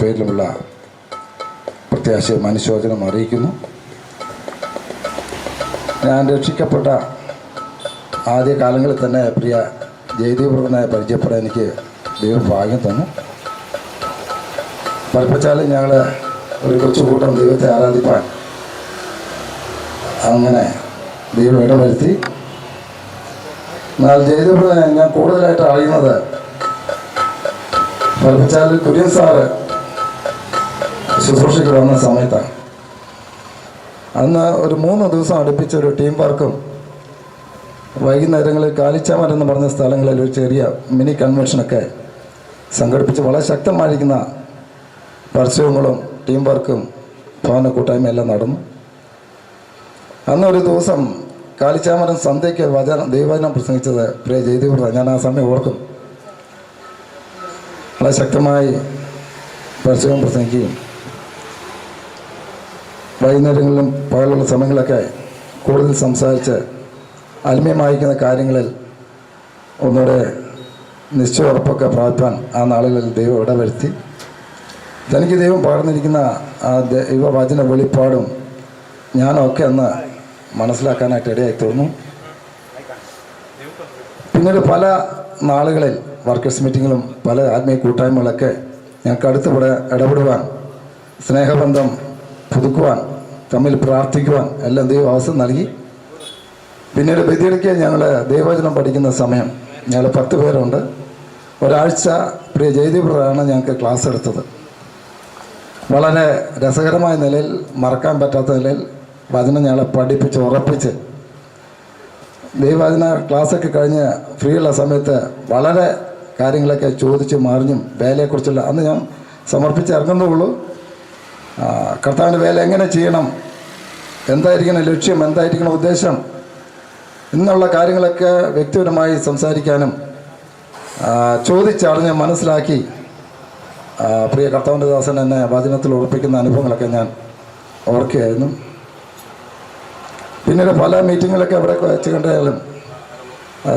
പേരിലുമുള്ള പ്രത്യാശയും അനുശോചനം അറിയിക്കുന്നു. ഞാൻ രക്ഷിക്കപ്പെട്ട ആദ്യ കാലങ്ങളിൽ തന്നെ പ്രിയ ജയദീപനെ പരിചയപ്പെടാൻ എനിക്ക് ദൈവം ഭാഗ്യം തന്നു. പലപ്പോഴും ഞങ്ങൾ ഒരു കൊച്ചുകൂട്ടം ദൈവത്തെ ആരാധിപ്പാൻ അങ്ങനെ ദൈവം ഇടവരുത്തി. എന്നാൽ ജയദീപനെ ഞാൻ കൂടുതലായിട്ട് അറിയുന്നത് പലപ്പോഴും കുര്യൻ സാറ് ശുശ്രൂഷയ്ക്ക് വന്ന സമയത്താണ്. അന്ന് ഒരു 3 ദിവസം അടുപ്പിച്ച ഒരു ടീം വർക്കും വൈകുന്നേരങ്ങളിൽ കാലിച്ചാമരം എന്ന് പറഞ്ഞ സ്ഥലങ്ങളിൽ ഒരു ചെറിയ മിനി കൺവെൻഷനൊക്കെ സംഘടിപ്പിച്ച് വളരെ ശക്തമായിരിക്കുന്ന പരസ്യങ്ങളും ടീം വർക്കും ഭവന കൂട്ടായ്മയെല്ലാം നടന്നു. അന്നൊരു ദിവസം കാലിച്ചാമരം സന്ധ്യയ്ക്ക് ദൈവവചനം പ്രസംഗിച്ചത് പ്രിയ ജയദീപ. ഞാൻ ആ സമയം ഓർക്കും. വളരെ ശക്തമായി പരസ്യവും പ്രസംഗിക്കുകയും വൈകുന്നേരങ്ങളിലും പകലുള്ള സമയങ്ങളൊക്കെ കൂടുതൽ സംസാരിച്ച് ആത്മീയമായിരിക്കുന്ന കാര്യങ്ങളിൽ ഒന്നുകൂടെ നിശ്ചയുറപ്പൊക്കെ പ്രാപിപ്പാൻ ആ നാളുകളിൽ ദൈവം ഇടവരുത്തി. തനിക്ക് ദൈവം പകർന്നിരിക്കുന്ന ആ ദൈവവചന വെളിപ്പാടും ഞാനൊക്കെ അന്ന് മനസ്സിലാക്കാനായിട്ട് ഇടയായി തീർന്നു. പിന്നീട് പല നാളുകളിൽ വർക്കേഴ്സ് മീറ്റിങ്ങിലും പല ആത്മീയ കൂട്ടായ്മകളൊക്കെ ഞങ്ങൾക്ക് അടുത്ത് ഇടപെടുവാൻ, സ്നേഹബന്ധം പുതുക്കുവാൻ, തമ്മിൽ പ്രാർത്ഥിക്കുവാൻ എല്ലാം ദൈവം അവസരം നൽകി. പിന്നീട് ബദിയടിക്ക് ഞങ്ങൾ ദൈവവചനം പഠിക്കുന്ന സമയം ഞങ്ങൾ 10 പേരുണ്ട്. ഒരാഴ്ച പ്രിയ ജയദീപറാണ് ഞങ്ങൾക്ക് ക്ലാസ് എടുത്തത്. വളരെ രസകരമായ നിലയിൽ, മറക്കാൻ പറ്റാത്ത നിലയിൽ വചനം ഞങ്ങളെ പഠിപ്പിച്ച് ഉറപ്പിച്ച് ദൈവവചന ക്ലാസ്സൊക്കെ കഴിഞ്ഞ് ഫ്രീ ഉള്ള സമയത്ത് വളരെ കാര്യങ്ങളൊക്കെ ചോദിച്ച് മറിഞ്ഞും വേലയെക്കുറിച്ചുള്ള അന്ന് ഞാൻ സമർപ്പിച്ച് ഇറങ്ങുന്നുള്ളൂ. കർത്താവിൻ്റെ വേല എങ്ങനെ ചെയ്യണം, എന്തായിരിക്കണം ലക്ഷ്യം, എന്തായിരിക്കണം ഉദ്ദേശം എന്നുള്ള കാര്യങ്ങളൊക്കെ വ്യക്തിപരമായി സംസാരിക്കാനും ചോദിച്ചറിഞ്ഞ് മനസ്സിലാക്കി പ്രിയ കർത്താവിൻ്റെ ദാസൻ എന്നെ വചനത്തിൽ ഉറപ്പിക്കുന്ന അനുഭവങ്ങളൊക്കെ ഞാൻ ഓർക്കുകയായിരുന്നു. പിന്നീട് പല മീറ്റിങ്ങിലൊക്കെ അവിടെ വെച്ച് കണ്ടാലും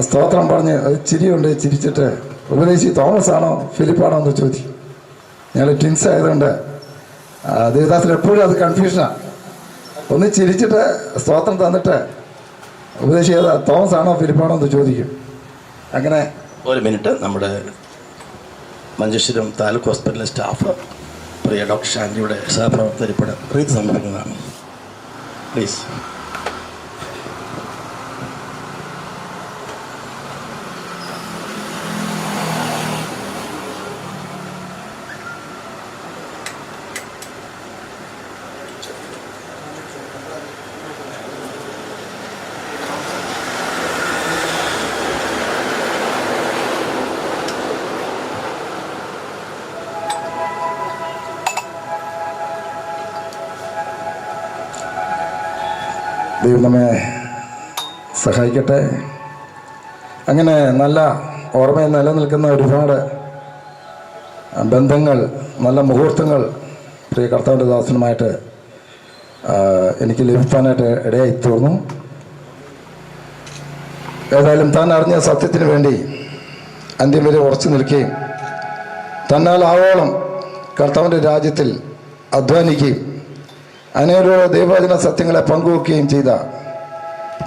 സ്തോത്രം പറഞ്ഞ് അത് ചിരിയുണ്ട്. ചിരിച്ചിട്ട് ഉപദേശി തോമസ് ആണോ ഫിലിപ്പാണോ എന്ന് ചോദിക്കും. ഞങ്ങൾ ട്വിൻസ് ആയതുകൊണ്ട് ദേവദാസിൽ എപ്പോഴും അത് കൺഫ്യൂഷനാണ്. ഒന്ന് ചിരിച്ചിട്ട് സ്തോത്രം തന്നിട്ട് ഉപദേശി ഏതാ തോമസ് ആണോ ഫിലിപ്പാണോ എന്ന് ചോദിക്കും. അങ്ങനെ ഒരു മിനിറ്റ്, നമ്മുടെ മഞ്ചേശ്വരം താലൂക്ക് ഹോസ്പിറ്റലിലെ സ്റ്റാഫ് പ്രിയ ഡോക്ടർ ഷാൻജിയുടെ സഹപ്രവർത്തകരിപ്പടെ പ്രീതി സമർപ്പിക്കുന്നതാണ്. പ്ലീസ്. ദൈവം നമ്മെ സഹായിക്കട്ടെ. അങ്ങനെ നല്ല ഓർമ്മയിൽ നിലനിൽക്കുന്ന ഒരുപാട് ബന്ധങ്ങൾ, നല്ല മുഹൂർത്തങ്ങൾ പ്രിയ കർത്താവിൻ്റെ ദാസനുമായിട്ട് എനിക്ക് ലഭിക്കാനായിട്ട് ഇടയായി തീർന്നു. ഏതായാലും താൻ അറിഞ്ഞ സത്യത്തിന് വേണ്ടി അന്ത്യം വരെ ഉറച്ചു നിൽക്കുകയും തന്നാൽ ആവോളം കർത്താവിൻ്റെ രാജ്യത്തിൽ അധ്വാനിക്കുകയും അനേക ദൈവവചന സത്യങ്ങളെ പങ്കുവെക്കുകയും ചെയ്ത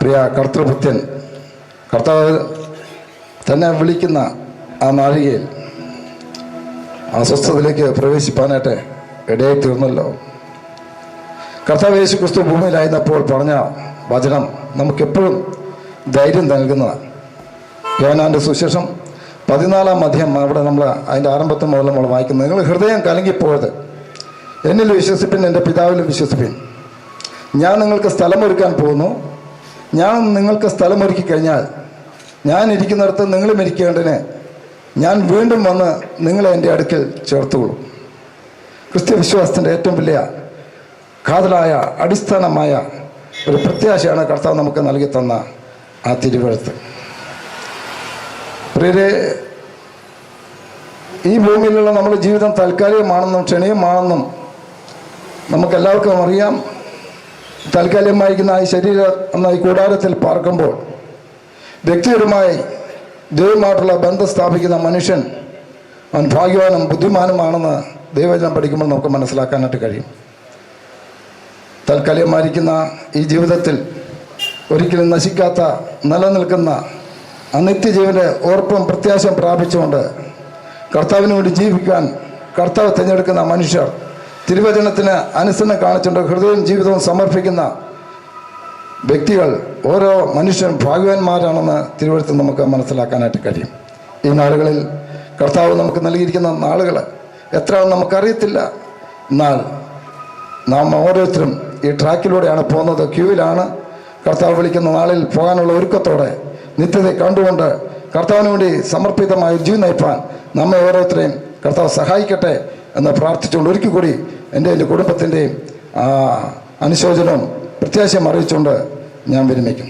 പ്രിയ കർത്തൃഭൃത്യൻ, കർത്താവ് തന്നെ വിളിക്കുന്ന ആ നാഴികയിൽ അസ്വസ്ഥതയിലേക്ക് പ്രവേശിപ്പാനായിട്ട് ഇടയായി തീർന്നല്ലോ. കർത്താവ് യേശു ക്രിസ്തു ഭൂമിയിലായിരുന്നപ്പോൾ പറഞ്ഞ വചനം നമുക്കെപ്പോഴും ധൈര്യം നൽകുന്നതാണ്. യോഹന്നാന്റെ സുവിശേഷം 14-ാം അധ്യായം, അവിടെ നമ്മൾ അതിൻ്റെ ആരംഭത്തിൽ മുതൽ നമ്മൾ വായിക്കുന്നത്, നിങ്ങൾ ഹൃദയം കലങ്ങിപ്പോയത്, എന്നിൽ വിശ്വസിപ്പിൻ, എൻ്റെ പിതാവിലും വിശ്വസിപ്പിൻ. ഞാൻ നിങ്ങൾക്ക് സ്ഥലമൊരുക്കാൻ പോകുന്നു. ഞാൻ നിങ്ങൾക്ക് സ്ഥലമൊരുക്കി കഴിഞ്ഞാൽ ഞാൻ ഇരിക്കുന്നിടത്ത് നിങ്ങളും ഇരിക്കേണ്ടതിന് ഞാൻ വീണ്ടും വന്ന് നിങ്ങളെ എൻ്റെ അടുക്കൽ ചേർത്തുകൊള്ളും. ക്രിസ്ത്യ വിശ്വാസത്തിൻ്റെ ഏറ്റവും വലിയ കാതലായ അടിസ്ഥാനമായ ഒരു പ്രത്യാശയാണ് കർത്താവ് നമുക്ക് നൽകി തന്ന ആ തിരുവെഴുത്ത്. പ്രിയരെ, ഈ ഭൂമിയിലുള്ള നമ്മുടെ ജീവിതം താൽക്കാലികമാണെന്നും ക്ഷണികമാണെന്നും നമുക്കെല്ലാവർക്കും അറിയാം. താൽക്കാലികമായിരിക്കുന്ന ഈ ശരീരം എന്ന ഈ കൂടാരത്തിൽ പാർക്കുമ്പോൾ വ്യക്തിപരമായി ദൈവമായിട്ടുള്ള ബന്ധം സ്ഥാപിക്കുന്ന മനുഷ്യൻ അവൻ ഭാഗ്യവാനും ബുദ്ധിമാനുമാണെന്ന് ദൈവവചനം പഠിക്കുമ്പോൾ നമുക്ക് മനസ്സിലാക്കാനായിട്ട് കഴിയും. തൽക്കാലികമായിരിക്കുന്ന ഈ ജീവിതത്തിൽ ഒരിക്കലും നശിക്കാത്ത നിലനിൽക്കുന്ന നിത്യജീവൻ്റെ ഉറപ്പും പ്രത്യാശയും പ്രാപിച്ചുകൊണ്ട് കർത്താവിന് വേണ്ടി ജീവിക്കാൻ കർത്താവ് തിരഞ്ഞെടുക്കുന്ന മനുഷ്യർ, തിരുവചനത്തിന് അനുസരണം കാണിച്ചുകൊണ്ട് ഹൃദയവും ജീവിതവും സമർപ്പിക്കുന്ന വ്യക്തികൾ, ഓരോ മനുഷ്യരും ഭാഗ്യവാന്മാരാണെന്ന് തിരുവചനത്തിൽ നമുക്ക് മനസ്സിലാക്കാനായിട്ട് കഴിയും. ഈ നാളുകളിൽ കർത്താവ് നമുക്ക് നൽകിയിരിക്കുന്ന നാളുകൾ എത്രയാണെന്ന് നമുക്കറിയത്തില്ല. എന്നാൽ നാം ഓരോരുത്തരും ഈ ട്രാക്കിലൂടെയാണ് പോകുന്നത്, ക്യൂവിലാണ്. കർത്താവ് വിളിക്കുന്ന നാളിൽ പോകാനുള്ള ഒരുക്കത്തോടെ നിത്യതയെ കണ്ടുകൊണ്ട് കർത്താവിന് വേണ്ടി സമർപ്പിതമായ ജീവൻ നയിപ്പാൻ നമ്മെ ഓരോരുത്തരെയും കർത്താവ് സഹായിക്കട്ടെ എന്ന് പ്രാർത്ഥിച്ചുകൊണ്ട് ഒരിക്കൽ കൂടി എൻ്റെ കുടുംബത്തിൻ്റെയും അനുശോചനവും പ്രത്യാശയും അറിയിച്ചുകൊണ്ട് ഞാൻ വിരമിക്കും.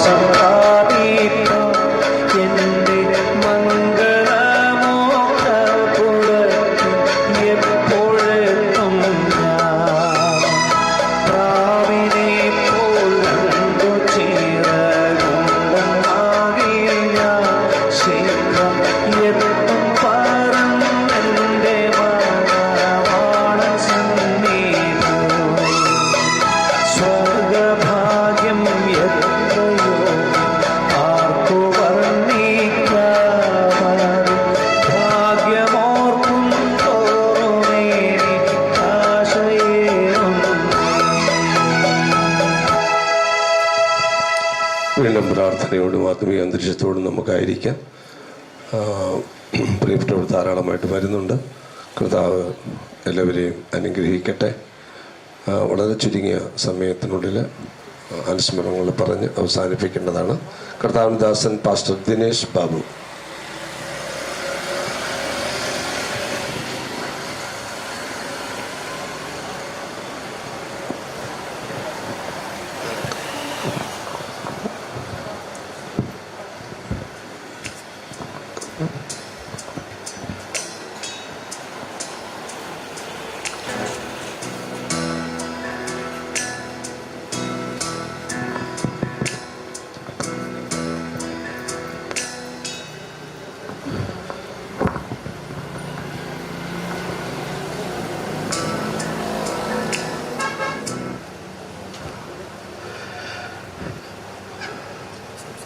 നാശം പ്രാപിക്ക എൻ്റെ മംഗളമോക്ഷപുരത്ത് എപ്പോഴെത്തും ഞാൻ പ്രാവിനെ പോൽ രണ്ടു ചിറകുണ്ടാകി ഞാൻ ശീഘ്രം എത്തും പറന്നെൻ്റെ മണവാളൻ സന്നിധി സ്വർഗഭാഗ്യം എത്രയോ ആർക്കു വർണ്ണിക്കാമത് ഭാഗ്യമോർക്കും തോറുമേനിക്ക് ആശയേറുന്നു. വീണ്ടും പ്രാർത്ഥനയോടും ആത്മീയ അന്തരീക്ഷത്തോടും നമുക്കായിരിക്കാം. പ്രിയപ്പെട്ടവർ ധാരാളമായിട്ട് വരുന്നുണ്ട്. കർത്താവ് എല്ലാവരെയും അനുഗ്രഹിക്കട്ടെ. വളരെ ചുരുങ്ങിയ സമയത്തിനുള്ളിൽ അനുസ്മരണങ്ങൾ പറഞ്ഞ് അവസാനിപ്പിക്കേണ്ടതാണ്. കർത്താവിൻ ദാസൻ പാസ്റ്റർ ദിനേശ് ബാബു.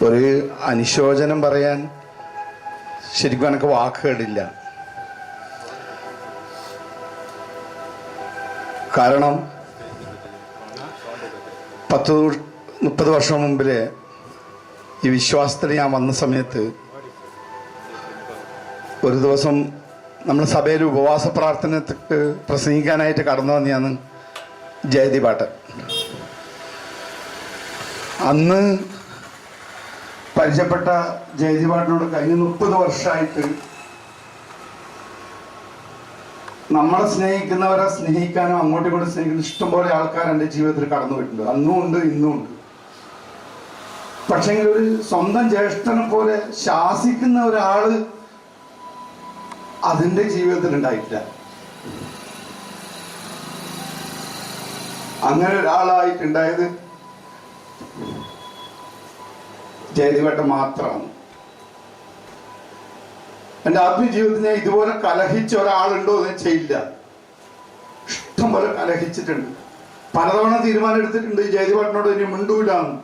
ഒരു അനുശോചനം പറയാൻ ശരിക്കും എനിക്ക് വാക്കുകളില്ല. കാരണം 30 വർഷം മുമ്പിലെ ഈ വിശ്വാസത്തിൽ ഞാൻ വന്ന സമയത്ത് ഒരു ദിവസം നമ്മൾ സഭയിൽ ഉപവാസ പ്രാർത്ഥനയ്ക്ക് പ്രസംഗിക്കാനായിട്ട് കടന്നു വന്നെയാണ് ജയതിപാട്ടൻ. അന്ന് പരിചയപ്പെട്ട ജയതിപാട്ടനോട് കഴിഞ്ഞ 30 വർഷമായിട്ട് നമ്മളെ സ്നേഹിക്കുന്നവരെ സ്നേഹിക്കാനും അങ്ങോട്ടും ഇങ്ങോട്ടും സ്നേഹിക്കുന്ന ഇഷ്ടംപോലെ ആൾക്കാർ എൻ്റെ ജീവിതത്തിൽ കടന്നു പോയിട്ടുണ്ട്. അന്നും ഉണ്ട്, ഇന്നും ഉണ്ട്. പക്ഷെങ്കിൽ ഒരു സ്വന്തം ജ്യേഷ്ഠനെ പോലെ ശാസിക്കുന്ന ഒരാള് അതിൻ്റെ ജീവിതത്തിൽ ഉണ്ടായിട്ടില്ല. അങ്ങനെ ഒരാളായിട്ടുണ്ടായത് ജയതിവേട്ടൻ മാത്രമാണ്. എൻ്റെ ആത്മീയ ജീവിതത്തിൽ ഞാൻ ഇതുപോലെ കലഹിച്ച ഒരാളുണ്ടോ എന്ന് ചെയ്യില്ല. ഇഷ്ടം പോലെ കലഹിച്ചിട്ടുണ്ട്. പലതവണ തീരുമാനം എടുത്തിട്ടുണ്ട് ജയതിവേട്ടനോട് ഇനി മിണ്ടൂലാന്ന്.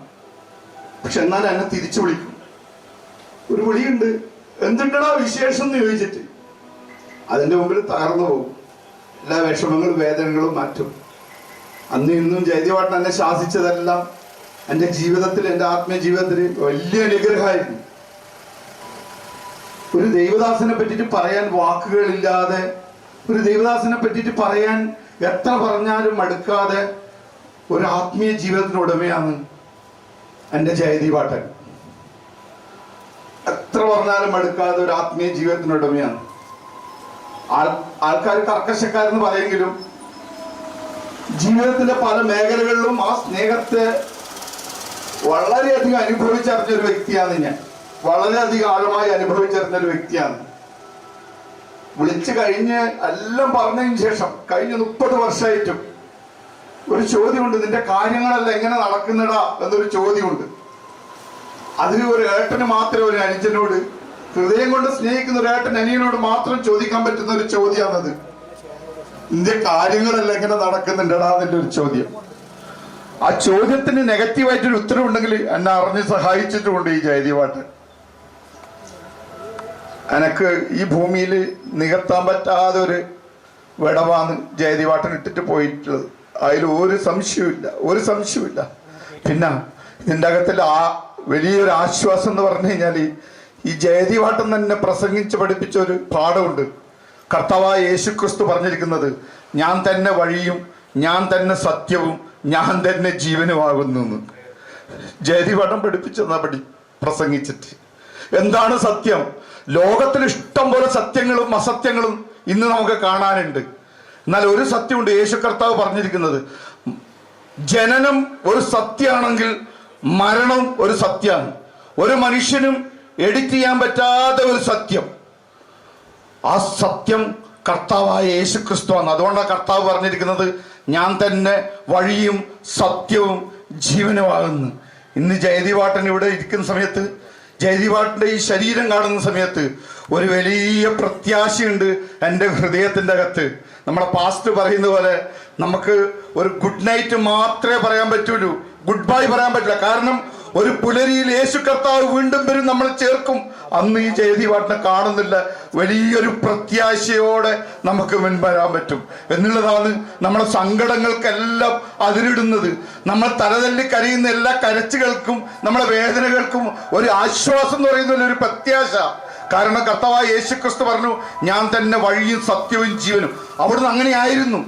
പക്ഷെ എന്നാൽ എന്നെ തിരിച്ചു വിളിക്കും. ഒരു വിളിയുണ്ട്, എന്തുണ്ടടാ വിശേഷം എന്ന് ചോദിച്ചിട്ട് അതിൻ്റെ മുമ്പിൽ തകർന്നു പോകും. എല്ലാ വിഷമങ്ങളും വേദനകളും മാറ്റും. അന്ന് ഇന്നും ജയതിവേട്ടൻ എന്നെ ശാസിച്ചതെല്ലാം എൻ്റെ ജീവിതത്തിൽ, എൻ്റെ ആത്മീയ ജീവിതത്തിൽ വലിയ അനുഗ്രഹമായിരുന്നു. ഒരു ദൈവദാസനെ പറ്റിയിട്ട് പറയാൻ വാക്കുകളില്ലാതെ, ഒരു ദൈവദാസനെ പറ്റിയിട്ട് പറയാൻ എത്ര പറഞ്ഞാലും മടുക്കാതെ ഒരു ആത്മീയ ജീവിതത്തിന് ഉടമയാണ് എൻ്റെ ജയതിപാട്ടൻ. എത്ര പറഞ്ഞാലും മടുക്കാതെ ഒരു ആത്മീയ ജീവിതത്തിന് ഉടമയാണ്. ആൾക്കാർ കർക്കശക്കാരെന്ന് പറയെങ്കിലും ജീവിതത്തിന്റെ പല മേഖലകളിലും ആ സ്നേഹത്തെ വളരെയധികം അനുഭവിച്ചറിഞ്ഞൊരു വ്യക്തിയാണ് ഞാൻ. വളരെയധികം ആഴമായി അനുഭവിച്ചറിഞ്ഞൊരു വ്യക്തിയാണ്. വിളിച്ചു കഴിഞ്ഞ് എല്ലാം പറഞ്ഞതിന് ശേഷം കഴിഞ്ഞ 30 വർഷമായിട്ടും ഒരു ചോദ്യമുണ്ട്, നിന്റെ കാര്യങ്ങളെല്ലാം എങ്ങനെ നടക്കുന്നടാ എന്നൊരു ചോദ്യമുണ്ട്. അതിൽ ഒരു ഏട്ടന് മാത്രമേ, ഒരു അനുജനോട്, ഹൃദയം കൊണ്ട് സ്നേഹിക്കുന്ന ഒരു ഏട്ടൻ അനിയനോട് മാത്രം ചോദിക്കാൻ പറ്റുന്ന ഒരു ചോദ്യമാണത്. നിന്റെ കാര്യങ്ങളെല്ലാം എങ്ങനെ നടക്കുന്നുണ്ടടാ എന്റെ ഒരു ചോദ്യം. ആ ചോദ്യത്തിന് നെഗറ്റീവായിട്ടൊരു ഉത്തരവുണ്ടെങ്കിൽ എന്നെ അറിഞ്ഞ് സഹായിച്ചിട്ടുമുണ്ട് ഈ ജയതിപാട്ടൻ. എനക്ക് ഈ ഭൂമിയിൽ നികത്താൻ പറ്റാതെ ഒരു വിടവാണ് ജയതിപാട്ടൻ ഇട്ടിട്ട് പോയിട്ടുള്ളത്. അതിൽ ഒരു സംശയമില്ല. പിന്നെ ഇതിൻ്റെ അകത്തിൽ വലിയൊരു ആശ്വാസം എന്ന് പറഞ്ഞു കഴിഞ്ഞാൽ ഈ ജയതിപാട്ടൻ തന്നെ പ്രസംഗിച്ച് പഠിപ്പിച്ച ഒരു പാഠമുണ്ട്. കർത്താവായ യേശുക്രിസ്തു പറഞ്ഞിരിക്കുന്നത്, ഞാൻ തന്നെ വഴിയും ഞാൻ തന്നെ സത്യവും ഞാൻ തന്നെ ജീവനുമാകുന്നു എന്ന്. ജയതിപാട്ടൻ പഠിപ്പിച്ചെന്നാ പ്രസംഗിച്ചിട്ട്. എന്താണ് സത്യം? ലോകത്തിൽ ഇഷ്ടം പോലെ സത്യങ്ങളും അസത്യങ്ങളും ഇന്ന് നമുക്ക് കാണാനുണ്ട്. എന്നാൽ ഒരു സത്യമുണ്ട്, യേശു കർത്താവ് പറഞ്ഞിരിക്കുന്നത്, ജനനം ഒരു സത്യമാണെങ്കിൽ മരണം ഒരു സത്യമാണ്. ഒരു മനുഷ്യനും എഡിറ്റ് ചെയ്യാൻ പറ്റാത്ത ഒരു സത്യം. ആ സത്യം കർത്താവായ യേശു ക്രിസ്തുവാണ്. അതുകൊണ്ടാണ് കർത്താവ് പറഞ്ഞിരിക്കുന്നത്, ഞാൻ തന്നെ വഴിയും സത്യവും ജീവനുമാകുന്നു. ഇന്ന് ജയതിവാട്ടൻ ഇവിടെ ഇരിക്കുന്ന സമയത്ത്, ജയതിവാട്ടൻ്റെ ഈ ശരീരം കാണുന്ന സമയത്ത് ഒരു വലിയ പ്രത്യാശയുണ്ട് എൻ്റെ ഹൃദയത്തിൻ്റെ അകത്ത്. നമ്മുടെ പാസ്റ്റ് പറയുന്ന പോലെ നമുക്ക് ഒരു ഗുഡ് നൈറ്റ് മാത്രമേ പറയാൻ പറ്റുള്ളൂ, ഗുഡ് ബൈ പറയാൻ പറ്റില്ല. കാരണം ഒരു പുലരിയിൽ യേശു കർത്താവ് വീണ്ടും വരും, നമ്മൾ ചേർക്കും. അന്ന് ഈ ജയതിവാട്ടനെ കാണുന്നില്ല. വലിയൊരു പ്രത്യാശയോടെ നമുക്ക് മുൻവരാൻ പറ്റും എന്നുള്ളതാണ് നമ്മുടെ സങ്കടങ്ങൾക്കെല്ലാം അതിരിടുന്നത്. നമ്മൾ തലതല്ലി കരയുന്ന എല്ലാ കരച്ചുകൾക്കും നമ്മുടെ വേദനകൾക്കും ഒരു ആശ്വാസം എന്ന് പറയുന്ന ഒരു പ്രത്യാശ. കാരണം കർത്താവായ യേശു ക്രിസ്തു പറഞ്ഞു, ഞാൻ തന്നെ വഴിയും സത്യവും ജീവനും. അവിടുന്ന് അങ്ങനെയായിരുന്നു.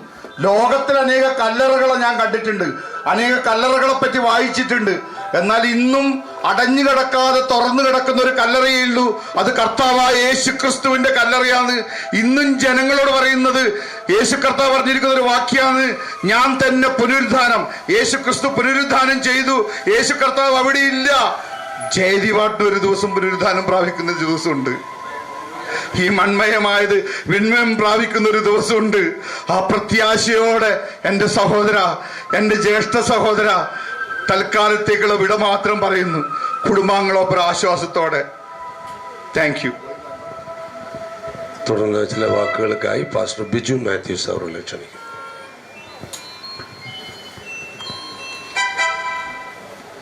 ലോകത്തിൽ അനേക കല്ലറകളെ ഞാൻ കണ്ടിട്ടുണ്ട്, അനേക കല്ലറകളെ പറ്റി വായിച്ചിട്ടുണ്ട്. എന്നാൽ ഇന്നും അടഞ്ഞു കിടക്കാതെ തുറന്നു കിടക്കുന്ന ഒരു കല്ലറയേ ഉള്ളൂ. അത് കർത്താവായ യേശു ക്രിസ്തുവിന്റെ കല്ലറയാണ്. ഇന്നും ജനങ്ങളോട് പറയുന്നത് യേശു കർത്താവ് പറഞ്ഞിരിക്കുന്ന ഒരു വാക്യാണ്, ഞാൻ തന്നെ പുനരുദ്ധാനം. യേശു ക്രിസ്തു പുനരുദ്ധാനം ചെയ്തു. യേശു കർത്താവ് അവിടെ ഇല്ല. ജയതിവാട്ടിന് ഒരു ദിവസം പുനരുദ്ധാനം പ്രാപിക്കുന്ന ഒരു ദിവസമുണ്ട്. ഈ മൺമയമായത് വിൺമയം പ്രാപിക്കുന്ന ഒരു ദിവസമുണ്ട്. ആ പ്രത്യാശയോടെ എൻ്റെ സഹോദര, എൻ്റെ ജ്യേഷ്ഠ സഹോദര, തൽക്കാലത്തേക്കുള്ള വിട മാത്രം പറയുന്നു, കുടുംബാംഗങ്ങളൊപ്പം ആശ്വാസത്തോടെ. Thank you. തുടർന്ന് ചില വാക്കുകൾക്കായി പാസ്റ്റർ ബിജു മാത്യൂസ് അവരെ ക്ഷണിക്കും.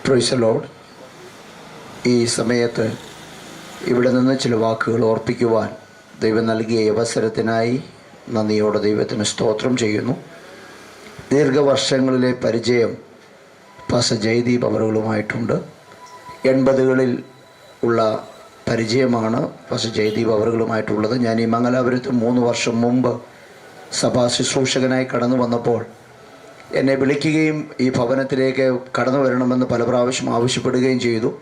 Price the lord. ഈ സമയത്ത് ഇവിടെ നിന്ന് ചില വാക്കുകൾ ഓർപ്പിക്കുവാൻ ദൈവം നൽകിയ അവസരത്തിനായി നന്ദിയോടെ ദൈവത്തിന് സ്തോത്രം ചെയ്യുന്നു. ദീർഘവർഷങ്ങളിലെ പരിചയം പാസ്റ്റർ ജയദീപ് അവറുകളുമായിട്ടുണ്ട്. 80കളിൽ ഉള്ള പരിചയമാണ് പാസ്റ്റർ ജയദീപ് അവറുകളുമായിട്ടുള്ളത്. ഞാൻ ഈ മംഗലാപുരത്ത് 3 വർഷം മുമ്പ് സഭാ ശുശ്രൂഷകനായി കടന്നു വന്നപ്പോൾ എന്നെ വിളിക്കുകയും ഈ ഭവനത്തിലേക്ക് കടന്നു വരണമെന്ന് പല പ്രാവശ്യം ആവശ്യപ്പെടുകയും ചെയ്തു.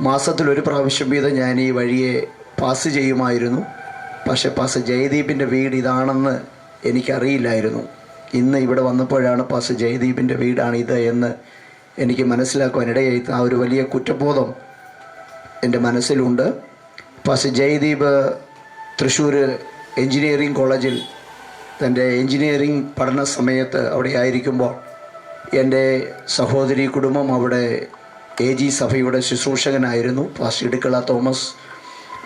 മാസത്തിൽ 1 പ്രാവശ്യം വീതം ഞാൻ ഈ വഴിയെ പാസ് ചെയ്യുമായിരുന്നു. പക്ഷേ പാസ്റ്റർ ജയദീപിൻ്റെ വീട് ഇതാണെന്ന് എനിക്കറിയില്ലായിരുന്നു. ഇന്ന് ഇവിടെ വന്നപ്പോഴാണ് പാസ്റ്റർ ജയദീപിൻ്റെ വീടാണിത് എന്ന് എനിക്ക് മനസ്സിലാക്കുവാനിടയായി. ആ ഒരു വലിയ കുറ്റബോധം എൻ്റെ മനസ്സിലുണ്ട്. പാസ്റ്റർ ജയദീപ് തൃശ്ശൂർ എൻജിനീയറിംഗ് കോളേജിൽ തൻ്റെ എൻജിനീയറിംഗ് പഠന സമയത്ത് അവിടെ ആയിരിക്കുമ്പോൾ എൻ്റെ സഹോദരി കുടുംബം അവിടെ AG സഭയുടെ ശുശ്രൂഷകനായിരുന്നു, പാസ്റ്റർ ഇടുക്കള തോമസ്.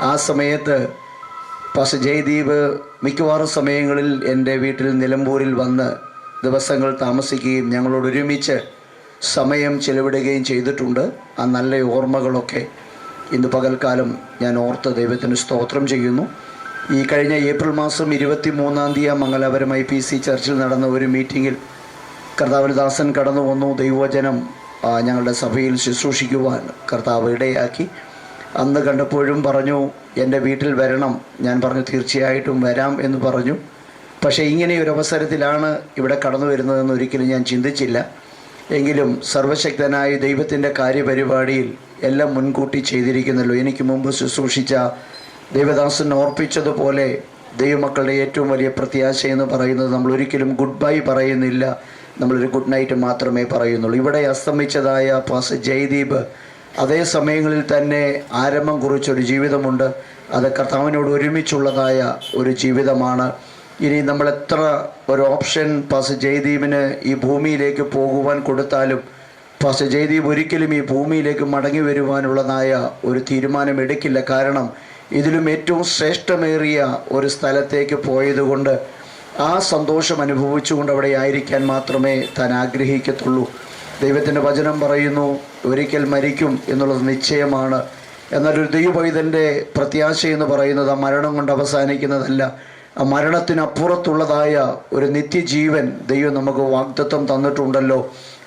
ആ സമയത്ത് പാസ്റ്റർ ജയദീപ് മിക്കവാറും സമയങ്ങളിൽ എൻ്റെ വീട്ടിൽ നിലമ്പൂരിൽ വന്ന് ദിവസങ്ങൾ താമസിക്കുകയും ഞങ്ങളോട് ഒരുമിച്ച് സമയം ചെലവിടുകയും ചെയ്തിട്ടുണ്ട്. ആ നല്ല ഓർമ്മകളൊക്കെ ഇന്ന് പകൽക്കാലം ഞാൻ ഓർത്ത് ദൈവത്തിന് സ്തോത്രം ചെയ്യുന്നു. ഈ കഴിഞ്ഞ ഏപ്രിൽ മാസം 23-ാം തീയതി മംഗലാപുരം IPC ചർച്ചിൽ നടന്ന ഒരു മീറ്റിങ്ങിൽ കർത്താവിന് ദാസൻ കടന്നു വന്നു. ദൈവവചനം ഞങ്ങളുടെ സഭയിൽ ശുശ്രൂഷിക്കുവാൻ കർത്താവ് ഇടയാക്കി. അന്ന് കണ്ടപ്പോഴും പറഞ്ഞു, എൻ്റെ വീട്ടിൽ വരണം. ഞാൻ പറഞ്ഞു, തീർച്ചയായിട്ടും വരാം എന്ന് പറഞ്ഞു. പക്ഷേ ഇങ്ങനെയൊരു അവസരത്തിലാണ് ഇവിടെ കടന്നു വരുന്നതെന്ന് ഒരിക്കലും ഞാൻ ചിന്തിച്ചില്ല. എങ്കിലും സർവശക്തനായ ദൈവത്തിൻ്റെ കാര്യപരിപാടിയിൽ എല്ലാം മുൻകൂട്ടി ചെയ്തിരിക്കുന്നല്ലോ. എനിക്ക് മുമ്പ് ശുശ്രൂഷിച്ച ദൈവദാസൻ ഓർപ്പിച്ചതുപോലെ ദൈവമക്കളുടെ ഏറ്റവും വലിയ പ്രത്യാശ എന്ന് പറയുന്നത് നമ്മൾ ഒരിക്കലും ഗുഡ് ബൈ പറയുന്നില്ല, നമ്മളൊരു ഗുഡ് നൈറ്റ് മാത്രമേ പറയുന്നുള്ളൂ. ഇവിടെ അസ്തമിച്ചതായ പാസ്റ്റർ ജയദീപ് അതേ സമയങ്ങളിൽ തന്നെ ആരംഭം കുറിച്ചൊരു ജീവിതമുണ്ട്. അത് കർത്താവിനോട് ഒരുമിച്ചുള്ളതായ ഒരു ജീവിതമാണ്. ഇനി നമ്മൾ എത്ര ഒരു ഓപ്ഷൻ പാസ്റ്റർ ജയദീപിന് ഈ ഭൂമിയിലേക്ക് പോകുവാൻ കൊടുത്താലും പാസ്റ്റർ ജയദീപ് ഒരിക്കലും ഈ ഭൂമിയിലേക്ക് മടങ്ങി വരുവാനുള്ളതായ ഒരു തീരുമാനം എടുക്കില്ല. കാരണം ഇതിലും ഏറ്റവും ശ്രേഷ്ഠമേറിയ ഒരു സ്ഥലത്തേക്ക് പോയതുകൊണ്ട് ആ സന്തോഷം അനുഭവിച്ചുകൊണ്ട് അവിടെ ആയിരിക്കാൻ മാത്രമേ താൻ ആഗ്രഹിക്കത്തുള്ളൂ. ദൈവത്തിൻ്റെ വചനം പറയുന്നു, ഒരിക്കൽ മരിക്കും എന്നുള്ളത് നിശ്ചയമാണ്. എന്നാൽ ഒരു ദൈവപൈതൻ്റെ പ്രത്യാശ എന്ന് പറയുന്നത് ആ മരണം കൊണ്ട് അവസാനിക്കുന്നതല്ല. ആ മരണത്തിനപ്പുറത്തുള്ളതായ ഒരു നിത്യജീവൻ ദൈവം നമുക്ക് വാഗ്ദത്തം തന്നിട്ടുണ്ടല്ലോ.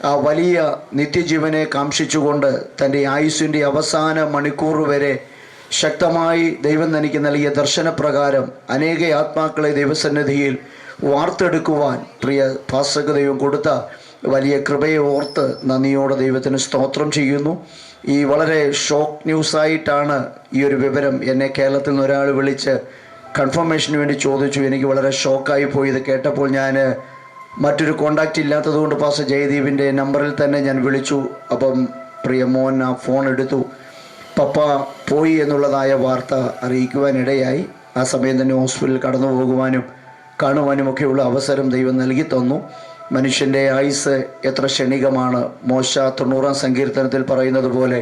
ആ വലിയ നിത്യജീവനെ കാംക്ഷിച്ചുകൊണ്ട് തൻ്റെ ആയുസ്സിൻ്റെ അവസാന മണിക്കൂർ വരെ ശക്തമായി ദൈവം തനിക്ക് നൽകിയ ദർശനപ്രകാരം അനേക ആത്മാക്കളെ ദൈവസന്നിധിയിൽ വാർത്തെടുക്കുവാൻ പ്രിയ പാസ്റ്റർക്ക് ദൈവം കൊടുത്ത വലിയ കൃപയെ ഓർത്ത് നന്ദിയോടെ ദൈവത്തിന് സ്തോത്രം ചെയ്യുന്നു. ഈ വളരെ ഷോക്ക് ന്യൂസായിട്ടാണ് ഈ ഒരു വിവരം എന്നെ കേരളത്തിൽ നിന്ന് ഒരാൾ വിളിച്ച് കൺഫർമേഷന് വേണ്ടി ചോദിച്ചു. എനിക്ക് വളരെ ഷോക്കായി പോയി ഇത് കേട്ടപ്പോൾ. ഞാൻ മറ്റൊരു കോണ്ടാക്റ്റ് ഇല്ലാത്തതുകൊണ്ട് പാസ്റ്റർ ജയദീപിൻ്റെ നമ്പറിൽ തന്നെ ഞാൻ വിളിച്ചു. അപ്പം പ്രിയ മോൻ ആ ഫോൺ എടുത്തു. പപ്പ പോയി എന്നുള്ളതായ വാർത്ത അറിയിക്കുവാനിടയായി. ആ സമയം തന്നെ ഹോസ്പിറ്റലിൽ കടന്നു പോകുവാനും കാണുവാനുമൊക്കെയുള്ള അവസരം ദൈവം നൽകി തന്നു. മനുഷ്യൻ്റെ ആയുസ് എത്ര ക്ഷണികമാണ്. മോശ 90-ാം സങ്കീർത്തനത്തിൽ പറയുന്നത് പോലെ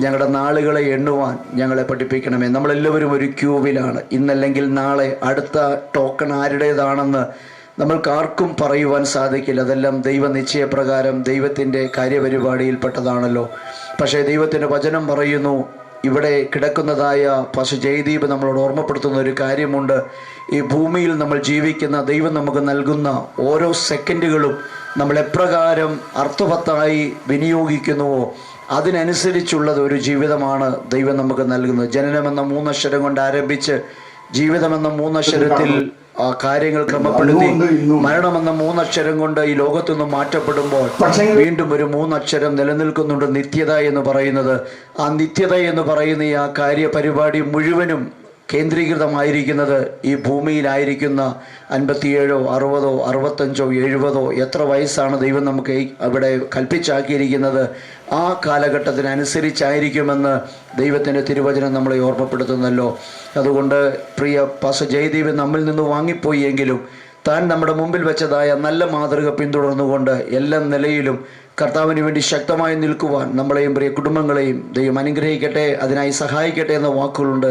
ഞങ്ങളുടെ നാളുകളെ എണ്ണുവാൻ ഞങ്ങളെ പഠിപ്പിക്കണമേ. നമ്മളെല്ലാവരും ഒരു ക്യൂവിലാണ്. ഇന്നല്ലെങ്കിൽ നാളെ അടുത്ത ടോക്കൺ ആരുടേതാണെന്ന് നമ്മൾക്കാർക്കും പറയുവാൻ സാധിക്കില്ല. അതെല്ലാം ദൈവ നിശ്ചയപ്രകാരം ദൈവത്തിൻ്റെ കാര്യപരിപാടിയിൽപ്പെട്ടതാണല്ലോ. പക്ഷേ ദൈവത്തിൻ്റെ വചനം പറയുന്നു, ഇവിടെ കിടക്കുന്നതായ പാസ്റ്റർ ജയദീപ് നമ്മളോട് ഓർമ്മപ്പെടുത്തുന്ന ഒരു കാര്യമുണ്ട്. ഈ ഭൂമിയിൽ നമ്മൾ ജീവിക്കുന്ന ദൈവം നമുക്ക് നൽകുന്ന ഓരോ സെക്കൻഡുകളും നമ്മൾ എപ്രകാരം അർത്ഥവത്തായി വിനിയോഗിക്കുന്നുവോ അതിനനുസരിച്ചുള്ളത് ഒരു ജീവിതമാണ് ദൈവം നമുക്ക് നൽകുന്നത്. ജനനമെന്ന 3 അക്ഷരം കൊണ്ട് ആരംഭിച്ച് ജീവിതമെന്ന 3 അക്ഷരത്തിൽ ആ കാര്യങ്ങൾ ക്രമപ്പെടുത്തി മരണമെന്ന 3 അക്ഷരം കൊണ്ട് ഈ ലോകത്തുനിന്ന് മാറ്റപ്പെടുമ്പോൾ വീണ്ടും ഒരു 3 അക്ഷരം നിലനിൽക്കുന്നുണ്ട്, നിത്യത എന്ന് പറയുന്നത്. ആ നിത്യത എന്ന് പറയുന്ന ഈ ആ കാര്യപരിപാടി മുഴുവനും കേന്ദ്രീകൃതമായിരിക്കുന്നത് ഈ ഭൂമിയിലായിരിക്കുന്ന 57, 60, 65, 70 എത്ര വയസ്സാണ് ദൈവം നമുക്ക് അവിടെ കൽപ്പിച്ചാക്കിയിരിക്കുന്നത്, ആ കാലഘട്ടത്തിനനുസരിച്ചായിരിക്കുമെന്ന് ദൈവത്തിൻ്റെ തിരുവചനം നമ്മളെ ഓർമ്മപ്പെടുത്തുന്നല്ലോ. അതുകൊണ്ട് പ്രിയ പാസ്റ്റർ ജയദീപ് നമ്മിൽ നിന്ന് വാങ്ങിപ്പോയി എങ്കിലും താൻ നമ്മുടെ മുമ്പിൽ വെച്ചതായ നല്ല മാതൃക പിന്തുടർന്നുകൊണ്ട് എല്ലാ നിലയിലും കർത്താവിന് വേണ്ടി ശക്തമായി നിൽക്കുവാൻ നമ്മളെയും പ്രിയ കുടുംബങ്ങളെയും ദൈവം അനുഗ്രഹിക്കട്ടെ, അതിനായി സഹായിക്കട്ടെ എന്ന വാക്കുകളുണ്ട്.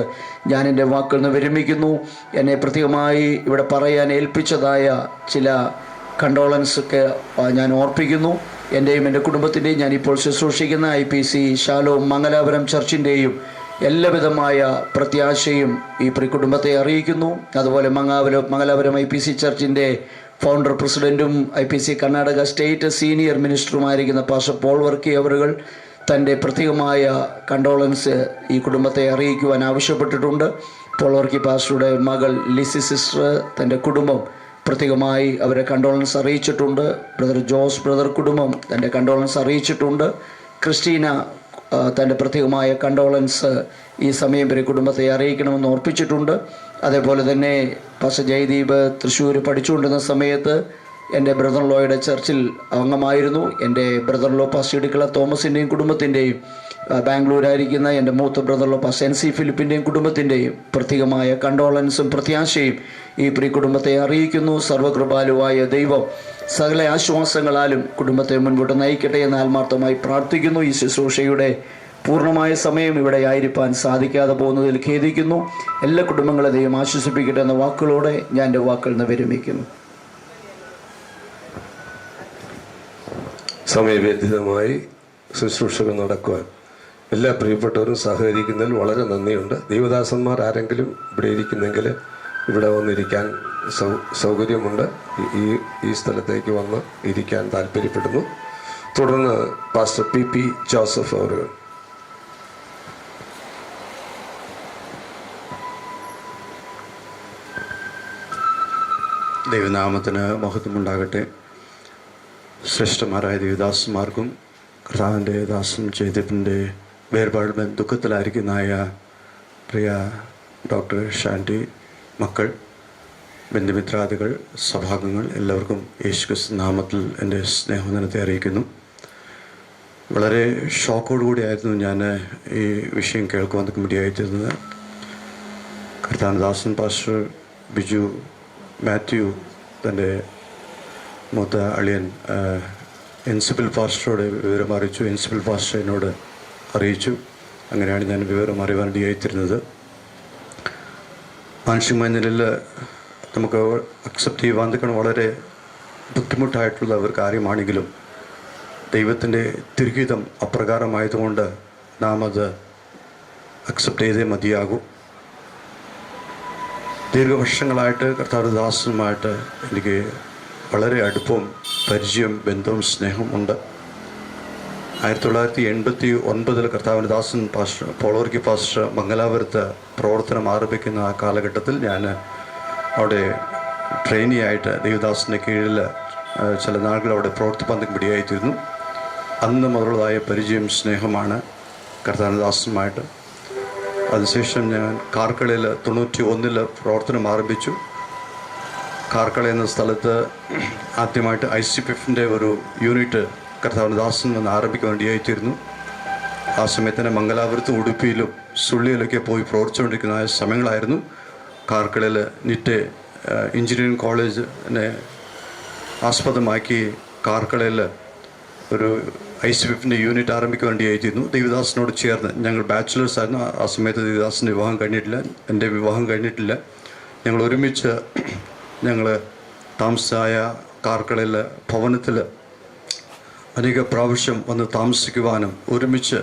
ഞാൻ എൻ്റെ വാക്കുകൾ നിന്ന് വിരമിക്കുന്നു. എന്നെ പ്രത്യേകമായി ഇവിടെ പറയാൻ ഏൽപ്പിച്ചതായ ചില കണ്ടോളൻസൊക്കെ ഞാൻ ഓർപ്പിക്കുന്നു. എൻ്റെയും എൻ്റെ കുടുംബത്തിൻ്റെയും ഞാനിപ്പോൾ ശുശ്രൂഷിക്കുന്ന IPC ശാലോം മംഗലാപുരം ചർച്ചിൻ്റെയും എല്ലാവിധമായ പ്രത്യാശയും ഈ പ്രിയ കുടുംബത്തെ അറിയിക്കുന്നു. അതുപോലെ മംഗലാപുരം IPC ചർച്ചിൻ്റെ ഫൗണ്ടർ പ്രസിഡൻറ്റും IPC കർണാടക സ്റ്റേറ്റ് സീനിയർ മിനിസ്റ്ററുമായിരിക്കുന്ന പാസ്റ്റർ പോൾ വർക്കി അവറുകൾ തൻ്റെ പ്രത്യേകമായ കണ്ടോളൻസ് ഈ കുടുംബത്തെ അറിയിക്കുവാൻ ആവശ്യപ്പെട്ടിട്ടുണ്ട്. പോൾ വർക്കി പാസ്റ്ററുടെ മകൾ ലിസി സിസ്റ്റർ തൻ്റെ കുടുംബം പ്രത്യേകമായി അവരെ കണ്ടോളൻസ് അറിയിച്ചിട്ടുണ്ട്. ബ്രദർ ജോസ് ബ്രദർ കുടുംബം തൻ്റെ കണ്ടോളൻസ് അറിയിച്ചിട്ടുണ്ട്. ക്രിസ്റ്റീന തൻ്റെ പ്രത്യേകമായ കണ്ടോളൻസ് ഈ സമയം വരെ കുടുംബത്തെ അറിയിക്കണമെന്ന് ഓർപ്പിച്ചിട്ടുണ്ട്. അതേപോലെ തന്നെ പാസ്റ്റർ ജയദീപ് തൃശ്ശൂർ പഠിച്ചുകൊണ്ടിരുന്ന സമയത്ത് എൻ്റെ ബ്രദർ ലോയുടെ ചർച്ചിൽ അംഗമായിരുന്നു. എൻ്റെ ബ്രദർ ലോ പാസ്റ്റർ ഇടുക്കള തോമസിൻ്റെയും കുടുംബത്തിൻ്റെയും ബാംഗ്ലൂരായിരിക്കുന്ന എൻ്റെ മൂത്ത ബ്രദർ ലോ പാസ്റ്റർ NC ഫിലിപ്പിൻ്റെയും കുടുംബത്തിൻ്റെയും പ്രത്യേകമായ കണ്ടോളൻസും പ്രത്യാശയും ഈ പ്രിയ കുടുംബത്തെ അറിയിക്കുന്നു. സർവകൃപാലുവായ ദൈവം സകല ആശ്വാസങ്ങളാലും കുടുംബത്തെ മുൻപോട്ട് നയിക്കട്ടെ എന്ന് ആത്മാർത്ഥമായി പ്രാർത്ഥിക്കുന്നു. ഈ ശുശ്രൂഷയുടെ പൂർണ്ണമായ സമയം ഇവിടെ ആയിരിക്കാൻ സാധിക്കാതെ പോകുന്നതിൽ ഖേദിക്കുന്നു. എല്ലാ കുടുംബങ്ങളെ ദൈവം ആശ്വസിപ്പിക്കട്ടെ എന്ന വാക്കുകളോടെ ഞാൻ എൻ്റെ വാക്കുകളിൽ നിന്ന് വിരമിക്കുന്നു. സമയബന്ധിതമായി ശുശ്രൂഷകൾ നടക്കുവാൻ എല്ലാ പ്രിയപ്പെട്ടവരും സഹകരിക്കുന്നതിൽ വളരെ നന്ദിയുണ്ട്. ദൈവദാസന്മാർ ആരെങ്കിലും ഇവിടെ ഇരിക്കുന്നെങ്കിൽ ഇവിടെ വന്നിരിക്കാൻ സൗകര്യമുണ്ട്. ഈ സ്ഥലത്തേക്ക് വന്ന് ഇരിക്കാൻ താല്പര്യപ്പെടുന്നു. തുടർന്ന് പാസ്റ്റർ PP ജോസഫ് അവറുകൾ. ദൈവനാമത്തിന് മഹത്വമുണ്ടാകട്ടെ. ശ്രേഷ്ഠന്മാരായ ദേവദാസന്മാർക്കും കർത്താവിൻ്റെ ദാസൻ ജയദീപിൻ്റെ വേർപാട് ദുഃഖത്തിലായിരിക്കുന്നതായ പ്രിയ ഡോക്ടർ ഷാൻഡി, മക്കൾ, ബന്ധുമിത്രാദികൾ, സഭാംഗങ്ങൾ എല്ലാവർക്കും യേശുക്രിസ്തു നാമത്തിൽ എൻ്റെ സ്നേഹവന്ദനത്തെ അറിയിക്കുന്നു. വളരെ ഷോക്കോടുകൂടിയായിരുന്നു ഞാൻ ഈ വിഷയം കേൾക്കുവാൻ കമ്മിറ്റിയായിത്തീരുന്നത്. കർത്താനദാസൻ പാസ്റ്റർ ബിജു മാത്യു തൻ്റെ മൂത്ത അളിയൻ എൻസിപ്പൽ പാസ്റ്ററോട് വിവരം അറിയിച്ചു. എൻസിപ്പൽ പാസ്റ്റർ എന്നോട് അറിയിച്ചു. അങ്ങനെയാണ് ഞാൻ വിവരം അറിയാൻ വേണ്ടിയായിത്തീരുന്നത്. മാനസികമായ നിലയിൽ നമുക്ക് അക്സെപ്റ്റ് ചെയ്യുവാൻ വളരെ ബുദ്ധിമുട്ടായിട്ടുള്ള ഒരു കാര്യമാണെങ്കിലും ദൈവത്തിൻ്റെ തിരുഹിതം അപ്രകാരമായതുകൊണ്ട് നാം അത് അക്സെപ്റ്റ് ചെയ്തേ മതിയാകൂ. ദീർഘവർഷങ്ങളായിട്ട് കർത്താവദാസനുമായിട്ട് എനിക്ക് വളരെ അടുപ്പവും പരിചയവും ബന്ധവും സ്നേഹവും ഉണ്ട്. 1989 കർത്താവിൻ്റെ ദാസൻ പാസ്റ്റർ പോൾ വർക്കി പാസ്റ്റർ മംഗലാപുരത്ത് പ്രവർത്തനം ആരംഭിക്കുന്ന ആ കാലഘട്ടത്തിൽ ഞാൻ അവിടെ ട്രെയിനിയായിട്ട് ദൈവദാസൻ്റെ കീഴിൽ ചില നാളുകൾ അവിടെ പ്രവർത്തിപ്പാൻ പിടിയായിത്തീരുന്നു. അന്ന് മുതലുള്ളതായ പരിചയം സ്നേഹമാണ് കർത്താവദാസനുമായിട്ട്. അതിനുശേഷം ഞാൻ കാർക്കളയിൽ 91 പ്രവർത്തനം ആരംഭിച്ചു. കാർക്കള എന്ന സ്ഥലത്ത് ആദ്യമായിട്ട് ICPFൻ്റെ ഒരു യൂണിറ്റ് കർത്താവിൻ്റെ ദാസൻ വന്ന് ആരംഭിക്കാൻ വേണ്ടിയായിത്തീരുന്നു. ആ സമയത്ത് തന്നെ മംഗലാപുരത്തും ഉടുപ്പിയിലും സുള്ളിയിലൊക്കെ പോയി പ്രവർത്തിച്ചുകൊണ്ടിരിക്കുന്ന ആ സമയങ്ങളായിരുന്നു. കാർക്കളിൽ നിറ്റ് എഞ്ചിനീയറിംഗ് കോളേജിനെ ആസ്പദമാക്കി കാർക്കളയിൽ ഒരു ICFൻ്റെ യൂണിറ്റ് ആരംഭിക്കാൻ വേണ്ടിയായിരുന്നു. ദേവദാസിനോട് ചേർന്ന് ഞങ്ങൾ ബാച്ചിലേഴ്സ് ആയിരുന്നു. ആ സമയത്ത് ദേവദാസിൻ്റെ വിവാഹം കഴിഞ്ഞിട്ടില്ല, എൻ്റെ വിവാഹം കഴിഞ്ഞിട്ടില്ല. ഞങ്ങൾ ഒരുമിച്ച് ഞങ്ങൾ താമസമായ കാർക്കളയിൽ ഭവനത്തിൽ അനേക പ്രാവശ്യം വന്ന് താമസിക്കുവാനും ഒരുമിച്ച്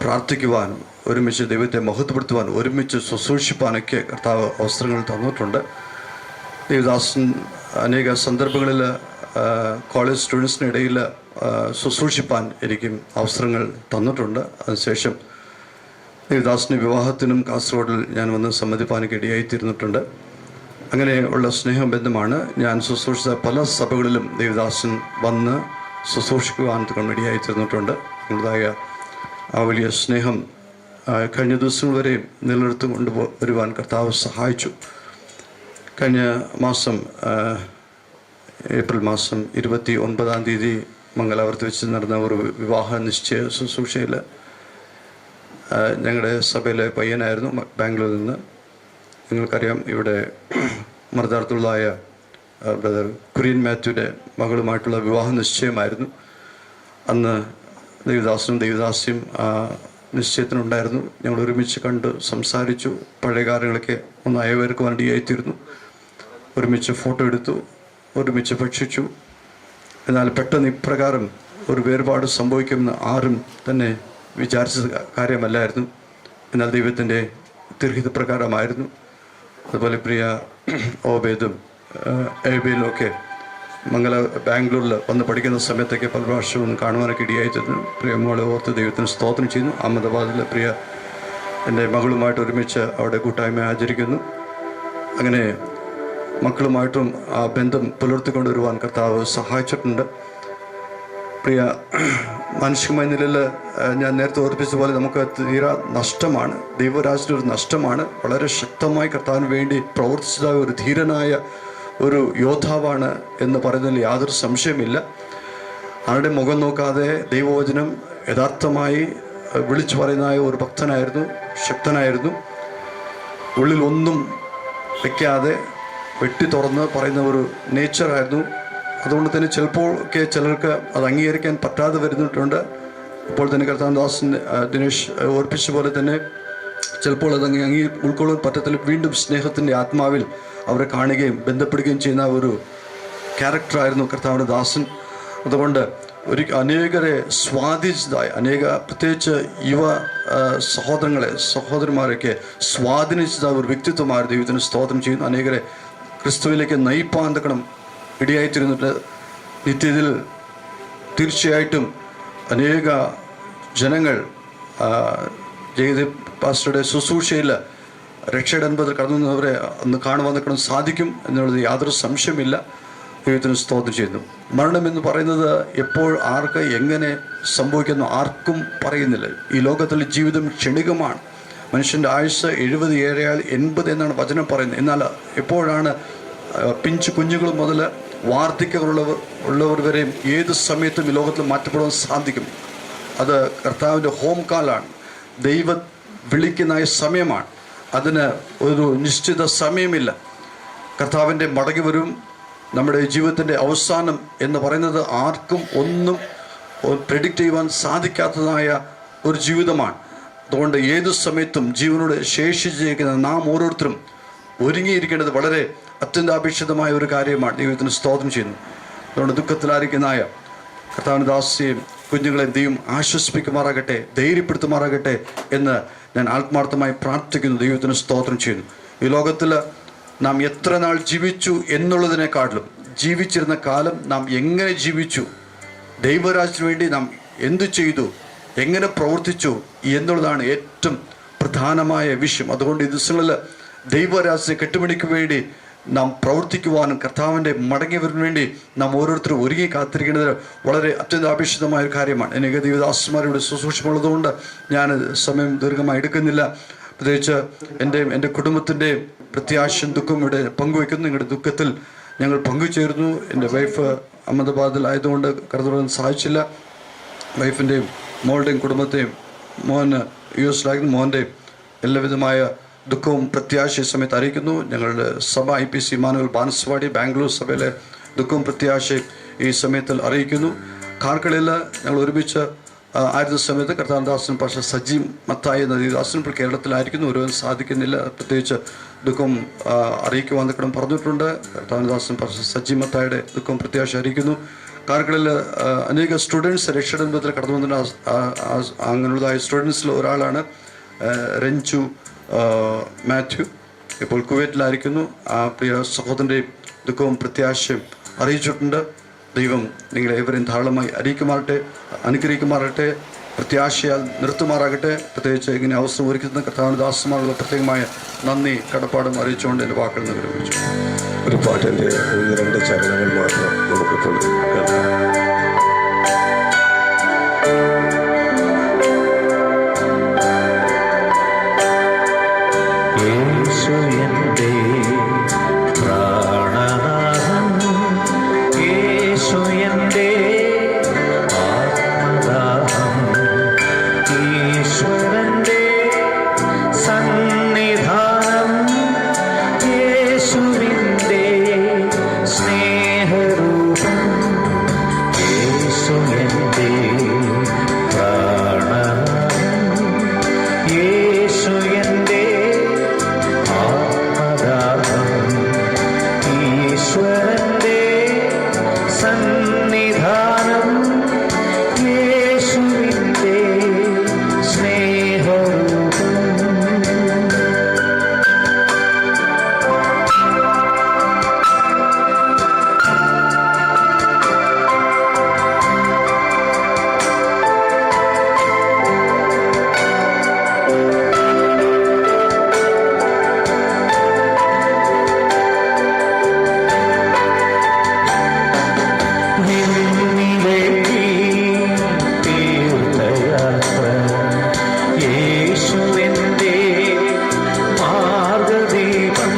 പ്രാർത്ഥിക്കുവാനും ഒരുമിച്ച് ദൈവത്തെ മഹത്വപ്പെടുത്തുവാനും ഒരുമിച്ച് ശുശ്രൂഷിപ്പാനൊക്കെ കർത്താവ് അവസരങ്ങൾ തന്നിട്ടുണ്ട്. ദേവദാസൻ അനേക സന്ദർഭങ്ങളിൽ കോളേജ് സ്റ്റുഡൻസിനിടയിൽ ശുശ്രൂഷിപ്പാൻ എനിക്കും അവസരങ്ങൾ തന്നിട്ടുണ്ട്. അതിനുശേഷം ദേവദാസിൻ്റെ വിവാഹത്തിനും കാസർഗോഡിൽ ഞാൻ വന്ന് സമ്മതിപ്പാനൊക്കെ ഇടയായിത്തീർന്നിട്ടുണ്ട്. അങ്ങനെയുള്ള സ്നേഹബന്ധമാണ്. ഞാൻ ശുശ്രൂഷിച്ച പല സഭകളിലും ദേവദാസൻ വന്ന് ശുശ്രൂഷിക്കുവാൻ ഇടയായിത്തീർന്നിട്ടുണ്ട്. ഞങ്ങളുടേതായ ആ വലിയ സ്നേഹം കഴിഞ്ഞ ദിവസങ്ങൾ വരെയും നിലനിർത്തി കൊണ്ടുവരുവാൻ കർത്താവ് സഹായിച്ചു. കഴിഞ്ഞ മാസം ഏപ്രിൽ മാസം 29-ാം തീയതി മംഗലാപുരത്ത് വെച്ച് നടന്ന ഒരു വിവാഹ നിശ്ചയ ശുശ്രൂഷയിൽ ഞങ്ങളുടെ സഭയിലെ പയ്യനായിരുന്നു ബാംഗ്ലൂരിൽ നിന്ന്. നിങ്ങൾക്കറിയാം, ഇവിടെ മറുതാർത്തുള്ളതായ ബ്രദർ കുര്യൻ മാത്യുവിൻ്റെ മകളുമായിട്ടുള്ള വിവാഹ നിശ്ചയമായിരുന്നു. അന്ന് ദേവദാസിയും നിശ്ചയത്തിനുണ്ടായിരുന്നു. ഞങ്ങൾ ഒരുമിച്ച് കണ്ട് സംസാരിച്ചു. പഴയ കാര്യങ്ങളൊക്കെ ഒന്ന് അയവേർക്കുവാൻ വേണ്ടിയായിത്തീർന്നു. ഒരുമിച്ച് ഫോട്ടോ എടുത്തു, ഒരുമിച്ച് ഭക്ഷിച്ചു. എന്നാൽ പെട്ടെന്ന് ഇപ്രകാരം ഒരു വേർപാട് സംഭവിക്കുമെന്ന് ആരും തന്നെ വിചാരിച്ച കാര്യമല്ലായിരുന്നു. എന്നാൽ ദൈവത്തിൻ്റെ തിർഹിതപ്രകാരമായിരുന്നു. അതുപോലെ പ്രിയ ഓബേദും ഏബേലും ഒക്കെ ബാംഗ്ലൂരിൽ വന്ന് പഠിക്കുന്ന സമയത്തൊക്കെ പല പ്രാവശ്യം ഒന്ന് കാണുവാനൊക്കെ ഇടയായിത്തീർന്നു. പ്രിയ മോളെ ഓർത്ത് ദൈവത്തിന് സ്തോത്രം ചെയ്യുന്നു. അഹമ്മദാബാദിലെ പ്രിയ എൻ്റെ മകളുമായിട്ട് ഒരുമിച്ച് അവിടെ കൂട്ടായ്മ ആചരിക്കുന്നു. അങ്ങനെ മക്കളുമായിട്ടും ആ ബന്ധം പുലർത്തിക്കൊണ്ടുവരുവാൻ കർത്താവ് സഹായിച്ചിട്ടുണ്ട്. പ്രിയ മാനുഷികമായ നിലയിൽ ഞാൻ നേരത്തെ ഓർപ്പിച്ച പോലെ നമുക്ക് തീരാ നഷ്ടമാണ്. ദൈവരാജ്യത്തിൻ്റെ ഒരു നഷ്ടമാണ്. വളരെ ശക്തമായി കർത്താവിന് വേണ്ടി പ്രവർത്തിച്ചതായ ഒരു ധീരനായ ഒരു യോദ്ധാവാണ് എന്ന് പറയുന്നതിൽ യാതൊരു സംശയമില്ല. ആരുടെ മുഖം നോക്കാതെ ദൈവവചനം യഥാർത്ഥമായി വിളിച്ചു പറയുന്നതായ ഒരു ഭക്തനായിരുന്നു, ശക്തനായിരുന്നു. ഉള്ളിൽ ഒന്നും വയ്ക്കാതെ വെട്ടി തുറന്ന് പറയുന്ന ഒരു നേച്ചറായിരുന്നു. അതുകൊണ്ട് തന്നെ ചിലപ്പോൾ ഒക്കെ ചിലർക്ക് അത് അംഗീകരിക്കാൻ പറ്റാതെ വരുന്നിട്ടുണ്ട്. ഇപ്പോൾ തന്നെ കർത്താവദാസൻ ദിനേശ് ഓർപ്പിച്ച പോലെ തന്നെ ചിലപ്പോൾ അത് ഉൾക്കൊള്ളാൻ പറ്റത്തില്ല. വീണ്ടും സ്നേഹത്തിൻ്റെ ആത്മാവിൽ അവരെ കാണുകയും ബന്ധപ്പെടുകയും ചെയ്യുന്ന ഒരു ക്യാരക്ടറായിരുന്നു കർത്താവിൻ്റെ ദാസൻ. അതുകൊണ്ട് അനേകരെ സ്വാധീനിച്ചതായി പ്രത്യേകിച്ച് യുവ സഹോദരന്മാരെയൊക്കെ സ്വാധീനിച്ചതായ ഒരു വ്യക്തിത്വമായിരുന്നു. ദൈവത്തിന് സ്തോത്രം ചെയ്യുന്നു. അനേകരെ ക്രിസ്തുവിലേക്ക് നയിപ്പാന്തക്കണം ഇടയായിത്തീരുന്നിട്ട് നിത്യത്തിൽ തീർച്ചയായിട്ടും അനേക ജനങ്ങൾ ജയദേവ് പാസ്റ്ററുടെ ശുശ്രൂഷയിൽ രക്ഷയുടെ അനുഭവത്തിൽ കടന്നു വന്നവരെ ഒന്ന് കാണുവാൻ നിൽക്കണം സാധിക്കും എന്നുള്ളത് യാതൊരു സംശയമില്ല. ദൈവത്തിന് സ്തോത്രം ചെയ്യുന്നു. മരണം എന്ന് പറയുന്നത് എപ്പോൾ ആർക്ക് എങ്ങനെ സംഭവിക്കുന്നു ആർക്കും പറയുന്നില്ല. ഈ ലോകത്തിലെ ജീവിതം ക്ഷണികമാണ്. മനുഷ്യൻ്റെ ആയുസ് 70 ഏറെയാൽ 80 എന്നാണ് വചനം പറയുന്നത്. എന്നാൽ എപ്പോഴാണ് പിഞ്ചു കുഞ്ഞുങ്ങൾ മുതൽ വാർദ്ധക്യമുള്ളവർ വരെയും ഏത് സമയത്തും ഈ ലോകത്തിൽ മാറ്റപ്പെടാൻ സാധിക്കും. അത് കർത്താവിൻ്റെ ഹോം കാലാണ്. ദൈവം വിളിക്കുന്ന സമയമാണ്. അതിന് ഒരു നിശ്ചിത സമയമില്ല. കർത്താവിൻ്റെ മടങ്ങി വരും നമ്മുടെ ജീവിതത്തിൻ്റെ അവസാനം എന്ന് പറയുന്നത് ആർക്കും ഒന്നും പ്രെഡിക്റ്റ് ചെയ്യുവാൻ സാധിക്കാത്തതായ ഒരു ജീവിതമാണ്. അതുകൊണ്ട് ഏതു സമയത്തും ജീവനോട് ശേഷിച്ചിരിക്കുന്ന നാം ഓരോരുത്തരും ഒരുങ്ങിയിരിക്കേണ്ടത് വളരെ അത്യന്താപേക്ഷിതമായ ഒരു കാര്യമാണ്. ദൈവത്തിന് സ്തോത്രം ചെയ്യുന്നു. അതുകൊണ്ട് ദുഃഖത്തിലായിരിക്കുന്നതായ കർത്താവിൻ്റെ ദാസിയെയും കുഞ്ഞുങ്ങളെ ദൈവം ആശ്വസിപ്പിക്കുമാറാകട്ടെ, ധൈര്യപ്പെടുത്തുമാറാകട്ടെ എന്ന് ഞാൻ ആത്മാർത്ഥമായി പ്രാർത്ഥിക്കുന്നു. ദൈവത്തിന് സ്തോത്രം ചെയ്യുന്നു. ഈ ലോകത്തിൽ നാം എത്ര നാൾ ജീവിച്ചു എന്നുള്ളതിനെക്കാട്ടിലും ജീവിച്ചിരുന്ന കാലം നാം എങ്ങനെ ജീവിച്ചു, ദൈവരാജ്യത്തിന് വേണ്ടി നാം എന്തു ചെയ്തു, എങ്ങനെ പ്രവർത്തിച്ചു എന്നുള്ളതാണ് ഏറ്റവും പ്രധാനമായ വിഷയം. അതുകൊണ്ട് ഈ ദിവസങ്ങളിൽ ദൈവരാജ്യത്തെ കെട്ടുപണിക്ക് വേണ്ടി നാം പ്രവർത്തിക്കുവാനും കർത്താവിൻ്റെ മടങ്ങി വരുന്നതിന് വേണ്ടി നാം ഓരോരുത്തരും ഒരുങ്ങി കാത്തിരിക്കേണ്ടത് വളരെ അത്യന്താപേക്ഷിതമായ ഒരു കാര്യമാണ്. എനിക്ക് ദൈവദാസന്മാരുടെ ശുശ്രൂഷമുള്ളതുകൊണ്ട് ഞാൻ സമയം ദീർഘമായി എടുക്കുന്നില്ല. പ്രത്യേകിച്ച് എൻ്റെ കുടുംബത്തിൻ്റെയും പ്രത്യാശയും ദുഃഖം ഇവിടെ പങ്കുവയ്ക്കുന്നു. നിങ്ങളുടെ ദുഃഖത്തിൽ ഞങ്ങൾ പങ്കുചേർന്നു. എൻ്റെ വൈഫ് അഹമ്മദാബാദിലായതുകൊണ്ട് കടന്നു വരാൻ സാധിച്ചില്ല. വൈഫിൻ്റെയും മോളുടെയും കുടുംബത്തെയും മോന് യുഎസിലായിരുന്നു. മോൻ്റെ എല്ലാവിധമായ ദുഃഖവും പ്രത്യാശ സമയത്ത് അറിയിക്കുന്നു. ഞങ്ങളുടെ സഭ IPC ഇമ്മാനുവൽ ബാനസവാടി ബാംഗ്ലൂർ സഭയിലെ ദുഃഖവും പ്രത്യാശയും ഈ സമയത്തിൽ അറിയിക്കുന്നു. കാർക്കളിൽ ഞങ്ങൾ ഒരുമിച്ച് ആയിരുന്ന സമയത്ത് കർത്താനദാസൻ പക്ഷേ സജി മത്തായി എന്ന ദാസൻ ഇപ്പോൾ കേരളത്തിലായിരിക്കുന്നു. ഒരുവൻ സാധിക്കുന്നില്ല, പ്രത്യേകിച്ച് ദുഃഖം അറിയിക്കുവാൻ നിൽക്കണം പറഞ്ഞിട്ടുണ്ട്. കർത്താനദാസൻ പക്ഷേ സജി മത്തായുടെ ദുഃഖം പ്രത്യാശ അറിയിക്കുന്നു. കാർക്കളിൽ അനേക സ്റ്റുഡൻസ് രക്ഷാബന്ധത്തിൽ കടന്നു വന്നിട്ട് അങ്ങനെയുള്ളതായ സ്റ്റുഡൻസിൽ ഒരാളാണ് രഞ്ജു മാത്യു. ഇപ്പോൾ കുവൈറ്റിലായിരിക്കുന്നു. ആ പ്രിയ സഹോദരൻ്റെ ദുഃഖവും പ്രത്യാശയും അറിയിച്ചിട്ടുണ്ട്. ദൈവം നിങ്ങളെ ഏവരെയും ധാരാളമായി അനുഗ്രഹിക്കുമാറട്ടെ, പ്രത്യാശയാൽ നിർത്തുമാറാകട്ടെ. പ്രത്യേകിച്ച് ഇങ്ങനെ അവസരം ഒരുക്കുന്ന കർത്താനദാസന്മാരുള്ള പ്രത്യേകമായ നന്ദി കടപ്പാടും അറിയിച്ചുകൊണ്ട് എൻ്റെ വാക്കുകൾ നിർവഹിച്ചു. ഒരു പാട്ടിൻ്റെ 2 ചരണങ്ങൾ മാത്രം നമുക്കിപ്പോൾ കേൾക്കാം. യേശു എൻ്റെ പ്രാണനാഥൻ, യേശു എൻ്റെ ആത്മദാഹം, ഈശ്വരൻ്റെ സന്നിധാനം, യേശുവിൻ്റെ സ്നേഹരൂപം, യേശു എൻ്റെ പ്രാണനാഥൻ, യേശു എൻ്റെ ആത്മദാഹം, ഈശ്വരന്റെ സന്നിധാനം, യേശുവിന്റെ സ്നേഹരൂപം. നിന്നിലേക്ക് തീർത്ഥയാത്ര, യേശുവിന്റെ മാർഗദീപം.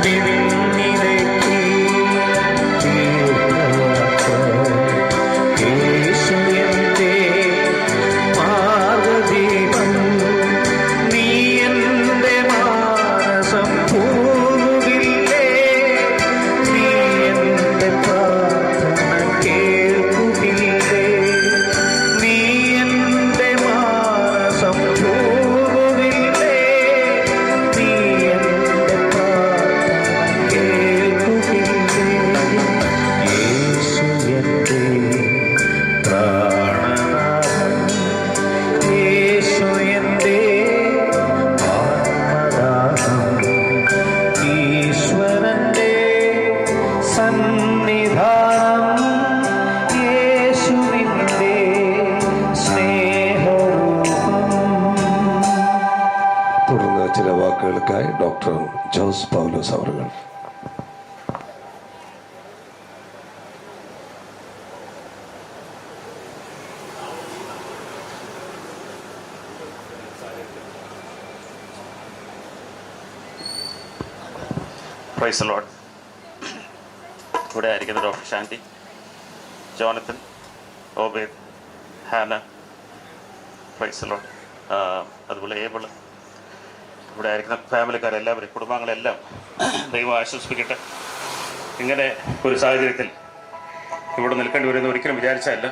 നിന്നിലേക്ക് തീർത്ഥയാത്ര, യേശുവിന്റെ മാർഗദീപം. നീ എൻ്റെ മാനസം പൂവില്ലേ, നീ എൻ്റെ പ്രാർത്ഥന കേൾക്കുകില്ലേ, നീ എൻ്റെ മാനസം പൂവില്ലേ, നീ എൻ്റെ പ്രാർത്ഥന കേൾക്കുകില്ലേ. യേശു എൻ്റെ പ്രാണനാഥൻ, യേശു എൻ്റെ ആത്മദാഹം, ഈശ്വരന്റെ സന്നിധാനം, യേശുവിന്റെ സ്നേഹരൂപം. തുടർന്ന് ചില വാക്കുകൾക്കായി ഡോക്ടർ ജോസ് പൗലോസ് അവர்கள். Praise the lord. ഇവിടെ ആയിരിക്കുന്ന doctor Shanti, Jonathan, Obed, Hannah, praise the lord. അതുപോലെ ഏബിൾ, ഇവിടെ ആയിരിക്കുന്ന ഫാമിലിക്കാരെല്ലാവരും, കുടുംബാംഗങ്ങളെല്ലാം ദൈവം ആശ്വസിപ്പിക്കട്ടെ. ഇങ്ങനെ ഒരു സാഹചര്യത്തിൽ ഇവിടെ നിൽക്കേണ്ടി വരുന്ന ഒരിക്കലും വിചാരിച്ചതല്ല.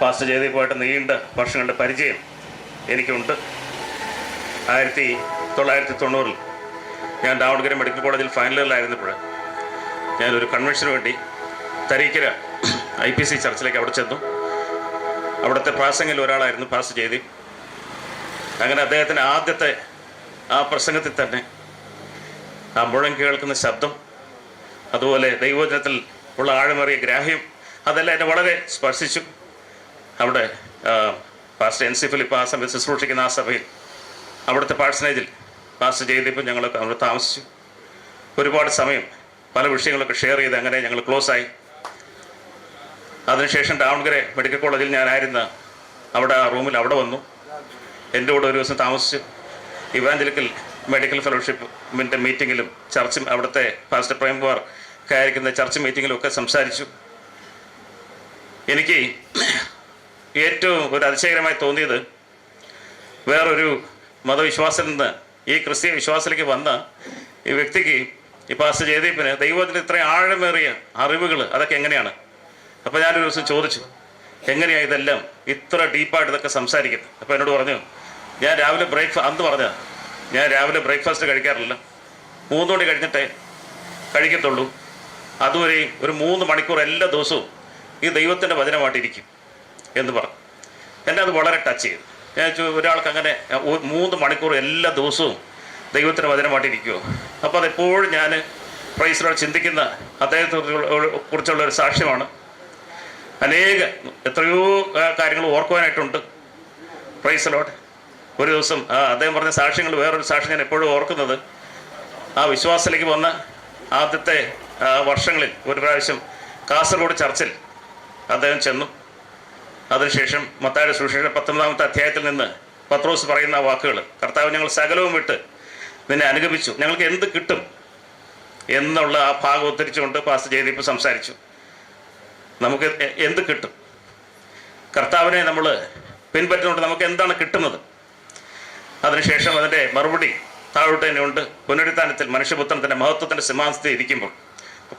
പാസ്റ്റർ ജയദീപുമായിട്ട് നീണ്ട വർഷങ്ങളുടെ പരിചയം എനിക്കുണ്ട്. 1990 ഞാൻ ദാവണഗിരി മെഡിക്കൽ കോളേജിൽ ഫൈനൽ ഇയറിലായിരുന്നപ്പോൾ ഞാനൊരു കൺവെൻഷന് വേണ്ടി തരീക്കര IPC ചർച്ചിലേക്ക് അവിടെ ചെന്നു. അവിടുത്തെ പ്രാസംഗിൽ ഒരാളായിരുന്നു പാസ്റ്റർ ജയദീപ്. അങ്ങനെ അദ്ദേഹത്തിൻ്റെ ആദ്യത്തെ ആ പ്രസംഗത്തിൽ തന്നെ ആ മുഴങ്ങി കേൾക്കുന്ന ശബ്ദം, അതുപോലെ ദൈവവചനത്തിൽ ഉള്ള ആഴമേറിയ ഗ്രാഹ്യം, അതെല്ലാം എന്നെ വളരെ സ്പർശിച്ചു. അവിടെ പാസ്റ്റർ NC ഫിലിപ്പ് ആ സമയത്ത് ശുശ്രൂഷിക്കുന്ന ആ സഭയിൽ അവിടുത്തെ പാഴ്സനേജിൽ പാസ്റ്റർ ജയദീപും ഞങ്ങളൊക്കെ അവിടെ താമസിച്ചു. ഒരുപാട് സമയം പല വിഷയങ്ങളൊക്കെ ഷെയർ ചെയ്ത് അങ്ങനെ ഞങ്ങൾ ക്ലോസായി. അതിനുശേഷം ദാവണഗിരി മെഡിക്കൽ കോളേജിൽ ഞാനായിരുന്ന അവിടെ ആ റൂമിൽ അവിടെ വന്നു. എൻ്റെ കൂടെ ഒരു ദിവസം താമസിച്ചു. ഇവാഞ്ചലിക്കൽ മെഡിക്കൽ ഫെലോഷിപ്പിൻ്റെ മീറ്റിങ്ങിലും ചർച്ചും അവിടുത്തെ പാസ്റ്റർ പ്രേംകുമാർ ആയിരിക്കുന്ന ചർച്ച് മീറ്റിങ്ങിലും ഒക്കെ സംസാരിച്ചു. എനിക്ക് ഏറ്റവും ഒരു അതിശയകരമായി തോന്നിയത് വേറൊരു മതവിശ്വാസത്തിൽ നിന്ന് ഈ ക്രിസ്തീയ വിശ്വാസത്തിലേക്ക് വന്ന ഈ വ്യക്തിക്ക്, ഈ പാസ്റ്റർ ജയദീപിന് ദൈവത്തിൻ്റെ ഇത്രയും ആഴമേറിയ അറിവുകൾ അതൊക്കെ എങ്ങനെയാണ്? അപ്പോൾ ഞാനൊരു ദിവസം ചോദിച്ചു, എങ്ങനെയാണ് ഇതെല്ലാം ഇത്ര ഡീപ്പായിട്ട് ഇതൊക്കെ സംസാരിക്കുന്നത്? അപ്പോൾ എന്നോട് പറഞ്ഞു, ഞാൻ രാവിലെ ഞാൻ രാവിലെ ബ്രേക്ക്ഫാസ്റ്റ് കഴിക്കാറില്ല, 3 മണി കഴിഞ്ഞിട്ടേ കഴിക്കത്തുള്ളൂ. അതുവരെ ഒരു 3 മണിക്കൂർ എല്ലാ ദിവസവും ഈ ദൈവത്തിൻ്റെ വചനമായിട്ടിരിക്കും എന്ന് പറഞ്ഞു. എന്നെ അത് വളരെ ടച്ച് ചെയ്തു. ഞാൻ ഒരാൾക്ക് അങ്ങനെ 3 മണിക്കൂർ എല്ലാ ദിവസവും ദൈവത്തിൻ്റെ വചനമായിട്ടിരിക്കുമോ? അപ്പോൾ അതെപ്പോഴും ഞാൻ പ്രൈസിലോട് ചിന്തിക്കുന്ന അദ്ദേഹത്തെ കുറിച്ചുള്ള ഒരു സാക്ഷ്യമാണ്. എത്രയോ കാര്യങ്ങൾ ഓർക്കുവാനായിട്ടുണ്ട്. പ്രൈസിലോട് ഒരു ദിവസം അദ്ദേഹം പറഞ്ഞ സാക്ഷ്യങ്ങൾ, വേറൊരു സാക്ഷ്യം ഞാൻ എപ്പോഴും ഓർക്കുന്നത്, ആ വിശ്വാസത്തിലേക്ക് വന്ന ആദ്യത്തെ വർഷങ്ങളിൽ ഒരു പ്രാവശ്യം കാസർഗോഡ് ചർച്ചിൽ അദ്ദേഹം ചെന്നു. അതിനുശേഷം മത്തായിയുടെ സുവിശേഷം 19-ാമത്തെ അധ്യായത്തിൽ നിന്ന് പത്രോസ് പറയുന്ന വാക്കുകൾ, കർത്താവ് ഞങ്ങൾ സകലവും വിട്ട് നിന്നെ അനുഗമിച്ചു, ഞങ്ങൾക്ക് എന്ത് കിട്ടും എന്നുള്ള ആ ഭാഗം ഉദ്ധരിച്ചുകൊണ്ട് പാസ്റ്റർ ജയദീപ് സംസാരിച്ചു. നമുക്ക് എന്ത് കിട്ടും? കർത്താവിനെ നമ്മൾ പിൻപറ്റുന്നുണ്ട്, നമുക്ക് എന്താണ് കിട്ടുന്നത്? അതിനുശേഷം അതിൻ്റെ മറുപടി താഴോട്ട് തന്നെ ഉണ്ട്. പുനരുത്ഥാനത്തിൽ മനുഷ്യപുത്രൻ തൻ്റെ മഹത്വത്തിൻ്റെ സിംഹാസനത്തിൽ ഇരിക്കുമ്പോൾ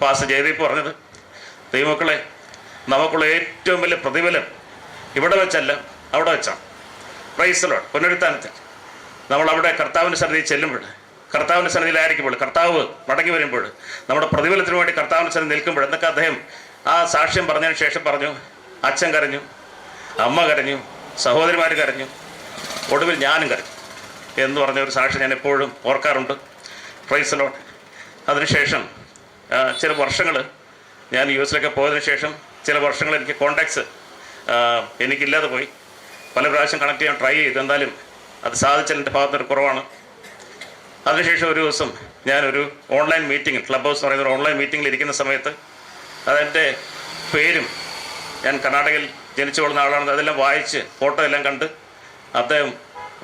പാസ്റ്റർ ജയദീപ് പറഞ്ഞത്, ദൈവമക്കളെ, നമുക്കുള്ള ഏറ്റവും വലിയ പ്രതിഫലം ഇവിടെ വെച്ചല്ല, അവിടെ വെച്ചാണ്. Price the Lord. പുനരുത്ഥാനത്തിൽ നമ്മൾ അവിടെ കർത്താവിൻ്റെ സന്നിധിയിൽ ചെല്ലുമ്പോൾ, കർത്താവിൻ്റെ സന്നിധിയിലായിരിക്കുമ്പോൾ, കർത്താവ് മടങ്ങി വരുമ്പോൾ, നമ്മുടെ പ്രതിഫലത്തിന് വേണ്ടി കർത്താവിൻ്റെ സന്നിധി നിൽക്കുമ്പോൾ, എന്നൊക്കെ അദ്ദേഹം ആ സാക്ഷ്യം പറഞ്ഞതിന് ശേഷം പറഞ്ഞു, അച്ഛൻ കരഞ്ഞു, അമ്മ കരഞ്ഞു, സഹോദരിമാർ കരഞ്ഞു, ഒടുവിൽ ഞാനും കരഞ്ഞു എന്ന് പറഞ്ഞ ഒരു സാക്ഷ്യം ഞാൻ എപ്പോഴും ഓർക്കാറുണ്ട്. Price the Lord. അതിനുശേഷം ചില വർഷങ്ങൾ ഞാൻ US പോയതിനു ശേഷം ചില വർഷങ്ങൾ എനിക്ക് കോണ്ടാക്ട്സ് എനിക്കില്ലാതെ പോയി. പല പ്രാവശ്യം കണക്ട് ചെയ്യാൻ ട്രൈ ചെയ്തു, എന്തായാലും അത് സാധിച്ചതിൻ്റെ ഭാഗത്തൊരു കുറവാണ്. അതിനുശേഷം ഒരു ദിവസം ഞാനൊരു ഓൺലൈൻ മീറ്റിംഗ്, ക്ലബ് ഹൗസ് എന്ന് പറയുന്ന ഒരു ഓൺലൈൻ മീറ്റിങ്ങിൽ ഇരിക്കുന്ന സമയത്ത്, അതെൻ്റെ പേരും ഞാൻ കർണാടകയിൽ ജനിച്ചു വളർന്ന ആളാണ്, അതെല്ലാം വായിച്ച് ഫോട്ടോ എല്ലാം കണ്ട് അദ്ദേഹം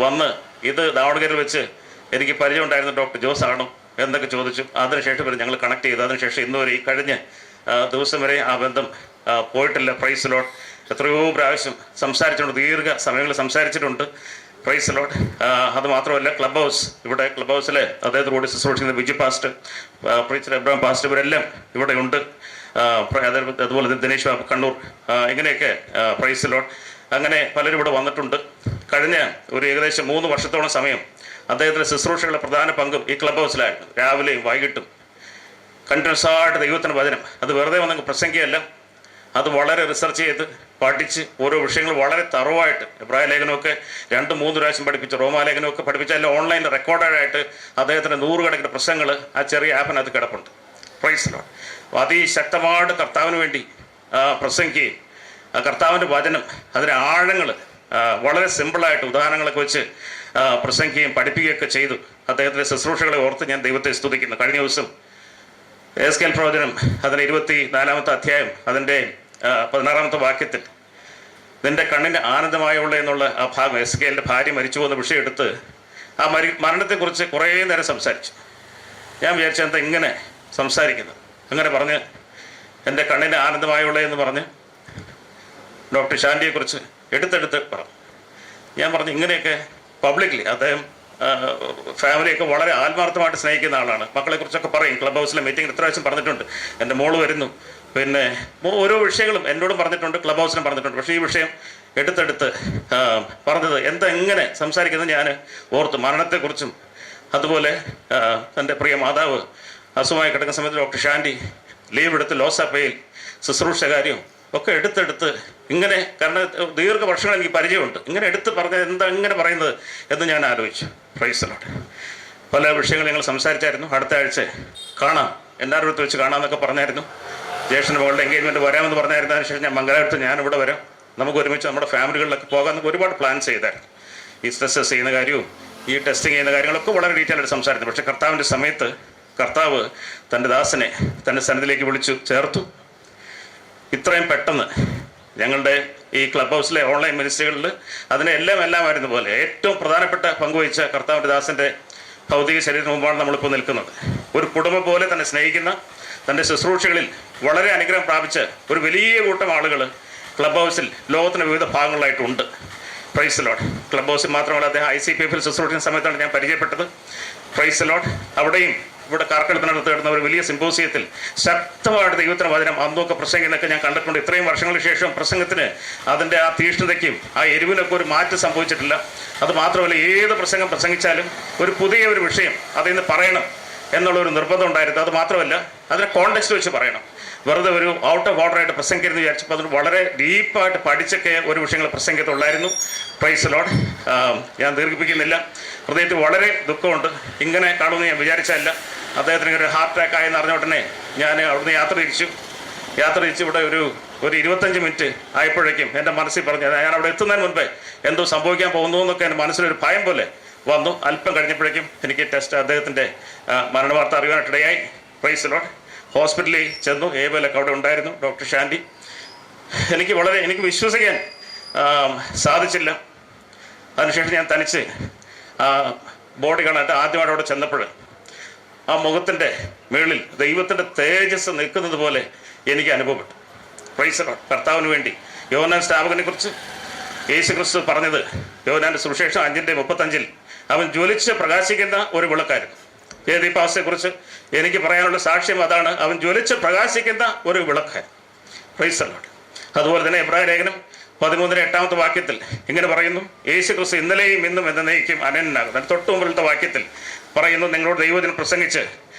വന്ന്, ഇത് ദാവണഗിരിയിൽ വെച്ച് എനിക്ക് പരിചയമുണ്ടായിരുന്ന ഡോക്ടർ ജോസ് ആണോ എന്നൊക്കെ ചോദിച്ചു. അതിനുശേഷം വരെ ഞങ്ങൾ കണക്ട് ചെയ്തു. അതിനുശേഷം ഇന്നുവരെ ഈ കഴിഞ്ഞ ദിവസം വരെ ആ ബന്ധം പോയിട്ടില്ല. Praise the lord. എത്രയോ പ്രാവശ്യം സംസാരിച്ചിട്ടുണ്ട്, ദീർഘ സമയങ്ങൾ സംസാരിച്ചിട്ടുണ്ട്. Praise the lord. അതുമാത്രമല്ല, ക്ലബ് ഹൗസ്, ഇവിടെ ക്ലബ് ഹൗസിലെ അദ്ദേഹത്തോട് കൂടി ശുശ്രൂഷിക്കുന്ന Biju pastor, preacher Abraham pastor, ഇവരെല്ലാം ഇവിടെ ഉണ്ട്. അതുപോലെ ദിനേശ് ബാബു കണ്ണൂർ, ഇങ്ങനെയൊക്കെ പ്രൈസ് ദി ലോർഡ്. അങ്ങനെ പലരും ഇവിടെ വന്നിട്ടുണ്ട്. കഴിഞ്ഞ ഒരു ഏകദേശം 3 വർഷത്തോളം സമയം അദ്ദേഹത്തിൻ്റെ ശുശ്രൂഷകളുടെ പ്രധാന പങ്കും ഈ ക്ലബ് ഹൗസിലായിരുന്നു. രാവിലെയും വൈകിട്ടും കണ്ടിന്യൂസ് ആയിട്ട് ദൈവത്തിൻ്റെ വചനം, അത് വെറുതെ വന്നെങ്കിൽ പ്രസംഗിക്കുകയല്ല, അത് വളരെ റിസർച്ച് ചെയ്ത് പഠിച്ച് ഓരോ വിഷയങ്ങൾ വളരെ തറവായിട്ട്, എബ്രായ ലേഖനമൊക്കെ 2-3 പ്രാവശ്യം പഠിപ്പിച്ച്, റോമാലേഖനമൊക്കെ പഠിപ്പിച്ച്, അതിൽ ഓൺലൈനിൽ റെക്കോർഡായിട്ട് അദ്ദേഹത്തിൻ്റെ 100 കണക്കിന് പ്രസംഗങ്ങൾ ആ ചെറിയ ആപ്പിനകത്ത് കിടപ്പുണ്ട്. Price the Lord. അതിശക്തമായിട്ട് കർത്താവിന് വേണ്ടി പ്രസംഗിക്കുകയും കർത്താവിൻ്റെ വചനം, അതിൻ്റെ ആഴങ്ങൾ വളരെ സിമ്പിളായിട്ട് ഉദാഹരണങ്ങളൊക്കെ വെച്ച് പ്രസംഗിക്കുകയും പഠിപ്പിക്കുകയൊക്കെ ചെയ്തു. അദ്ദേഹത്തിൻ്റെ ശുശ്രൂഷകളെ ഓർത്ത് ഞാൻ ദൈവത്തെ സ്തുതിക്കുന്നു. കഴിഞ്ഞ ദിവസം എസ്കേൽ പ്രവചനം അതിൻ്റെ 24-ാമത്തെ അധ്യായം അതിൻ്റെ 16-ാമത്തെ വാക്യത്തിൽ, നിന്റെ കണ്ണിൻ്റെ ആനന്ദമായുള്ള എന്നുള്ള ആ ഭാഗം, എസ്കേലിൻ്റെ ഭാര്യ മരിച്ചു പോകുന്ന വിഷയം എടുത്ത് ആ മരണത്തെക്കുറിച്ച് കുറേ നേരം സംസാരിച്ചു. ഞാൻ വിചാരിച്ച എന്താ ഇങ്ങനെ സംസാരിക്കുന്നത്, അങ്ങനെ പറഞ്ഞ് എൻ്റെ കണ്ണിൻ്റെ ആനന്ദമായുള്ള എന്ന് പറഞ്ഞ് ഡോക്ടർ ശാന്തിയെക്കുറിച്ച് എടുത്തെടുത്ത് പറഞ്ഞു. ഞാൻ പറഞ്ഞു, ഇങ്ങനെയൊക്കെ പബ്ലിക്ലി, അദ്ദേഹം ഫാമിലിയൊക്കെ വളരെ ആത്മാർത്ഥമായിട്ട് സ്നേഹിക്കുന്ന ആളാണ്. മക്കളെക്കുറിച്ചൊക്കെ പറയും. ക്ലബ് ഹൗസിലെ മീറ്റിംഗിൽ ഇത്ര പ്രാവശ്യം പറഞ്ഞിട്ടുണ്ട്, എൻ്റെ മോള് വരുന്നു, പിന്നെ ഓരോ വിഷയങ്ങളും എന്നോടും പറഞ്ഞിട്ടുണ്ട്, ക്ലബ് ഹൗസിനും പറഞ്ഞിട്ടുണ്ട്. പക്ഷേ ഈ വിഷയം എടുത്തെടുത്ത് പറഞ്ഞത് എങ്ങനെ സംസാരിക്കുന്നത് ഞാൻ ഓർത്തു. മരണത്തെക്കുറിച്ചും അതുപോലെ തൻ്റെ പ്രിയ മാതാവ് അസുഖമായി കിടക്കുന്ന സമയത്ത് ഡോക്ടർ ഷാൻഡി ലീവ് എടുത്ത് ലോസാപ്പയിൽ ശുശ്രൂഷ കാര്യവും ഒക്കെ എടുത്തെടുത്ത് ഇങ്ങനെ, കാരണം ദീർഘവർഷങ്ങൾ എനിക്ക് പരിചയമുണ്ട്, ഇങ്ങനെ എടുത്ത് പറഞ്ഞത് ഇങ്ങനെ പറയുന്നത് എന്ന് ഞാൻ ആലോചിച്ചു. Price the Lord. പല വിഷയങ്ങൾ ഞങ്ങൾ സംസാരിച്ചായിരുന്നു. അടുത്ത ആഴ്ച കാണാം, എല്ലാവരുടെ അടുത്ത് വെച്ച് കാണാമെന്നൊക്കെ പറഞ്ഞായിരുന്നു. ജ്യേഷ്ഠൻ്റെ മകളുടെ എൻഗേജ്മെൻറ്റ് വരാമെന്ന് പറഞ്ഞായിരുന്നു. അതിനുശേഷം ഞാൻ മംഗലാപുരത്ത് ഞാനിവിടെ വരാം, നമുക്ക് ഒരുമിച്ച് നമ്മുടെ ഫാമിലികളിലൊക്കെ പോകാമെന്നൊക്കെ ഒരുപാട് പ്ലാൻ ചെയ്തായിരുന്നു. ഈ സ്ട്രെസ് ചെയ്യുന്ന കാര്യവും ഈ ടെസ്റ്റിങ് ചെയ്യുന്ന കാര്യങ്ങളൊക്കെ വളരെ ഡീറ്റെയിൽ ആയിട്ട് സംസാരിക്കുന്നു. പക്ഷേ കർത്താവിൻ്റെ സമയത്ത് കർത്താവ് തൻ്റെ ദാസനെ തൻ്റെ സന്നിധിയിലേക്ക് വിളിച്ചു ചേർത്തു. ഇത്രയും പെട്ടെന്ന് ഞങ്ങളുടെ ഈ ക്ലബ് ഹൗസിലെ ഓൺലൈൻ മിനിസ്ട്രികളിൽ അതിനെ എല്ലാമായിരുന്നു പോലെ ഏറ്റവും പ്രധാനപ്പെട്ട പങ്കുവഹിച്ച കർത്താവിൻ്റെ ദാസൻ്റെ ഭൗതിക ശരീരത്തിന് മുമ്പാണ് നമ്മളിപ്പോൾ നിൽക്കുന്നത്. ഒരു കുടുംബം പോലെ തന്നെ സ്നേഹിക്കുന്ന, തൻ്റെ ശുശ്രൂഷകളിൽ വളരെ അനുഗ്രഹം പ്രാപിച്ച ഒരു വലിയ കൂട്ടം ആളുകൾ ക്ലബ് ഹൗസിൽ ലോകത്തിൻ്റെ വിവിധ ഭാഗങ്ങളിലായിട്ടുണ്ട്. Price load. ക്ലബ് ഹൗസിൽ മാത്രമല്ല, അദ്ദേഹം ICPF ശുശ്രൂഷിക്കുന്ന സമയത്താണ് ഞാൻ പരിചയപ്പെട്ടത്. Praise lord. അവിടെയും ഇവിടെ കാർക്കടത്തിനടുത്ത് കിടന്ന ഒരു വലിയ സിമ്പോസിയത്തിൽ ശക്തമായിട്ട് ദൈവത്തിന് വചനം അന്നൊക്കെ പ്രസംഗിക്കുന്നൊക്കെ ഞാൻ കണ്ടിട്ടുണ്ട്. ഇത്രയും വർഷങ്ങൾക്ക് ശേഷം പ്രസംഗത്തിന് അതിൻ്റെ ആ തീഷ്ണതയ്ക്കും ആ എരിവിനൊക്കെ ഒരു മാറ്റം സംഭവിച്ചിട്ടില്ല. അത് മാത്രമല്ല, ഏത് പ്രസംഗം പ്രസംഗിച്ചാലും ഒരു പുതിയ ഒരു വിഷയം അതിൽ നിന്ന് പറയണം എന്നുള്ളൊരു നിർബന്ധം ഉണ്ടായിരുന്നു. അത് മാത്രമല്ല, അതിനെ കോണ്ടെക്സ്റ്റ് വെച്ച് പറയണം. വെറുതെ ഒരു ഔട്ട് ഓഫ് ഓർഡർ ആയിട്ട് പ്രസംഗിക്കരുതെന്ന് വിചാരിച്ചപ്പോൾ അതിന് വളരെ ഡീപ്പായിട്ട് പഠിച്ചൊക്കെ ഒരു വിഷയങ്ങൾ പ്രസംഗത്തുള്ളായിരുന്നു. Price load. ഞാൻ ദീർഘിപ്പിക്കുന്നില്ല. ഹൃദയത്തിൽ വളരെ ദുഃഖമുണ്ട്. ഇങ്ങനെ കാണുമെന്ന് ഞാൻ വിചാരിച്ചല്ല. അദ്ദേഹത്തിന് ഒരു ഹാർട്ട് അറ്റാക്ക് ആയെന്ന് അറിഞ്ഞ ഉടനെ ഞാൻ അവിടുന്ന് യാത്ര തിരിച്ചു ഇവിടെ ഒരു 25 മിനിറ്റ് ആയപ്പോഴേക്കും എൻ്റെ മനസ്സിൽ പറഞ്ഞു, ഞാൻ അവിടെ എത്തുന്നതിന് മുൻപേ എന്തോ സംഭവിക്കാൻ പോകുന്നു എന്നൊക്കെ എൻ്റെ മനസ്സിലൊരു ഭയം പോലെ വന്നു. അല്പം കഴിഞ്ഞപ്പോഴേക്കും എനിക്ക് അദ്ദേഹത്തിൻ്റെ മരണവാർത്ത അറിയാനായിട്ടിടയായി. Price load. ഹോസ്പിറ്റലിൽ ചെന്നു. ഏബലൊക്കെ അവിടെ ഉണ്ടായിരുന്നു. ഡോക്ടർ ഷാൻഡി. എനിക്ക് വിശ്വസിക്കാൻ സാധിച്ചില്ല. അതിനുശേഷം ഞാൻ തനിച്ച് ബോഡി കാണാനായിട്ട് ആദ്യമായിട്ട് അവിടെ ചെന്നപ്പോൾ ആ മുഖത്തിൻ്റെ മുകളിൽ ദൈവത്തിൻ്റെ തേജസ് നിൽക്കുന്നത് പോലെ എനിക്ക് അനുഭവപ്പെട്ടു. Praise lord. കർത്താവിന് വേണ്ടി യോഹന്നാൻ സ്നാപകനെ കുറിച്ച് യേശു ക്രിസ്തു പറഞ്ഞത്, യോഹന്നാൻ്റെ സുവിശേഷം 5:35 അവൻ ജ്വലിച്ച് പ്രകാശിക്കുന്ന ഒരു വിളക്കായിരുന്നു. ഏദീപാസത്തെക്കുറിച്ച് എനിക്ക് പറയാനുള്ള സാക്ഷ്യം അതാണ്. അവൻ ജ്വലിച്ച് പ്രകാശിക്കുന്ന ഒരു വിളക്കായിരുന്നു. Praise Lord. അതുപോലെ തന്നെ എബ്രായ ലേഖനം 13:8 വാക്യത്തിൽ ഇങ്ങനെ പറയുന്നു, യേശു ക്രിസ്തു ഇന്നലെയും ഇന്നും എന്നേക്കും അനന്യനാകും. തൊട്ട് മുമ്പിലത്തെ വാക്യത്തിൽ പറയുന്നു, നിങ്ങളോട് ദൈവത്തിന് പ്രസംഗിച്ച്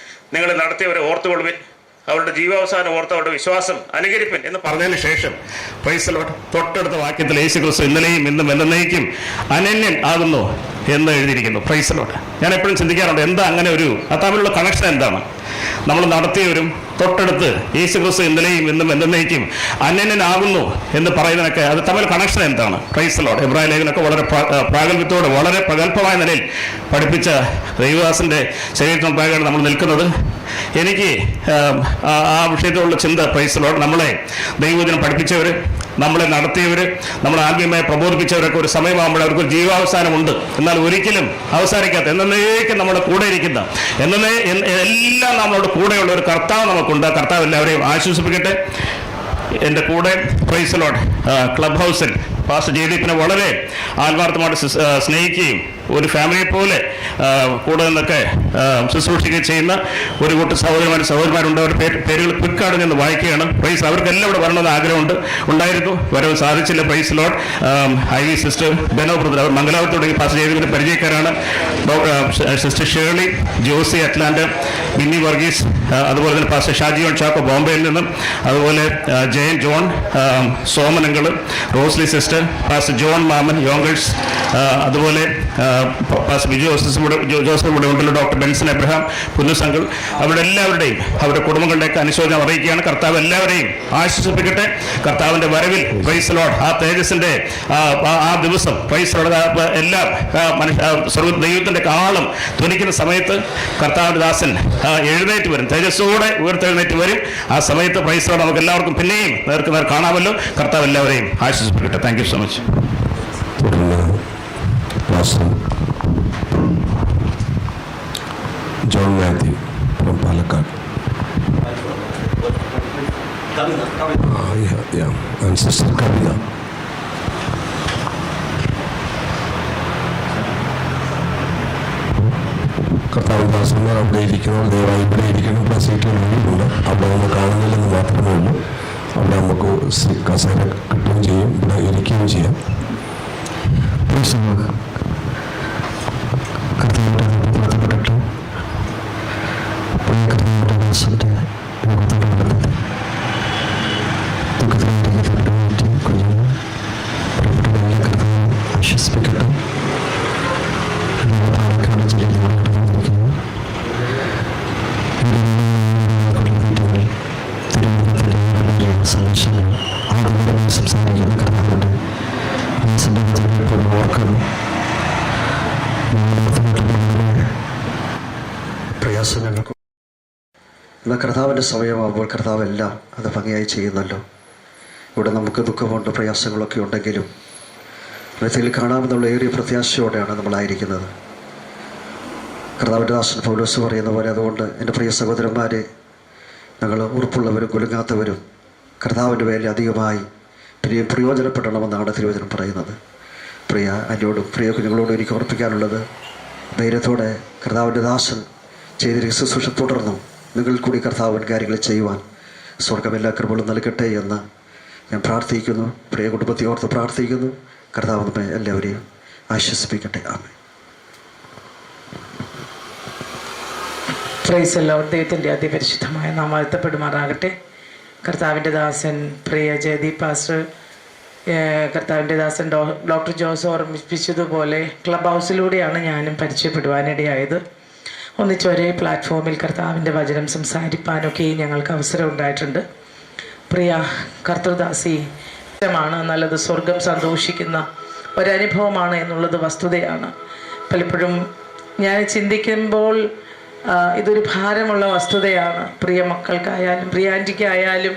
നിങ്ങൾ നടത്തിയവരെ ഓർത്തുകൊള്ളുവിൻ, അവരുടെ ജീവാവസാനം ഓർത്ത് അവരുടെ വിശ്വാസം അനുകരിപ്പിൻ എന്ന് പറഞ്ഞതിന് ശേഷം പ്രൈസ് ലോർഡ് തൊട്ടടുത്ത വാക്യത്തിൽ യേശു ക്രിസ്തു ഇന്നലെയും ഇന്നും എന്നേക്കും അനന്യൻ ആകുന്നു എന്ന് എഴുതിയിരിക്കുന്നു. Praise lord. ഞാൻ എപ്പോഴും ചിന്തിക്കാറുണ്ട്, എന്താ അങ്ങനെ ഒരു തമ്മിലുള്ള കണക്ഷൻ എന്താണ്? നമ്മൾ നടത്തിയവരും തൊട്ടടുത്ത് യേശു ക്രിസ്തു ഇന്നലെയും ഇന്നും എന്നേക്കും അനന്യനാകുന്നു എന്ന് പറയുന്നതിനൊക്കെ അത് തമ്മിൽ കണക്ഷൻ എന്താണ്? Praise lord. എബ്രായ ലേഖനമൊക്കെ വളരെ പ്രാഗൽഭ്യത്തോടെ വളരെ പ്രഗത്ഭമായ നിലയിൽ പഠിപ്പിച്ച ദൈവദാസന്റെ ശരീരത്തിനുണ്ടായാണ് നമ്മൾ നിൽക്കുന്നത്. എനിക്ക് ആ വിഷയത്തിലുള്ള ചിന്ത, പ്രൈസ് ലോർഡ്, നമ്മളെ ദൈവവചനം പഠിപ്പിച്ചവർ, നമ്മളെ നടത്തിയവർ, നമ്മളെ ആത്മീയമായി പ്രബോധിപ്പിച്ചവരൊക്കെ ഒരു സമയമാകുമ്പോൾ അവർക്കൊരു ജീവാവസാനമുണ്ട്. എന്നാൽ ഒരിക്കലും അവസാനിക്കാത്ത, എന്നേക്കും നമ്മുടെ കൂടെ ഇരിക്കുന്ന, എല്ലാം നമ്മളോട് കൂടെയുള്ള ഒരു കർത്താവ് നമുക്കുണ്ട്. കർത്താവ് എല്ലാവരെയും ആശ്വസിപ്പിക്കട്ടെ. എൻ്റെ കൂടെ പ്രൈസ് ലോർഡ് ക്ലബ് ഹൗസിൽ പാസ്റ്റർ ജയദീപിനെ വളരെ ആത്മാർത്ഥമായിട്ട് സ്നേഹിക്കുകയും ഒരു ഫാമിലിയെ പോലെ കൂടെ നിന്നൊക്കെ ശുശ്രൂഷിക്കുകയും ചെയ്യുന്ന ഒരു കൂട്ടം സഹോദരന്മാരുണ്ട്. അവരുടെ പേരുകൾ ക്വിക്കായിട്ട് നിന്ന് വായിക്കുകയാണ്. പ്രൈസ്. അവർക്കെല്ലാം ഇവിടെ വരണമെന്ന് ആഗ്രഹമുണ്ട്, ഉണ്ടായിരുന്നു, വരവ് സാധിച്ചില്ല. Praise lord. Ivy sister, Beno brother, അവർ മംഗലാപുരത്ത് തുടങ്ങി പാസ്റ്റർ ജയദീപിൻ്റെ പരിചയക്കാരാണ്. Sister Shirley, Josie Atlanta, Binny Varghese, അതുപോലെ തന്നെ പാസ്റ്റർ ഷാജി ചാക്കോ ബോംബെയിൽ നിന്നും, അതുപോലെ ജയൻ ജോൺ, സോമനങ്ങൾ, Rosly sister, pastor John Mammen Yonkers, അതുപോലെ പാസ്റ്റർ ബിജു ജോസഫ് ഇവിടെ ഉണ്ടല്ലോ, ഡോക്ടർ ബെൻസൺ എബ്രഹാം, പുന്നുസംഗിൾ, അവരുടെ എല്ലാവരുടെയും അവരുടെ കുടുംബങ്ങളുടെയൊക്കെ അനുശോചനം അറിയിക്കുകയാണ്. കർത്താവ് എല്ലാവരെയും ആശ്വസിപ്പിക്കട്ടെ. കർത്താവിൻ്റെ വരവിൽ പ്രൈസ് ലോർഡ് ആ തേജസ്സിൻ്റെ ആ ദിവസം പ്രൈസ് ലോർഡ് എല്ലാ ദൈവത്തിൻ്റെ കാളം ധ്വനിക്കുന്ന സമയത്ത് കർത്താവിൻ്റെ ദാസൻ എഴുന്നേറ്റ് വരും, തേജസ്സോടെ ഉയർത്തെഴുന്നേറ്റ് വരും. ആ സമയത്ത് പ്രൈസ് ലോർഡ് നമുക്ക് എല്ലാവർക്കും പിന്നെയും നേർക്കുനേർ കാണാമല്ലോ. കർത്താവ് എല്ലാവരെയും ആശ്വസിപ്പിക്കട്ടെ. Thank you so much. John Mathew from Palakkad. Yeah. And Sister Kavita. കർത്താവിദാസന്മാർ അവിടെ ഇരിക്കണം, ദയവായി ഇവിടെ ഇരിക്കണം. ഇവിടെ സീറ്റുകൾ ഒഴിവുണ്ട്. അവിടെ നമ്മൾ കാണുന്നില്ലെന്ന് മാത്രമേ ഉള്ളൂ. അവിടെ നമുക്ക് കസേര കിട്ടുകയും ചെയ്യും, ഇവിടെ ഇരിക്കുകയും ചെയ്യാം. എന്നാൽ കർത്താവിൻ്റെ സമയമാകുമ്പോൾ കർത്താവെല്ലാം അത് ഭംഗിയായി ചെയ്യുന്നല്ലോ. ഇവിടെ നമുക്ക് ദുഃഖമുണ്ട്, പ്രയാസങ്ങളൊക്കെ ഉണ്ടെങ്കിലും ഹൃദയത്തിൽ കാണാമെന്നുള്ള ഏറിയ പ്രത്യാശയോടെയാണ് നമ്മളായിരിക്കുന്നത്. കർത്താവിൻ്റെ ദാസൻ പൗലോസ് പറയുന്ന പോലെ, അതുകൊണ്ട് എൻ്റെ പ്രിയ സഹോദരന്മാരെ, ഞങ്ങൾ ഉറപ്പുള്ളവരും കുലുങ്ങാത്തവരും കർത്താവിൻ്റെ വേല അധികമായി പ്രയോജനപ്പെടണമെന്നാണ് തിരുവചനം പറയുന്നത്. പ്രിയ അന്യോടും പ്രിയ കുഞ്ഞുങ്ങളോടും എനിക്ക് ഓർപ്പിക്കാനുള്ളത്, ധൈര്യത്തോടെ കർത്താവിൻ്റെ ദാസൻ ചെയ്തിരിക്കുന്ന ശുശ്രൂഷ തുടർന്നും നിങ്ങൾ കൂടി കർത്താവൻ കാര്യങ്ങൾ ചെയ്യുവാൻ സ്വർഗ്ഗം എല്ലാ കൃപകളും നൽകട്ടെ എന്ന് ഞാൻ പ്രാർത്ഥിക്കുന്നു. പ്രിയ കുടുംബത്തെ ഓർത്ത് പ്രാർത്ഥിക്കുന്നു. കർത്താവ് നമ്മെ എല്ലാവരെയും ആശ്വസിപ്പിക്കട്ടെ. ആമേൻ. Praise Lord. ദൈവത്തിൻ്റെ അതിപരിശുദ്ധമായ നാമം വാഴ്ത്തപ്പെടുമാറാകട്ടെ. കർത്താവിൻ്റെ ദാസൻ പ്രിയ ജയദീപ് പാസ്റ്റർ, കർത്താവിൻ്റെ ദാസൻ ഡോക്ടർ ജോസ് ഓർമ്മിപ്പിച്ചതുപോലെ ക്ലബ് ഹൗസിലൂടെയാണ് ഞാനും പരിചയപ്പെടുവാനിടയായത്. ഒന്നിച്ച് ഒരേ പ്ലാറ്റ്ഫോമിൽ കർത്താവിൻ്റെ വചനം സംസാരിപ്പാനൊക്കെ ഞങ്ങൾക്ക് അവസരം ഉണ്ടായിട്ടുണ്ട്. പ്രിയ കർത്തൃദാസി മാണ് നല്ലത്, സ്വർഗം സന്തോഷിക്കുന്ന ഒരനുഭവമാണ് എന്നുള്ളത് വസ്തുതയാണ്. പലപ്പോഴും ഞാൻ ചിന്തിക്കുമ്പോൾ ഇതൊരു ഭാരമുള്ള വസ്തുതയാണ്. പ്രിയ മക്കൾക്കായാലും പ്രിയ ആൻറ്റിക്കായാലും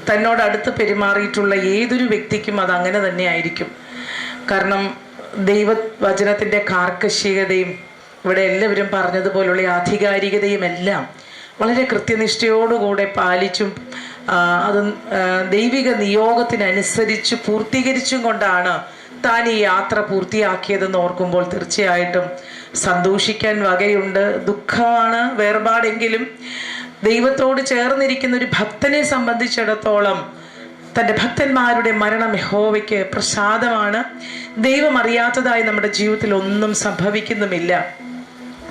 തന്നോടടുത്ത് പെരുമാറിയിട്ടുള്ള ഏതൊരു വ്യക്തിക്കും അതങ്ങനെ തന്നെ ആയിരിക്കും. കാരണം ദൈവവചനത്തിൻ്റെ കാർക്കശികതയും ഇവിടെ എല്ലാവരും പറഞ്ഞതുപോലുള്ള ആധികാരികതയും എല്ലാം വളരെ കൃത്യനിഷ്ഠയോടുകൂടെ പാലിച്ചും അത് ദൈവിക നിയോഗത്തിനനുസരിച്ച് പൂർത്തീകരിച്ചും കൊണ്ടാണ് താൻ ഈ യാത്ര പൂർത്തിയാക്കിയതെന്ന് ഓർക്കുമ്പോൾ തീർച്ചയായിട്ടും സന്തോഷിക്കാൻ വകയുണ്ട്. ദുഃഖമാണ്, വേർപാടെങ്കിലും ദൈവത്തോട് ചേർന്നിരിക്കുന്ന ഒരു ഭക്തനെ സംബന്ധിച്ചിടത്തോളം തൻ്റെ ഭക്തന്മാരുടെ മരണം യഹോവയ്ക്ക് പ്രസാദമാണ്. ദൈവം അറിയാത്തതായി നമ്മുടെ ജീവിതത്തിൽ ഒന്നും സംഭവിക്കുന്നുമില്ല.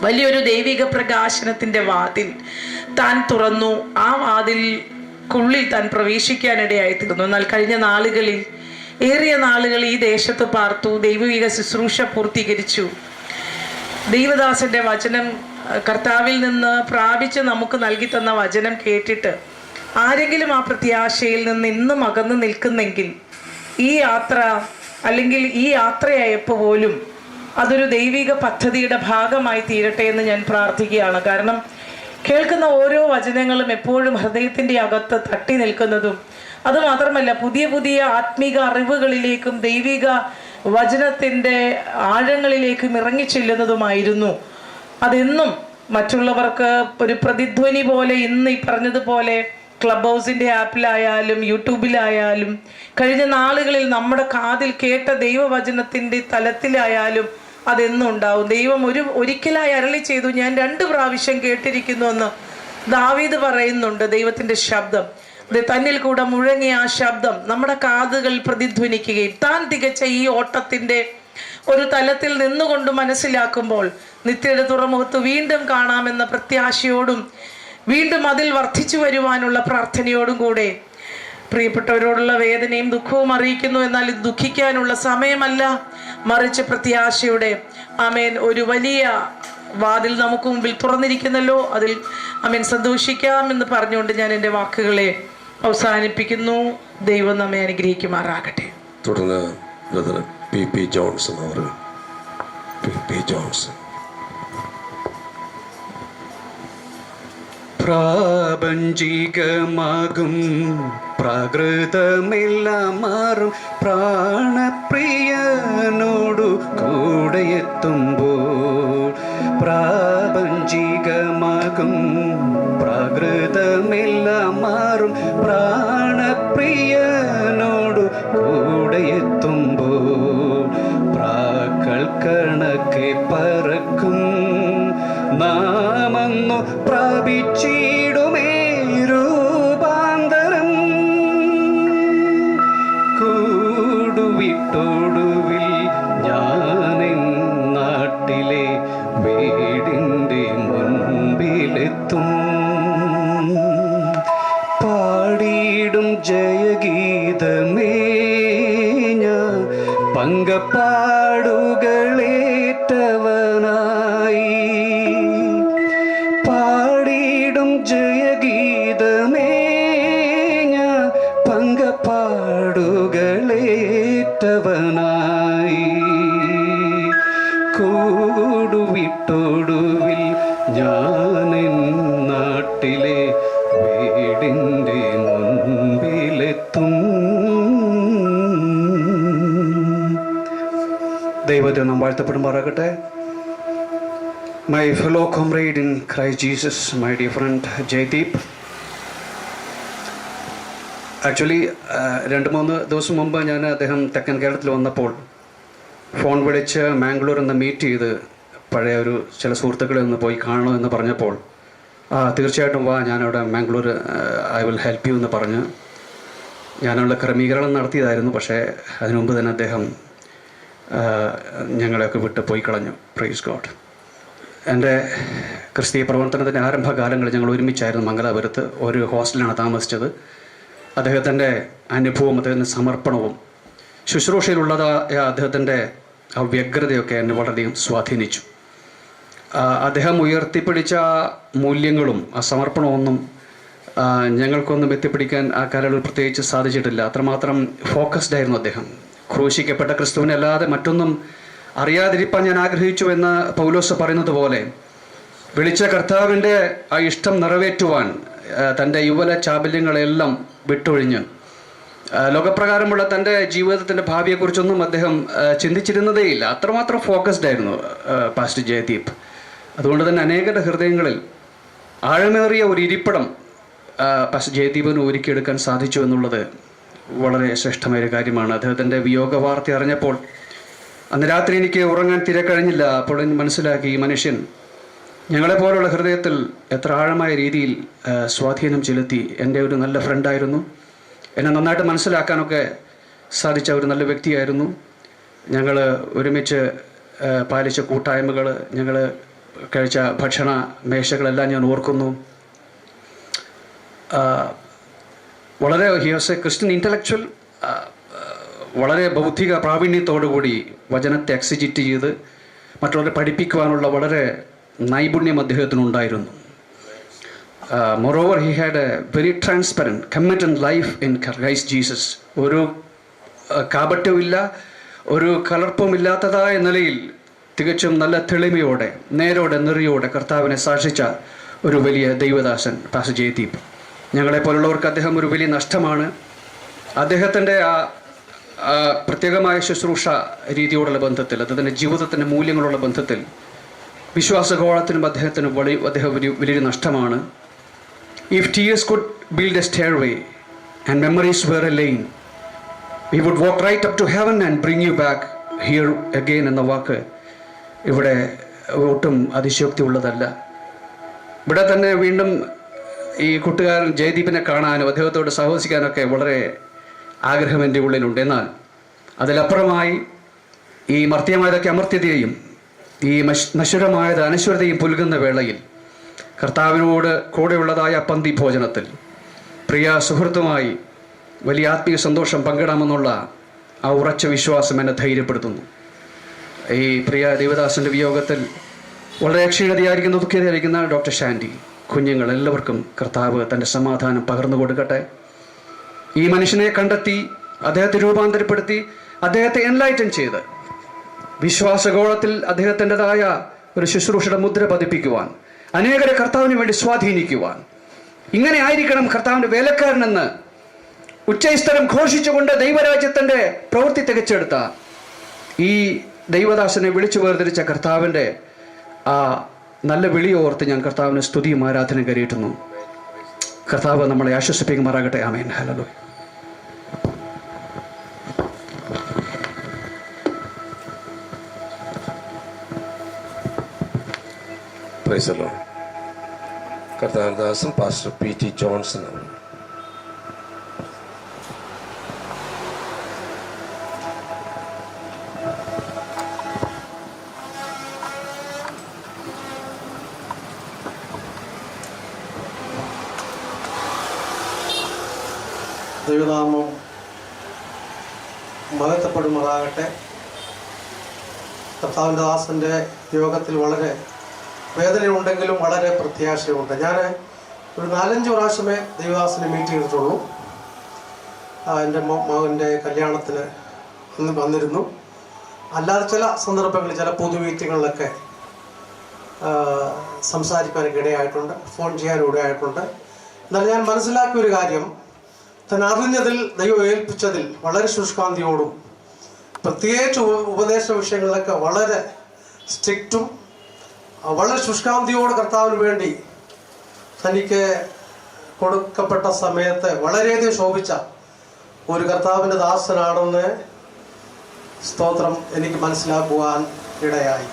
വലിയൊരു ദൈവിക പ്രകാശനത്തിൻ്റെ വാതിൽ താൻ തുറന്നു. ആ വാതിൽക്കുള്ളിൽ താൻ പ്രവേശിക്കാനിടയായി തീർന്നു. എന്നാൽ കഴിഞ്ഞ നാളുകളിൽ ഏറിയ നാളുകൾ ഈ ദേശത്ത് പാർത്തു, ദൈവിക ശുശ്രൂഷ പൂർത്തീകരിച്ചു. ദൈവദാസന്റെ വചനം കർത്താവിൽ നിന്ന് പ്രാപിച്ച് നമുക്ക് നൽകി തന്ന വചനം കേട്ടിട്ട് ആരെങ്കിലും ആ പ്രത്യാശയിൽ നിന്ന് ഇന്നും അകന്നു നിൽക്കുന്നെങ്കിൽ ഈ യാത്ര അല്ലെങ്കിൽ ഈ യാത്രയായപ്പോൾ പോലും അതൊരു ദൈവിക പദ്ധതിയുടെ ഭാഗമായി തീരട്ടെ എന്ന് ഞാൻ പ്രാർത്ഥിക്കുകയാണ്. കാരണം കേൾക്കുന്ന ഓരോ വചനങ്ങളും എപ്പോഴും ഹൃദയത്തിൻ്റെ അകത്ത് തട്ടി നിൽക്കുന്നതും, അതുമാത്രമല്ല പുതിയ പുതിയ ആത്മീക അറിവുകളിലേക്കും ദൈവിക വചനത്തിൻ്റെ ആഴങ്ങളിലേക്കും ഇറങ്ങിച്ചെല്ലുന്നതുമായിരുന്നു. അതെന്നും മറ്റുള്ളവർക്ക് ഒരു പ്രതിധ്വനി പോലെ ഇന്ന് ഈ പറഞ്ഞതുപോലെ ക്ലബ് ഹൗസിൻ്റെ ആപ്പിലായാലും യൂട്യൂബിലായാലും കഴിഞ്ഞ നാളുകളിൽ നമ്മുടെ കാതിൽ കേട്ട ദൈവവചനത്തിൻ്റെ തലത്തിലായാലും അതെന്നും ഉണ്ടാവും. ദൈവം ഒരിക്കലായി അരുളി ചെയ്തു, ഞാൻ 2 പ്രാവശ്യം കേട്ടിരിക്കുന്നു എന്ന് ദാവീദ് പറയുന്നുണ്ട്. ദൈവത്തിൻ്റെ ശബ്ദം തന്നിൽ കൂടെ മുഴങ്ങിയ ആ ശബ്ദം നമ്മുടെ കാതുകൾ പ്രതിധ്വനിക്കുകയും താൻ തികച്ച ഈ ഓട്ടത്തിൻ്റെ ഒരു തലത്തിൽ നിന്നുകൊണ്ട് മനസ്സിലാക്കുമ്പോൾ നിത്യയുടെ തുറമുഖത്ത് വീണ്ടും കാണാമെന്ന പ്രത്യാശയോടും വീണ്ടും അതിൽ വർദ്ധിച്ചു വരുവാനുള്ള പ്രാർത്ഥനയോടും കൂടെ പ്രിയപ്പെട്ടവരോടുള്ള വേദനയും ദുഃഖവും അറിയിക്കുന്നു. എന്നാൽ ഇത് ദുഃഖിക്കാനുള്ള സമയമല്ല, മറിച്ച് പ്രത്യാശയുടെ ആമേൻ ഒരു വലിയ വാതിൽ നമുക്ക് മുമ്പിൽ തുറന്നിരിക്കുന്നല്ലോ, അതിൽ ആമേൻ സന്തോഷിക്കാമെന്ന് പറഞ്ഞുകൊണ്ട് ഞാൻ എൻ്റെ വാക്കുകളെ അവസാനിപ്പിക്കുന്നു. ദൈവം നമ്മെ അനുഗ്രഹിക്കുമാറാകട്ടെ. തുടർന്ന് ബ്രദർ പി ജോൺസൺ അവർ പി ജോൺസൺ. പ്രാപഞ്ചികമാകും പ്രാകൃതമെല്ലാം മാറും പ്രാണപ്രിയനോടു കൂടെയെത്തുമ്പോൾ. പ്രാപഞ്ചികമാകും പ്രാകൃതമെല്ലാം മാറും പ്രാണപ്രിയനോടു കൂടെയെത്തുമ്പോൾ. പ്രാക്കൾ കണക്കെ പറക്കും നാമന്നു പ്രാപിച്ചിടുമേ രൂപാന്തരം. കൂടുവിട്ടൊടുവിൽ ഞാനെൻ നാട്ടിലെ വീടിൻ്റെ മുൻപിലെത്തും. പാടിയിടും ജയഗീതമേ ഞാൻ പങ്കപ്പാടുകളേറ്റവനായി. പാടിയിടും ജയഗീതമേ ഞാൻ പങ്കപ്പാടുകളേറ്റവനായി. കൂടുവിട്ടൊടുവിൽ ഞാനെൻ നാട്ടിലെ വീടിൻ്റെ മുൻപിലെത്തും. ദൈവത്തെ നാം വാഴ്ത്തപ്പെടുമാറാകട്ടെ. My fellow comrade in Christ Jesus, my dear friend Jaydeep, actually 2-3 ദിവസം മുമ്പ് ഞാൻ അദ്ദേഹം തെക്കൻ കേരളത്തിൽ വന്നപ്പോൾ ഫോൺ വിളിച്ച് മാംഗ്ലൂർ ഒന്ന് മീറ്റ് ചെയ്ത് പഴയ ചില സുഹൃത്തുക്കളെ ഒന്ന് പോയി കാണുമെന്ന് പറഞ്ഞപ്പോൾ തീർച്ചയായിട്ടും വാ, ഞാനവിടെ Mangalore I will help you എന്ന് പറഞ്ഞ് ഞാനുള്ള ക്രമീകരണം നടത്തിയതായിരുന്നു. പക്ഷേ അതിനു മുമ്പ് തന്നെ അദ്ദേഹം ഞങ്ങളെയൊക്കെ വിട്ട് പോയി കളഞ്ഞു. Praise God. എൻ്റെ ക്രിസ്തീയ പ്രവർത്തനത്തിൻ്റെ ആരംഭകാലങ്ങളിൽ ഞങ്ങൾ ഒരുമിച്ചായിരുന്നു മംഗലാപുരത്ത്. ഒരു ഹോസ്റ്റലിലാണ് താമസിച്ചത്. അദ്ദേഹത്തിൻ്റെ അനുഭവവും അദ്ദേഹത്തിൻ്റെ സമർപ്പണവും ശുശ്രൂഷയിലുള്ളതായ അദ്ദേഹത്തിൻ്റെ ആ വ്യഗ്രതയൊക്കെ എന്നെ വളരെയധികം സ്വാധീനിച്ചു. അദ്ദേഹം ഉയർത്തിപ്പിടിച്ച മൂല്യങ്ങളും ആ സമർപ്പണമൊന്നും ഞങ്ങൾക്കൊന്നും എത്തിപ്പിടിക്കാൻ ആ കാലയളവിൽ പ്രത്യേകിച്ച് സാധിച്ചിട്ടില്ല. അത്രമാത്രം ഫോക്കസ്ഡ് ആയിരുന്നു അദ്ദേഹം. ക്രൂശിക്കപ്പെട്ട ക്രിസ്തുവിനെ അല്ലാതെ മറ്റൊന്നും അറിയാതിരിക്കാൻ ഞാൻ ആഗ്രഹിച്ചു എന്ന് പൗലോസ് പറയുന്നത് പോലെ വിളിച്ച കർത്താവിൻ്റെ ആ ഇഷ്ടം നിറവേറ്റുവാൻ തൻ്റെ യുവല ചാബല്യങ്ങളെല്ലാം വിട്ടൊഴിഞ്ഞ് ലോകപ്രകാരമുള്ള തൻ്റെ ജീവിതത്തിൻ്റെ ഭാവിയെക്കുറിച്ചൊന്നും അദ്ദേഹം ചിന്തിച്ചിരുന്നതേയില്ല. അത്രമാത്രം ഫോക്കസ്ഡ് ആയിരുന്നു പാസ്റ്റർ ജയദീപ്. അതുകൊണ്ട് തന്നെ അനേകരുടെ ഹൃദയങ്ങളിൽ ആഴമേറിയ ഒരു ഇരിപ്പിടം പാസ്റ്റർ ജയദീപിന് ഒരുക്കിയെടുക്കാൻ സാധിച്ചു എന്നുള്ളത് വളരെ ശ്രേഷ്ഠമായൊരു കാര്യമാണ്. അദ്ദേഹത്തിൻ്റെ വിയോഗ വാർത്ത അറിഞ്ഞപ്പോൾ അന്ന് രാത്രി എനിക്ക് ഉറങ്ങാൻ തീരെ കഴിഞ്ഞില്ല. അപ്പോൾ എനിക്ക് മനസ്സിലാക്കി ഈ മനുഷ്യൻ ഞങ്ങളെപ്പോലുള്ള ഹൃദയത്തിൽ എത്ര ആഴമായ രീതിയിൽ സ്വാധീനം ചെലുത്തി. എൻ്റെ ഒരു നല്ല ഫ്രണ്ടായിരുന്നു. എന്നെ നന്നായിട്ട് മനസ്സിലാക്കാനൊക്കെ സാധിച്ച ഒരു നല്ല വ്യക്തിയായിരുന്നു. ഞങ്ങൾ ഒരുമിച്ച് പാലിച്ച കൂട്ടായ്മകൾ, ഞങ്ങൾ കഴിച്ച ഭക്ഷണ മേശകളെല്ലാം ഞാൻ ഓർക്കുന്നു. വളരെ ഹിയസ് എ ക്രിസ്ത്യൻ ഇൻ്റലക്ച്വൽ, വളരെ ബൗദ്ധിക പ്രാവീണ്യത്തോടുകൂടി വചനത്തെ എക്സിജിറ്റ് ചെയ്ത് മറ്റുള്ളവരെ പഠിപ്പിക്കുവാനുള്ള വളരെ നൈപുണ്യം അദ്ദേഹത്തിനുണ്ടായിരുന്നു. Moreover, he had a very transparent, committed life in Christ Jesus. ഒരു കാപട്യമില്ല, ഒരു കലർപ്പുമില്ലാത്തതായ നിലയിൽ തികച്ചും നല്ല തെളിമയോടെ നേരോടെ നെറിയോടെ കർത്താവിനെ സാക്ഷിച്ച ഒരു വലിയ ദൈവദാസൻ പാസ്റ്റർ ജയദീപ്. ഞങ്ങളെപ്പോലുള്ളവർക്ക് അദ്ദേഹം ഒരു വലിയ നഷ്ടമാണ്. അദ്ദേഹത്തിൻ്റെ ആ പ്രത്യേകമായ ശുശ്രൂഷ രീതിയോടുള്ള ബന്ധത്തിൽ, അദ്ദേഹത്തിൻ്റെ ജീവിതത്തിൻ്റെ മൂല്യങ്ങളുള്ള ബന്ധത്തിൽ വിശ്വാസഗോളത്തിനും അദ്ദേഹത്തിന് അദ്ദേഹം വലിയൊരു നഷ്ടമാണ്. If tears could build a stairway and memories were a lane, we would walk right up to heaven and bring you back here again എന്ന വാക്ക് ഇവിടെ ഒട്ടും അതിശയോക്തി ഉള്ളതല്ല. ഇവിടെ തന്നെ വീണ്ടും ഈ കൂട്ടുകാരൻ ജയദീപിനെ കാണാനും അദ്ദേഹത്തോട് സഹവസിക്കാനൊക്കെ വളരെ ആഗ്രഹം എൻ്റെ ഉള്ളിലുണ്ട്. എന്നാൽ അതിലപ്പുറമായി ഈ മർത്യമായതൊക്കെ അമർത്യതയെയും ഈ നശ്വരമായത് അനശ്വരതയും പുൽകുന്ന വേളയിൽ കർത്താവിനോട് കൂടെയുള്ളതായ പന്തി ഭോജനത്തിൽ പ്രിയ സുഹൃത്തുമായി വലിയ ആത്മീയ സന്തോഷം പങ്കിടാമെന്നുള്ള ആ ഉറച്ച വിശ്വാസം എന്നെ ധൈര്യപ്പെടുത്തുന്നു. ഈ പ്രിയ ദേവദാസൻ്റെ വിയോഗത്തിൽ വളരെ ക്ഷീണതയായിരിക്കുന്ന ദുഃഖിതയായിരിക്കുന്ന ഡോക്ടർ ഷാൻഡി, കുഞ്ഞുങ്ങൾ എല്ലാവർക്കും കർത്താവ് തൻ്റെ സമാധാനം പകർന്നു കൊടുക്കട്ടെ. ഈ മനുഷ്യനെ കണ്ടെത്തി അദ്ദേഹത്തെ രൂപാന്തരപ്പെടുത്തി അദ്ദേഹത്തെ എൻലൈറ്റൻ ചെയ്ത് വിശ്വാസഗോളത്തിൽ അദ്ദേഹത്തിൻ്റെതായ ഒരു ശുശ്രൂഷയുടെ മുദ്ര പതിപ്പിക്കുവാൻ, അനേകരെ കർത്താവിന് വേണ്ടി സ്വാധീനിക്കുവാൻ, ഇങ്ങനെ ആയിരിക്കണം കർത്താവിൻ്റെ വേലക്കാരനെന്ന് ഉച്ചസ്ഥലം ഘോഷിച്ചുകൊണ്ട് ദൈവരാജ്യത്തിൻ്റെ പ്രവൃത്തി തികച്ചെടുത്ത ഈ ദൈവദാസനെ വിളിച്ചു വേർതിരിച്ച കർത്താവിൻ്റെ ആ നല്ല വിളിയോർത്ത് ഞാൻ കർത്താവിന് സ്തുതിയും ആരാധനയും കരയിട്ടുന്നു. കർത്താവ് നമ്മളെ ആശ്വസിപ്പിക്കുമാറാകട്ടെ. Amen. Hallelujah. Praise the lord. കർത്താവദാസൻ പാസ്റ്റർ PT ജോൺസൺ ആണ്. ദൈവനാമം മഹത്വപ്പെടുമാറാകട്ടെ. കർത്താവിൻ്റെ ദാസൻ്റെ യോഗത്തിൽ വളരെ വേദനയുണ്ടെങ്കിലും വളരെ പ്രത്യാശയുണ്ട്. ഞാൻ ഒരു 4-5 പ്രാവശ്യമേ ദൈവദാസനെ മീറ്റ് ചെയ്തിട്ടുള്ളൂ. എൻ്റെ മകൻ്റെ കല്യാണത്തിന് വന്നിരുന്നു. അല്ലാതെ ചില സന്ദർഭങ്ങളിൽ ചില പൊതു മീറ്റിങ്ങുകളിലൊക്കെ സംസാരിക്കാനൊക്കെ ഇടയായിട്ടുണ്ട്, ഫോൺ ചെയ്യാനും ഇടയായിട്ടുണ്ട്. എന്നാൽ ഞാൻ മനസ്സിലാക്കിയ ഒരു കാര്യം, താൻ അറിഞ്ഞതിൽ ദൈവം ഏൽപ്പിച്ചതിൽ വളരെ ശുഷ്കാന്തിയോടും പ്രത്യേകിച്ച് ഉപദേശ വിഷയങ്ങളിലൊക്കെ വളരെ സ്ട്രിക്റ്റും വളരെ ശുഷ്കാന്തിയോട് കർത്താവിന് വേണ്ടി തനിക്ക് കൊടുക്കപ്പെട്ട സമയത്ത് വളരെയധികം ശോഭിച്ച ഒരു കർത്താവിൻ്റെ ദാസനാണെന്ന് സ്തോത്രം എനിക്ക് മനസ്സിലാക്കുവാൻ ഇടയായി.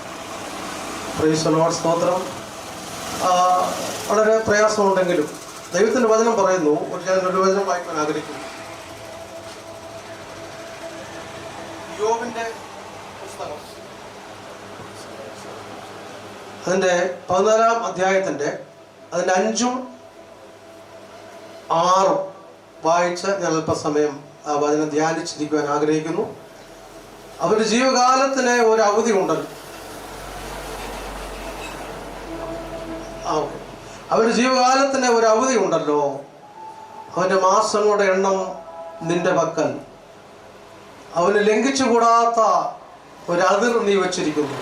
Price the Lord. സ്തോത്രം. വളരെ പ്രയാസമുണ്ടെങ്കിലും ദൈവത്തിൻ്റെ വചനം പറയുന്നു. ഞാനൊരു വചനം വായിക്കാൻ ആഗ്രഹിക്കുന്നു. യോബിൻ്റെ പുസ്തകം അതിൻ്റെ 14-ാം അധ്യായത്തിൻ്റെ അതിൻ്റെ 5-ഉം 6-ഉം വായിച്ച് ഞാൻ അല്പസമയം ആ വചനം ധ്യാനിച്ചിരിക്കുവാൻ ആഗ്രഹിക്കുന്നു. അവരുടെ ജീവകാലത്തിന് ഒരു അവധി ഉണ്ടല്ലോ. അവരുടെ ജീവകാലത്തിന് ഒരു അവധി ഉണ്ടല്ലോ. അവൻ്റെ മാസങ്ങളുടെ എണ്ണം നിന്റെ പക്കൽ. അവന് ലംഘിച്ചുകൂടാത്ത ഒരു അതിർ നീ വച്ചിരിക്കുന്നു.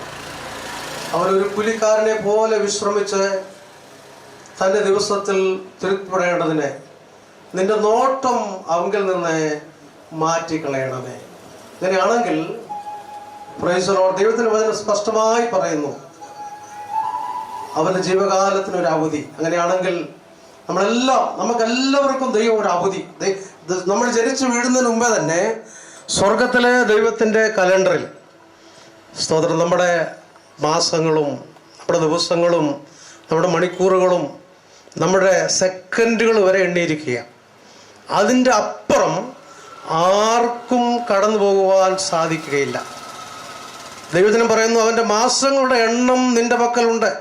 അവനൊരു കൂലിക്കാരനെ പോലെ വിശ്രമിച്ച് തൻ്റെ ദിവസത്തിൽ തൃപ്തിപ്പെടേണ്ടതിന് നിന്റെ നോട്ടം അവങ്കിൽ നിന്ന് മാറ്റിക്കളയണമേ. ഇങ്ങനെയാണെങ്കിൽ പ്രൈസ് ദി ലോർഡ്, ദൈവത്തിൻ്റെ വചനം സ്പഷ്ടമായി പറയുന്നു അവൻ്റെ ജീവകാലത്തിനൊരു അവധി. അങ്ങനെയാണെങ്കിൽ നമുക്കെല്ലാവർക്കും ദൈവം ഒരു അവധി. നമ്മൾ ജനിച്ചു വീഴുന്നതിന് മുമ്പേ തന്നെ സ്വർഗത്തിലെ ദൈവത്തിൻ്റെ കലണ്ടറിൽ സ്തോത്രം നമ്മുടെ മാസങ്ങളും നമ്മുടെ ദിവസങ്ങളും നമ്മുടെ മണിക്കൂറുകളും നമ്മുടെ സെക്കൻഡുകൾ വരെ എണ്ണിയിരിക്കുക. അതിൻ്റെ അപ്പുറം ആർക്കും കടന്നു പോകുവാൻ സാധിക്കുകയില്ല. ദൈവത്തിനും പറയുന്നു അവൻ്റെ മാസങ്ങളുടെ എണ്ണം നിന്റെ പക്കലുണ്ട്.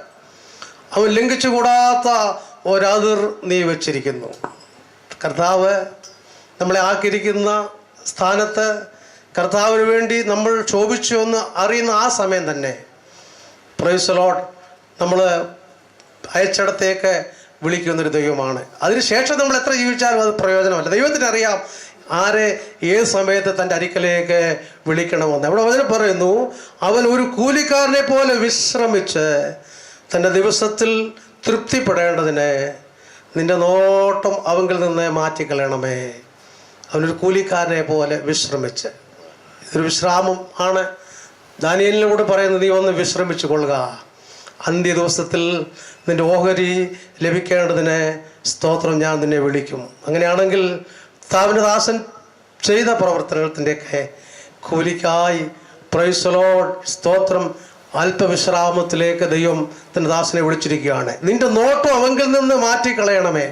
അവൻ ലംഘിച്ചുകൂടാത്ത ഒരതിർ നീ വച്ചിരിക്കുന്നു. കർത്താവ് നമ്മളെ ആക്കിയിരിക്കുന്ന സ്ഥാനത്ത് കർത്താവിന് വേണ്ടി നമ്മൾ ശോഭിച്ചു എന്ന് അറിയുന്ന ആ സമയം തന്നെ പ്രൈസ് ദി ലോർഡ് നമ്മൾ അയച്ചിടത്തേക്ക് വിളിക്കുന്നൊരു ദൈവമാണ്. അതിനുശേഷം നമ്മൾ എത്ര ജീവിച്ചാലും അത് പ്രയോജനമല്ല. ദൈവത്തിന് അറിയാം ആരെ ഏത് സമയത്ത് തൻ്റെ അരിക്കലേക്ക് വിളിക്കണമെന്ന്. അവിടെ വചനം പറയുന്നു അവൻ ഒരു കൂലിക്കാരനെ പോലെ വിശ്രമിച്ച് തൻ്റെ ദിവസത്തിൽ തൃപ്തിപ്പെടേണ്ടതിന് നിന്റെ നോട്ടം അവങ്കിൽ നിന്ന് മാറ്റിക്കളയണമേ. അവനൊരു കൂലിക്കാരനെ പോലെ വിശ്രമിച്ച്. ഇതൊരു വിശ്രാമം ആണ്. ദാനിയേലിനോട് പറയുന്നത് നീ ഒന്ന് വിശ്രമിച്ചു കൊള്ളുക. അന്ത്യ ദിവസത്തിൽ നിന്റെ ഓഹരി ലഭിക്കേണ്ടതിന് സ്തോത്രം ഞാൻ നിന്നെ വിളിക്കും. അങ്ങനെയാണെങ്കിൽ കർത്താവിൻ്റെ ദാസൻ ചെയ്ത പ്രവർത്തനത്തിൻ്റെയൊക്കെ കൂലിക്കായി പ്രൈസ് ദി ലോർഡ് സ്തോത്രം അല്പവിശ്രാമത്തിലേക്ക് ദൈവം തൻ്റെ ദാസനെ വിളിച്ചിരിക്കുകയാണ്. നിന്റെ നോട്ടം അവങ്കിൽ നിന്ന് മാറ്റിക്കളയണമേ.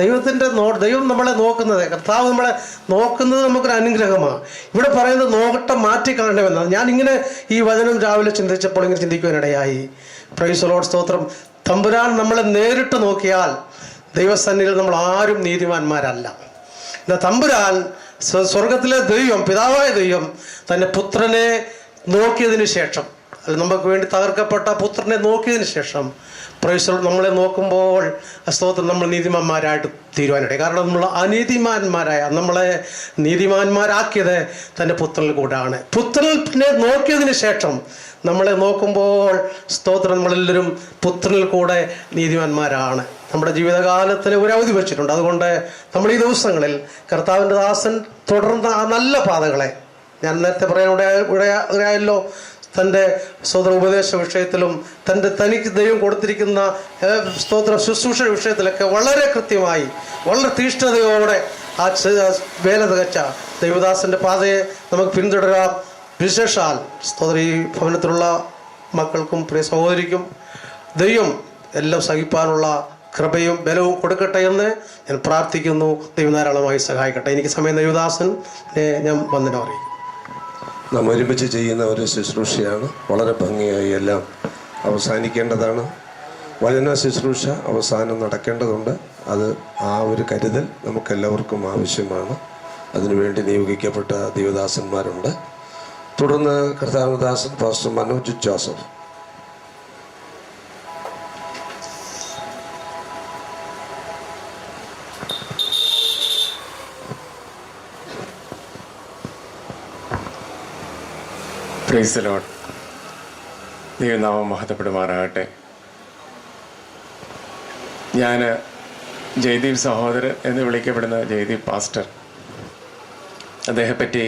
ദൈവം നമ്മളെ നോക്കുന്നത്, കർത്താവ് നമ്മളെ നോക്കുന്നത് നമുക്കൊരു അനുഗ്രഹമാണ്. ഇവിടെ പറയുന്നത് നോട്ടം മാറ്റിക്കളയണമെന്നാണ്. ഞാനിങ്ങനെ ഈ വചനം രാവിലെ ചിന്തിച്ചപ്പോൾ ഇങ്ങനെ ചിന്തിക്കുവാനിടയായി. പ്രൈസ് ദി ലോർഡ് സ്തോത്രം. തമ്പുരാൻ നമ്മളെ നേരിട്ട് നോക്കിയാൽ ദൈവസന്നിധിയിൽ നമ്മൾ ആരും നീതിമാന്മാരല്ല. തമ്പുരാൻ സ്വർഗത്തിലെ ദൈവം, പിതാവായ ദൈവം തൻ്റെ പുത്രനെ നോക്കിയതിന് ശേഷം, അല്ല നമുക്ക് വേണ്ടി തകർക്കപ്പെട്ട പുത്രനെ നോക്കിയതിന് ശേഷം പ്രൈസ് നമ്മളെ നോക്കുമ്പോൾ സ്തോത്രം നമ്മൾ നീതിമാന്മാരായിട്ട് തീരുവാനിടയായി. കാരണം നമ്മൾ അനീതിമാന്മാരായ നമ്മളെ നീതിമാന്മാരാക്കിയത് തൻ്റെ പുത്രനിൽ കൂടാണ്. പുത്രനെ നോക്കിയതിന് ശേഷം നമ്മളെ നോക്കുമ്പോൾ സ്തോത്രം നമ്മളെല്ലാവരും പുത്രനിൽ കൂടെ നീതിമാന്മാരാണ്. നമ്മുടെ ജീവിതകാലത്തിന് ഒരു അവധി വെച്ചിട്ടുണ്ട്. അതുകൊണ്ട് നമ്മൾ ഈ ദിവസങ്ങളിൽ കർത്താവിൻ്റെ ദാസൻ തുടർന്ന ആ നല്ല പാതകളെ ഞാൻ നേരത്തെ പറയാനിടയായല്ലോ. തൻ്റെ സ്തോത്ര ഉപദേശ വിഷയത്തിലും തനിക്ക് ദൈവം കൊടുത്തിരിക്കുന്ന സ്തോത്ര ശുശ്രൂഷ വിഷയത്തിലൊക്കെ വളരെ കൃത്യമായി വളരെ തീഷ്ണതയോടെ ആ വേല തികച്ച ദൈവദാസൻ്റെ പാതയെ നമുക്ക് പിന്തുടരാം. വിശേഷാൽ സ്തോത്ര ഈ ഭവനത്തിലുള്ള മക്കൾക്കും പ്രിയ സഹോദരിക്കും ദൈവം എല്ലാം സഹിപ്പാനുള്ള കൃപയും ബലവും കൊടുക്കട്ടെ എന്ന് ഞാൻ പ്രാർത്ഥിക്കുന്നു. ദൈവം ധാരാളമായി സഹായിക്കട്ടെ. എനിക്ക് സമയം ദൈവദാസനെ ഞാൻ വന്ദനം അറിയിക്കും. നാം ഒരുമിച്ച് ചെയ്യുന്ന ഒരു ശുശ്രൂഷയാണ്. വളരെ ഭംഗിയായി എല്ലാം അവസാനിക്കേണ്ടതാണ്. വചന ശുശ്രൂഷ അവസാനം നടക്കേണ്ടതുണ്ട്. അത് ആ ഒരു കരുതൽ നമുക്കെല്ലാവർക്കും ആവശ്യമാണ്. അതിനുവേണ്ടി നിയോഗിക്കപ്പെട്ട ദൈവദാസന്മാരുണ്ട്. തുടർന്ന് കർത്താവദാസൻ pastor Manoj Joseph. Praise the lord. ദൈവനാമം മഹത്വപ്പെടുമാറാകട്ടെ. ഞാൻ ജയദീപ് സഹോദരൻ എന്ന് വിളിക്കപ്പെടുന്ന ജയദീപ് പാസ്റ്റർ. അദ്ദേഹത്തെപ്പറ്റി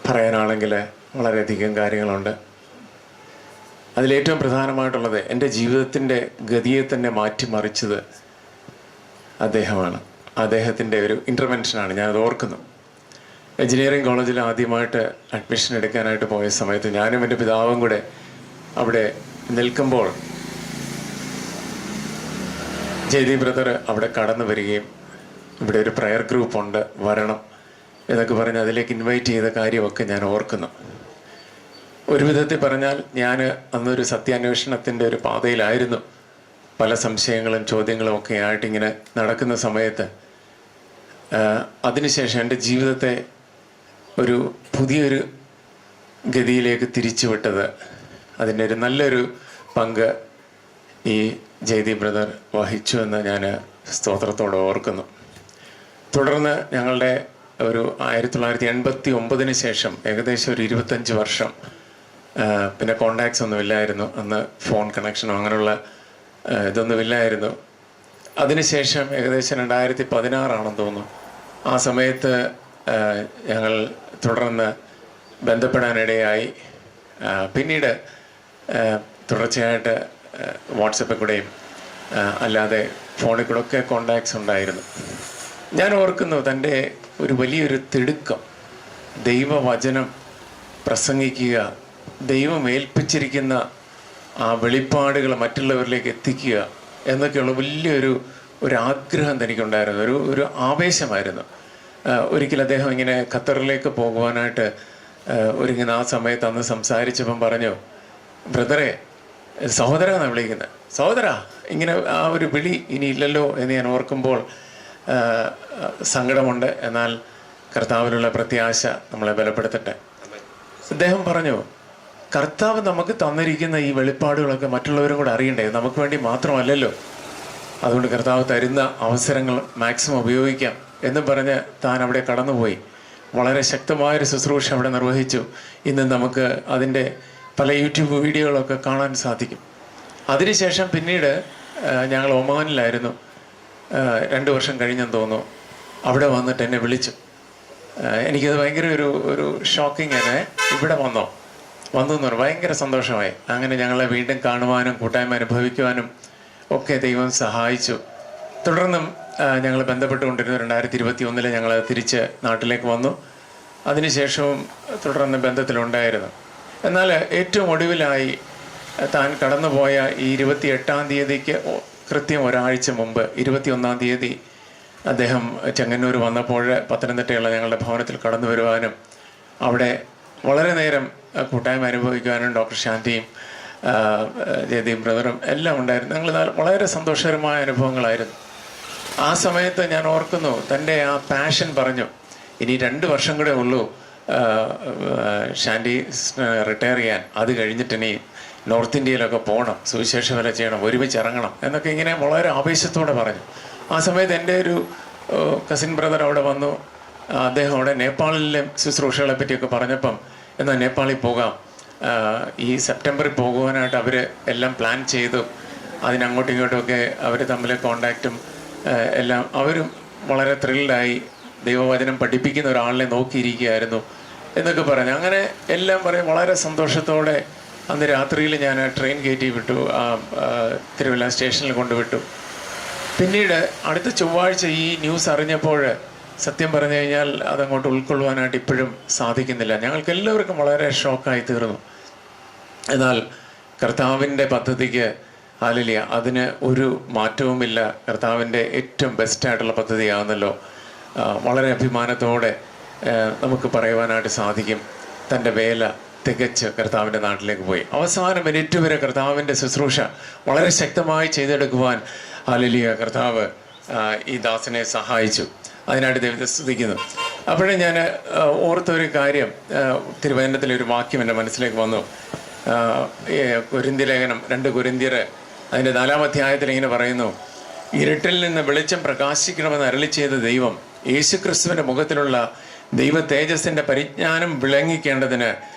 പറയാനാണെങ്കിൽ വളരെയധികം കാര്യങ്ങളുണ്ട്. അതിലേറ്റവും പ്രധാനമായിട്ടുള്ളത് എൻ്റെ ജീവിതത്തിൻ്റെ ഗതിയെ തന്നെ മാറ്റിമറിച്ചത് അദ്ദേഹമാണ്. അദ്ദേഹത്തിൻ്റെ ഒരു ഇൻ്റർവെൻഷനാണ്. ഞാനത് ഓർക്കുന്നു. എഞ്ചിനീയറിംഗ് കോളേജിൽ ആദ്യമായിട്ട് അഡ്മിഷൻ എടുക്കാനായിട്ട് പോയ സമയത്ത് ഞാനും എൻ്റെ പിതാവും കൂടെ അവിടെ നിൽക്കുമ്പോൾ ജയദീപ് ബ്രദർ അവിടെ കടന്നു വരികയും ഇവിടെ ഒരു പ്രയർ ഗ്രൂപ്പുണ്ട്, വരണം എന്നൊക്കെ പറഞ്ഞ് അതിലേക്ക് ഇൻവൈറ്റ് ചെയ്ത കാര്യമൊക്കെ ഞാൻ ഓർക്കുന്നു. ഒരു വിധത്തിൽ പറഞ്ഞാൽ ഞാൻ അന്നൊരു സത്യാന്വേഷണത്തിൻ്റെ ഒരു പാതയിലായിരുന്നു. പല സംശയങ്ങളും ചോദ്യങ്ങളും ഒക്കെ ആയിട്ട് ഇങ്ങനെ നടക്കുന്ന സമയത്ത് അതിനുശേഷം എൻ്റെ ജീവിതത്തെ ഒരു പുതിയൊരു ഗതിയിലേക്ക് തിരിച്ചുവിട്ടത് അതിൻ്റെ ഒരു നല്ലൊരു പങ്ക് ഈ ജയദീപ് ബ്രദർ വഹിച്ചു എന്ന് ഞാൻ സ്തോത്രത്തോടെ ഓർക്കുന്നു. തുടർന്ന് ഞങ്ങളുടെ ഒരു 1989 ശേഷം ഏകദേശം ഒരു 25 വർഷം പിന്നെ കോണ്ടാക്ട്സ് ഒന്നും ഇല്ലായിരുന്നു. അന്ന് ഫോൺ കണക്ഷനോ അങ്ങനെയുള്ള ഇതൊന്നുമില്ലായിരുന്നു. അതിനുശേഷം ഏകദേശം 2016 തോന്നുന്നു, ആ സമയത്ത് ഞങ്ങൾ തുടർന്ന് ബന്ധപ്പെടാനിടയായി. പിന്നീട് തുടർച്ചയായിട്ട് വാട്സപ്പിൽ കൂടെയും അല്ലാതെ ഫോണിൽ കൂടെ ഒക്കെ കോണ്ടാക്ട്സ് ഉണ്ടായിരുന്നു. ഞാൻ ഓർക്കുന്നു തൻ്റെ ഒരു വലിയൊരു തിടുക്കം, ദൈവവചനം പ്രസംഗിക്കുക, ദൈവം ഏൽപ്പിച്ചിരിക്കുന്ന ആ വെളിപ്പാടുകൾ മറ്റുള്ളവരിലേക്ക് എത്തിക്കുക എന്നൊക്കെയുള്ള വലിയൊരു ആഗ്രഹം തനിക്കുണ്ടായിരുന്നു, ഒരു ആവേശമായിരുന്നു. ഒരിക്കൽ അദ്ദേഹം ഇങ്ങനെ ഖത്തറിലേക്ക് പോകുവാനായിട്ട് ഒരുങ്ങുന്ന ആ സമയത്ത് അന്ന് സംസാരിച്ചപ്പം പറഞ്ഞു, ബ്രദറെ, സഹോദര എന്നാണ് വിളിക്കുന്നത്, സഹോദര, ഇങ്ങനെ ആ ഒരു വിളി ഇനി ഇല്ലല്ലോ എന്ന് ഞാൻ ഓർക്കുമ്പോൾ സങ്കടമുണ്ട്. എന്നാൽ കർത്താവിലുള്ള പ്രത്യാശ നമ്മളെ ബലപ്പെടുത്തട്ടെ. അദ്ദേഹം പറഞ്ഞു, കർത്താവ് നമുക്ക് തന്നിരിക്കുന്ന ഈ വെളിപ്പാടുകളൊക്കെ മറ്റുള്ളവരും കൂടെ അറിയണ്ടേ, നമുക്ക് വേണ്ടി മാത്രമല്ലല്ലോ. അതുകൊണ്ട് കർത്താവ് തരുന്ന അവസരങ്ങൾ മാക്സിമം ഉപയോഗിക്കാം എന്നും പറഞ്ഞ് താൻ അവിടെ കടന്നുപോയി. വളരെ ശക്തമായൊരു ശുശ്രൂഷ അവിടെ നിർവഹിച്ചു. ഇന്ന് നമുക്ക് അതിൻ്റെ പല യൂട്യൂബ് വീഡിയോകളൊക്കെ കാണാൻ സാധിക്കും. അതിനുശേഷം പിന്നീട് ഞങ്ങൾ ഒമാനിലായിരുന്നു. 2 വർഷം കഴിഞ്ഞെന്ന് തോന്നുന്നു. അവിടെ വന്നിട്ട് എന്നെ വിളിച്ചു. എനിക്കത് ഭയങ്കര ഒരു ഷോക്കിങ് ആണ്. ഇവിടെ വന്നു എന്ന് പറഞ്ഞു. ഭയങ്കര സന്തോഷമായി. അങ്ങനെ ഞങ്ങളെ വീണ്ടും കാണുവാനും കൂട്ടായ്മ അനുഭവിക്കുവാനും ഒക്കെ ദൈവം സഹായിച്ചു. തുടർന്നും ഞങ്ങൾ ബന്ധപ്പെട്ടുകൊണ്ടിരുന്നു. 2021 ഞങ്ങൾ തിരിച്ച് നാട്ടിലേക്ക് വന്നു. അതിനുശേഷവും തുടർന്ന് ബന്ധത്തിലുണ്ടായിരുന്നു. എന്നാൽ ഏറ്റവും ഒടുവിലായി താൻ കടന്നുപോയ ഈ 28-ാം തീയതിക്ക് കൃത്യം ഒരാഴ്ച മുമ്പ് 21-ാം തീയതി അദ്ദേഹം ചെങ്ങന്നൂർ വന്നപ്പോൾ പത്തനംതിട്ടയുള്ള ഞങ്ങളുടെ ഭവനത്തിൽ കടന്നു വരുവാനും അവിടെ വളരെ നേരം കൂട്ടായ്മ അനുഭവിക്കുവാനും ഡോക്ടർ ശാന്തിയും ജയദീപ് ബ്രദറും എല്ലാം ഉണ്ടായിരുന്നു. ഞങ്ങൾ വളരെ സന്തോഷകരമായ അനുഭവങ്ങളായിരുന്നു. ആ സമയത്ത് ഞാൻ ഓർക്കുന്നു, തൻ്റെ ആ പാഷൻ പറഞ്ഞു, ഇനി 2 വർഷം കൂടെ ഉള്ളൂ ഷാൻഡി റിട്ടയർ ചെയ്യാൻ, അത് കഴിഞ്ഞിട്ട് ഇനി നോർത്ത് ഇന്ത്യയിലൊക്കെ പോകണം, സുവിശേഷ വേല ചെയ്യണം, ഒരുമിച്ച് ഇറങ്ങണം എന്നൊക്കെ ഇങ്ങനെ വളരെ ആവേശത്തോടെ പറഞ്ഞു. ആ സമയത്ത് എൻ്റെ ഒരു കസിൻ ബ്രദർ അവിടെ വന്നു. അദ്ദേഹം അവിടെ നേപ്പാളിലെ ശുശ്രൂഷകളെ പറ്റിയൊക്കെ പറഞ്ഞപ്പം, എന്നാൽ നേപ്പാളിൽ പോകാം, ഈ സെപ്റ്റംബറിൽ പോകുവാനായിട്ട് അവർ എല്ലാം പ്ലാൻ ചെയ്തു. അതിനങ്ങോട്ടും ഇങ്ങോട്ടുമൊക്കെ അവർ തമ്മിൽ കോണ്ടാക്റ്റും എല്ലാം. അവരും വളരെ ത്രില്ഡായി, ദൈവവചനം പഠിപ്പിക്കുന്ന ഒരാളിനെ നോക്കിയിരിക്കുകയായിരുന്നു എന്നൊക്കെ പറഞ്ഞു. അങ്ങനെ എല്ലാം പറയും വളരെ സന്തോഷത്തോടെ അന്ന് രാത്രിയിൽ ഞാൻ ട്രെയിൻ കയറ്റി വിട്ടു, തിരുവല്ല സ്റ്റേഷനിൽ കൊണ്ടുവിട്ടു. പിന്നീട് അടുത്ത ചൊവ്വാഴ്ച ഈ ന്യൂസ് അറിഞ്ഞപ്പോൾ സത്യം പറഞ്ഞു കഴിഞ്ഞാൽ അതങ്ങോട്ട് ഉൾക്കൊള്ളുവാനായിട്ട് ഇപ്പോഴും സാധിക്കുന്നില്ല. ഞങ്ങൾക്ക് എല്ലാവർക്കും വളരെ ഷോക്കായി തീർന്നു. എന്നാൽ കർത്താവിൻ്റെ പദ്ധതിക്ക് ഹല്ലേലൂയ, അതിന് ഒരു മാറ്റവുമില്ല. കർത്താവിൻ്റെ ഏറ്റവും ബെസ്റ്റായിട്ടുള്ള പദ്ധതിയാണെന്നല്ലോ വളരെ അഭിമാനത്തോടെ നമുക്ക് പറയുവാനായിട്ട് സാധിക്കും. തൻ്റെ വേല തികച്ച് കർത്താവിൻ്റെ നാട്ടിലേക്ക് പോയി. അവസാന മിനിറ്റ് വരെ കർത്താവിൻ്റെ ശുശ്രൂഷ വളരെ ശക്തമായി ചെയ്തെടുക്കുവാൻ ഹല്ലേലൂയ കർത്താവ് ഈ ദാസനെ സഹായിച്ചു. അതിനായിട്ട് ദൈവത്തെ സ്തുതിക്കുന്നു. അപ്പോഴേ ഞാൻ ഓർത്തൊരു കാര്യം, തിരുവചനത്തിലൊരു വാക്യം എൻ്റെ മനസ്സിലേക്ക് വന്നു. കൊരിന്ത്യ ലേഖനം 2 കൊരിന്ത്യർ അതിൻ്റെ 4-ാം അധ്യായത്തിൽ ഇങ്ങനെ പറയുന്നു, ഇരുട്ടിൽ നിന്ന് വെളിച്ചം പ്രകാശിക്കണമെന്ന് അരുളി ചെയ്ത ദൈവം യേശുക്രിസ്തുവിൻ്റെ മുഖത്തിലുള്ള ദൈവ തേജസ്സിൻ്റെ പരിജ്ഞാനം വിളങ്ങിക്കേണ്ടതിന്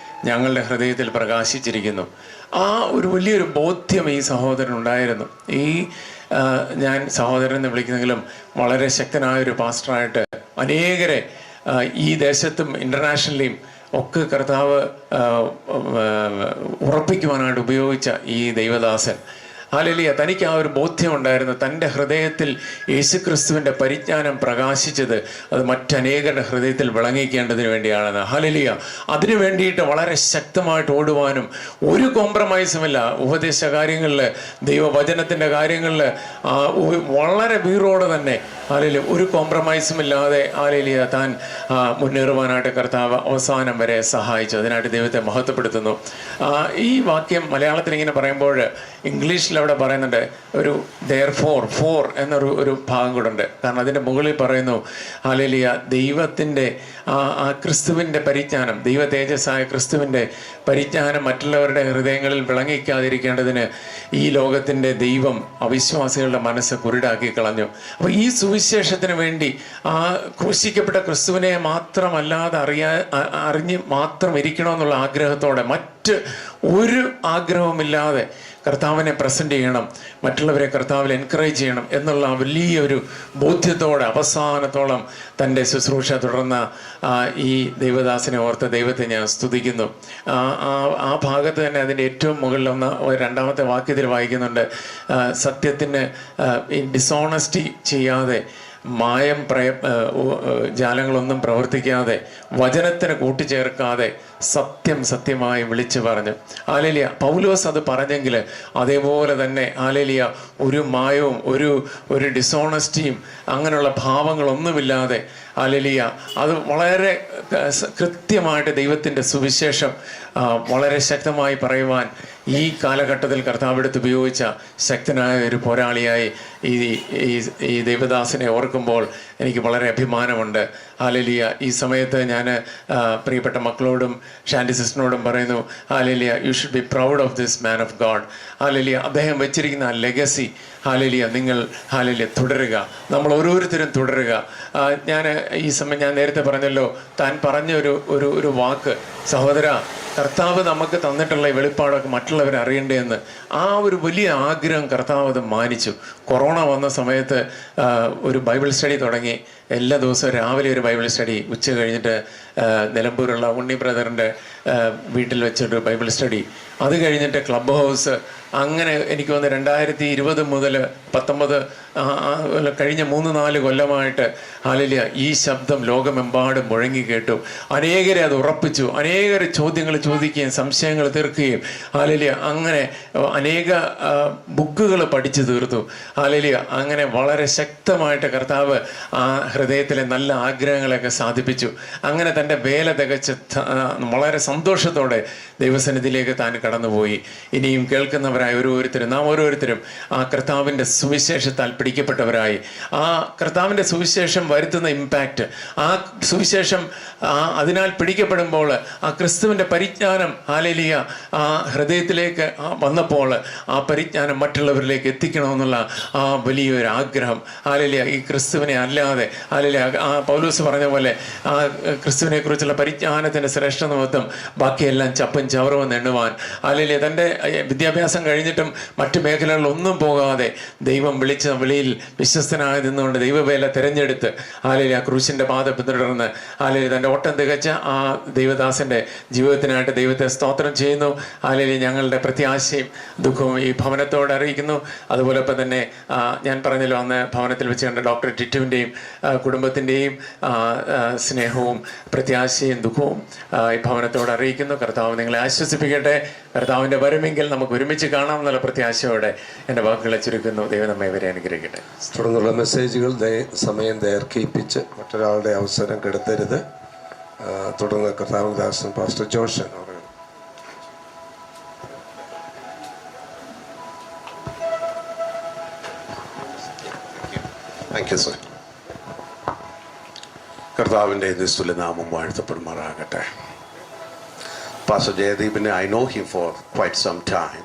ഞങ്ങളുടെ ഹൃദയത്തിൽ പ്രകാശിച്ചിരിക്കുന്നു. ആ ഒരു വലിയൊരു ബോധ്യം ഈ സഹോദരനുണ്ടായിരുന്നു. ഈ ഞാൻ സഹോദരൻ എന്ന് വിളിക്കുന്നെങ്കിലും വളരെ ശക്തനായൊരു പാസ്റ്ററായിട്ട് അനേകരെ ഈ ദേശത്തും ഇൻ്റർനാഷണലിയും ഒക്കെ കർത്താവ് ഉറപ്പിക്കുവാനായിട്ട് ഉപയോഗിച്ച ഈ ദൈവദാസൻ ഹല്ലേലൂയ, തനിക്ക് ആ ഒരു ബോധ്യം ഉണ്ടായിരുന്നു. തൻ്റെ ഹൃദയത്തിൽ യേശുക്രിസ്തുവിൻ്റെ പരിജ്ഞാനം പ്രകാശിച്ചത് അത് മറ്റനേകരുടെ ഹൃദയത്തിൽ വിളങ്ങിക്കേണ്ടതിന് വേണ്ടിയാണെന്ന്. ഹല്ലേലൂയ, അതിനു വേണ്ടിയിട്ട് വളരെ ശക്തമായിട്ട് ഓടുവാനും ഒരു കോംപ്രമൈസുമില്ല. ഉപദേശ കാര്യങ്ങളിൽ, ദൈവവചനത്തിൻ്റെ കാര്യങ്ങളിൽ വളരെ വീറോടെ തന്നെ ഹല്ലേലൂയ ഒരു കോംപ്രമൈസും ഇല്ലാതെ ഹല്ലേലൂയ താൻ മുന്നേറുവാനായിട്ട് കർത്താവ് അവസാനം വരെ സഹായിച്ചു. അതിനായിട്ട് ദൈവത്തെ മഹത്വപ്പെടുത്തുന്നു. ഈ വാക്യം മലയാളത്തിൽ ഇങ്ങനെ പറയുമ്പോൾ ഇംഗ്ലീഷിൽ അവിടെ പറയുന്നുണ്ട് ഒരു ഫോർ എന്നൊരു ഭാഗം കൂടെ ഉണ്ട്. കാരണം അതിൻ്റെ മുകളിൽ പറയുന്നു ഹല്ലേലൂയ ദൈവത്തിൻ്റെ ആ ക്രിസ്തുവിൻ്റെ പരിജ്ഞാനം, ദൈവ തേജസ്സായ ക്രിസ്തുവിൻ്റെ പരിജ്ഞാനം മറ്റുള്ളവരുടെ ഹൃദയങ്ങളിൽ വിളങ്ങിക്കാതിരിക്കേണ്ടതിന് ഈ ലോകത്തിൻ്റെ ദൈവം അവിശ്വാസികളുടെ മനസ്സ് കുരുടാക്കി കളഞ്ഞു. അപ്പോൾ ഈ സുവിശേഷത്തിന് വേണ്ടി ആ ക്രൂശിക്കപ്പെട്ട ക്രിസ്തുവിനെ മാത്രമല്ലാതെ അറിഞ്ഞ് മാത്രം ഇരിക്കണമെന്നുള്ള ആഗ്രഹത്തോടെ മറ്റ് ഒരു ആഗ്രഹവുമില്ലാതെ കർത്താവിനെ പ്രസൻറ്റ് ചെയ്യണം, മറ്റുള്ളവരെ കർത്താവിൽ എൻകറേജ് ചെയ്യണം എന്നുള്ള വലിയൊരു ബോധ്യത്തോടെ അവസാനത്തോളം തൻ്റെ ശുശ്രൂഷ തുടർന്ന ഈ ദൈവദാസനെ ഓർത്ത് ദൈവത്തെ ഞാൻ സ്തുതിക്കുന്നു. ആ ഭാഗത്ത് തന്നെ അതിൻ്റെ ഏറ്റവും മുകളിൽ രണ്ടാമത്തെ വാക്യത്തിൽ വായിക്കുന്നുണ്ട്, സത്യത്തിന് ഡിസോണസ്റ്റി ചെയ്യാതെ മായം ജാലങ്ങളൊന്നും പ്രവർത്തിക്കാതെ വചനത്തിന് കൂട്ടിച്ചേർക്കാതെ സത്യമായി വിളിച്ചു പറഞ്ഞു. ഹല്ലേലൂയ, പൗലോസ് അത് പറഞ്ഞെങ്കിൽ അതേപോലെ തന്നെ ഹല്ലേലൂയ ഒരു മായവും ഒരു ഡിസോണസ്റ്റിയും അങ്ങനെയുള്ള ഭാവങ്ങളൊന്നുമില്ലാതെ ഹല്ലേലൂയ അത് വളരെ കൃത്യമായിട്ട് ദൈവത്തിൻ്റെ സുവിശേഷം വളരെ ശക്തമായി പറയുവാൻ ഈ കാലഘട്ടത്തിൽ കർത്താവെടുത്ത് ഉപയോഗിച്ച ശക്തനായ ഒരു പോരാളിയായി ഈ ദൈവദാസനെ ഓർക്കുമ്പോൾ എനിക്ക് വളരെ അഭിമാനമുണ്ട്. ഹല്ലേലൂയ, ഈ സമയത്ത് ഞാൻ പ്രിയപ്പെട്ട മക്കളോടും ഷാൻഡി സിസ്റ്ററിനോടും പറയുന്നു, hallelujah, you should be proud of this man of God. Hallelujah, അദ്ദേഹം വെച്ചിരിക്കുന്ന ആ ലെഗസി ഹല്ലേലൂയ നിങ്ങൾ ഹല്ലേലൂയ തുടരുക, നമ്മൾ ഓരോരുത്തരും തുടരുക. ഈ സമയം ഞാൻ നേരത്തെ പറഞ്ഞല്ലോ, താൻ പറഞ്ഞ ഒരു വാക്ക്, സഹോദര കർത്താവ് നമുക്ക് തന്നിട്ടുള്ള ഈ വെളിപ്പാടൊക്കെ മറ്റുള്ളവർ അറിയണ്ടേന്ന് ആ ഒരു വലിയ ആഗ്രഹം കർത്താവ് അത് മാനിച്ചു. കൊറോണ വന്ന സമയത്ത് ഒരു ബൈബിൾ സ്റ്റഡി തുടങ്ങി. എല്ലാ ദിവസവും രാവിലെ ഒരു ബൈബിൾ സ്റ്റഡി, ഉച്ച കഴിഞ്ഞിട്ട് നിലമ്പൂരുള്ള ഉണ്ണി ബ്രദറിൻ്റെ വീട്ടിൽ വെച്ചൊരു ബൈബിൾ സ്റ്റഡി, അത് കഴിഞ്ഞിട്ട് ക്ലബ് ഹൗസ്. അങ്ങനെ എനിക്ക് വന്ന് 2020 മുതൽ 19 കഴിഞ്ഞ 3-4 കൊല്ലമായിട്ട് ഹല്ലേലൂയ ഈ ശബ്ദം ലോകമെമ്പാടും മുഴങ്ങി കേട്ടു. അനേകരെ അത് ഉറപ്പിച്ചു, അനേകർ ചോദ്യങ്ങൾ ചോദിക്കുകയും സംശയങ്ങൾ തീർക്കുകയും ഹല്ലേലൂയ അങ്ങനെ അനേക ബുക്കുകൾ പഠിച്ചു തീർത്തു. ഹല്ലേലൂയ അങ്ങനെ വളരെ ശക്തമായിട്ട് കർത്താവ് ആ ഹൃദയത്തിലെ നല്ല ആഗ്രഹങ്ങളൊക്കെ സാധിപ്പിച്ചു. അങ്ങനെ തൻ്റെ വേല തികച്ച് വളരെ സന്തോഷത്തോടെ ദൈവസന്നിധിയിലേക്ക് താൻ കടന്നുപോയി. ഇനിയും കേൾക്കുന്നവരായ നാം ഓരോരുത്തരും ആ കർത്താവിൻ്റെ സുവിശേഷത്താൽ പിടിക്കപ്പെട്ടവരായി ആ കർത്താവിൻ്റെ സുവിശേഷം വരുത്തുന്ന ഇമ്പാക്റ്റ്, ആ സുവിശേഷം അതിനാൽ പിടിക്കപ്പെടുമ്പോൾ ആ ക്രിസ്തുവിൻ്റെ പരിജ്ഞാനം ഹല്ലേലൂയ ആ ഹൃദയത്തിലേക്ക് വന്നപ്പോൾ ആ പരിജ്ഞാനം മറ്റുള്ളവരിലേക്ക് എത്തിക്കണമെന്നുള്ള ആ വലിയൊരു ആഗ്രഹം ഹല്ലേലൂയ ഈ ക്രിസ്തുവിനെ അല്ലാതെ ഹല്ലേലൂയ ആ പൗലോസ് പറഞ്ഞ പോലെ ആ ക്രിസ്തുവിനെ കുറിച്ചുള്ള പരിജ്ഞാനത്തിൻ്റെ ശ്രേഷ്ഠ നിമിത്തം ബാക്കിയെല്ലാം ചപ്പും ചവറും എണ്ണുവാൻ ഹല്ലേലൂയ തൻ്റെ വിദ്യാഭ്യാസം കഴിഞ്ഞിട്ടും മറ്റു മേഖലകളിലൊന്നും പോകാതെ ദൈവം വിളിച്ച വിളിയിൽ വിശ്വസ്തനായി നിന്നുകൊണ്ട് ദൈവവേല തിരഞ്ഞെടുത്ത് ഹല്ലേലൂയ ക്രൂശിൻ്റെ പാത പിന്തുടർന്ന് ഹല്ലേലൂയ തൻ്റെ ഓട്ടം തികച്ച ആ ദൈവദാസൻ്റെ ജീവിതത്തിനായിട്ട് ദൈവത്തെ സ്തോത്രം ചെയ്യുന്നു. ഹല്ലേലൂയ ഞങ്ങളുടെ പ്രത്യാശയും ദുഃഖവും ഈ ഭവനത്തോട് അറിയിക്കുന്നു. അതുപോലെ തന്നെ ഞാൻ പറഞ്ഞല്ലോ അന്ന് ഭവനത്തിൽ വെച്ച് കണ്ട ഡോക്ടർ ടിറ്റുവിൻ്റെയും കുടുംബത്തിൻ്റെയും സ്നേഹവും പ്രത്യാശയും ദുഃഖവും ഈ ഭവനത്തോട് അറിയിക്കുന്നു. കർത്താവ് നിങ്ങളെ ആശ്വസിപ്പിക്കട്ടെ. കർത്താവിൻ്റെ വരുമെങ്കിൽ നമുക്ക് ഒരുമിച്ച് കാണാമെന്നുള്ള പ്രത്യാശയോടെ എൻ്റെ വാക്കുകളെ ചുരുക്കുന്നു. ദൈവം നമ്മെ ഇവരെ അനുഗ്രഹിക്കട്ടെ. തുടർന്നുള്ള മെസ്സേജുകൾ സമയം ദീർഘിപ്പിച്ച് മറ്റൊരാളുടെ അവസരം കെടുത്തരുത്. തുടർന്ന് കർത്താവിൻ്റെ ദാസൻ പാസ്റ്റർ ജോഷൻ പറയുന്നു. Thank you sir. കർത്താവിൻ്റെ നിസ്തുല നാമം വാഴ്ത്തപ്പെടുമാറാകട്ടെ. പാസ്റ്റർ ജയദീപിനെ I know him for quite some time.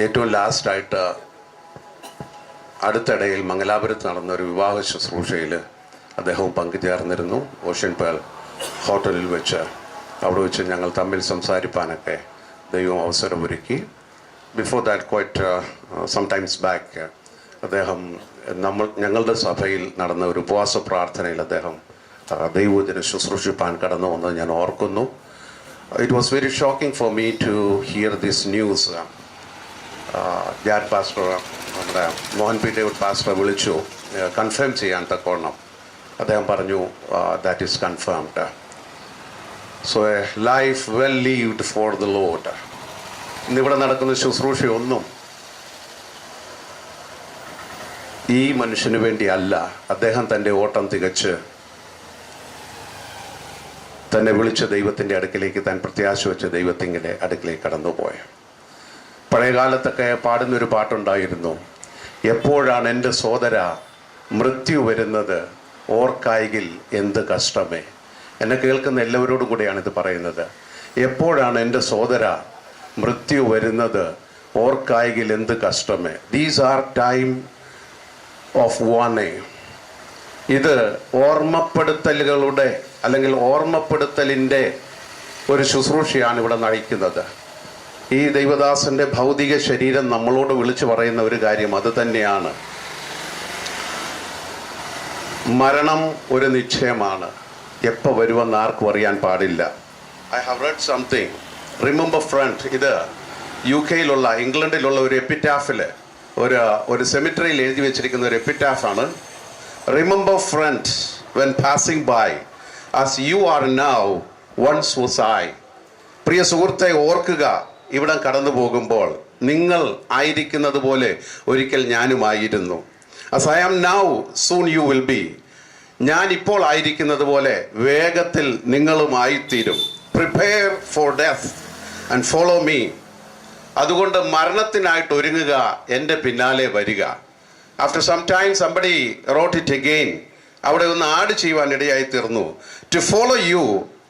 ഏറ്റവും ലാസ്റ്റായിട്ട് അടുത്തിടയിൽ മംഗലാപുരത്ത് നടന്ന ഒരു വിവാഹ ശുശ്രൂഷയിൽ അദ്ദേഹവും പങ്കുചേർന്നിരുന്നു. ഓഷ്യൻ പേൾ ഹോട്ടലിൽ വെച്ച് അവിടെ വെച്ച് ഞങ്ങൾ തമ്മിൽ സംസാരിപ്പാനൊക്കെ ദൈവം അവസരമൊരുക്കി. Before that quite some times back അദ്ദേഹം ഞങ്ങളുടെ സഭയിൽ നടന്ന ഒരു ഉപവാസ പ്രാർത്ഥനയിൽ അദ്ദേഹം ദൈവത്തിന് ശുശ്രൂഷിപ്പാൻ കടന്നു വന്നത് ഞാൻ ഓർക്കുന്നു. It was very shocking for me to hear this news Jan pastor നമ്മുടെ മോഹൻ പി ഡേവിഡ് പാസ്റ്റർ വിളിച്ചു കൺഫേം ചെയ്യാൻ തക്കോണം. അദ്ദേഹം പറഞ്ഞു that is confirmed. So A life well lived for the Lord. ഇന്നിവിടെ നടക്കുന്ന ശുശ്രൂഷയൊന്നും ഈ മനുഷ്യന് വേണ്ടി അല്ല. അദ്ദേഹം തൻ്റെ ഓട്ടം തികച്ച് തന്നെ വിളിച്ച ദൈവത്തിൻ്റെ അടുക്കിലേക്ക്, താൻ പ്രത്യാശ വെച്ച ദൈവത്തിൻ്റെ അടുക്കിലേക്ക് കടന്നുപോയ. പഴയ കാലത്തൊക്കെ പാടുന്നൊരു പാട്ടുണ്ടായിരുന്നു, എപ്പോഴാണ് എൻ്റെ സോദര മൃത്യു വരുന്നത്, ഓർക്കായിൽ എന്ത് കഷ്ടമേ. എന്നെ കേൾക്കുന്ന എല്ലാവരോടും കൂടെയാണ് ഇത് പറയുന്നത്. എപ്പോഴാണ് എൻ്റെ സോദര മൃത്യു വരുന്നത്, ഓർക്കായിൽ എന്ത് കഷ്ടമേ. These are time of warning. ഇത് ഓർമ്മപ്പെടുത്തലുകളുടെ അല്ലെങ്കിൽ ഓർമ്മപ്പെടുത്തലിൻ്റെ ഒരു ശുശ്രൂഷയാണ് ഇവിടെ നയിക്കുന്നത്. ഈ ദൈവദാസൻ്റെ ഭൗതിക ശരീരം നമ്മളോട് വിളിച്ചു പറയുന്ന ഒരു കാര്യം അത് തന്നെയാണ്. മരണം ഒരു നിശ്ചയമാണ്, എപ്പോൾ വരുമെന്ന് ആർക്കും അറിയാൻ പാടില്ല. I have read something, remember friend. ഇത് UK ഇംഗ്ലണ്ടിലുള്ള ഒരു എപ്പിറ്റാഫിൽ ഒരു സെമിറ്ററിയിൽ എഴുതി വെച്ചിരിക്കുന്ന ഒരു എപ്പിറ്റാഫാണ്. Remember friend when passing by as you are now once was I. പ്രിയ സുഹൃത്തെ, ഓർക്കുക, ഇവിടെ കടന്നു പോകുമ്പോൾ നിങ്ങൾ ആയിരിക്കുന്നത് പോലെ ഒരിക്കൽ ഞാനുമായിരുന്നു. as I am now, soon you will be. ഞാൻ ഇപ്പോൾ ആയിരിക്കുന്നത് പോലെ വേഗത്തിൽ നിങ്ങളുമായിത്തീരും. prepare for death and follow me. അതുകൊണ്ട് മരണത്തിനായിട്ട് ഒരുങ്ങുക, എൻ്റെ പിന്നാലെ വരിക. After some time somebody wrote it again. അവിടെ ഒന്ന് ആഡ് ചെയ്യുവാൻ ഇടയായി തീർന്നു. To follow you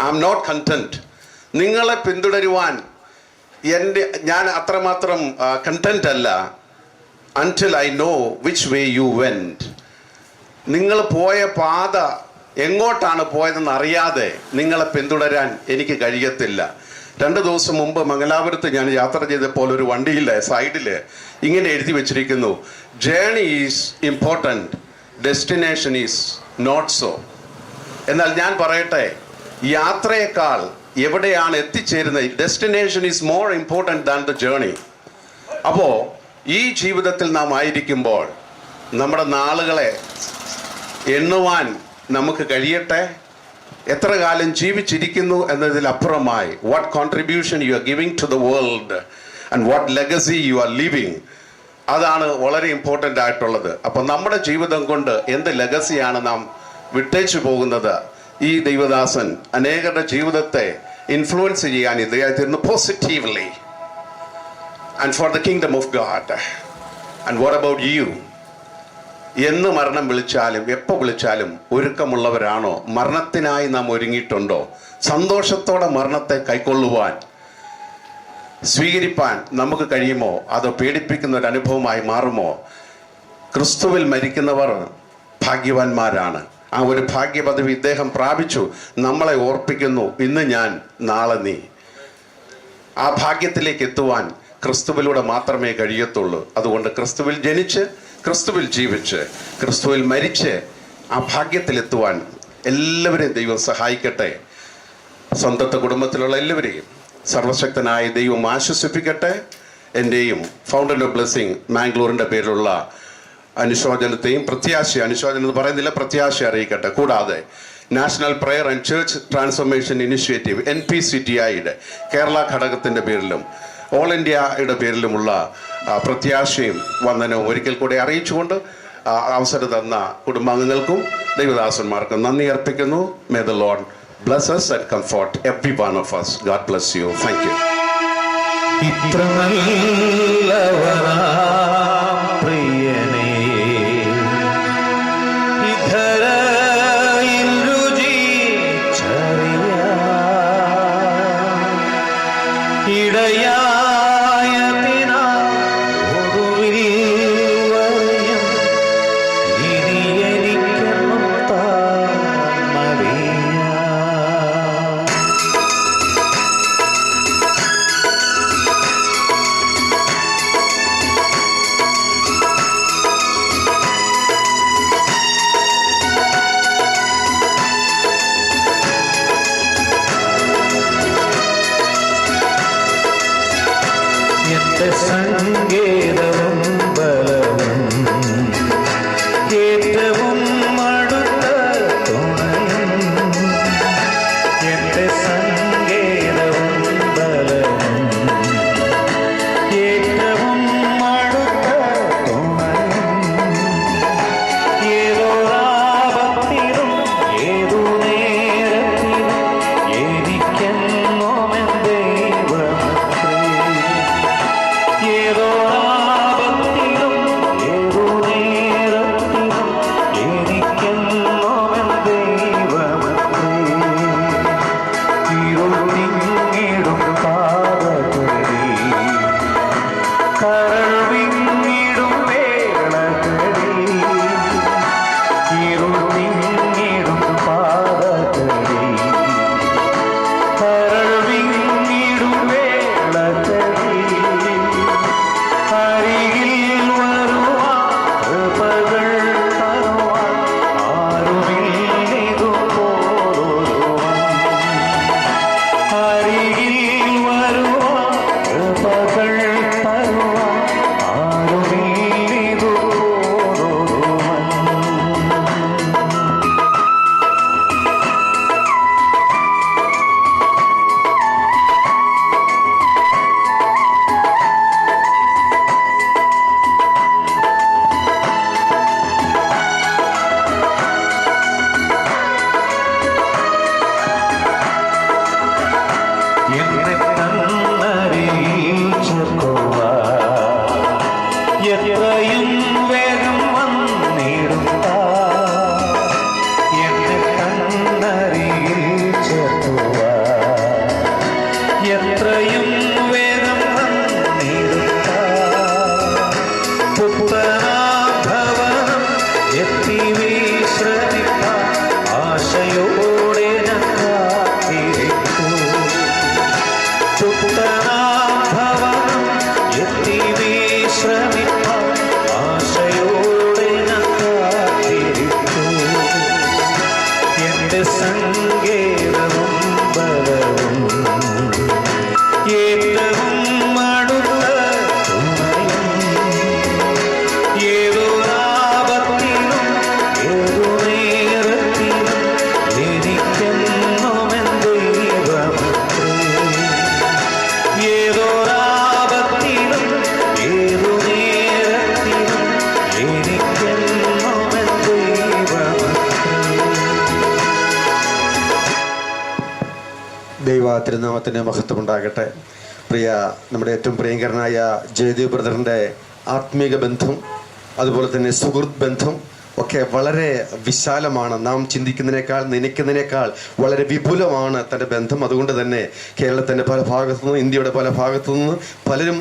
I am not content. നിങ്ങളെ പിന്തുടരുവാൻ ഞാൻ അത്രമാത്രം കണ്ടന്റ് അല്ല. until I know which way you went. നിങ്ങൾ പോയ പാത എങ്ങോട്ടാണ് പോയതെന്ന് അറിയാതെ നിങ്ങളെ പിന്തുടരാൻ എനിക്ക് കഴിയത്തില്ല. 2 ദിവസം മുമ്പ് മംഗലാപുരത്ത് ഞാൻ യാത്ര ചെയ്തപ്പോൾ ഒരു വണ്ടിയിലെ സൈഡിൽ ഇങ്ങനെ എഴുതി വെച്ചിരിക്കുന്നു, journey is important, destination is not so. എന്നാൽ ഞാൻ പറയട്ടെ, യാത്രയേക്കാൾ എവിടെയാണ് എത്തിച്ചേരുന്നത്, destination is more important than the journey. അപ്പോൾ ഈ ജീവിതത്തിൽ നാം ആയിരിക്കുമ്പോൾ നമ്മുടെ നാളുകളെ എണ്ണുവാൻ നമുക്ക് കഴിയട്ടെ. എത്ര കാലം ജീവിച്ചിരിക്കുന്നു എന്നതിലപ്പുറമായി what contribution you are giving to the world and what legacy you are living, അതാണ് വളരെ ഇമ്പോർട്ടൻ്റ് ആയിട്ടുള്ളത്. അപ്പം നമ്മുടെ ജീവിതം കൊണ്ട് എന്ത് ലെഗസിയാണ് നാം വിട്ടേച്ചു പോകുന്നത്? ഈ ദൈവദാസൻ അനേകരുടെ ജീവിതത്തെ ഇൻഫ്ലുവൻസ് ചെയ്യാൻ ഇദ്ദേഹത്തിന് positively and for the kingdom of God. And what about you? എന്ന് മരണം വിളിച്ചാലും എപ്പോൾ വിളിച്ചാലും ഒരുക്കമുള്ളവരാണോ? മരണത്തിനായി നാം ഒരുങ്ങിയിട്ടുണ്ടോ? സന്തോഷത്തോടെ മരണത്തെ കൈക്കൊള്ളുവാൻ, സ്വീകരിപ്പാൻ നമുക്ക് കഴിയുമോ? അതോ പേടിപ്പിക്കുന്ന ഒരു അനുഭവമായി മാറുമോ? ക്രിസ്തുവിൽ മരിക്കുന്നവർ ഭാഗ്യവാന്മാരാണ്. ആ ഒരു ഭാഗ്യപദവി ഇദ്ദേഹം പ്രാപിച്ചു. നമ്മളെ ഓർപ്പിക്കുന്നു, ഇന്ന് ഞാൻ, നാളെ നീ. ആ ഭാഗ്യത്തിലേക്ക് എത്തുവാൻ ക്രിസ്തുവിലൂടെ മാത്രമേ കഴിയത്തുള്ളൂ. അതുകൊണ്ട് ക്രിസ്തുവിൽ ജനിച്ച്, ക്രിസ്തുവിൽ ജീവിച്ച്, ക്രിസ്തുവിൽ മരിച്ച് ആ ഭാഗ്യത്തിലെത്തുവാൻ എല്ലാവരെയും ദൈവം സഹായിക്കട്ടെ. സ്വന്തത്തെ കുടുംബത്തിലുള്ള എല്ലാവരെയും സർവശക്തനായ ദൈവം ആശ്വസിപ്പിക്കട്ടെ. എൻ്റെയും ഫൗണ്ടൻ ഓഫ് ബ്ലെസ്സിങ് മാംഗ്ലൂരിൻ്റെ പേരിലുള്ള അനുശോചനത്തെയും അനുശോചനം എന്ന് പറയുന്നില്ല, പ്രത്യാശ അറിയിക്കട്ടെ. കൂടാതെ national prayer and church transformation initiative NPCTIയുടെ കേരള ഘടകത്തിൻ്റെ പേരിലും ഓൾ ഇന്ത്യയുടെ പേരിലുമുള്ള പ്രത്യാശയും വന്ദനവും ഒരിക്കൽ കൂടെ അറിയിച്ചുകൊണ്ട് അവസരം തന്ന കുടുംബാംഗങ്ങൾക്കും ദൈവദാസന്മാർക്കും നന്ദി അർപ്പിക്കുന്നു. May the Lord bless us and comfort every one of us. God bless you. Thank you. ഇത്ര നല്ലവനാം പ്രിയനേ, ഇധരയിൽ രുചിച്ചറിയാൻ ഇടയായതിനാ ഒടുവിൽ വരെയും ഇനി എനിക്കൊന്നും താൻ മതിയാ. എൻ്റെ സങ്കേതവും ബലവും ഏറ്റവും അടുത്ത തുണയും എൻ്റെ സങ്കേതവും ബലവും ഏറ്റവും അടുത്ത തുണയും ഏതോ ആപത്തിലും ഏതു നേരത്തിലും എനിക്കെന്നോമെൻ ദൈവമത്രേ ഏതോ ആപത്തിലും ഏതു നേരത്തിലും എനിക്കെന്നോമെൻ ദൈവമത്രേ ഇരുൾ തിങ്ങിടും പാതകളിൽ കരൾ വിങ്ങിടും വേളകളിൽ ഇരുൾ തിങ്ങിടും പാതകളിൽ കരൾ വിങ്ങിടും വേളകളിൽ അരികിൽ വരുവാൻ കൃപകൾ തരുവാൻ ആരുമില്ലിതുപോലൊരുവൻ അരികിൽ വരുവാൻ കൃപകൾ തരുവാൻ ആരുമില്ലിതുപോലൊരുവൻ എന്നെ കണ്ണരിയിൽ ചേർക്കുവാൻ എത്രയും വേഗം വന്നിടുവാൻ എന്നെ കണ്ണരിയിൽ ചേർക്കുവാൻ എത്രയും വേഗം വന്നിടുവാൻ പുത്തനാഭവനം എത്തി വിശ്രമിക്കാൻ ആശയോടെ ഞാൻ കാത്തിരിക്കും പുത്തനാഭവനം എത്തി വിശ്രമിക്കാൻ ആശയോടെ ഞാൻ കാത്തിരിക്കും എൻ്റെ സങ്കേതവും ബലവും ഏറ്റവും അടുത്ത തുണയും ഏതോ ആപത്തിലും ഏതു നേരത്തിലും എനിക്കെന്നോമെൻ ദൈവമത്രേ ഏതോ ആപത്തിലും ഏതു നേരത്തിലും എനിക്കെന്നോമെൻ ദൈവമത്രേ. ദൈവ തിരുനാമത്തിന് മഹത്വമുണ്ടാകട്ടെ. പ്രിയ നമ്മുടെ ഏറ്റവും പ്രിയങ്കരനായ ജയദേവ് ബ്രദറിൻ്റെ ആത്മീക ബന്ധം അതുപോലെ തന്നെ സുഹൃത്ത് ബന്ധം ഒക്കെ വളരെ വിശാലമാണ്. നാം ചിന്തിക്കുന്നതിനേക്കാൾ നനയ്ക്കുന്നതിനേക്കാൾ വളരെ വിപുലമാണ് തൻ്റെ ബന്ധം. അതുകൊണ്ട് തന്നെ കേരളത്തിൻ്റെ പല ഭാഗത്തു നിന്ന് ഇന്ത്യയുടെ പല ഭാഗത്തു നിന്ന് പലരും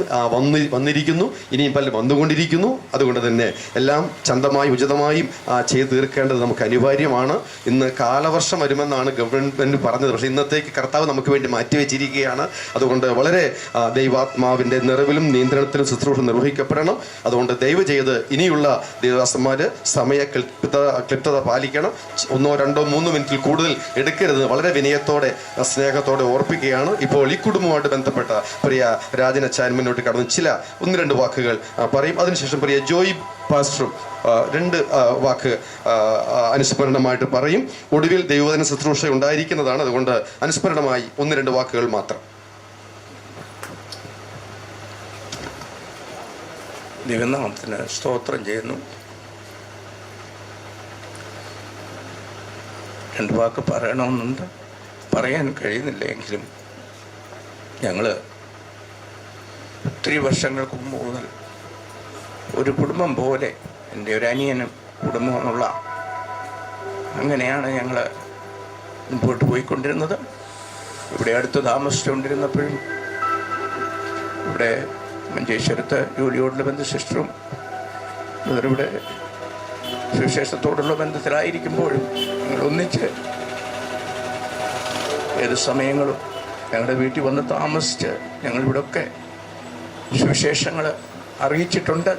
വന്നിരിക്കുന്നു, ഇനിയും പലരും വന്നുകൊണ്ടിരിക്കുന്നു. അതുകൊണ്ട് തന്നെ എല്ലാം ചന്തമായും ഉചിതമായും ചെയ്തു തീർക്കേണ്ടത് നമുക്ക് അനിവാര്യമാണ്. ഇന്ന് കാലവർഷം വരുമെന്നാണ് ഗവൺമെൻറ് പറഞ്ഞത്. പക്ഷേ ഇന്നത്തേക്ക് കർത്താവ് നമുക്ക് വേണ്ടി മാറ്റിവെച്ചിരിക്കുകയാണ്. അതുകൊണ്ട് വളരെ ദൈവാത്മാവിൻ്റെ നിറവിലും നിയന്ത്രണത്തിലും ശുശ്രൂഷ നിർവഹിക്കപ്പെടണം. അതുകൊണ്ട് ദയവ് ചെയ്ത് ഇനിയുള്ള ദേവദാസന്മാർ ക്ലിപ്തത പാലിക്കണം. 1, 2, 3 മിനിറ്റിൽ കൂടുതൽ എടുക്കരുത്. വളരെ വിനയത്തോടെ സ്നേഹത്തോടെ ഓർപ്പിക്കുകയാണ്. ഇപ്പോൾ ഈ കുടുംബവുമായിട്ട് ബന്ധപ്പെട്ട പ്രിയ രാജനച്ചാൻ മുന്നോട്ട് കടന്ന് 1-2 വാക്കുകൾ പറയും. അതിനുശേഷം പ്രിയ ജോയ് പാസ്റ്ററും 2 വാക്ക് അനുസ്മരണമായിട്ട് പറയും. ഒടുവിൽ ദൈവവചന ശുശ്രൂഷ ഉണ്ടായിരിക്കുന്നതാണ്. അതുകൊണ്ട് അനുസ്മരണമായി 1-2 വാക്കുകൾ മാത്രം. ദൈവനാമത്തിന് സ്തോത്രം ചെയ്യുന്നു. 2 വാക്ക് പറയണമെന്നുണ്ട്, പറയാൻ കഴിയുന്നില്ല. എങ്കിലും ഞങ്ങൾ ഒത്തിരി വർഷങ്ങൾക്ക് മുമ്പ് മുതൽ ഒരു കുടുംബം പോലെ, എൻ്റെ ഒരു അനിയനും കുടുംബമെന്നുള്ള അങ്ങനെയാണ് ഞങ്ങൾ മുമ്പോട്ട് പോയിക്കൊണ്ടിരുന്നത്. ഇവിടെ അടുത്ത് താമസിച്ചുകൊണ്ടിരുന്നപ്പോഴും ഇവിടെ മഞ്ചേശ്വരത്ത് ജോലിയോടുള്ള ബന്ധ സിസ്റ്ററും ഇവിടെ സുവിശേഷത്തോടുള്ള ബന്ധത്തിലായിരിക്കുമ്പോഴും ഞങ്ങൾ ഒന്നിച്ച് ഏത് സമയങ്ങളും ഞങ്ങളുടെ വീട്ടിൽ വന്ന് താമസിച്ച് ഞങ്ങളിവിടെയൊക്കെ സുവിശേഷങ്ങൾ അറിയിച്ചിട്ടുണ്ട്.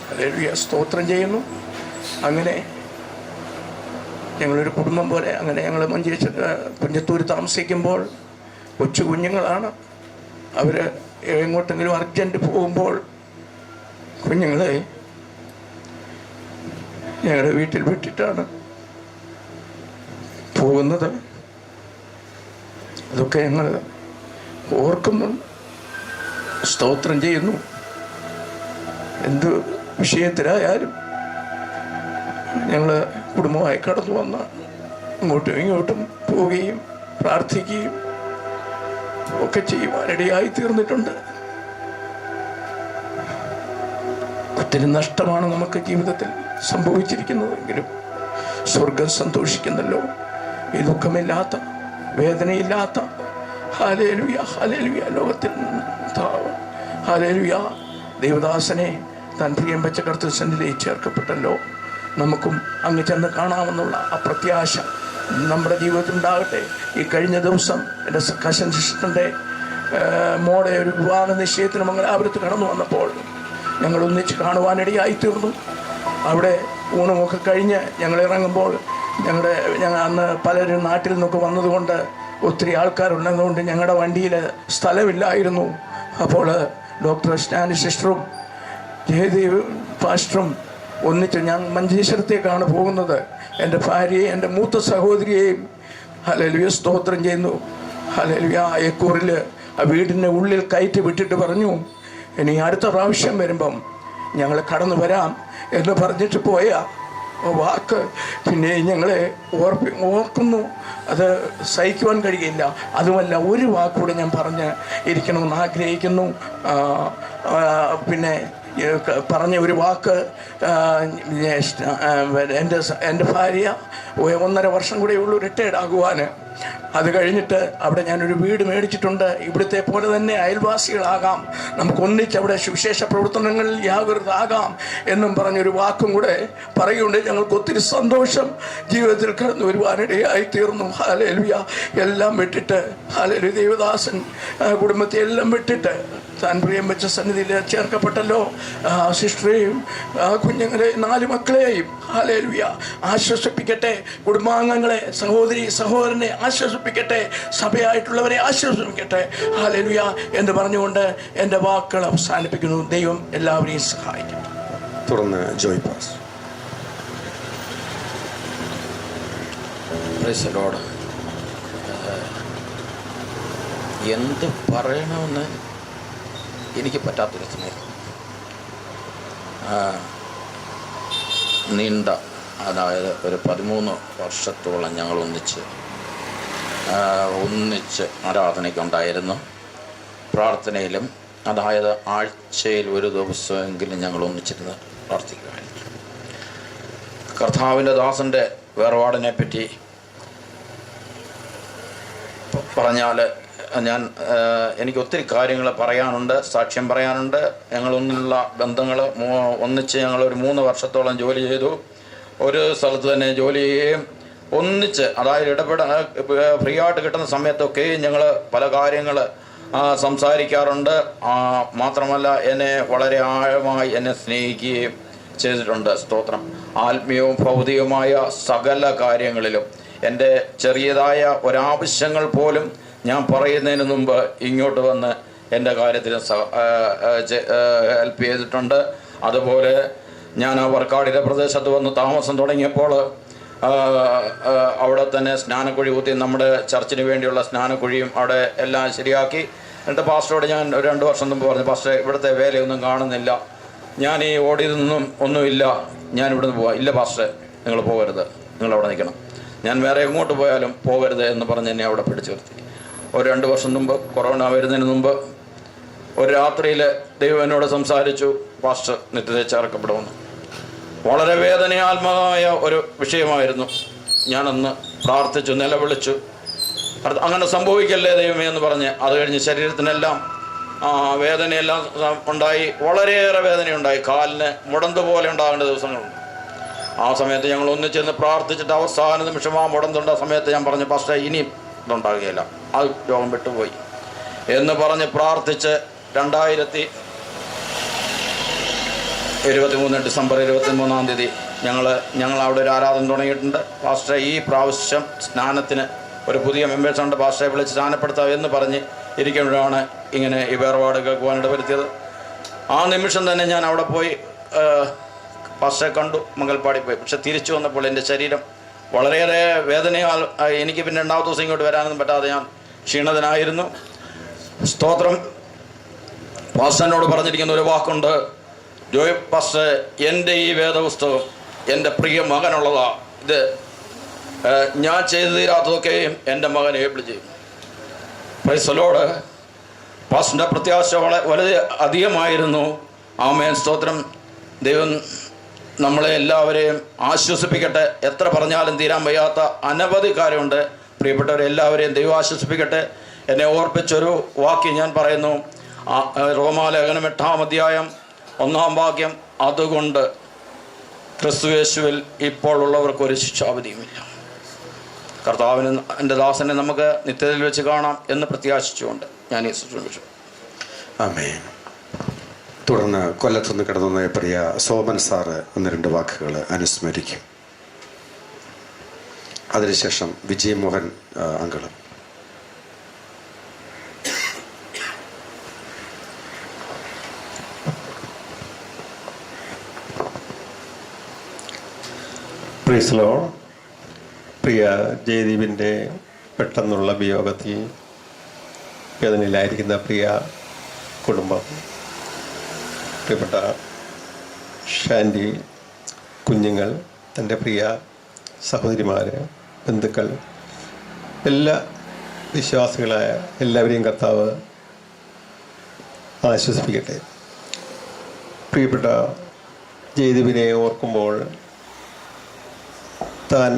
ഹല്ലേലൂയ, സ്തോത്രം ചെയ്യുന്നു. അങ്ങനെ ഞങ്ങളൊരു കുടുംബം പോലെ അങ്ങനെ ഞങ്ങൾ മഞ്ചേശ്വരം കുഞ്ഞത്തൂർ താമസിക്കുമ്പോൾ കൊച്ചു കുഞ്ഞുങ്ങളാണ്. അവർ എങ്ങോട്ടെങ്കിലും അർജൻറ്റ് പോകുമ്പോൾ കുഞ്ഞുങ്ങളെ ഞങ്ങളുടെ വീട്ടിൽ വിട്ടിട്ടാണ് പോകുന്നത്. അതൊക്കെ ഞങ്ങൾ ഓർക്കുന്നുണ്ട്, സ്തോത്രം ചെയ്യുന്നു. എന്ത് വിഷയത്തിലായാലും ഞങ്ങൾ കുടുംബമായി കടന്നു വന്ന അങ്ങോട്ടും ഇങ്ങോട്ടും പോവുകയും പ്രാർത്ഥിക്കുകയും ഒക്കെ ചെയ്യുവാനിടയായി തീർന്നിട്ടുണ്ട്. ഒത്തിരി നഷ്ടമാണ് നമുക്ക് ജീവിതത്തിൽ സംഭവിച്ചിരിക്കുന്നതെങ്കിലും സ്വർഗം സന്തോഷിക്കുന്നല്ലോ. ഈ ദുഃഖമില്ലാത്ത, വേദനയില്ലാത്ത, ഹല്ലേലൂയ ഹല്ലേലൂയ, ലോകത്തിൽ ഹല്ലേലൂയ, ദൈവദാസനെ താൻ പ്രിയം വെച്ച കർത്തൃസന്നിധിയിൽ ചേർക്കപ്പെട്ടല്ലോ. നമുക്കും അങ്ങ് ചെന്ന് കാണാമെന്നുള്ള ആ പ്രത്യാശ നമ്മുടെ ജീവിതത്തിൽ ഉണ്ടാകട്ടെ. ഈ കഴിഞ്ഞ ദിവസം എൻ്റെ കശൻ സിസ്റ്ററിൻ്റെ മോടെ ഒരു വിവാഹ നിശ്ചയത്തിന് മംഗലാപുരത്ത് കടന്നു വന്നപ്പോൾ ഞങ്ങൾ ഒന്നിച്ച് കാണുവാനിടയായി തീർന്നു. അവിടെ ഊണുമൊക്കെ കഴിഞ്ഞ് ഞങ്ങൾ ഇറങ്ങുമ്പോൾ ഞങ്ങൾ അന്ന് പലരും നാട്ടിൽ നിന്നൊക്കെ വന്നതുകൊണ്ട് ഒത്തിരി ആൾക്കാരുള്ളതുകൊണ്ട് ഞങ്ങളുടെ വണ്ടിയിൽ സ്ഥലമില്ലായിരുന്നു. അപ്പോൾ ഡോക്ടർ സ്റ്റാൻലി സിസ്റ്ററും ജയദേവ് പാസ്റ്ററും ഒന്നിച്ച് ഞാൻ മഞ്ചേശ്വരത്തേക്കാണ് പോകുന്നത്. എൻ്റെ ഭാര്യയെയും എൻ്റെ മൂത്ത സഹോദരിയെയും ഹല്ലേലൂയ സ്തോത്രം ചെയ്യുന്നു. ഹല്ലേലൂയ ഏക്കൂറിൽ ആ വീടിൻ്റെ ഉള്ളിൽ കയറ്റി വിട്ടിട്ട് പറഞ്ഞു, ഇനി അടുത്ത പ്രാവശ്യം വരുമ്പം ഞങ്ങൾ കടന്നു വരാം എന്ന് പറഞ്ഞിട്ട് പോയ വാക്ക് പിന്നെ ഞങ്ങളെ ഓർക്കുന്നു. അത് സഹിക്കുവാൻ കഴിയില്ല. അതുമല്ല, ഒരു വാക്കുകൂടെ ഞാൻ പറഞ്ഞ് ഇരിക്കണമെന്ന് ആഗ്രഹിക്കുന്നു. പിന്നെ പറഞ്ഞ ഒരു വാക്ക്, എൻ്റെ ഭാര്യ 1.5 വർഷം കൂടെ ഉള്ളൂ റിട്ടയർഡ് ആകുവാൻ. അത് കഴിഞ്ഞിട്ട് അവിടെ ഞാനൊരു വീട് മേടിച്ചിട്ടുണ്ട്. ഇവിടുത്തെ പോലെ തന്നെ അയൽവാസികളാകാം, നമുക്ക് ഒന്നിച്ച് അവിടെ സുവിശേഷ പ്രവർത്തനങ്ങളിൽ വ്യാപൃതരാകാം എന്നും പറഞ്ഞൊരു വാക്കും കൂടെ പറയുന്നുണ്ട്. ഞങ്ങൾക്ക് ഒത്തിരി സന്തോഷം ജീവിതത്തിൽ കടന്നു വരുവാനിടയായി തീർന്നു. ഹല്ലേലൂയ. എല്ലാം വിട്ടിട്ട് ഹല്ലേലൂയ, ദേവദാസൻ കുടുംബത്തെ എല്ലാം വിട്ടിട്ട് താൻ പ്രിയം വെച്ച സന്നിധിയിൽ ചേർക്കപ്പെട്ടല്ലോ. സിസ്റ്ററെയും കുഞ്ഞുങ്ങളെ 4 മക്കളെയും ഹല്ലേലൂയ ആശ്വസിപ്പിക്കട്ടെ. കുടുംബാംഗങ്ങളെ, സഹോദരനെ ആശ്വസിപ്പിക്കട്ടെ. സഭയായിട്ടുള്ളവരെ ആശ്വസിപ്പിക്കട്ടെ. ഹല്ലേലൂയ എന്ന് പറഞ്ഞുകൊണ്ട് എൻ്റെ വാക്കുകൾ അവസാനിപ്പിക്കുന്നു. ദൈവം എല്ലാവരെയും സഹായിക്കും. തുടർന്ന് Joy pass. Price the Lord. എന്ത് പറയണമെന്ന് എനിക്ക് പറ്റാത്തൊരു സമയം. നീണ്ട, അതായത് ഒരു 13 വർഷത്തോളം ഞങ്ങൾ ഒന്നിച്ച് ആരാധനയ്ക്കുണ്ടായിരുന്നു. പ്രാർത്ഥനയിലും, അതായത് ആഴ്ചയിൽ ഒരു ദിവസമെങ്കിലും ഞങ്ങൾ ഒന്നിച്ചിരുന്ന് പ്രാർത്ഥിക്കുമായിരുന്നു. കർത്താവിൻ്റെ ദാസൻ്റെ വേർപാടിനെ പറ്റി പറഞ്ഞാൽ എനിക്ക് ഒത്തിരി കാര്യങ്ങൾ പറയാനുണ്ട്, സാക്ഷ്യം പറയാനുണ്ട്. ഞങ്ങളൊന്നിലുള്ള ബന്ധങ്ങൾ ഒന്നിച്ച് ഞങ്ങളൊരു 3 വർഷത്തോളം ജോലി ചെയ്തു. ഒരു സ്ഥലത്ത് തന്നെ ജോലി ചെയ്യുകയും ഒന്നിച്ച്, അതായത് ഫ്രീ ആയിട്ട് കിട്ടുന്ന സമയത്തൊക്കെ ഞങ്ങൾ പല കാര്യങ്ങൾ സംസാരിക്കാറുണ്ട്. മാത്രമല്ല എന്നെ വളരെ ആഴമായി എന്നെ സ്നേഹിക്കുകയും ചെയ്തിട്ടുണ്ട്. സ്തോത്രം. ആത്മീയവും ഭൗതികവുമായ സകല കാര്യങ്ങളിലും എൻ്റെ ചെറിയതായ ഒരാവശ്യങ്ങൾ പോലും ഞാൻ പറയുന്നതിന് മുമ്പ് ഇങ്ങോട്ട് വന്ന് എൻ്റെ കാര്യത്തിന് ഹെൽപ്പ് ചെയ്തിട്ടുണ്ട്. അതുപോലെ ഞാൻ ആ വർക്കാടിൻ്റെ പ്രദേശത്ത് വന്ന് താമസം തുടങ്ങിയപ്പോൾ അവിടെ തന്നെ സ്നാനക്കുഴി കുത്തി, നമ്മുടെ ചർച്ചിന് വേണ്ടിയുള്ള സ്നാനക്കുഴിയും അവിടെ എല്ലാം ശരിയാക്കി. എന്നിട്ട് പാസ്റ്ററോട് ഞാൻ 2 വർഷം മുമ്പ് പറഞ്ഞു, പാസ്റ്റർ ഇവിടുത്തെ വേലയൊന്നും കാണുന്നില്ല, ഞാൻ ഈ ഓടിയതൊന്നും ഒന്നുമില്ല, ഞാൻ ഇവിടുന്ന് പോവാം. ഇല്ല പാസ്റ്റർ, നിങ്ങൾ പോകരുത്, നിങ്ങളവിടെ നിൽക്കണം, ഞാൻ വേറെ എങ്ങോട്ട് പോയാലും പോകരുത് എന്ന് പറഞ്ഞ് എന്നെ അവിടെ പിടിച്ചു നിർത്തി. ഒരു 2 വർഷം മുമ്പ്, കൊറോണ വരുന്നതിന് മുമ്പ്, ഒരു രാത്രിയിൽ ദൈവം എന്നോട് സംസാരിച്ചു, പാസ്റ്റർ നിത്യതയിൽ ചേർക്കപ്പെടുമെന്ന്. വളരെ വേദനയാത്മകമായ ഒരു വിഷയമായിരുന്നു. ഞാനന്ന് പ്രാർത്ഥിച്ചു, നിലവിളിച്ചു, അങ്ങനെ സംഭവിക്കല്ലേ ദൈവമേ എന്ന് പറഞ്ഞ്. അത് കഴിഞ്ഞ് ശരീരത്തിനെല്ലാം വേദനയെല്ലാം ഉണ്ടായി, വളരെയേറെ വേദനയുണ്ടായി. കാലിന് മുടന്ത് പോലെ ഉണ്ടാകേണ്ട ദിവസങ്ങളുണ്ട്. ആ സമയത്ത് ഞങ്ങൾ ഒന്നിച്ചെന്ന് പ്രാർത്ഥിച്ചിട്ട് അവസാന നിമിഷം ആ മുടന്തുണ്ട സമയത്ത് ഞാൻ പറഞ്ഞു, പാസ്റ്റർ ഇനിയും ഇതുണ്ടാകുകയില്ല, അത് രോഗം വിട്ടുപോയി എന്ന് പറഞ്ഞ് പ്രാർത്ഥിച്ച് 2023 ഡിസംബർ 23-ാം തീയതി ഞങ്ങൾ അവിടെ ഒരു ആരാധന തുടങ്ങിയിട്ടുണ്ട്. പാസ്റ്റർ ഈ പ്രാവശ്യം സ്നാനത്തിന് ഒരു പുതിയ മെമ്പേഴ്സുണ്ട്, പാസ്റ്ററെ വിളിച്ച് സ്നാനപ്പെടുത്താം എന്ന് പറഞ്ഞ് ഇരിക്കുമ്പോഴാണ് ഇങ്ങനെ ഈ വേർപാട് കേൾക്കുവാനിട വരുത്തിയത്. ആ നിമിഷം തന്നെ ഞാൻ അവിടെ പോയി പാസ്റ്ററെ കണ്ടു, മംഗൽപ്പാടി പോയി. പക്ഷെ തിരിച്ചു വന്നപ്പോൾ എൻ്റെ ശരീരം വളരെയേറെ വേദനയാൽ എനിക്ക് പിന്നെ രണ്ടാമത്തെ ദിവസം ഇങ്ങോട്ട് വരാനൊന്നും പറ്റാതെ ഞാൻ ക്ഷീണിതനായിരുന്നു. സ്തോത്രം. പാസ്റ്ററിനോട് പറഞ്ഞിരിക്കുന്ന ഒരു വാക്കുണ്ട്, ജോയ് പാസ്റ്റർ, എൻ്റെ ഈ വേദപുസ്തകം എൻ്റെ പ്രിയ മകനുള്ളതാ. ഇത് ഞാൻ ചെയ്തു തീരാത്തതൊക്കെയും എൻ്റെ മകനെ ഏൽപ്പിച്ച് ചെയ്യും. Price the Lord. പാസ്റ്ററിൻ്റെ പ്രത്യാശ വളരെ അധികമായിരുന്നു. ആമേൻ, സ്തോത്രം. ദൈവം നമ്മളെ എല്ലാവരെയും ആശ്വസിപ്പിക്കട്ടെ. എത്ര പറഞ്ഞാലും തീരാൻ വയ്യാത്ത അനവധി കാര്യമുണ്ട്. പ്രിയപ്പെട്ടവരെ എല്ലാവരെയും ദൈവം ആശ്വസിപ്പിക്കട്ടെ. എന്നെ ഓർപ്പിച്ചൊരു വാക്യം ഞാൻ പറയുന്നു. റോമാലേഖനം 8-ാം അധ്യായം 1-ാം വാക്യം, അതുകൊണ്ട് ക്രിസ്തുയേശുവിൽ ഇപ്പോൾ ഉള്ളവർക്കൊരു ശിക്ഷാവിധിയുമില്ല. കർത്താവിന് എൻ്റെ ദാസനെ നമുക്ക് നിത്യതയിൽ വെച്ച് കാണാം എന്ന് പ്രത്യാശിച്ചുകൊണ്ട് ഞാൻ ഈ ശുശ്രൂഷ. ആമേൻ. തുടർന്ന് കൊല്ലത്തുനിന്ന് കിടന്ന പ്രിയ സോമൻ സാറ് 1-2 വാക്കുകൾ അനുസ്മരിക്കും. അതിനുശേഷം വിജയ് മോഹൻ അങ്കിളും. Praise Lord. പ്രിയ ജയദീപിൻ്റെ പെട്ടെന്നുള്ള വിയോഗത്തിൽ വേദനയിലായിരിക്കുന്ന പ്രിയ കുടുംബം, പ്രിയപ്പെട്ട ഷാൻഡി, കുഞ്ഞുങ്ങൾ, എൻ്റെ പ്രിയ സഹോദരിമാർ, ബന്ധുക്കൾ, എല്ലാ വിശ്വാസികളായ എല്ലാവരെയും കർത്താവ് ആശ്വസിപ്പിക്കട്ടെ. പ്രിയപ്പെട്ട ജയദീപിനെ ഓർക്കുമ്പോൾ താൻ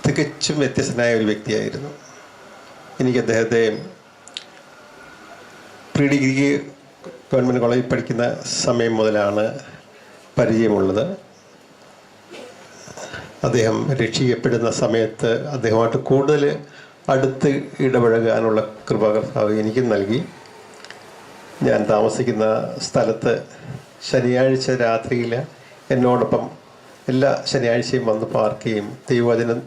തികച്ചും വ്യത്യസ്തനായ ഒരു വ്യക്തിയായിരുന്നു. എനിക്ക് അദ്ദേഹത്തെ പ്രീ ഡിഗ്രിക്ക് ഗവൺമെൻറ് കോളേജിൽ പഠിക്കുന്ന സമയം മുതലാണ് പരിചയമുള്ളത്. അദ്ദേഹം രക്ഷിക്കപ്പെടുന്ന സമയത്ത് അദ്ദേഹമായിട്ട് കൂടുതൽ അടുത്ത് ഇടപഴകാനുള്ള കൃപ കർത്താവ് എനിക്കും നൽകി. ഞാൻ താമസിക്കുന്ന സ്ഥലത്ത് ശനിയാഴ്ച രാത്രിയിൽ എന്നോടൊപ്പം എല്ലാ ശനിയാഴ്ചയും വന്ന് പാർക്കുകയും ദൈവവചനം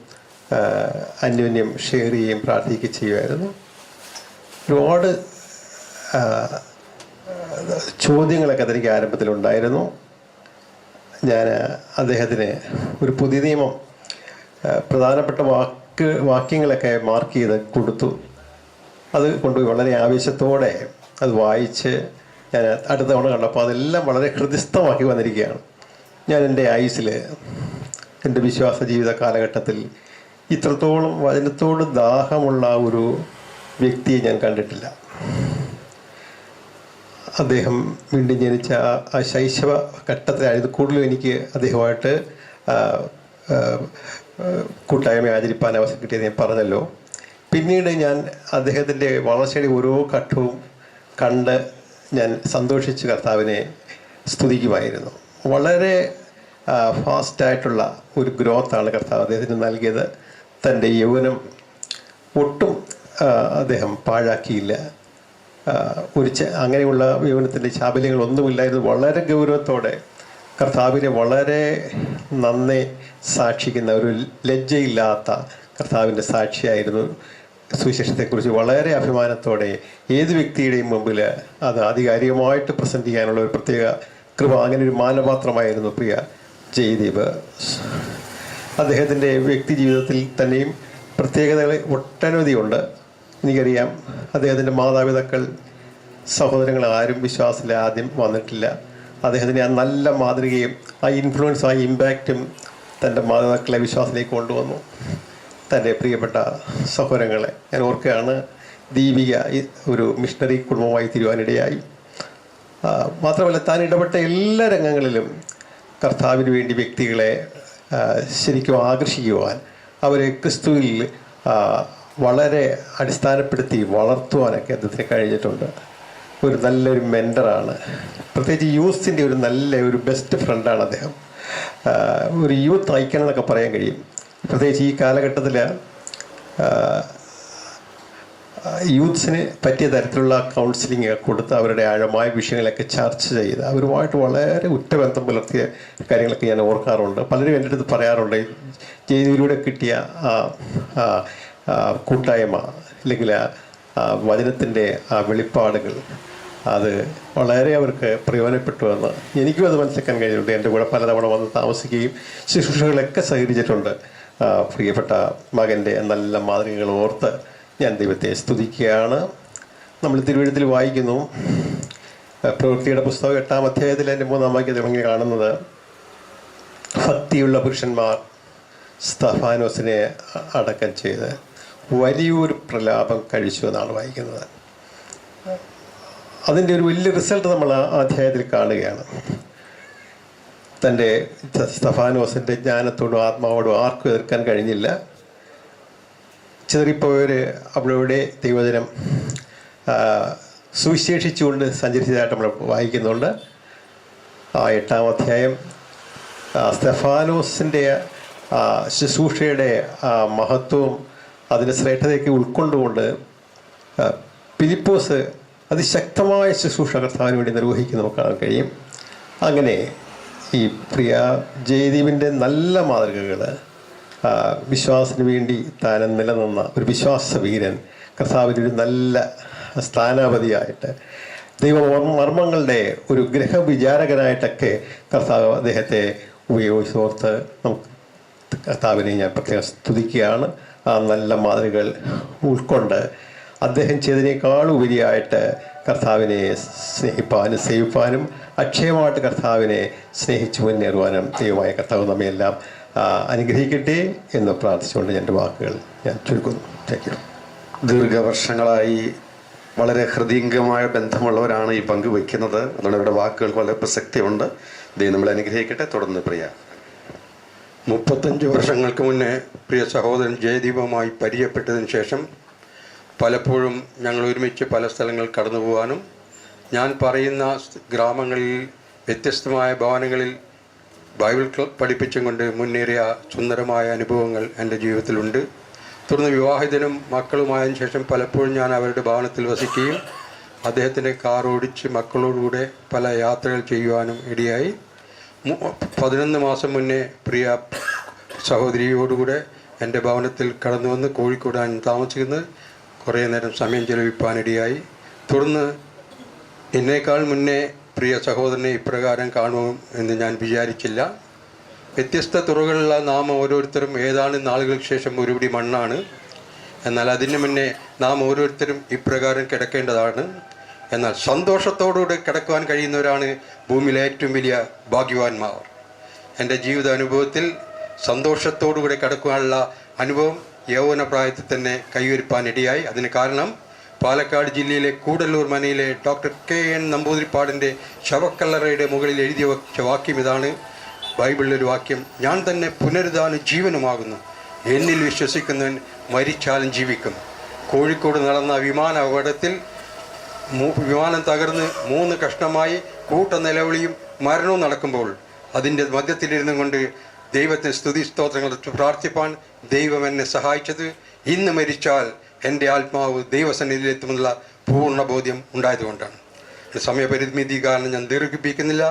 അന്യോന്യം ഷെയർ ചെയ്യുകയും പ്രാർത്ഥിക്കുകയും ചെയ്യുമായിരുന്നു. ഒരുപാട് ചോദ്യങ്ങളൊക്കെ അതെനിക്ക് ആരംഭത്തിലുണ്ടായിരുന്നു. ഞാൻ അദ്ദേഹത്തിന് ഒരു പുതിയ നിയമം പ്രധാനപ്പെട്ട വാക്യങ്ങളൊക്കെ മാർക്ക് ചെയ്ത് കൊടുത്തു. അത് കൊണ്ടുപോയി വളരെ ആവേശത്തോടെ അത് വായിച്ച് ഞാൻ അടുത്ത തവണ കണ്ടപ്പോൾ അതെല്ലാം വളരെ ഹൃദിസ്ഥമാക്കി വന്നിരിക്കുകയാണ്. ഞാൻ എൻ്റെ ആയുസ്സിൽ, എൻ്റെ വിശ്വാസ ജീവിത കാലഘട്ടത്തിൽ ഇത്രത്തോളം വചനത്തോട് ദാഹമുള്ള ഒരു വ്യക്തിയെ ഞാൻ കണ്ടിട്ടില്ല. അദ്ദേഹം വീണ്ടും ജനിച്ച ആ ശൈശവ ഘട്ടത്തിലായിരുന്നു കൂടുതലും എനിക്ക് അദ്ദേഹമായിട്ട് കൂട്ടായ്മ ആചരിപ്പാൻ അവസരം കിട്ടിയത് ഞാൻ പറഞ്ഞല്ലോ. പിന്നീട് ഞാൻ അദ്ദേഹത്തിൻ്റെ വളർച്ചയുടെ ഓരോ ഘട്ടവും കണ്ട് ഞാൻ സന്തോഷിച്ച് കർത്താവിനെ സ്തുതിക്കുമായിരുന്നു. വളരെ ഫാസ്റ്റായിട്ടുള്ള ഒരു ഗ്രോത്താണ് കർത്താവ് അദ്ദേഹത്തിന് നൽകിയത്. തൻ്റെ യൗവനം ഒട്ടും അദ്ദേഹം പാഴാക്കിയില്ല. അങ്ങനെയുള്ള യൗവനത്തിൻ്റെ ചാബല്യങ്ങളൊന്നുമില്ലായിരുന്നു. വളരെ ഗൗരവത്തോടെ കർത്താവിനെ വളരെ നന്നെ സാക്ഷിക്കുന്ന ഒരു ലജ്ജയില്ലാത്ത കർത്താവിൻ്റെ സാക്ഷിയായിരുന്നു. സുവിശേഷത്തെക്കുറിച്ച് വളരെ അഭിമാനത്തോടെ ഏത് വ്യക്തിയുടെയും മുമ്പിൽ അത് ആധികാരികമായിട്ട് പ്രസൻറ്റ് ചെയ്യാനുള്ള ഒരു പ്രത്യേക കൃപ, അങ്ങനെ ഒരു മാനപാത്രമായിരുന്നു പ്രിയ ജയദീപ്. അദ്ദേഹത്തിൻ്റെ വ്യക്തി ജീവിതത്തിൽ തന്നെയും പ്രത്യേകതകൾ ഒട്ടനവധിയുണ്ട്. എനിക്കറിയാം, അദ്ദേഹത്തിൻ്റെ മാതാപിതാക്കൾ, സഹോദരങ്ങൾ ആരും വിശ്വാസത്തിൽ ആദ്യം വന്നിട്ടില്ല. അദ്ദേഹത്തിൻ്റെ ആ നല്ല മാതൃകയും ആ ഇൻഫ്ലുവൻസും ആ ഇമ്പാക്റ്റും തൻ്റെ മാതാപിതാക്കളെ വിശ്വാസത്തിലേക്ക് കൊണ്ടുവന്നു. തൻ്റെ പ്രിയപ്പെട്ട സഹോദരങ്ങളെ ഞാൻ ഓർക്കുകയാണ്, ദീപിക ഒരു മിഷണറി കുടുംബമായി തീരുവാനിടയായി. മാത്രമല്ല, താൻ ഇടപെട്ട എല്ലാ രംഗങ്ങളിലും കർത്താവിന് വേണ്ടി വ്യക്തികളെ ശരിക്കും ആകർഷിക്കുവാൻ, അവരെ ക്രിസ്തുവിൽ വളരെ അടിസ്ഥാനപ്പെടുത്തി വളർത്തുവാനൊക്കെ അദ്ദേഹത്തിന് കഴിഞ്ഞിട്ടുണ്ട്. ഒരു നല്ലൊരു മെൻറ്ററാണ്. പ്രത്യേകിച്ച് യൂത്തിൻ്റെ ഒരു ബെസ്റ്റ് ഫ്രണ്ടാണ് അദ്ദേഹം. ഒരു യൂത്ത് ഐക്കൺ എന്നൊക്കെ പറയാൻ കഴിയും. പ്രത്യേകിച്ച് ഈ കാലഘട്ടത്തിൽ യൂത്ത്സിന് പറ്റിയ തരത്തിലുള്ള കൗൺസിലിംഗ് കൊടുത്ത് അവരുടെ ആഴമായ വിഷയങ്ങളൊക്കെ ചർച്ച ചെയ്ത് അവരുമായിട്ട് വളരെ ഉറ്റബന്ധം പുലർത്തിയ കാര്യങ്ങളൊക്കെ ഞാൻ ഓർക്കാറുണ്ട്. പലരും എൻ്റെ അടുത്ത് പറയാറുണ്ട്, ജയദീപിലൂടെ കിട്ടിയ കൂട്ടായ്മ അല്ലെങ്കിൽ വചനത്തിൻ്റെ ആ വെളിപ്പാടുകൾ അത് വളരെ അവർക്ക് പ്രയോജനപ്പെട്ടുവെന്ന് എനിക്കും അത് മനസ്സിലാക്കാൻ കഴിഞ്ഞിട്ടുണ്ട്. എൻ്റെ കൂടെ പലതവണ വന്ന് താമസിക്കുകയും ശുശ്രൂഷകളൊക്കെ സഹകരിച്ചിട്ടുണ്ട്. പ്രിയപ്പെട്ട മകൻ്റെ നല്ല മാതൃകകൾ ഓർത്ത് ഞാൻ ദൈവത്തെ സ്തുതിക്കുകയാണ്. നമ്മൾ തിരുവഴുത്തിൽ വായിക്കുന്നു, പ്രവൃത്തിയുടെ പുസ്തകം 8-ാം അധ്യായത്തിൽ എൻ്റെ 3-ാം വാക്യത്തിൽ ഇങ്ങനെ കാണുന്നത്, ഭക്തിയുള്ള പുരുഷന്മാർ സ്തഫാനോസിനെ അടക്കം ചെയ്ത് വലിയൊരു പ്രലാപം കഴിച്ചു എന്നാണ് വായിക്കുന്നത്. അതിൻ്റെ ഒരു വലിയ റിസൾട്ട് നമ്മൾ ആ അധ്യായത്തിൽ കാണുകയാണ്. തൻ്റെ സ്തഫാനോസിൻ്റെ ജ്ഞാനത്തോടും ആത്മാവോടും ആർക്കും എതിർക്കാൻ കഴിഞ്ഞില്ല. ചിതറിപ്പോയവർ അവിടെ ദൈവജനം സുവിശേഷിച്ചുകൊണ്ട് സഞ്ചരിച്ചതായിട്ട് നമ്മൾ വായിക്കുന്നുണ്ട്. ആ 8-ാം അധ്യായം സ്തെഫാനോസിൻ്റെ ശുശ്രൂഷയുടെ മഹത്വവും അതിൻ്റെ ശ്രേഷ്ഠതയൊക്കെ ഉൾക്കൊണ്ടുകൊണ്ട് ഫിലിപ്പോസ് അതിശക്തമായ ശുശ്രൂഷ കർത്താവിന് വേണ്ടി നിർവഹിക്കുന്ന നമുക്ക് കാണാൻ കഴിയും. അങ്ങനെ ഈ പ്രിയ ജയദീപിൻ്റെ നല്ല മാതൃകകൾ, വിശ്വാസത്തിന് വേണ്ടി താൻ നിലനിന്ന ഒരു വിശ്വാസവീരൻ, കർത്താവിൻ്റെ ഒരു നല്ല സ്ഥാനാപതിയായിട്ട്, ദൈവമർമ്മങ്ങളുടെ ഒരു ഗ്രഹവിചാരകനായിട്ടൊക്കെ കർത്താവ് അദ്ദേഹത്തെ ഉപയോഗിച്ചോർത്ത് നമുക്ക് കർത്താവിനെ ഞാൻ പ്രത്യേകം സ്തുതിക്കുകയാണ്. ആ നല്ല മാതൃകകൾ ഉൾക്കൊണ്ട് അദ്ദേഹം ചെയ്തതിനേക്കാൾ ഉപരിയായിട്ട് കർത്താവിനെ സ്നേഹിപ്പാനും സേവിപ്പാനും അക്ഷയമായിട്ട് കർത്താവിനെ സ്നേഹിച്ചു മുന്നേറുവാനും ദൈവമായ കർത്താവ് നമ്മയെല്ലാം അനുഗ്രഹിക്കട്ടെ എന്ന് പ്രാർത്ഥിച്ചുകൊണ്ട് എൻ്റെ വാക്കുകൾ ഞാൻ ചുരുക്കുന്നു. Thank you. ദീർഘവർഷങ്ങളായി വളരെ ഹൃദയംഗമായ ബന്ധമുള്ളവരാണ് ഈ പങ്കുവയ്ക്കുന്നത്. അതുകൊണ്ട് അവരുടെ വാക്കുകൾക്ക് വളരെ പ്രസക്തിയുണ്ട്. ദൈവം നമ്മളെ അനുഗ്രഹിക്കട്ടെ. തുടർന്ന് പ്രിയ 35 വർഷങ്ങൾക്ക് മുന്നേ പ്രിയ സഹോദരൻ ജയദീപുമായി പരിചയപ്പെട്ടതിന് ശേഷം പലപ്പോഴും ഞങ്ങൾ ഒരുമിച്ച് പല സ്ഥലങ്ങൾ കടന്നു പോകാനും ഞാൻ പറയുന്ന ഗ്രാമങ്ങളിൽ വ്യത്യസ്തമായ ഭവനങ്ങളിൽ ബൈബിൾ പഠിപ്പിച്ചും കൊണ്ട് മുന്നേറിയ സുന്ദരമായ അനുഭവങ്ങൾ എൻ്റെ ജീവിതത്തിലുണ്ട്. തുടർന്ന് വിവാഹിതനും മക്കളുമായതിനു ശേഷം പലപ്പോഴും ഞാൻ അവരുടെ ഭവനത്തിൽ വസിക്കുകയും അദ്ദേഹത്തിൻ്റെ കാർ ഓടിച്ച് മക്കളോടുകൂടെ പല യാത്രകൾ ചെയ്യുവാനും ഇടയായി. 11 മാസം മുന്നേ പ്രിയ സഹോദരിയോടുകൂടെ എൻ്റെ ഭവനത്തിൽ കടന്നു വന്ന് കോഴിക്കോടാണ് താമസിക്കുന്നത്. കുറേ നേരം സമയം ചെലവിപ്പാനിടയായി. തുടർന്ന് എന്നേക്കാൾ മുന്നേ പ്രിയ സഹോദരനെ ഇപ്രകാരം കാണും എന്ന് ഞാൻ വിചാരിച്ചില്ല. വ്യത്യസ്ത തുറകളിലുള്ള നാം ഓരോരുത്തരും ഏതാനും നാളുകൾക്ക് ശേഷം ഒരുപിടി മണ്ണാണ്. എന്നാൽ അതിന് മുന്നേ നാം ഓരോരുത്തരും ഇപ്രകാരം കിടക്കേണ്ടതാണ്. എന്നാൽ സന്തോഷത്തോടുകൂടി കിടക്കുവാൻ കഴിയുന്നവരാണ് ഭൂമിയിലെ ഏറ്റവും വലിയ ഭാഗ്യവാന്മാർ. എൻ്റെ ജീവിത അനുഭവത്തിൽ സന്തോഷത്തോടുകൂടി കിടക്കുവാനുള്ള അനുഭവം യൗവന പ്രായത്തിൽ തന്നെ കൈവരിപ്പാനിടയായി. അതിന് കാരണം പാലക്കാട് ജില്ലയിലെ കൂടല്ലൂർ മനയിലെ ഡോക്ടർ KN നമ്പൂതിരിപ്പാടിൻ്റെ ശവക്കല്ലറയുടെ മുകളിൽ എഴുതി വച്ച വാക്യം ഇതാണ്. ബൈബിളിലൊരു വാക്യം, ഞാൻ തന്നെ പുനരുദ്ധാന ജീവനുമാകുന്നു, എന്നിൽ വിശ്വസിക്കുന്നവൻ മരിച്ചാലും ജീവിക്കും. കോഴിക്കോട് നടന്ന വിമാന അപകടത്തിൽ വിമാനം തകർന്ന് 3 കഷ്ണമായി കൂട്ട നിലവിളിയും മരണവും നടക്കുമ്പോൾ അതിൻ്റെ മധ്യത്തിലിരുന്നു കൊണ്ട് ദൈവത്തിന് സ്തുതി സ്തോത്രങ്ങൾ പ്രാർത്ഥിപ്പാൻ ദൈവം എന്നെ സഹായിച്ചത് ഇന്ന് മരിച്ചാൽ എൻ്റെ ആത്മാവ് ദൈവസന്നിധിയിലെത്തുമെന്നുള്ള പൂർണ്ണ ബോധ്യം ഉണ്ടായതുകൊണ്ടാണ്. സമയപരിമിതി കാരണം ഞാൻ ദീർഘിപ്പിക്കുന്നില്ല.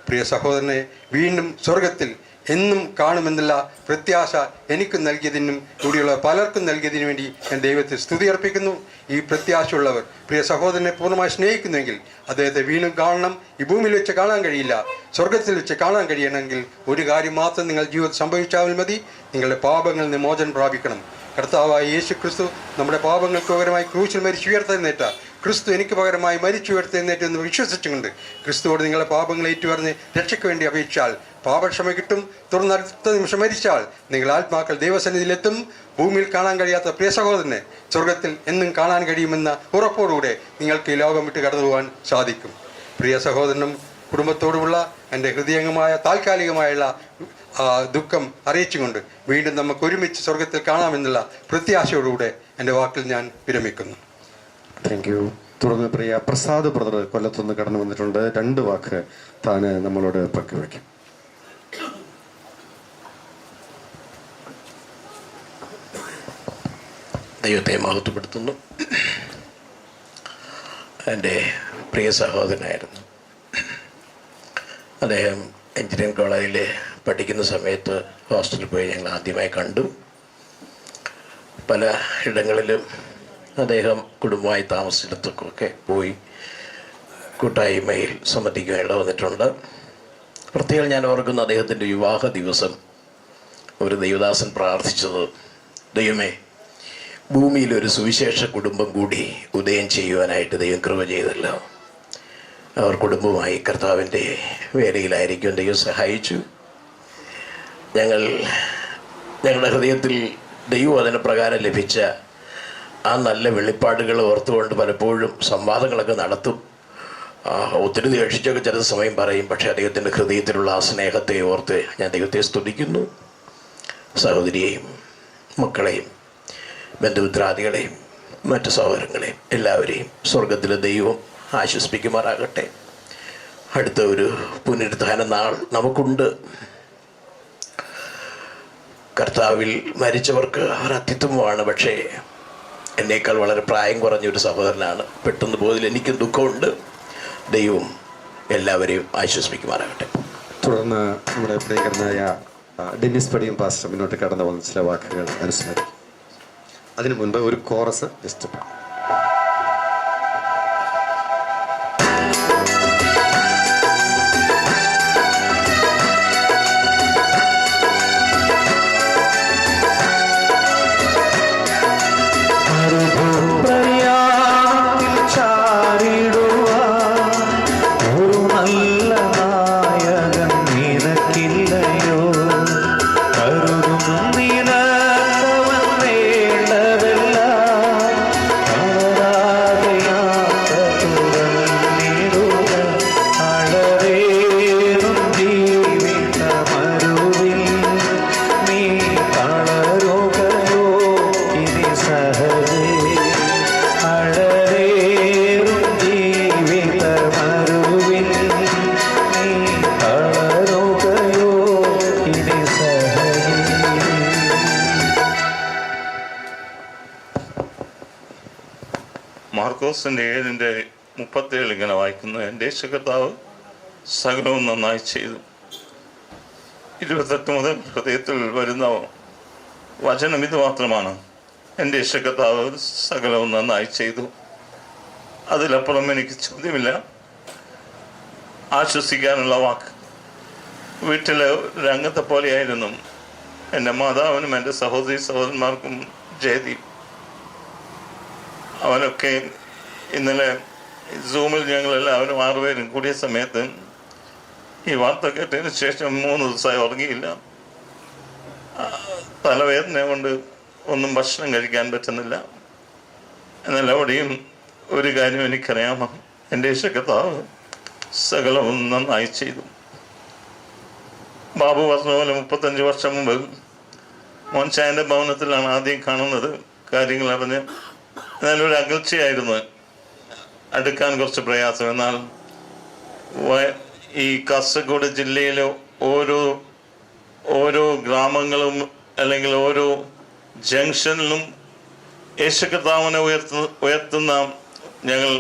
പ്രിയ സഹോദരനെ വീണ്ടും സ്വർഗത്തിൽ എന്നും കാണുമെന്നുള്ള പ്രത്യാശ എനിക്കും നൽകിയതിനും കൂടിയുള്ള പലർക്കും നൽകിയതിനു വേണ്ടി ഞാൻ ദൈവത്തെ സ്തുതി അർപ്പിക്കുന്നു. ഈ പ്രത്യാശയുള്ളവർ പ്രിയ സഹോദരനെ പൂർണ്ണമായി സ്നേഹിക്കുന്നെങ്കിൽ അദ്ദേഹത്തെ വീണ്ടും കാണണം. ഈ ഭൂമിയിൽ വെച്ച് കാണാൻ കഴിയില്ല, സ്വർഗത്തിൽ വെച്ച് കാണാൻ കഴിയണമെങ്കിൽ ഒരു കാര്യം മാത്രം നിങ്ങൾ ജീവിതത്തിൽ സംഭവിച്ചാൽ മതി. നിങ്ങളുടെ പാപങ്ങളിൽ നിന്ന് മോചനം പ്രാപിക്കണം. കർത്താവായ യേശു ക്രിസ്തു നമ്മുടെ പാപങ്ങൾക്ക് പകരമായി ക്രൂശിൽ മരിച്ചു ഉയർത്തെഴുന്നേറ്റ ക്രിസ്തു എനിക്ക് പകരമായി മരിച്ചു ഉയർത്തെഴുന്നേറ്റ് എന്ന് വിശ്വസിച്ചുകൊണ്ട് ക്രിസ്തുവോട് നിങ്ങളുടെ പാപങ്ങൾ ഏറ്റുപറഞ്ഞ് രക്ഷയ്ക്ക് വേണ്ടി അപേക്ഷിച്ചാൽ പാപക്ഷമ കിട്ടും. തുടർന്ന് അടുത്ത നിമിഷം മരിച്ചാൽ നിങ്ങൾ ആത്മാക്കൾ ദൈവസന്നിധിയിലെത്തും. ഭൂമിയിൽ കാണാൻ കഴിയാത്ത പ്രിയ സഹോദരനെ സ്വർഗത്തിൽ എന്നും കാണാൻ കഴിയുമെന്ന ഉറപ്പോടുകൂടെ നിങ്ങൾക്ക് ഈ ലോകം വിട്ട് കടന്നു പോകാൻ സാധിക്കും. പ്രിയ സഹോദരനും കുടുംബത്തോടുമുള്ള എൻ്റെ ഹൃദയംഗമായ താൽക്കാലികമായുള്ള ദുഃഖം അറിയിച്ചുകൊണ്ട് വീണ്ടും നമുക്ക് ഒരുമിച്ച് സ്വർഗത്തിൽ കാണാമെന്നുള്ള പ്രത്യാശയോടുകൂടെ എൻ്റെ വാക്കിൽ ഞാൻ വിരമിക്കുന്നു. Thank you. തുടർന്ന് പ്രിയ പ്രസാദ് ബ്രദർ കൊല്ലത്തുനിന്ന് കടന്നു വന്നിട്ടുണ്ട്. 2 വാക്ക് താൻ നമ്മളോട് പങ്കുവയ്ക്കും. ദൈവത്തെ മഹത്വപ്പെടുത്തുന്നു. എൻ്റെ പ്രിയ സഹോദരനായിരുന്നു. അദ്ദേഹം എഞ്ചിനീയറിംഗ് കോളേജിൽ പഠിക്കുന്ന സമയത്ത് ഹോസ്റ്റലിൽ പോയി ഞങ്ങൾ ആദ്യമായി കണ്ടു. പല ഇടങ്ങളിലും അദ്ദേഹം കുടുംബമായി താമസിച്ചിടത്തൊക്കെ പോയി കൂട്ടായ്മയിൽ സംബന്ധിക്കാൻ ഇട വന്നിട്ടുണ്ട്. പ്രത്യേകം ഞാൻ ഓർക്കുന്ന അദ്ദേഹത്തിൻ്റെ വിവാഹ ദിവസം ഒരു ദൈവദാസൻ പ്രാർത്ഥിച്ചത്, ദൈവമേ, ഭൂമിയിലൊരു സുവിശേഷ കുടുംബം കൂടി ഉദയം ചെയ്യുവാനായിട്ട് ദൈവം കൃപ ചെയ്തല്ലോ. അവർ കുടുംബമായി കർത്താവിൻ്റെ വേലയിലായിരിക്കും. ദൈവം സഹായിച്ചു. ഞങ്ങളുടെ ഹൃദയത്തിൽ ദൈവവചന പ്രകാരം ലഭിച്ച ആ നല്ല വെളിപ്പാടുകൾ ഓർത്തുകൊണ്ട് പലപ്പോഴും സംവാദങ്ങളൊക്കെ നടത്തും. ഒത്തിരി ദേഷിച്ചൊക്കെ ചില സമയം പറയും. പക്ഷേ അദ്ദേഹത്തിൻ്റെ ഹൃദയത്തിലുള്ള ആ സ്നേഹത്തെ ഓർത്ത് ഞാൻ ദൈവത്തെ സ്തുതിക്കുന്നു. സഹോദരിയെയും മക്കളെയും ബന്ധുമിത്രാദികളെയും മറ്റു സഹോദരങ്ങളെയും എല്ലാവരെയും സ്വർഗത്തിലെ ദൈവം ആശ്വസിപ്പിക്കുമാറാകട്ടെ. അടുത്ത ഒരു പുനരുദ്ധാന നാൾ നമുക്കുണ്ട്. കർത്താവിൽ മരിച്ചവർക്ക് അവർ അത്യുത്തമമാണ്. പക്ഷേ എന്നേക്കാൾ വളരെ പ്രായം കുറഞ്ഞൊരു സഹോദരനാണ്. പെട്ടെന്ന് പോയതിൽ എനിക്കും ദുഃഖമുണ്ട്. ദൈവം എല്ലാവരെയും ആശ്വസിപ്പിക്കുമാറാകട്ടെ. തുടർന്ന് നമ്മുടെ പ്രിയങ്കരനായ ഡെന്നിസ് പടിയും പാസ്റ്റർ മുന്നോട്ട് കടന്നു വന്ന ചില വാക്കുകൾ അനുസ്മരിക്കും. അതിനു മുൻപ് ഒരു കോറസ് ജസ്റ്റ് മാർക്കോസിൻ്റെ 7:37 ഇങ്ങനെ വായിക്കുന്നു, എൻ്റെ കർത്താവ് സകലവും നന്നായി ചെയ്തു. 28 മുതൽ ഹൃദയത്തിൽ വരുന്ന വചനം ഇത് മാത്രമാണ്, എൻ്റെ കർത്താവ് സകലവും നന്നായി ചെയ്തു. അതിലപ്പുറം എനിക്ക് ചോദ്യമില്ല. ആശ്വസിക്കാനുള്ള വാക്ക്. വീട്ടിലെ രംഗത്തെ പോലെയായിരുന്നു എൻ്റെ മാതാവിനും എൻ്റെ സഹോദരന്മാർക്കും ജയദീപ്. അവനൊക്കെ ഇന്നലെ സൂമിൽ ഞങ്ങളെല്ലാവരും 6 പേരും കൂടിയ സമയത്ത് ഈ വാർത്ത കേട്ടതിന് ശേഷം 3 ദിവസമായി ഉറങ്ങിയില്ല. തലവേദന കൊണ്ട് ഒന്നും ഭക്ഷണം കഴിക്കാൻ പറ്റുന്നില്ല. എന്നാൽ അവിടെയും ഒരു കാര്യം എനിക്കറിയാമോ, എൻ്റെ കർത്താവ് സകലവും നന്നായി ചെയ്തു. ബാബു പറഞ്ഞ പോലെ 35 വർഷം മുമ്പ് മോൻചായൻ്റെ ഭവനത്തിലാണ് ആദ്യം കാണുന്നത്. കാര്യങ്ങൾ അറിഞ്ഞ് എന്നാൽ ഒരു അകൽച്ചയായിരുന്നു, അടുക്കാൻ കുറച്ച് പ്രയാസം. എന്നാൽ ഈ കാസർഗോഡ് ജില്ലയിലെ ഓരോ ഗ്രാമങ്ങളും അല്ലെങ്കിൽ ഓരോ ജംഗ്ഷനിലും യേശുകർത്താവിനെ ഉയർത്തുന്ന ഞങ്ങൾ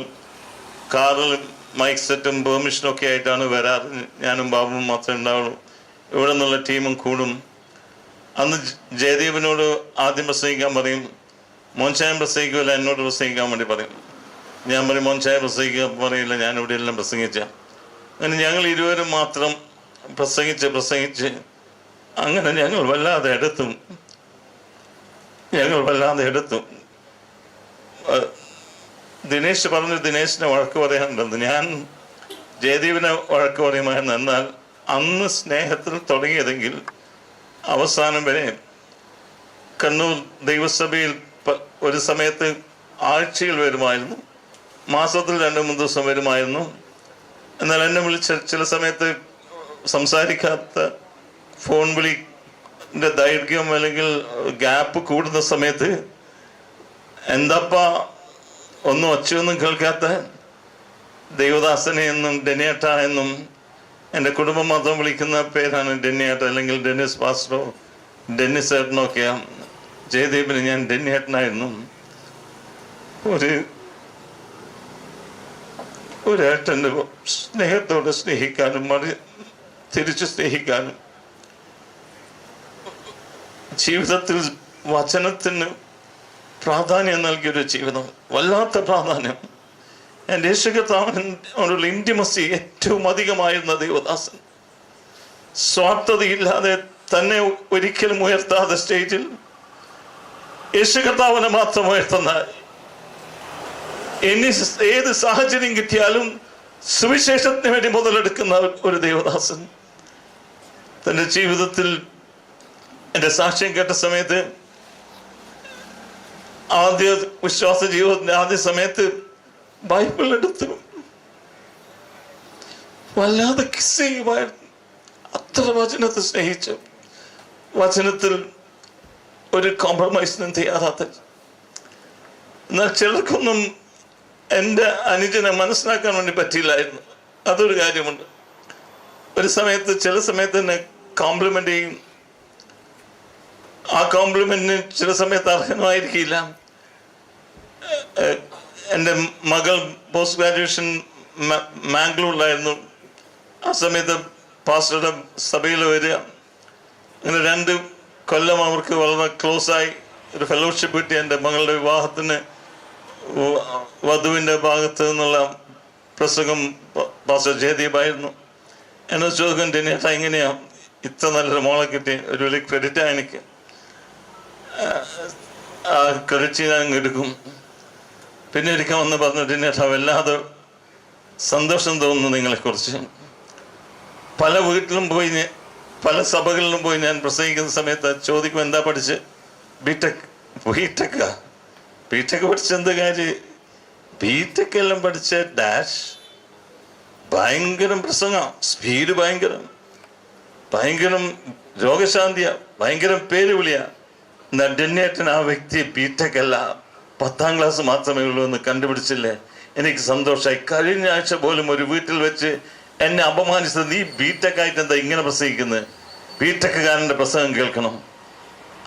കാറിൽ മൈക്ക് സെറ്റും പെർമിഷനും ഒക്കെ ആയിട്ടാണ് വരാറ്. ഞാനും ബാബുവും മാത്രമേ ഉണ്ടാവുള്ളൂ. ഇവിടെ നിന്നുള്ള ടീമും കൂടും. അന്ന് ജയദീപിനോട് ആദ്യം പ്രസംഗിക്കാൻ പറയും, മോൻചായം പ്രസംഗിക്കുമല്ല, എന്നോട് പ്രസംഗിക്കാൻ വേണ്ടി പറയും. ഞാൻ പറയും മോൻചായ പ്രസംഗിക്കുക, പറയില്ല, ഞാനിവിടെ എല്ലാം പ്രസംഗിച്ച. അങ്ങനെ ഞങ്ങൾ ഇരുവരും മാത്രം പ്രസംഗിച്ച് അങ്ങനെ ഞങ്ങൾ വല്ലാതെ എടുത്തും. ദിനേശ് പറഞ്ഞു, ദിനേശിനെ വഴക്ക് പറയാനുണ്ടെന്ന്. ഞാൻ ജയദീപിനെ വഴക്ക് പറയുമായിരുന്നു. എന്നാൽ അന്ന് സ്നേഹത്തിൽ തുടങ്ങിയതെങ്കിൽ അവസാനം വരെ കണ്ണൂർ ദൈവസഭയിൽ ഒരു സമയത്ത് ആഴ്ചയിൽ വരുമായിരുന്നു, മാസത്തിൽ 2-3 ദിവസം വരുമായിരുന്നു. എന്നാൽ എന്നെ വിളിച്ച ചില സമയത്ത് സംസാരിക്കാത്ത ഫോൺ വിളിൻ്റെ ദൈർഘ്യം അല്ലെങ്കിൽ ഗ്യാപ്പ് കൂടുന്ന സമയത്ത് എന്താപ്പാ ഒന്നും ഒച്ചയൊന്നും കേൾക്കാത്ത ദൈവദാസനെ എന്നും ഡെന്നിയേട്ട എന്നും എൻ്റെ കുടുംബം മാത്രം വിളിക്കുന്ന പേരാണ് ഡെന്നിയേട്ട, അല്ലെങ്കിൽ ഡെന്നിസ് പാസ്റ്ററോ ഡെന്നിസ് ഏട്ടനോ ഒക്കെയാണ്. ജയദീപിന് ഞാൻ ഡെന്നിയേട്ടനായിരുന്നു. ഒരു ഏട്ടൻ്റെ സ്നേഹത്തോടെ സ്നേഹിക്കാനും തിരിച്ചു സ്നേഹിക്കാനും ജീവിതത്തിൽ വചനത്തിന് പ്രാധാന്യം നൽകിയൊരു ജീവിതം, വല്ലാത്ത പ്രാധാന്യം. എൻ്റെ യേശു കർത്താവിനോടുള്ള ഇൻറ്റിമസി ഏറ്റവും അധികമായിരുന്ന ദേവദാസൻ. സ്വാർത്ഥതയില്ലാതെ തന്നെ ഒരിക്കലും ഉയർത്താതെ സ്റ്റേജിൽ യേശു കർത്താവിനെ മാത്രം ഉയർത്തുന്ന, ഇനി ഏത് സാഹചര്യം കിട്ടിയാലും സുവിശേഷത്തിന് വേണ്ടി മുതലെടുക്കുന്ന ഒരു ദേവദാസൻ. തൻ്റെ ജീവിതത്തിൽ എൻ്റെ സാക്ഷ്യം കേട്ട സമയത്ത്, ആദ്യ വിശ്വാസ ജീവിതത്തിൻ്റെ ആദ്യ സമയത്ത് ബൈബിൾ എടുത്തു വല്ലാതെ കിസ് ചെയ്യുമായിരുന്നു. അത്ര വചനത്തെ സ്നേഹിച്ചു. വചനത്തിൽ ഒരു കോംപ്രമൈസിനും തയ്യാറാത്ത. എന്നാൽ ചിലർക്കൊന്നും എൻ്റെ അനുജനെ മനസ്സിലാക്കാൻ വേണ്ടി പറ്റിയില്ലായിരുന്നു. അതൊരു കാര്യമുണ്ട്. ഒരു സമയത്ത് ചില സമയത്ത് എന്നെ കോംപ്ലിമെൻ്റ് ചെയ്യും. ആ കോംപ്ലിമെൻറ്റിന് ചില സമയത്ത് അർഹമായിരിക്കില്ല. എൻ്റെ മകൾ പോസ്റ്റ് ഗ്രാജുവേഷൻ മാംഗ്ലൂരിലായിരുന്നു. ആ സമയത്ത് പാസ്റ്ററുടെ സഭയിൽ വരിക. അങ്ങനെ 2 കൊല്ലം അവർക്ക് വളരെ ക്ലോസായി ഒരു ഫെലോഷിപ്പ് കിട്ടി. എൻ്റെ മകളുടെ വിവാഹത്തിന് വധുവിൻ്റെ ഭാഗത്ത് നിന്നുള്ള പ്രസംഗം പാസ്റ്റർ ജയദീപായിരുന്നു. എന്നെ ചോദിക്കും, ഡിനേട്ടാ എങ്ങനെയാ ഇത്ര നല്ലൊരു മോളെ കിട്ടി? ഒരു വലിയ ക്രെഡിറ്റാണ് എനിക്ക്. ആ ക്രെഡിറ്റ് ഞാൻ എടുക്കും. പിന്നെ ഒരിക്കൽ വന്ന് പറഞ്ഞു, ഡിനേട്ടാ വല്ലാതെ സന്തോഷം തോന്നുന്നു നിങ്ങളെക്കുറിച്ച്. പല വീട്ടിലും പോയി, പല സഭകളിലും പോയി ഞാൻ പ്രസംഗിക്കുന്ന സമയത്ത് ചോദിക്കും, എന്താ പഠിച്ച്? ബിടെക് പഠിച്ചെന്ത് കാര്യം? ബിടെക് എല്ലാം പഠിച്ച ഡാഷ് ഭയങ്കരം പ്രസംഗം, സ്പീഡ് ഭയങ്കരം രോഗശാന്തിയാ, ഭയങ്കരം പേര് വിളിയാ. എന്നാൽ ഡെന്നേട്ടൻ ആ വ്യക്തി ബിടെക് അല്ല, 10ാം ക്ലാസ് മാത്രമേ ഉള്ളൂ എന്ന് കണ്ടുപിടിച്ചില്ലേ? എനിക്ക് സന്തോഷമായി. കഴിഞ്ഞ ആഴ്ച പോലും ഒരു വീട്ടിൽ വെച്ച് എന്നെ അപമാനിച്ചത്, നീ ബിടെക് ആയിട്ട് എന്താ ഇങ്ങനെ പ്രസംഗിക്കുന്നത്? ബിടെക്കുകാരൻ്റെ പ്രസംഗം കേൾക്കണം.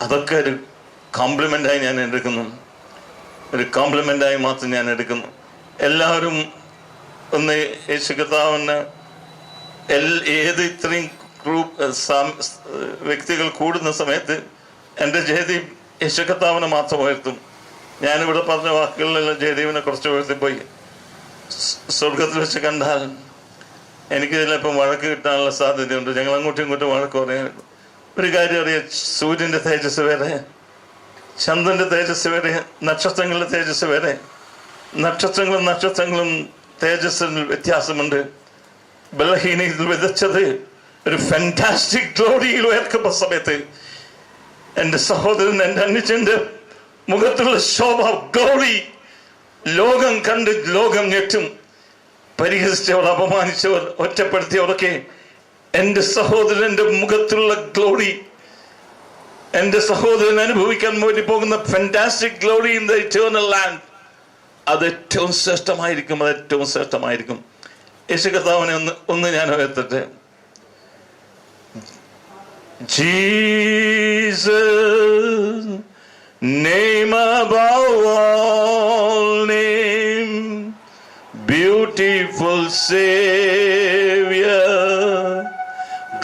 അതൊക്കെ ഒരു കോംപ്ലിമെൻ്റായി ഞാൻ എടുക്കുന്നു. ഒരു കോംപ്ലിമെൻ്റായി മാത്രം ഞാൻ എടുക്കുന്നു. എല്ലാവരും ഒന്ന് യേശു കർത്താവിന് ഏത് ഇത്രയും വ്യക്തികൾ കൂടുന്ന സമയത്ത് എൻ്റെ ജയദീപ് യേശു കർത്താവിനെ മാത്രം ഉയർത്തും. ഞാനിവിടെ പറഞ്ഞ വാക്കുകളിലെല്ലാം ജയദീപിനെ കുറച്ച് ഉയർത്തിപ്പോയി. സ്വർഗത്തിൽ വെച്ച് കണ്ടാൽ എനിക്ക് ചിലപ്പോൾ വഴക്ക് കിട്ടാനുള്ള സാധ്യതയുണ്ട്. ഞങ്ങൾ അങ്ങോട്ടും ഇങ്ങോട്ടും വഴക്ക് പറയാൻ. ഒരു കാര്യം അറിയാം, സൂര്യൻ്റെ തേജസ് വേറെ, ചന്ദ്രൻ്റെ തേജസ് വേറെ, നക്ഷത്രങ്ങളുടെ തേജസ് വേറെ. നക്ഷത്രങ്ങളും തേജസ്സിൽ വ്യത്യാസമുണ്ട്. ബലഹീനയിൽ വിതച്ചത് ഒരു ഫാന്റാസ്റ്റിക് ഗ്ലോറിയിൽ ഉയർക്കുന്ന സമയത്ത് എൻ്റെ സഹോദരൻ, എൻ്റെ അനുജന്റെ മുഖത്തുള്ള ശോഭ, ഗ്ലോറി ലോകം കണ്ട് ലോകം ഞെട്ടും. പരിഹസിച്ചവർ, അപമാനിച്ചവർ, ഒറ്റപ്പെടുത്തിയവരൊക്കെ എൻ്റെ സഹോദരൻ്റെ മുഖത്തുള്ള ഗ്ലോറി, എൻ്റെ സഹോദരൻ അനുഭവിക്കാൻ വേണ്ടി പോകുന്ന fantastic glory in the eternal land, അത് ഏറ്റവും ശ്രേഷ്ഠമായിരിക്കും. യേശു കർത്താവിനെ ഒന്ന് ഞാൻ ഉയർത്തട്ടെ. Jesus, name above all name, beautiful Savior,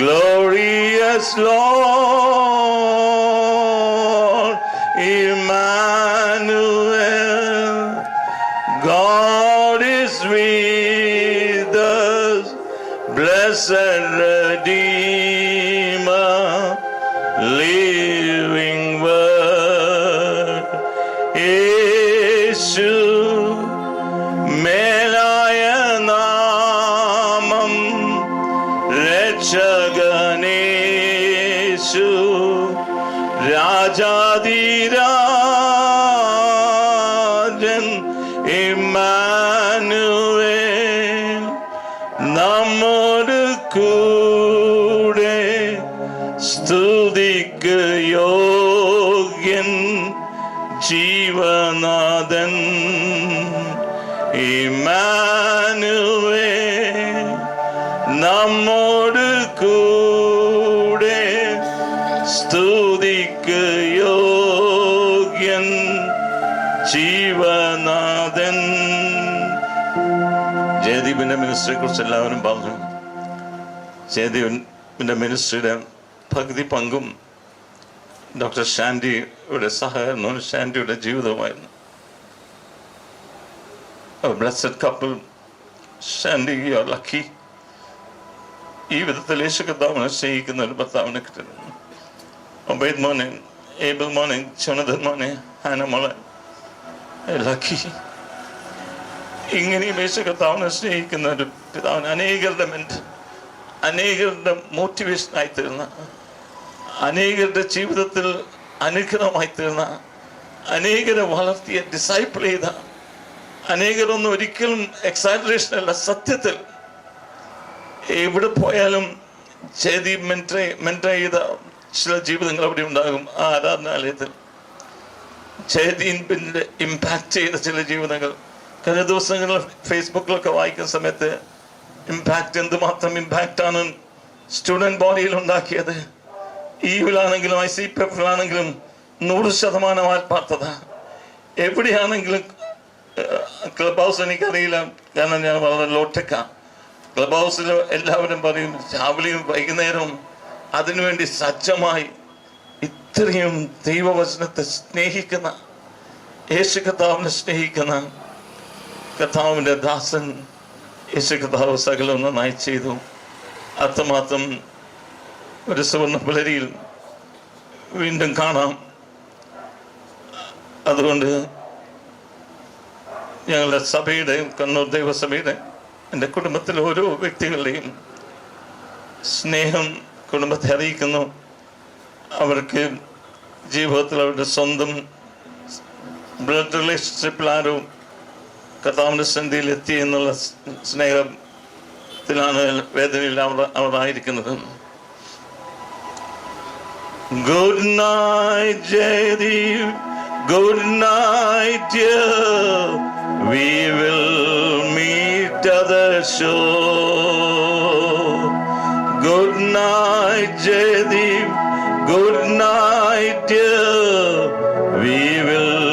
glorious Lord, Emmanuel, God is with us, blessed Redeemer, living word, യേശു മേലായ നാമം, രക്ഷകനേശു രാജാധിരാജൻ, ഇമ്മാനുവേൽ നമ്മോട് കൂടെ, സ്തുതിക്ക് യോഗ്യൻ ജീവനാഥൻ, ഇമ്മാനുവേൽ നമ്മോട് കൂടെ, സ്തുതിക്ക് യോഗ്യൻ ജീവനാഥൻ. ജയദീപിൻ്റെ മിനിസ്ട്രിയെ കുറിച്ച് എല്ലാവരും പറഞ്ഞു. ജയദീപിൻ്റെ മിനിസ്ട്രിയുടെ പകുതി പങ്കും ഡോക്ടർ ഷാൻഡിയുടെ സഹകരണവും ഷാൻഡിയുടെ ജീവിതവുമായിരുന്നു. Blessed couple. Shandy, you are lucky. ഈ വിധത്തിൽ യേശു കർത്താവിനെ സ്നേഹിക്കുന്ന ഒരു ഭർത്താവിനെ കിട്ടുന്നു. ഒബൈദ് മോനെ, ഏബിൾ മോനെ, ജോനഥൻ മോനെ, ഹാന മോളെ, ലക്കി. ഇങ്ങനെയും യേശു കർത്താവിനെ സ്നേഹിക്കുന്ന ഒരു പിതാവിന് അനേകരുടെ മോട്ടിവേഷനായി തീർന്ന, അനേകരുടെ ജീവിതത്തിൽ അനുഗ്രഹമായി തീർന്ന, അനേകരെ വളർത്തിയ, ഡിസൈപ്പിൾ ചെയ്ത, അനേകരൊന്നും ഒരിക്കലും എക്സാജറേഷൻ അല്ല, സത്യത്തിൽ എവിടെ പോയാലും ചെയ്തി മെൻറ്റർ ചെയ്ത ചില ജീവിതങ്ങൾ അവിടെ ഉണ്ടാകും. ആ ആരാധനാലയത്തിൽ ചെയ്തീൻ പിന്നെ ഇമ്പാക്റ്റ് ചെയ്ത ചില ജീവിതങ്ങൾ കഴിഞ്ഞ ദിവസങ്ങളിൽ ഫേസ്ബുക്കിലൊക്കെ വായിക്കുന്ന സമയത്ത് എന്തുമാത്രം ഇമ്പാക്റ്റാണ് സ്റ്റുഡൻറ് ബോഡിയിൽ ഉണ്ടാക്കിയത്. ഈവിലാണെങ്കിലും ICPF-ലാണെങ്കിലും 100% ആത്മാർത്ഥത. എവിടെയാണെങ്കിലും ക്ലബ് ഹൗസ് എനിക്കറിയില്ല, കാരണം ഞാൻ വളരെ ലോട്ടക്കാണ്. ക്ലബ് ഹൗസിൽ എല്ലാവരും പറയും രാവിലെയും വൈകുന്നേരവും അതിനുവേണ്ടി സജ്ജമായി ഇത്രയും ദൈവവചനത്തെ സ്നേഹിക്കുന്ന, യേശു കർത്താവിനെ സ്നേഹിക്കുന്ന കർത്താവിൻ്റെ ദാസൻ യേശു കർത്താവ് സകലം നന്നായി ചെയ്തു. അത്രമാത്രം ഒരു സുവർണ്ണ പുലരിയിൽ വീണ്ടും കാണാം. അതുകൊണ്ട് ഞങ്ങളുടെ സഭയുടെയും കണ്ണൂർ ദൈവസഭയുടെ എൻ്റെ കുടുംബത്തിലെ ഓരോ വ്യക്തികളുടെയും സ്നേഹം കുടുംബത്തെ അറിയിക്കുന്നു. അവർക്ക് ജീവിതത്തിൽ അവരുടെ സ്വന്തം ബ്ലഡ് റിലേഷൻഷിപ്പിൽ ആരോ കർത്താവിൻ്റെ സന്ധിയിൽ എത്തി എന്നുള്ള സ്നേഹത്തിലാണ് വേദനയിൽ അവർ ആയിരിക്കുന്നത്. Good night Jaydeep, good night dear, we will meet other shore. Good night Jaydeep, good night dear, we will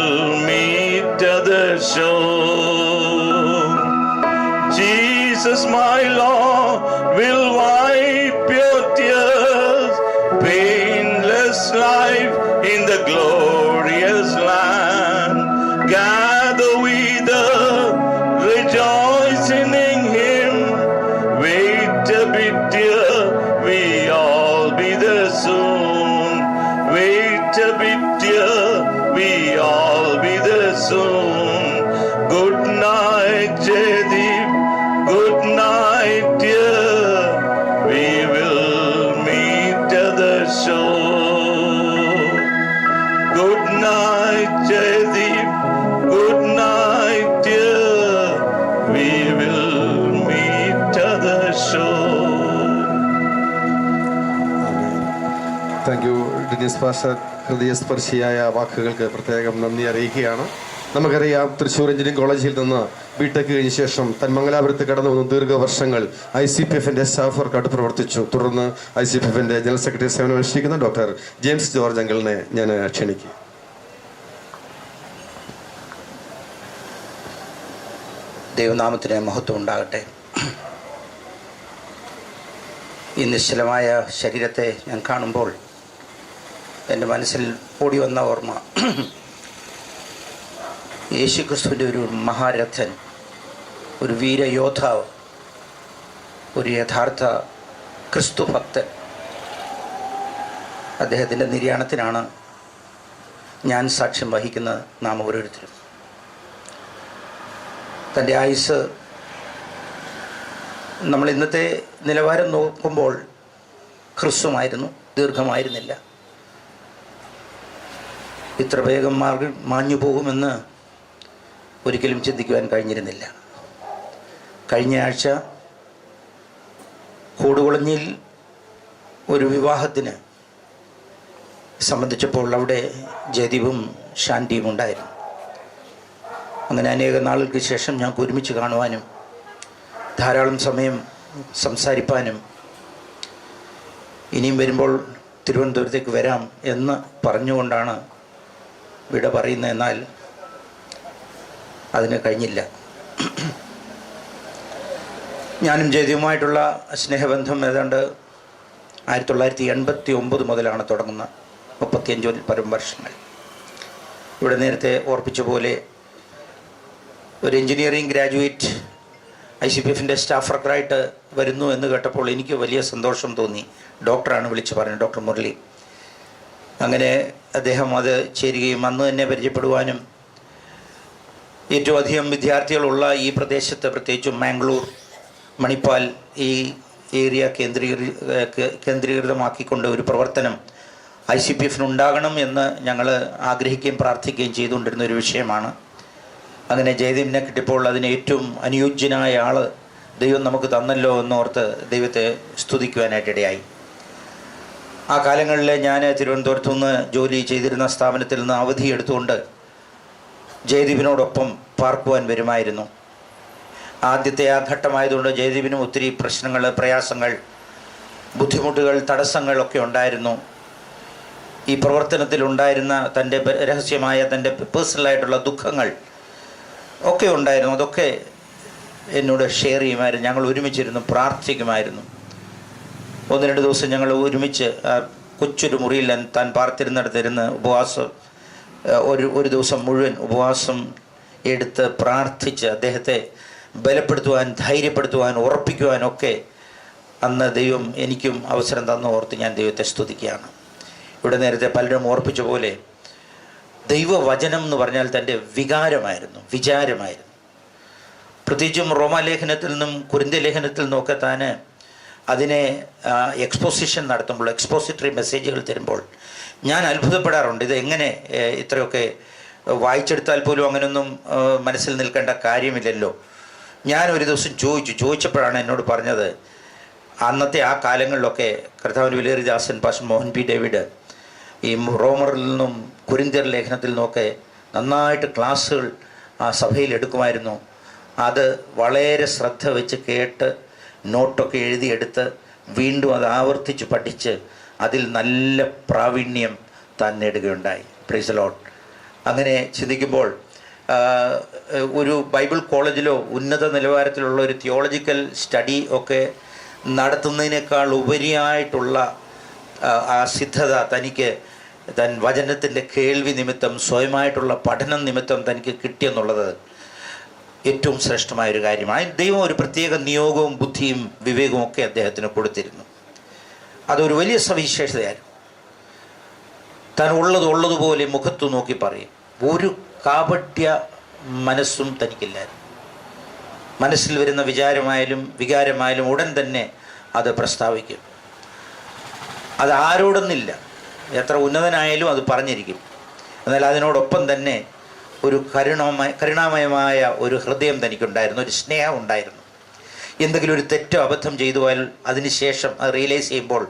meet other shore. Jesus my Lord will wipe your tears, painless life in the glorious land. Gather we rejoicing in him, wait a bit dear, we all be there soon. Wait a bit dear, we all be there soon. Good night Jaydeep, good night dear, we will meet at the shore. Good night Jaydeep, good night dear, we will meet at the shore. Thank you Dennis pastor. ഹൃദയസ്പർശിയായ വാക്കുകൾക്ക് പ്രത്യേകം നന്ദി അറിയിക്കുകയാണ്. നമുക്കറിയാം, Thrissur engineering കോളേജിൽ നിന്ന് BTech കഴിഞ്ഞ ശേഷം തന്മംഗലാപുരത്ത് കടന്നു വന്ന ദീർഘവർഷങ്ങൾ ICPF-ന്റെ സ്റ്റാഫ് വർക്കായിട്ട് പ്രവർത്തിച്ചു. തുടർന്ന് ICPF-ന്റെ ജനറൽ സെക്രട്ടറി സേവനം അനുഷ്ഠിക്കുന്ന ഡോക്ടർ ജെയിംസ് ജോർജ് അങ്കിളിനെ ഞാൻ ക്ഷണിക്കും. ദൈവനാമത്തിന് മഹത്വം ഉണ്ടാകട്ടെ. ഈ നിശ്ചലമായ ശരീരത്തെ ഞാൻ കാണുമ്പോൾ എൻ്റെ മനസ്സിൽ ഓടി വന്ന ഓർമ്മ, യേശു ക്രിസ്തുവിൻ്റെ ഒരു മഹാരഥൻ, ഒരു വീരയോദ്ധാവ്, ഒരു യഥാർത്ഥ ക്രിസ്തു ഭക്തൻ. അദ്ദേഹത്തിൻ്റെ നിര്യാണത്തിനാണ് ഞാൻ സാക്ഷ്യം വഹിക്കുന്നത്. നാം ഓരോരുത്തരും തൻ്റെ ആയുസ് നമ്മൾ ഇന്നത്തെ നിലവാരം നോക്കുമ്പോൾ ഹ്രസ്വമായിരുന്നു, ദീർഘമായിരുന്നില്ല. ഇത്ര വേഗം മാഞ്ഞു പോകുമെന്ന് ഒരിക്കലും ചിന്തിക്കുവാൻ കഴിഞ്ഞിരുന്നില്ല. കഴിഞ്ഞ ആഴ്ച കൂടുകുളഞ്ഞിൽ ഒരു വിവാഹത്തിന് സംബന്ധിച്ചപ്പോൾ അവിടെ ജയദീപും ശാന്തിയും ഉണ്ടായിരുന്നു. അങ്ങനെ അനേക നാളുകൾക്ക് ശേഷം ഞങ്ങൾക്ക് ഒരുമിച്ച് കാണുവാനും ധാരാളം സമയം സംസാരിപ്പാനും ഇനിയും വരുമ്പോൾ തിരുവനന്തപുരത്തേക്ക് വരാം എന്ന് പറഞ്ഞുകൊണ്ടാണ് വിട പറയുന്നത്. എന്നാൽ അതിന് കഴിഞ്ഞില്ല. ഞാനും ജയദീപുമായിട്ടുള്ള സ്നേഹബന്ധം ഏതാണ്ട് 1989 മുതലാണ് തുടങ്ങുന്നത്. 35 പരം വർഷങ്ങൾ. ഇവിടെ നേരത്തെ ഓർപ്പിച്ച പോലെ ഒരു എൻജിനീയറിംഗ് ഗ്രാജുവേറ്റ് ICPFൻ്റെ സ്റ്റാഫ് വർക്കറായിട്ട് വരുന്നു എന്ന് കേട്ടപ്പോൾ എനിക്ക് വലിയ സന്തോഷം തോന്നി. ഡോക്ടറാണ് വിളിച്ച് പറഞ്ഞത്, ഡോക്ടർ മുരളി. അങ്ങനെ അദ്ദേഹം അത് ചേരുകയും അന്ന് തന്നെ പരിചയപ്പെടുവാനും ഏറ്റവും അധികം വിദ്യാർത്ഥികളുള്ള ഈ പ്രദേശത്ത്, പ്രത്യേകിച്ചും മാംഗ്ലൂർ, മണിപ്പാൽ, ഈ ഏരിയ കേന്ദ്രീകൃതമാക്കിക്കൊണ്ട് ഒരു പ്രവർത്തനം ICPFനുണ്ടാകണം എന്ന് ഞങ്ങൾ ആഗ്രഹിക്കുകയും പ്രാർത്ഥിക്കുകയും ചെയ്തുകൊണ്ടിരുന്ന ഒരു വിഷയമാണ്. അങ്ങനെ ജയദീപിനെ കിട്ടിയപ്പോൾ അതിന് ഏറ്റവും അനുയോജ്യനായ ആൾ ദൈവം നമുക്ക് തന്നല്ലോ എന്നോർത്ത് ദൈവത്തെ സ്തുതിക്കുവാനായിട്ടിടയായി. ആ കാലങ്ങളിൽ ഞാൻ തിരുവനന്തപുരത്തു നിന്ന് ജോലി ചെയ്തിരുന്ന സ്ഥാപനത്തിൽ നിന്ന് അവധിയെടുത്തുകൊണ്ട് ജയദീപിനോടൊപ്പം പാർക്കുവാൻ വരുമായിരുന്നു. ആദ്യത്തെ ആ ഘട്ടമായതുകൊണ്ട് ജയദീപിനും ഒത്തിരി പ്രശ്നങ്ങൾ, പ്രയാസങ്ങൾ, ബുദ്ധിമുട്ടുകൾ, തടസ്സങ്ങളൊക്കെ ഉണ്ടായിരുന്നു. ഈ പ്രവർത്തനത്തിലുണ്ടായിരുന്ന തൻ്റെ രഹസ്യമായ തൻ്റെ പേഴ്സണലായിട്ടുള്ള ദുഃഖങ്ങൾ ഒക്കെ ഉണ്ടായിരുന്നു. അതൊക്കെ എന്നോട് ഷെയർ ചെയ്യുമായിരുന്നു. ഞങ്ങൾ ഒരുമിച്ചിരുന്ന് പ്രാർത്ഥിക്കുമായിരുന്നു. 1-2 ദിവസം ഞങ്ങൾ ഒരുമിച്ച് കൊച്ചൊരു മുറിയിൽ താൻ പാർത്തിരുന്നിടത്തിരുന്ന് ഉപവാസം, ഒരു ദിവസം മുഴുവൻ ഉപവാസം എടുത്ത് പ്രാർത്ഥിച്ച് അദ്ദേഹത്തെ ബലപ്പെടുത്തുവാൻ, ധൈര്യപ്പെടുത്തുവാൻ, ഉറപ്പിക്കുവാനൊക്കെ അന്ന് ദൈവം എനിക്കും അവസരം തന്നു ഓർത്ത് ഞാൻ ദൈവത്തെ സ്തുതിക്കുകയാണ്. ഇവിടെ നേരത്തെ പലരും ഓർപ്പിച്ച പോലെ ദൈവവചനം എന്ന് പറഞ്ഞാൽ തൻ്റെ വിചാരമായിരുന്നു. പ്രത്യേകിച്ചും റോമാലേഖനത്തിൽ നിന്നും കൊരിന്ത്യ ലേഖനത്തിൽ നിന്നൊക്കെ താൻ അതിനെ എക്സ്പോസിഷൻ നടത്തുമ്പോൾ, എക്സ്പോസിറ്ററി മെസ്സേജുകൾ തരുമ്പോൾ ഞാൻ അത്ഭുതപ്പെടാറുണ്ട്. ഇത് എങ്ങനെ ഇത്രയൊക്കെ വായിച്ചെടുത്താൽ പോലും അങ്ങനെയൊന്നും മനസ്സിൽ നിൽക്കേണ്ട കാര്യമില്ലല്ലോ. ഞാൻ ഒരു ദിവസം ചോദിച്ചപ്പോഴാണ് എന്നോട് പറഞ്ഞത്, അന്നത്തെ ആ കാലങ്ങളിലൊക്കെ കർത്താവിൻ്റെ വിലയേറിയ ദാസൻ പാസ്റ്റർ മോഹൻ പി ഡേവിഡ് ഈ റോമറിൽ നിന്നും കൊരിന്ത്യർ ലേഖനത്തിൽ നിന്നൊക്കെ നന്നായിട്ട് ക്ലാസ്സുകൾ ആ സഭയിൽ എടുക്കുമായിരുന്നു. അത് വളരെ ശ്രദ്ധ വെച്ച് കേട്ട് നോട്ടൊക്കെ എഴുതിയെടുത്ത് വീണ്ടും അത് ആവർത്തിച്ച് പഠിച്ച് അതിൽ നല്ല പ്രാവീണ്യം താൻ നേടുകയുണ്ടായി. Price the Lord. അങ്ങനെ ചിന്തിക്കുമ്പോൾ ഒരു ബൈബിൾ കോളേജിലോ ഉന്നത നിലവാരത്തിലുള്ള ഒരു തിയോളജിക്കൽ സ്റ്റഡി ഒക്കെ നടത്തുന്നതിനേക്കാൾ ഉപരിയായിട്ടുള്ള ആ സിദ്ധത തനിക്ക് തൻ വചനത്തിൻ്റെ കേൾവി നിമിത്തം, സ്വയമായിട്ടുള്ള പഠനം നിമിത്തം തനിക്ക് കിട്ടിയെന്നുള്ളത് ഏറ്റവും ശ്രേഷ്ഠമായൊരു കാര്യമാണ്. ദൈവം ഒരു പ്രത്യേക നിയോഗവും ബുദ്ധിയും വിവേകവും ഒക്കെ അദ്ദേഹത്തിന് കൊടുത്തിരുന്നു. അതൊരു വലിയ സവിശേഷതയായിരുന്നു. താൻ ഉള്ളതുപോലെ മുഖത്തു നോക്കി പറയും. ഒരു കാപട്യ മനസ്സും തനിക്കില്ലായിരുന്നു. മനസ്സിൽ വരുന്ന വികാരമായാലും ഉടൻ തന്നെ അത് പ്രസ്താവിക്കും. അത് ആരോടൊന്നില്ല, എത്ര ഉന്നതനായാലും അത് പറഞ്ഞിരിക്കും. എന്നാൽ അതിനോടൊപ്പം തന്നെ ഒരു കരുണാമയമായ ഒരു ഹൃദയം തനിക്കുണ്ടായിരുന്നു, ഒരു സ്നേഹം ഉണ്ടായിരുന്നു. എന്തെങ്കിലും ഒരു തെറ്റോ അബദ്ധം ചെയ്തു പോയാൽ അതിനുശേഷം അത് റിയലൈസ് ചെയ്യുമ്പോൾ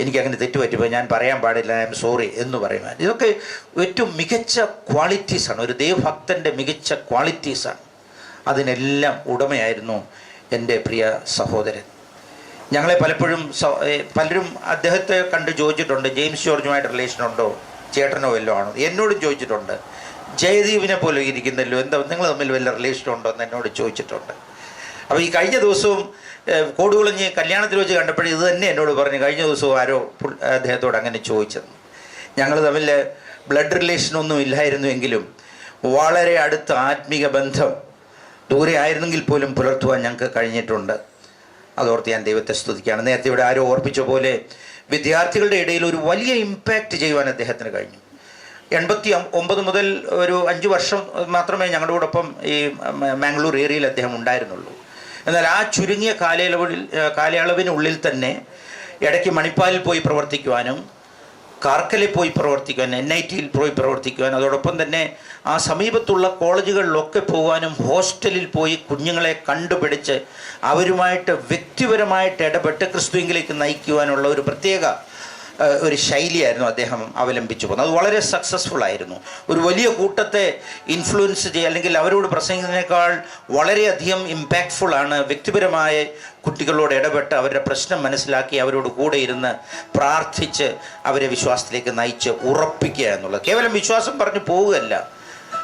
എനിക്കങ്ങനെ തെറ്റ് പറ്റിപ്പോൾ ഞാൻ പറയാൻ പാടില്ല, ഐ എം സോറി എന്ന് പറയുവാൻ. ഇതൊക്കെ ഏറ്റവും മികച്ച ക്വാളിറ്റീസാണ്, ഒരു ദൈവഭക്തൻ്റെ മികച്ച ക്വാളിറ്റീസാണ്. അതിനെല്ലാം ഉടമയായിരുന്നു എൻ്റെ പ്രിയ സഹോദരൻ. ഞങ്ങളെ പലരും അദ്ദേഹത്തെ കണ്ട് ചോദിച്ചിട്ടുണ്ട്, ജെയിംസ് ജോർജുമായിട്ട് റിലേഷൻ ഉണ്ടോ, ചേട്ടനോ വല്ലതും ആണോ. എന്നോടും ചോദിച്ചിട്ടുണ്ട്, ജയദീപിനെ പോലെ ഇരിക്കുന്നല്ലോ, എന്താ നിങ്ങൾ തമ്മിൽ വല്ല റിലേഷൻ ഉണ്ടോ എന്ന് എന്നോട് ചോദിച്ചിട്ടുണ്ട്. അപ്പോൾ ഈ കഴിഞ്ഞ ദിവസവും കോടുകുളഞ്ഞ് കല്യാണത്തിൽ വെച്ച് കണ്ടപ്പോഴും ഇത് തന്നെ എന്നോട് പറഞ്ഞു. കഴിഞ്ഞ ദിവസവും ആരോ അദ്ദേഹത്തോട് അങ്ങനെ ചോദിച്ചത്. ഞങ്ങൾ തമ്മിൽ ബ്ലഡ് റിലേഷനൊന്നും ഇല്ലായിരുന്നുവെങ്കിലും വളരെ അടുത്ത ആത്മീക ബന്ധം ദൂരെ ആയിരുന്നെങ്കിൽ പോലും പുലർത്തുവാൻ ഞങ്ങൾക്ക് കഴിഞ്ഞിട്ടുണ്ട്. അതോർത്ത് ഞാൻ ദൈവത്തെ സ്തുതിക്കുകയാണ്. നേരത്തെ ഇവിടെ ആരോ ഓർപ്പിച്ച പോലെ വിദ്യാർത്ഥികളുടെ ഇടയിൽ ഒരു വലിയ ഇമ്പാക്റ്റ് ചെയ്യുവാൻ അദ്ദേഹത്തിന് കഴിഞ്ഞു. 89 മുതൽ ഒരു 5 വർഷം മാത്രമേ ഞങ്ങളുടെ കൂടൊപ്പം ഈ മാംഗ്ലൂർ ഏരിയയിൽ അദ്ദേഹം ഉണ്ടായിരുന്നുള്ളൂ. എന്നാൽ ആ ചുരുങ്ങിയ കാലയളവിനുള്ളിൽ തന്നെ ഇടയ്ക്ക് മണിപ്പാലിൽ പോയി പ്രവർത്തിക്കുവാനും, കാർക്കലിൽ പോയി പ്രവർത്തിക്കുവാൻ, NITയിൽ പോയി പ്രവർത്തിക്കുവാൻ, അതോടൊപ്പം തന്നെ ആ സമീപത്തുള്ള കോളേജുകളിലൊക്കെ പോകാനും, ഹോസ്റ്റലിൽ പോയി കുഞ്ഞുങ്ങളെ കണ്ടുപിടിച്ച് അവരുമായിട്ട് വ്യക്തിപരമായിട്ട് ഇടപെട്ട് ക്രിസ്തുവിലേക്ക് നയിക്കുവാനുള്ള ഒരു പ്രത്യേക ഒരു ശൈലിയായിരുന്നു അദ്ദേഹം അവലംബിച്ചു പോകുന്നത്. അത് വളരെ സക്സസ്ഫുൾ ആയിരുന്നു. ഒരു വലിയ കൂട്ടത്തെ ഇൻഫ്ലുവൻസ് ചെയ്യുക, അല്ലെങ്കിൽ അവരോട് പ്രസംഗിക്കുന്നതിനേക്കാൾ വളരെയധികം ഇമ്പാക്റ്റ്ഫുള്ളാണ് വ്യക്തിപരമായ കുട്ടികളോട് ഇടപെട്ട് അവരുടെ പ്രശ്നം മനസ്സിലാക്കി അവരോട് കൂടെ ഇരുന്ന് പ്രാർത്ഥിച്ച് അവരെ വിശ്വാസത്തിലേക്ക് നയിച്ച് ഉറപ്പിക്കുക എന്നുള്ളത്. കേവലം വിശ്വാസം പറഞ്ഞു പോവുകയല്ല,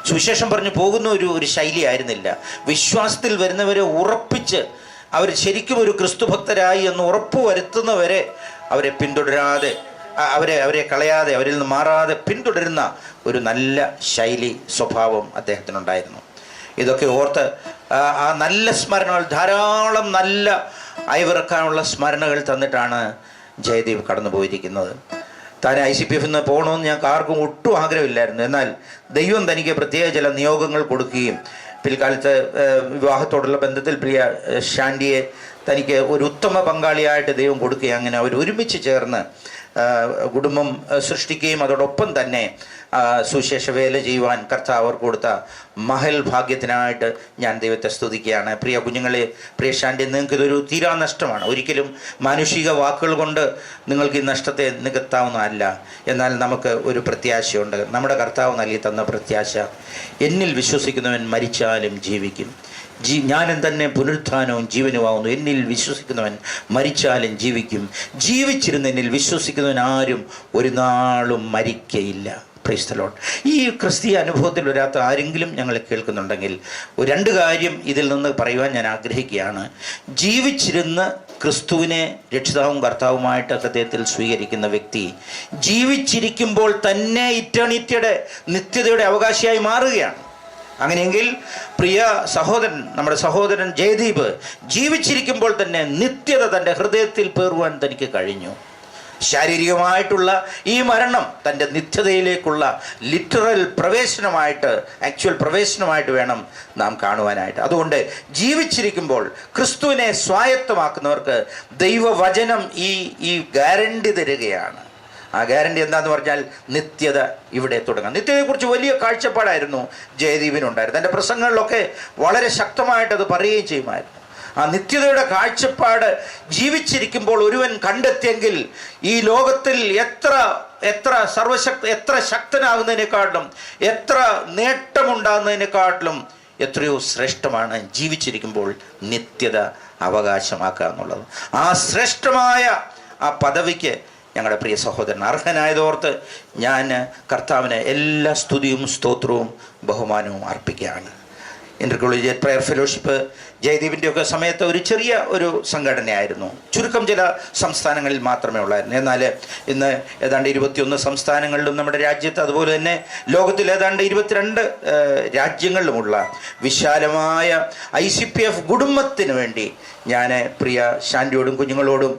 സുവിശേഷം പറഞ്ഞു പോകുന്ന ഒരു ശൈലി ആയിരുന്നില്ല. വിശ്വാസത്തിൽ വരുന്നവരെ ഉറപ്പിച്ച് അവർ ശരിക്കും ഒരു ക്രിസ്തുഭക്തരായി എന്ന് ഉറപ്പ് വരുത്തുന്നവരെ അവരെ പിന്തുടരാതെ അവരെ കളയാതെ, അവരിൽ നിന്ന് മാറാതെ പിന്തുടരുന്ന ഒരു നല്ല ശൈലി, സ്വഭാവം അദ്ദേഹത്തിനുണ്ടായിരുന്നു. ഇതൊക്കെ ഓർത്ത് ആ നല്ല സ്മരണകൾ, ധാരാളം നല്ല അയവിറക്കാനുള്ള സ്മരണകൾ തന്നിട്ടാണ് ജയദീപ് കടന്നു പോയിരിക്കുന്നത്. താൻ ICPF നിന്ന് പോകണമെന്ന് ഞങ്ങൾക്ക് ആർക്കും ഒട്ടും ആഗ്രഹമില്ലായിരുന്നു. എന്നാൽ ദൈവം തനിക്ക് പ്രത്യേക ചില നിയോഗങ്ങൾ കൊടുക്കുകയും പിൽക്കാലത്ത് വിവാഹത്തോടുള്ള ബന്ധത്തിൽ പ്രിയ ഷാൻഡിയെ തനിക്ക് ഒരു ഉത്തമ പങ്കാളിയായിട്ട് ദൈവം കൊടുക്കുകയും അങ്ങനെ അവർ ഒരുമിച്ച് ചേർന്ന് കുടുംബം സൃഷ്ടിക്കുകയും അതോടൊപ്പം തന്നെ സുശേഷ വേല ചെയ്യുവാൻ കർത്താവ് അവർക്ക് കൊടുത്ത മഹൽ ഭാഗ്യത്തിനായിട്ട് ഞാൻ ദൈവത്തെ സ്തുതിക്കുകയാണ്. പ്രിയ കുഞ്ഞുങ്ങളെ, പ്രിയ ഷാൻഡി, നിങ്ങൾക്ക് ഇതൊരു തീരാ നഷ്ടമാണ്. ഒരിക്കലും മാനുഷിക വാക്കുകൾ കൊണ്ട് നിങ്ങൾക്ക് ഈ നഷ്ടത്തെ നികത്താവുന്നതല്ല. എന്നാൽ നമുക്ക് ഒരു പ്രത്യാശയുണ്ട്. നമ്മുടെ കർത്താവ് നൽകി തന്ന പ്രത്യാശ, എന്നിൽ വിശ്വസിക്കുന്നവൻ മരിച്ചാലും ജീവിക്കും, ഞാനും തന്നെ പുനരുത്ഥാനവും ജീവനുമാവുന്നു, എന്നിൽ വിശ്വസിക്കുന്നവൻ മരിച്ചാലും ജീവിക്കും, ജീവിച്ചിരുന്ന എന്നിൽ വിശ്വസിക്കുന്നവൻ ആരും ഒരു നാളും മരിക്കയില്ല. Price the lord. ഈ ക്രിസ്തീയ അനുഭവത്തിൽ വരാത്ത ആരെങ്കിലും ഞങ്ങളെ കേൾക്കുന്നുണ്ടെങ്കിൽ രണ്ട് കാര്യം ഇതിൽ നിന്ന് പറയുവാൻ ഞാൻ ആഗ്രഹിക്കുകയാണ്. ജീവിച്ചിരുന്ന് ക്രിസ്തുവിനെ രക്ഷിതാവും കർത്താവുമായിട്ട് ഹൃദയത്തിൽ സ്വീകരിക്കുന്ന വ്യക്തി ജീവിച്ചിരിക്കുമ്പോൾ തന്നെ ഇറ്റേണിറ്റിയുടെ, നിത്യതയുടെ അവകാശിയായി മാറുകയാണ്. അങ്ങനെയെങ്കിൽ പ്രിയ സഹോദരൻ, നമ്മുടെ സഹോദരൻ ജയദീപ് ജീവിച്ചിരിക്കുമ്പോൾ തന്നെ നിത്യത തൻ്റെ ഹൃദയത്തിൽ പേറുവാൻ തനിക്ക് കഴിഞ്ഞു. ശാരീരികമായിട്ടുള്ള ഈ മരണം തൻ്റെ നിത്യതയിലേക്കുള്ള ലിറ്ററൽ പ്രവേശനമായിട്ട്, ആക്ച്വൽ പ്രവേശനമായിട്ട് വേണം നാം കാണുവാനായിട്ട്. അതുകൊണ്ട് ജീവിച്ചിരിക്കുമ്പോൾ ക്രിസ്തുവിനെ സ്വായത്തമാക്കുന്നവർക്ക് ദൈവവചനം ഈ ഗ്യാരണ്ടി തരികയാണ്. ആ ഗ്യാരണ്ടി എന്താണെന്ന് പറഞ്ഞാൽ നിത്യത ഇവിടെ തുടങ്ങാം. നിത്യതയെക്കുറിച്ച് വലിയ കാഴ്ചപ്പാടായിരുന്നു ജയദീപിനുണ്ടായിരുന്നു. എൻ്റെ പ്രസംഗങ്ങളിലൊക്കെ വളരെ ശക്തമായിട്ട് അത് പറയുകയും ചെയ്യുമായിരുന്നു. ആ നിത്യതയുടെ കാഴ്ചപ്പാട് ജീവിച്ചിരിക്കുമ്പോൾ ഒരുവൻ കണ്ടെത്തിയെങ്കിൽ ഈ ലോകത്തിൽ എത്ര ശക്തനാകുന്നതിനെക്കാട്ടിലും, എത്ര നേട്ടമുണ്ടാകുന്നതിനെക്കാട്ടിലും എത്രയോ ശ്രേഷ്ഠമാണ് ജീവിച്ചിരിക്കുമ്പോൾ നിത്യത അവകാശമാക്കുക എന്നുള്ളത്. ആ ശ്രേഷ്ഠമായ ആ പദവിക്ക് ഞങ്ങളുടെ പ്രിയ സഹോദരൻ അർഹനായതോർത്ത് ഞാൻ കർത്താവിന് എല്ലാ സ്തുതിയും സ്തോത്രവും ബഹുമാനവും അർപ്പിക്കുകയാണ്. ഇന്റർകൊളീജിയറ്റ് പ്രയർ ഫെലോഷിപ്പ് ജയദീപിൻ്റെയൊക്കെ സമയത്ത് ഒരു ചെറിയ ഒരു സംഘടനയായിരുന്നു. ചുരുക്കം ചില സംസ്ഥാനങ്ങളിൽ മാത്രമേ ഉള്ളായിരുന്നു. എന്നാൽ ഇന്ന് ഏതാണ്ട് 21 സംസ്ഥാനങ്ങളിലും നമ്മുടെ രാജ്യത്ത്, അതുപോലെ തന്നെ ലോകത്തിൽ ഏതാണ്ട് 22 രാജ്യങ്ങളിലുമുള്ള വിശാലമായ ICPF കുടുംബത്തിന് വേണ്ടി ഞാൻ പ്രിയ ഷാൻഡിയോടും കുഞ്ഞുങ്ങളോടും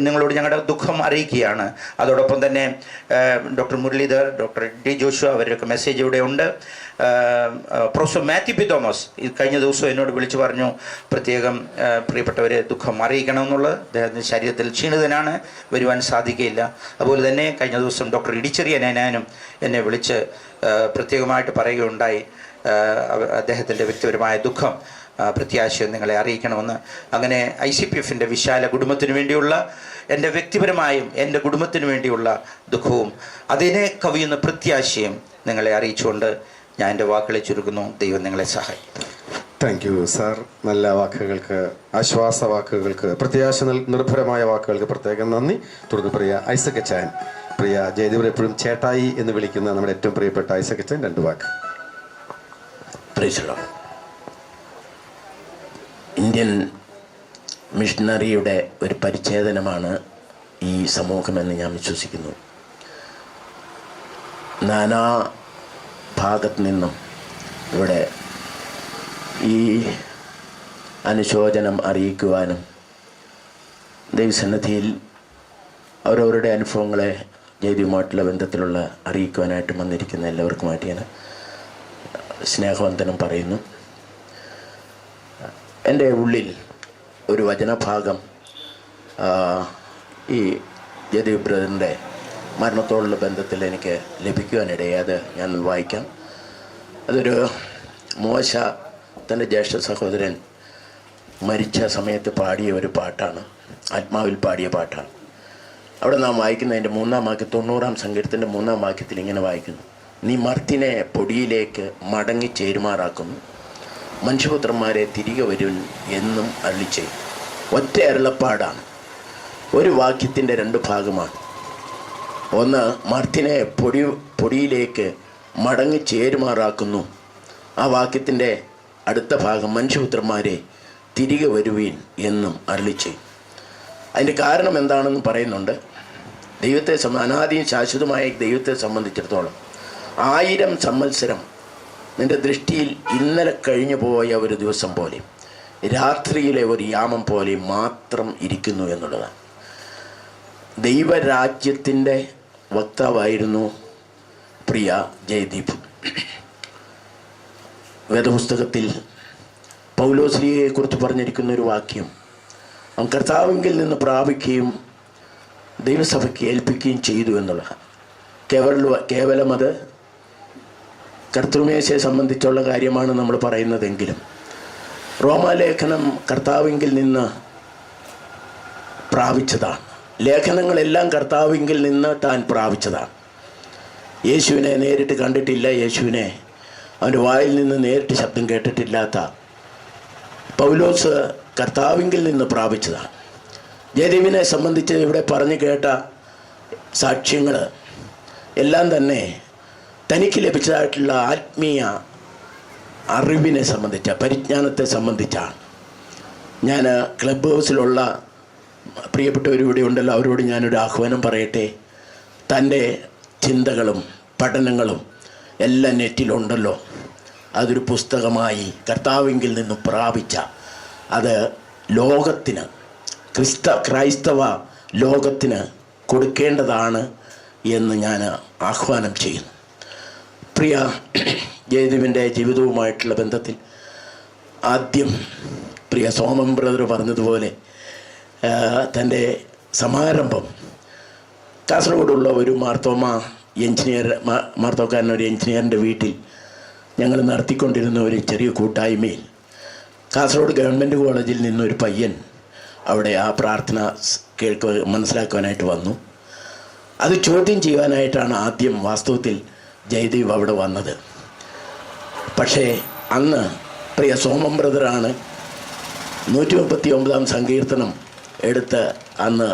നിങ്ങളോട് ഞങ്ങളുടെ ദുഃഖം അറിയിക്കുകയാണ്. അതോടൊപ്പം തന്നെ doctor Muralidhar, doctor D Joshua, അവരുടെയൊക്കെ മെസ്സേജ് ഇവിടെ ഉണ്ട്. പ്രൊഫസർ മാത്യു പി തോമസ് കഴിഞ്ഞ ദിവസം എന്നോട് വിളിച്ചു പറഞ്ഞു, പ്രത്യേകം പ്രിയപ്പെട്ടവരെ ദുഃഖം അറിയിക്കണമെന്നുള്ളത്. അദ്ദേഹത്തിൻ്റെ ശരീരത്തിൽ ക്ഷീണിതനാണ്, വരുവാൻ സാധിക്കുകയില്ല. അതുപോലെ തന്നെ കഴിഞ്ഞ ദിവസം ഡോക്ടർ ഇടിച്ചെറിയ നാനും എന്നെ വിളിച്ച് പ്രത്യേകമായിട്ട് പറയുകയുണ്ടായി, അദ്ദേഹത്തിൻ്റെ വ്യക്തിപരമായ ദുഃഖം പ്രത്യാശയം നിങ്ങളെ അറിയിക്കണമെന്ന്. അങ്ങനെ ICPFൻ്റെ വിശാല കുടുംബത്തിന് വേണ്ടിയുള്ള എൻ്റെ വ്യക്തിപരമായും എൻ്റെ കുടുംബത്തിന് വേണ്ടിയുള്ള ദുഃഖവും അതിനെ കവിയുന്ന പ്രത്യാശയും നിങ്ങളെ അറിയിച്ചുകൊണ്ട് ഞാൻ എൻ്റെ വാക്കുകളെ ചുരുക്കുന്നു. ദൈവം നിങ്ങളെ സഹായിക്കും. Thank you sir. നല്ല വാക്കുകൾക്ക്, ആശ്വാസ വാക്കുകൾക്ക്, പ്രത്യാശ നിർഭരമായ വാക്കുകൾക്ക് പ്രത്യേകം നന്ദി. തുടർന്ന് പ്രിയ ഐസക് അച്ചാൻ, പ്രിയ ജയദേവൻ എപ്പോഴും ചേട്ടായി എന്ന് വിളിക്കുന്ന നമ്മുടെ ഏറ്റവും പ്രിയപ്പെട്ട ഐസക് അച്ചാൻ 2 വാക്ക്. ഇന്ത്യൻ മിഷണറിയുടെ ഒരു പരിച്ഛേദനമാണ് ഈ സമൂഹമെന്ന് ഞാൻ വിശ്വസിക്കുന്നു. നാനാ ഭാഗത്തു നിന്നും ഇവിടെ ഈ അനുശോചനം അറിയിക്കുവാനും ദൈവസന്നിധിയിൽ അവരവരുടെ അനുഭവങ്ങളെ ജയദീപുമായിട്ടുള്ള ബന്ധത്തിലുള്ള അറിയിക്കുവാനായിട്ട് വന്നിരിക്കുന്ന എല്ലാവർക്കുമായിട്ട് ഞാൻ സ്നേഹവന്ദനം പറയുന്നു. എൻ്റെ ഉള്ളിൽ ഒരു വചനഭാഗം ഈ ജയദീപ് ബ്രദറിൻ്റെ മരണത്തോടുള്ള ബന്ധത്തിൽ എനിക്ക് ലഭിക്കുവാനിടയായി. അത് ഞാൻ വായിക്കാം. അതൊരു മോശ തൻ്റെ ജ്യേഷ്ഠ സഹോദരൻ മരിച്ച സമയത്ത് പാടിയ ഒരു പാട്ടാണ്, ആത്മാവിൽ പാടിയ പാട്ടാണ്. അവിടെ നാം വായിക്കുന്നതിൻ്റെ 3-ാം വാക്യം, 90-ാം സങ്കീർത്തൻ്റെ 3-ാം വാക്യത്തിൽ ഇങ്ങനെ വായിക്കുന്നു: നീ മർത്തിനെ പൊടിയിലേക്ക് മടങ്ങി ചേരുമാറാക്കുന്നു, മനുഷ്യപുത്രന്മാരെ തിരികെ വരും എന്നും അരുളിച്ചെയ്യും. ഒറ്റ അരുളപ്പാടാണ്, ഒരു വാക്യത്തിൻ്റെ 2 ഭാഗമാണ്. ഒന്ന്, മർത്തിനെ പൊടിയിലേക്ക് മടങ്ങി ചേരുമാറാക്കുന്നു. ആ വാക്യത്തിൻ്റെ അടുത്ത ഭാഗം, മനുഷ്യപുത്രന്മാരെ തിരികെ വരുവീൻ എന്നും അരുളിച്ചെയ്യും. അതിൻ്റെ കാരണം എന്താണെന്ന് പറയുന്നുണ്ട്. ദൈവത്തെ അനാദിയും ശാശ്വതമായ ദൈവത്തെ സംബന്ധിച്ചിടത്തോളം 1000 സംവത്സരം നിൻ്റെ ദൃഷ്ടിയിൽ ഇന്നലെ കഴിഞ്ഞു പോയ ഒരു ദിവസം പോലെ, രാത്രിയിലെ ഒരു യാമം പോലെ മാത്രം ഇരിക്കുന്നു എന്നുള്ളതാണ്. ദൈവരാജ്യത്തിൻ്റെ വക്താവായിരുന്നു പ്രിയ ജയദീപ്. വേദപുസ്തകത്തിൽ പൗലോസ്ലീഹയെക്കുറിച്ച് പറഞ്ഞിരിക്കുന്ന ഒരു വാക്യം, അവൻ കർത്താവിങ്കിൽ നിന്ന് പ്രാപിക്കുകയും ദൈവസഭയ്ക്ക് ഏൽപ്പിക്കുകയും ചെയ്തു എന്നുള്ളതാണ്. കേവലം അത് കർത്തൃമേശയെ സംബന്ധിച്ചുള്ള കാര്യമാണ് നമ്മൾ പറയുന്നതെങ്കിലും റോമാലേഖനം കർത്താവിങ്കിൽ നിന്ന് പ്രാപിച്ചതാണ്. ലേഖനങ്ങളെല്ലാം കർത്താവിങ്കിൽ നിന്ന് താൻ പ്രാപിച്ചതാണ്. യേശുവിനെ നേരിട്ട് കണ്ടിട്ടില്ല, യേശുവിനെ അവൻ്റെ വായിൽ നിന്ന് നേരിട്ട് ശബ്ദം കേട്ടിട്ടില്ലാത്ത പൗലോസ് കർത്താവിങ്കിൽ നിന്ന് പ്രാപിച്ചതാണ്. ജയദീപിനെ സംബന്ധിച്ച് ഇവിടെ പറഞ്ഞു കേട്ട സാക്ഷ്യങ്ങൾ എല്ലാം തന്നെ തനിക്ക് ലഭിച്ചതായിട്ടുള്ള ആത്മീയ അറിവിനെ സംബന്ധിച്ച, പരിജ്ഞാനത്തെ സംബന്ധിച്ചാണ്. ഞാൻ ക്ലബ് ഹൗസിലുള്ള പ്രിയപ്പെട്ടവരിവിടെ ഉണ്ടല്ലോ, അവരോട് ഞാനൊരു ആഹ്വാനം പറയട്ടെ. തൻ്റെ ചിന്തകളും പഠനങ്ങളും എല്ലാം നെറ്റിലുണ്ടല്ലോ. അതൊരു പുസ്തകമായി കർത്താവിങ്കിൽ നിന്ന് പ്രാപിച്ച അത് ലോകത്തിന്, ക്രൈസ്തവ ലോകത്തിന് കൊടുക്കേണ്ടതാണ് എന്ന് ഞാൻ ആഹ്വാനം ചെയ്യുന്നു. പ്രിയ ജയദീപിൻ്റെ ജീവിതവുമായിട്ടുള്ള ബന്ധത്തിൽ ആദ്യം പ്രിയ സോമൻ ബ്രദർ പറഞ്ഞതുപോലെ തൻ്റെ സമാരംഭം കാസർഗോഡുള്ള ഒരു മാർത്തോക്കാരൻ ഒരു എഞ്ചിനീയറിൻ്റെ വീട്ടിൽ ഞങ്ങൾ നടത്തിക്കൊണ്ടിരുന്ന ഒരു ചെറിയ കൂട്ടായ്മയിൽ കാസർഗോഡ് ഗവൺമെൻറ് കോളേജിൽ നിന്നൊരു പയ്യൻ അവിടെ ആ പ്രാർത്ഥന മനസ്സിലാക്കുവാനായിട്ട് വന്നു. അത് ചോദ്യം ചെയ്യുവാനായിട്ടാണ് ആദ്യം വാസ്തവത്തിൽ ജയദീപ് അവിടെ വന്നത്. പക്ഷേ അന്ന് പ്രിയ സോമൻ ബ്രദറാണ് 139 സങ്കീർത്തനം എടുത്ത് അന്ന്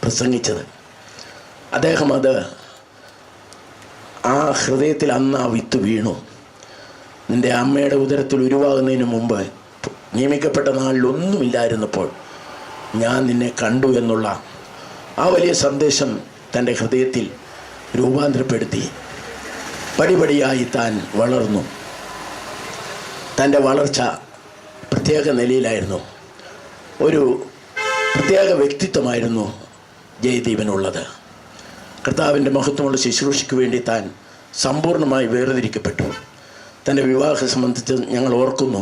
പ്രസംഗിച്ചത്. അദ്ദേഹം അത് ആ ഹൃദയത്തിൽ അന്ന് ആ വിത്ത് വീണു. നിൻ്റെ അമ്മയുടെ ഉദരത്തിൽ ഉരുവാകുന്നതിന് മുമ്പ് നിയമിക്കപ്പെട്ട നാളിലൊന്നുമില്ലായിരുന്നപ്പോൾ ഞാൻ നിന്നെ കണ്ടു എന്നുള്ള ആ വലിയ സന്ദേശം തൻ്റെ ഹൃദയത്തിൽ രൂപാന്തരപ്പെടുത്തി പടിപടിയായി താൻ വളർന്നു. തൻ്റെ വളർച്ച പ്രത്യേക നിലയിലായിരുന്നു. ഒരു പ്രത്യേക വ്യക്തിത്വമായിരുന്നു ജയദീപനുള്ളത്. കർത്താവിൻ്റെ മഹത്വമുള്ള ശുശ്രൂഷയ്ക്ക് വേണ്ടി താൻ സമ്പൂർണ്ണമായി വേർതിരിക്കപ്പെട്ടു. തൻ്റെ വിവാഹം സംബന്ധിച്ച് ഞങ്ങൾ ഓർക്കുന്നു.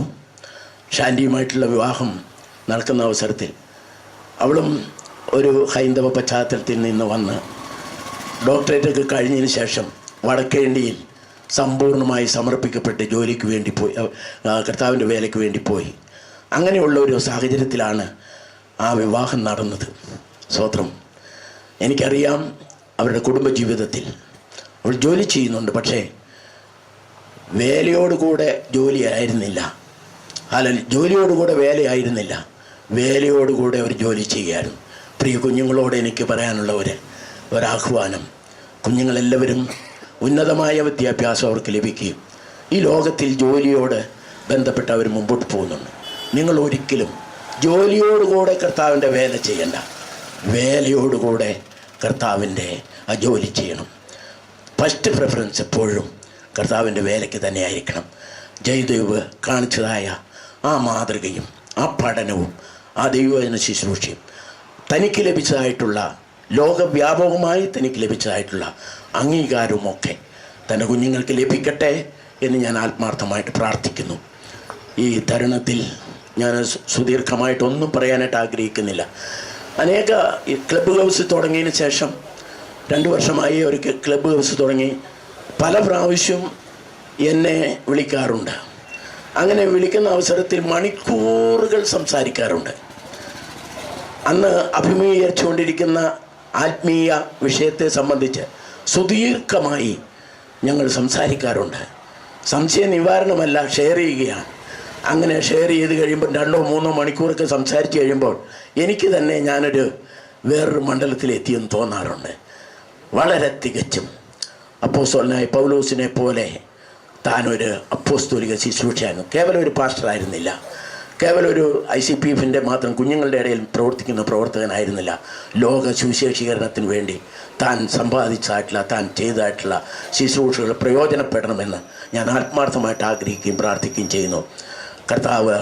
ഷാൻഡിയുമായിട്ടുള്ള വിവാഹം നടക്കുന്ന അവസരത്തിൽ അവളും ഒരു ഹൈന്ദവ പശ്ചാത്തലത്തിൽ നിന്ന് വന്ന് ഡോക്ടറേറ്റൊക്കെ കഴിഞ്ഞതിന് ശേഷം വടക്കേണ്ടിയിൽ സമ്പൂർണ്ണമായി സമർപ്പിക്കപ്പെട്ട് ജോലിക്ക് വേണ്ടി പോയി, കർത്താവിൻ്റെ വേലയ്ക്ക് വേണ്ടി പോയി. അങ്ങനെയുള്ള ഒരു സാഹചര്യത്തിലാണ് ആ വിവാഹം നടന്നത്. സ്വത്രം എനിക്കറിയാം അവരുടെ കുടുംബജീവിതത്തിൽ അവൾ ജോലി ചെയ്യുന്നുണ്ട്, പക്ഷേ വേലയോടുകൂടെ ജോലിയായിരുന്നില്ല. ജോലിയോടുകൂടെ വേലയായിരുന്നില്ല, വേലയോടുകൂടെ അവർ ജോലി ചെയ്യായിരുന്നു. പ്രിയ കുഞ്ഞുങ്ങളോട് എനിക്ക് പറയാനുള്ള ഒരാഹ്വാനം, കുഞ്ഞുങ്ങളെല്ലാവരും ഉന്നതമായ വിദ്യാഭ്യാസം അവർക്ക് ലഭിക്കുകയും ഈ ലോകത്തിൽ ജോലിയോട് ബന്ധപ്പെട്ട് അവർ മുമ്പോട്ട് പോകുന്നുണ്ട്. നിങ്ങൾ ഒരിക്കലും ജോലിയോടുകൂടെ കർത്താവിൻ്റെ വേല ചെയ്യണ്ട, വേലയോടുകൂടെ കർത്താവിൻ്റെ ആ ജോലി ചെയ്യണം. ഫസ്റ്റ് പ്രിഫറൻസ് എപ്പോഴും കർത്താവിൻ്റെ വേലയ്ക്ക് തന്നെ ആയിരിക്കണം. ജയദേവ് കാണിച്ചതായ ആ മാതൃകയും ആ പഠനവും ആ ദൈവവചന ശുശ്രൂഷയും തനിക്ക് ലഭിച്ചതായിട്ടുള്ള, ലോകവ്യാപകമായി തനിക്ക് ലഭിച്ചതായിട്ടുള്ള അംഗീകാരവുമൊക്കെ തൻ്റെ കുഞ്ഞുങ്ങൾക്ക് ലഭിക്കട്ടെ എന്ന് ഞാൻ ആത്മാർത്ഥമായിട്ട് പ്രാർത്ഥിക്കുന്നു. ഈ തരുണത്തിൽ ഞാൻ സുദീർഘമായിട്ടൊന്നും പറയാനായിട്ട് ആഗ്രഹിക്കുന്നില്ല. അനേക ഈ ക്ലബ്ബ് ഹൗസ് തുടങ്ങിയതിന് ശേഷം 2 വർഷമായി ഒരു ക്ലബ്ബ് ഹൗസ് തുടങ്ങി പല പ്രാവശ്യം എന്നെ വിളിക്കാറുണ്ട്. അങ്ങനെ വിളിക്കുന്ന അവസരത്തിൽ മണിക്കൂറുകൾ സംസാരിക്കാറുണ്ട്. അന്ന് അഭിമുഖീകരിച്ചുകൊണ്ടിരിക്കുന്ന ആത്മീയ വിഷയത്തെ സംബന്ധിച്ച് സുദീർഘമായി ഞങ്ങൾ സംസാരിക്കാറുണ്ട്. സംശയ നിവാരണമല്ല, ഷെയർ ചെയ്യുകയാണ്. അങ്ങനെ ഷെയർ ചെയ്ത് കഴിയുമ്പോൾ 2-3 മണിക്കൂറൊക്കെ സംസാരിച്ച് കഴിയുമ്പോൾ എനിക്ക് തന്നെ ഞാനൊരു വേറൊരു മണ്ഡലത്തിലെത്തിയെന്ന് തോന്നാറുണ്ട്. വളരെ തികച്ചും അപ്പോസ്തലനായ പൗലോസിനെ പോലെ താനൊരു അപ്പോസ്തോലിക ശുശ്രൂഷയായിരുന്നു. കേവലം ഒരു പാസ്റ്ററായിരുന്നില്ല, കേവലം ഒരു ICPFൻ്റെ മാത്രം കുഞ്ഞുങ്ങളുടെ ഇടയിൽ പ്രവർത്തിക്കുന്ന പ്രവർത്തകനായിരുന്നില്ല. ലോക സുവിശേഷീകരണത്തിന് വേണ്ടി താൻ സമ്പാദിച്ചതായിട്ടുള്ള, താൻ ചെയ്തതായിട്ടുള്ള ശുശ്രൂഷകൾ പ്രയോജനപ്പെടണമെന്ന് ഞാൻ ആത്മാർത്ഥമായിട്ട് ആഗ്രഹിക്കുകയും പ്രാർത്ഥിക്കുകയും ചെയ്യുന്നു. കർത്താവ്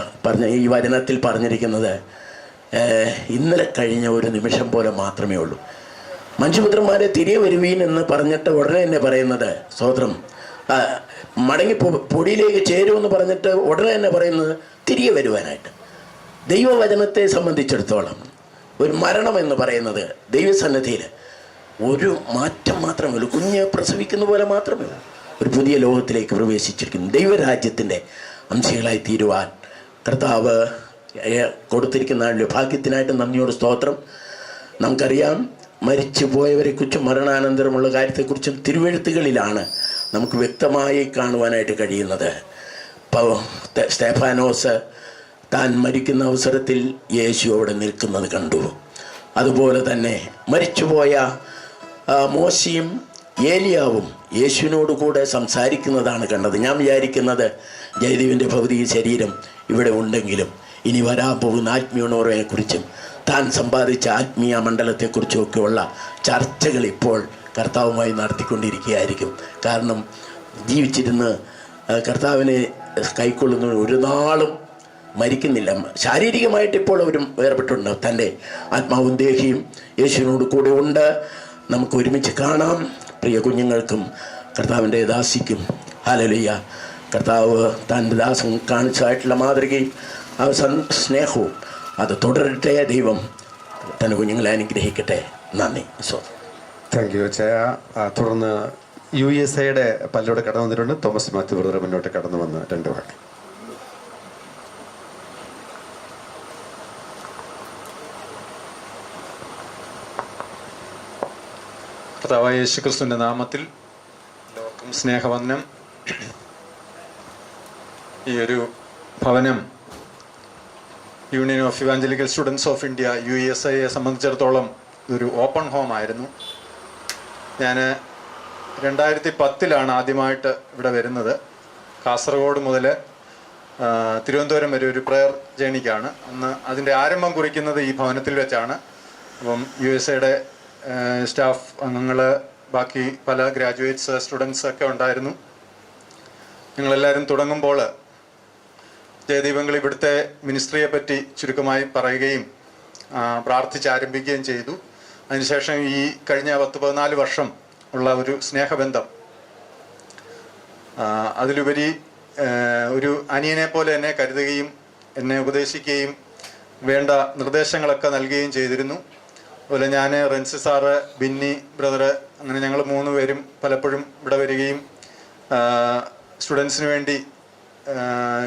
ഈ വചനത്തിൽ പറഞ്ഞിരിക്കുന്നത് ഇന്നലെ കഴിഞ്ഞ ഒരു നിമിഷം പോലെ മാത്രമേ ഉള്ളൂ. മനുഷ്യപുത്രന്മാരെ തിരികെ വരുവീൻ എന്ന് പറഞ്ഞിട്ട് ഉടനെ തന്നെ പറയുന്നത് സ്തോത്രം, മടങ്ങി പൊടിയിലേക്ക് ചേരുമെന്ന് പറഞ്ഞിട്ട് ഉടനെ തന്നെ പറയുന്നത് തിരികെ വരുവാനായിട്ട്. ദൈവവചനത്തെ സംബന്ധിച്ചിടത്തോളം ഒരു മരണം എന്ന് പറയുന്നത് ദൈവസന്നിധിയിൽ ഒരു മാറ്റം മാത്രമേ ഉള്ളൂ. കുഞ്ഞ് പ്രസവിക്കുന്ന പോലെ മാത്രമേ ഉള്ളൂ. ഒരു പുതിയ ലോകത്തിലേക്ക് പ്രവേശിച്ചിരിക്കുന്നു. ദൈവരാജ്യത്തിൻ്റെ അംശങ്ങളായി തീരുവാൻ കർത്താവ് കൊടുത്തിരിക്കുന്ന ഭാഗ്യത്തിനായിട്ട് നന്ദിയോട് സ്തോത്രം. നമുക്കറിയാം, മരിച്ചു പോയവരെക്കുറിച്ചും മരണാനന്തരമുള്ള കാര്യത്തെക്കുറിച്ചും തിരുവെഴുത്തുകളിലാണ് നമുക്ക് വ്യക്തമായി കാണുവാനായിട്ട് കഴിയുന്നത്. സ്തേഫാനോസ് താൻ മരിക്കുന്ന അവസരത്തിൽ യേശു അവിടെ നിൽക്കുന്നത് കണ്ടു. അതുപോലെ തന്നെ മരിച്ചുപോയ മോശയും ഏലിയാവും യേശുവിനോട് കൂടെ സംസാരിക്കുന്നതാണ് കണ്ടത്. ഞാൻ വിചാരിക്കുന്നത് ജയദേവിൻ്റെ ഭൗതിക ശരീരം ഇവിടെ ഉണ്ടെങ്കിലും ഇനി വരാൻ പോകുന്ന ആത്മീയണോറയെക്കുറിച്ചും താൻ സമ്പാദിച്ച ആത്മീയ മണ്ഡലത്തെക്കുറിച്ചുമൊക്കെയുള്ള ചർച്ചകൾ ഇപ്പോൾ കർത്താവുമായി നടത്തിക്കൊണ്ടിരിക്കുകയായിരിക്കും. കാരണം ജീവിച്ചിരുന്ന് കർത്താവിനെ കൈക്കൊള്ളുന്ന ഒരു നാളും മരിക്കുന്നില്ല. ശാരീരികമായിട്ട് ഇപ്പോൾ അവരും വേർപെട്ടുണ്ട്. തൻ്റെ ആത്മാവും ദേഹിയും യേശുവിനോട് കൂടെ ഉണ്ട്. നമുക്ക് ഒരുമിച്ച് കാണാം. പ്രിയ കുഞ്ഞുങ്ങൾക്കും കർത്താവിൻ്റെ ദാസിക്കും ഹല്ലേലൂയ. കർത്താവ് തൻ്റെ ദാസൻ കാണിച്ചതായിട്ടുള്ള മാതൃകയും ആ സ്നേഹവും അത് തുടരട്ടെ. ദൈവം തൻ്റെ കുഞ്ഞുങ്ങളെ അനുഗ്രഹിക്കട്ടെ. നന്ദി. താങ്ക് യു ചയ. തുടർന്ന് USA പലരോട് കടന്നു വന്നിട്ടുണ്ട്. തോമസ് മാത്യു ബ്രദർ മുന്നോട്ട് കടന്നു വന്ന് 2 വാക്ക്. കർത്താവായ യേശുക്രിസ്തുവിൻ്റെ നാമത്തിൽ ലോകം സ്നേഹവന്ദനം. ഈ ഒരു ഭവനം union of evangelical students of India USA സംബന്ധിച്ചിടത്തോളം ഇതൊരു ഓപ്പൺ ഹോം ആയിരുന്നു. ഞാൻ 2010 ആദ്യമായിട്ട് ഇവിടെ വരുന്നത്. കാസർഗോഡ് മുതൽ തിരുവനന്തപുരം വരെ ഒരു പ്രയർ ജേണിക്കാണ്. അന്ന് അതിൻ്റെ ആരംഭം കുറിക്കുന്നത് ഈ ഭവനത്തിൽ വെച്ചാണ്. അപ്പം USA സ്റ്റാഫ് അംഗങ്ങൾ, ബാക്കി പല ഗ്രാജുവേറ്റ്സ്, സ്റ്റുഡൻസ് ഒക്കെ ഉണ്ടായിരുന്നു. ഞങ്ങളെല്ലാവരും തുടങ്ങുമ്പോൾ ജയദീപങ്ങൾ ഇവിടുത്തെ മിനിസ്ട്രിയെ പറ്റി ചുരുക്കമായി പറയുകയും പ്രാർത്ഥിച്ചാരംഭിക്കുകയും ചെയ്തു. അതിനുശേഷം ഈ കഴിഞ്ഞ 10-14 വർഷം ഉള്ള ഒരു സ്നേഹബന്ധം, അതിലുപരി ഒരു അനിയനെ പോലെ എന്നെ കരുതുകയും എന്നെ ഉപദേശിക്കുകയും വേണ്ട നിർദ്ദേശങ്ങളൊക്കെ നൽകുകയും ചെയ്തിരുന്നു. അതുപോലെ ഞാൻ, റെൻസി സാറ്, ബിന്നി ബ്രദർ, അങ്ങനെ ഞങ്ങൾ 3 പേരും പലപ്പോഴും ഇവിടെ വരികയും സ്റ്റുഡൻസിന് വേണ്ടി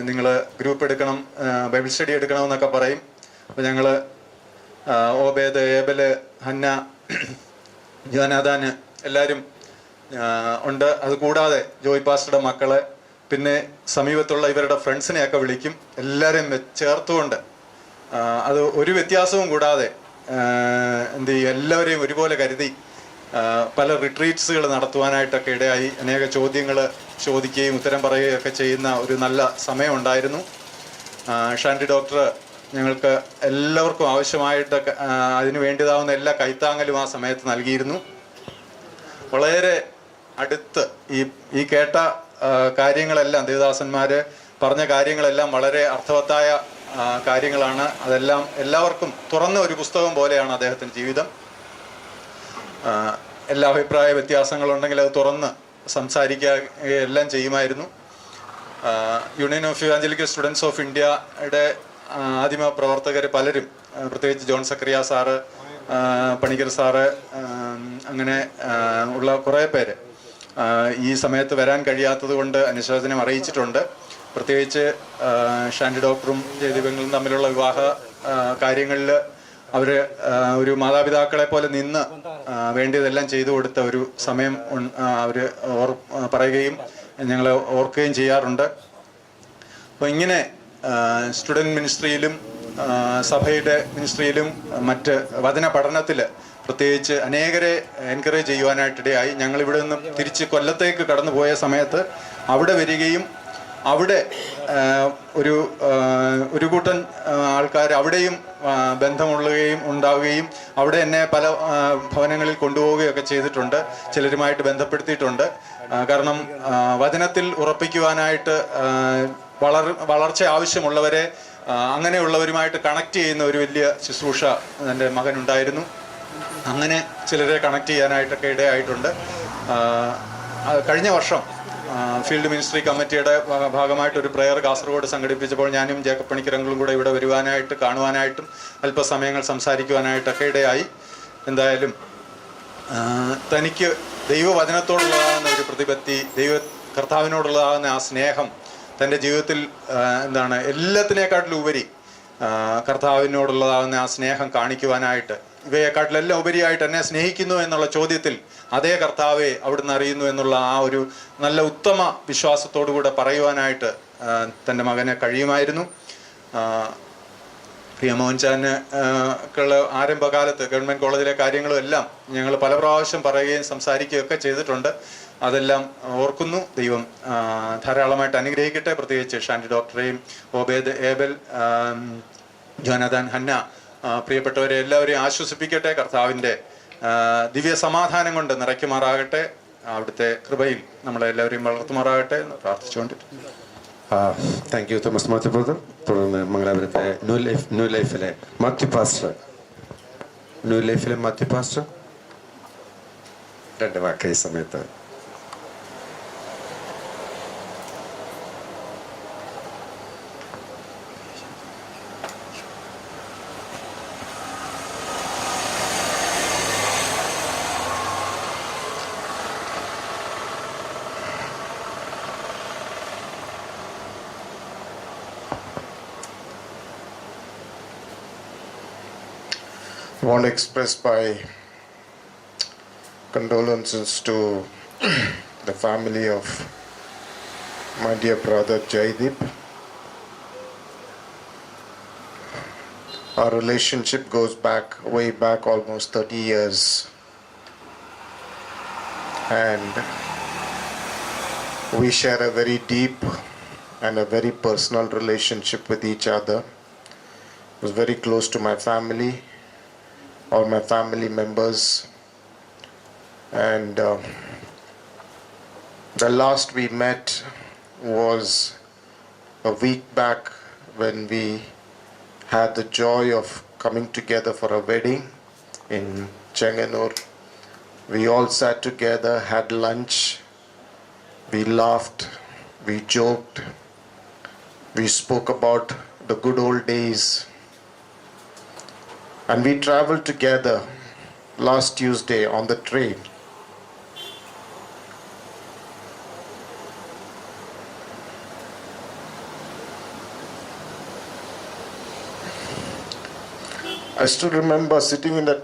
നിങ്ങൾ ഗ്രൂപ്പ് എടുക്കണം, ബൈബിൾ സ്റ്റഡി എടുക്കണമെന്നൊക്കെ പറയും. അപ്പോൾ ഞങ്ങൾ ഓബേദ്, ഏബല്, ഹന്ന, ജോനാഥാന് എല്ലാവരും ഉണ്ട്. അതുകൂടാതെ ജോയ് പാസ്റ്ററുടെ മക്കളെ, പിന്നെ സമീപത്തുള്ള ഇവരുടെ ഫ്രണ്ട്സിനെയൊക്കെ വിളിക്കും. എല്ലാവരെയും ചേർത്തുകൊണ്ട് അത് ഒരു വ്യത്യാസവും കൂടാതെ എന്ത് ചെയ്യും, എല്ലാവരെയും ഒരുപോലെ കരുതി പല റിട്രീറ്റ്സുകൾ നടത്തുവാനായിട്ടൊക്കെ ഇടയായി. അനേക ചോദ്യങ്ങൾ ചോദിക്കുകയും ഉത്തരം പറയുകയൊക്കെ ചെയ്യുന്ന ഒരു നല്ല സമയമുണ്ടായിരുന്നു. ഷാൻഡി ഡോക്ടർ ഞങ്ങൾക്ക് എല്ലാവർക്കും ആവശ്യമായിട്ടൊക്കെ അതിന് വേണ്ടിയതാവുന്ന എല്ലാ കൈത്താങ്ങലും ആ സമയത്ത് നൽകിയിരുന്നു. വളരെ അടുത്ത് ഈ കേട്ട കാര്യങ്ങളെല്ലാം, ദേവദാസന്മാർ പറഞ്ഞ കാര്യങ്ങളെല്ലാം വളരെ അർത്ഥവത്തായ കാര്യങ്ങളാണ്. അതെല്ലാം എല്ലാവർക്കും തുറന്ന ഒരു പുസ്തകം പോലെയാണ് അദ്ദേഹത്തിൻ്റെ ജീവിതം. എല്ലാ അഭിപ്രായ വ്യത്യാസങ്ങളുണ്ടെങ്കിൽ അത് തുറന്ന് സംസാരിക്കുക എല്ലാം ചെയ്യുമായിരുന്നു. Union of evangelical students of ഇന്ത്യയുടെ ആദിമ പ്രവർത്തകർ പലരും, പ്രത്യേകിച്ച് ജോൺ സക്രിയ സാറ്, പണിക്കർ സാറ്, അങ്ങനെ ഉള്ള കുറേ പേര് ഈ സമയത്ത് വരാൻ കഴിയാത്തത് കൊണ്ട് അനുശോചനം അറിയിച്ചിട്ടുണ്ട്. പ്രത്യേകിച്ച് ഷാൻഡി ഡോക്ടറും ജയദീപങ്ങളും തമ്മിലുള്ള വിവാഹ കാര്യങ്ങളിൽ അവർ ഒരു മാതാപിതാക്കളെ പോലെ നിന്ന് വേണ്ടിയതെല്ലാം ചെയ്തു കൊടുത്ത ഒരു സമയം അവർ പറയുകയും ഞങ്ങൾ ഓർക്കുകയും ചെയ്യാറുണ്ട്. അപ്പോൾ ഇങ്ങനെ സ്റ്റുഡൻറ് മിനിസ്ട്രിയിലും സഭയുടെ മിനിസ്ട്രിയിലും മറ്റ് വചന പഠനത്തിൽ പ്രത്യേകിച്ച് അനേകരെ എൻകറേജ് ചെയ്യുവാനായിട്ടിടയായി. ഞങ്ങളിവിടെ നിന്ന് തിരിച്ച് കൊല്ലത്തേക്ക് കടന്നു പോയ സമയത്ത് അവിടെ വരികയും അവിടെ ഒരു കൂട്ടം ആൾക്കാർ അവിടെയും ഉണ്ടാവുകയും അവിടെ എന്നെ പല ഭവനങ്ങളിൽ കൊണ്ടുപോവുകയൊക്കെ ചെയ്തിട്ടുണ്ട്. ചിലരുമായിട്ട് ബന്ധപ്പെടുത്തിയിട്ടുണ്ട്. കാരണം വചനത്തിൽ ഉറപ്പിക്കുവാനായിട്ട് വളർച്ച ആവശ്യമുള്ളവരെ അങ്ങനെയുള്ളവരുമായിട്ട് കണക്ട് ചെയ്യുന്ന ഒരു വലിയ ശുശ്രൂഷ എൻ്റെ മകനുണ്ടായിരുന്നു. അങ്ങനെ ചിലരെ കണക്ട് ചെയ്യാനായിട്ടൊക്കെ ഇടയായിട്ടുണ്ട്. കഴിഞ്ഞ വർഷം ഫീൽഡ് മിനിസ്ട്രി കമ്മിറ്റിയുടെ ഭാഗമായിട്ടൊരു പ്രെയർ കാസർഗോഡ് സംഘടിപ്പിച്ചപ്പോൾ ഞാനും ജേക്കബ് പണിക്കരങ്ങളും കൂടെ ഇവിടെ വരുവാനായിട്ട് കാണുവാനായിട്ടും അല്പസമയങ്ങൾ സംസാരിക്കുവാനായിട്ടൊക്കെ ഇടയായി. എന്തായാലും തനിക്ക് ദൈവവചനത്തോടുള്ളതാകുന്ന ഒരു പ്രതിപത്തി, കർത്താവിനോടുള്ളതാകുന്ന ആ സ്നേഹം തൻ്റെ ജീവിതത്തിൽ എല്ലാത്തിനേക്കാട്ടിലും ഉപരി കർത്താവിനോടുള്ളതാകുന്ന ആ സ്നേഹം കാണിക്കുവാനായിട്ട്, ഇവയെക്കാട്ടിലെല്ലാം ഉപരിയായിട്ട് എന്നെ സ്നേഹിക്കുന്നു എന്നുള്ള ചോദ്യത്തിൽ അതേ കർത്താവെ അവിടുന്ന് അറിയുന്നു എന്നുള്ള ആ ഒരു നല്ല ഉത്തമ വിശ്വാസത്തോടുകൂടെ പറയുവാനായിട്ട് തൻ്റെ മകന് കഴിയുമായിരുന്നു. പ്രിയ മോഹൻചാന് ആരംഭകാലത്ത് ഗവൺമെൻറ് കോളേജിലെ കാര്യങ്ങളും എല്ലാം ഞങ്ങൾ പല പ്രാവശ്യം പറയുകയും സംസാരിക്കുകയൊക്കെ ചെയ്തിട്ടുണ്ട്. അതെല്ലാം ഓർക്കുന്നു. ദൈവം ധാരാളമായിട്ട് അനുഗ്രഹിക്കട്ടെ. പ്രത്യേകിച്ച് ഷാൻഡി ഡോക്ടറെയും ഓബേദ്, ഏബൽ, ജോനാഥാൻ, ഹന്ന, പ്രിയപ്പെട്ടവരെ എല്ലാവരെയും ആശ്വസിപ്പിക്കട്ടെ. കർത്താവിൻ്റെ ദിവ്യ സമാധാനം കൊണ്ട് നിറയ്ക്കുമാറാകട്ടെ. അവിടുത്തെ കൃപയിൽ നമ്മളെല്ലാവരെയും വളർത്തുമാറാകട്ടെ എന്ന് പ്രാർത്ഥിച്ചുകൊണ്ടിരിക്കും. Thank you Thomas Mathew brother. തുടർന്ന് മംഗലാപുരത്തെ ന്യൂ ലൈഫിലെ മാത്യു പാസ്റ്റർ. ന്യൂ ലൈഫിലെ മാത്യു പാസ്റ്റർ 2 വാക്ക് ഈ സമയത്ത്. I want to express my condolences to the family of my dear brother Jaideep. Our relationship goes way back almost 30 years. And we share a very deep and a very personal relationship with each other. He was very close to my family, all my family members, and the last we met was a week back when we had the joy of coming together for a wedding in Chenganur. We all sat together, had lunch, we laughed, we joked, we spoke about the good old days. And we traveled together last Tuesday on the train. I still remember sitting in that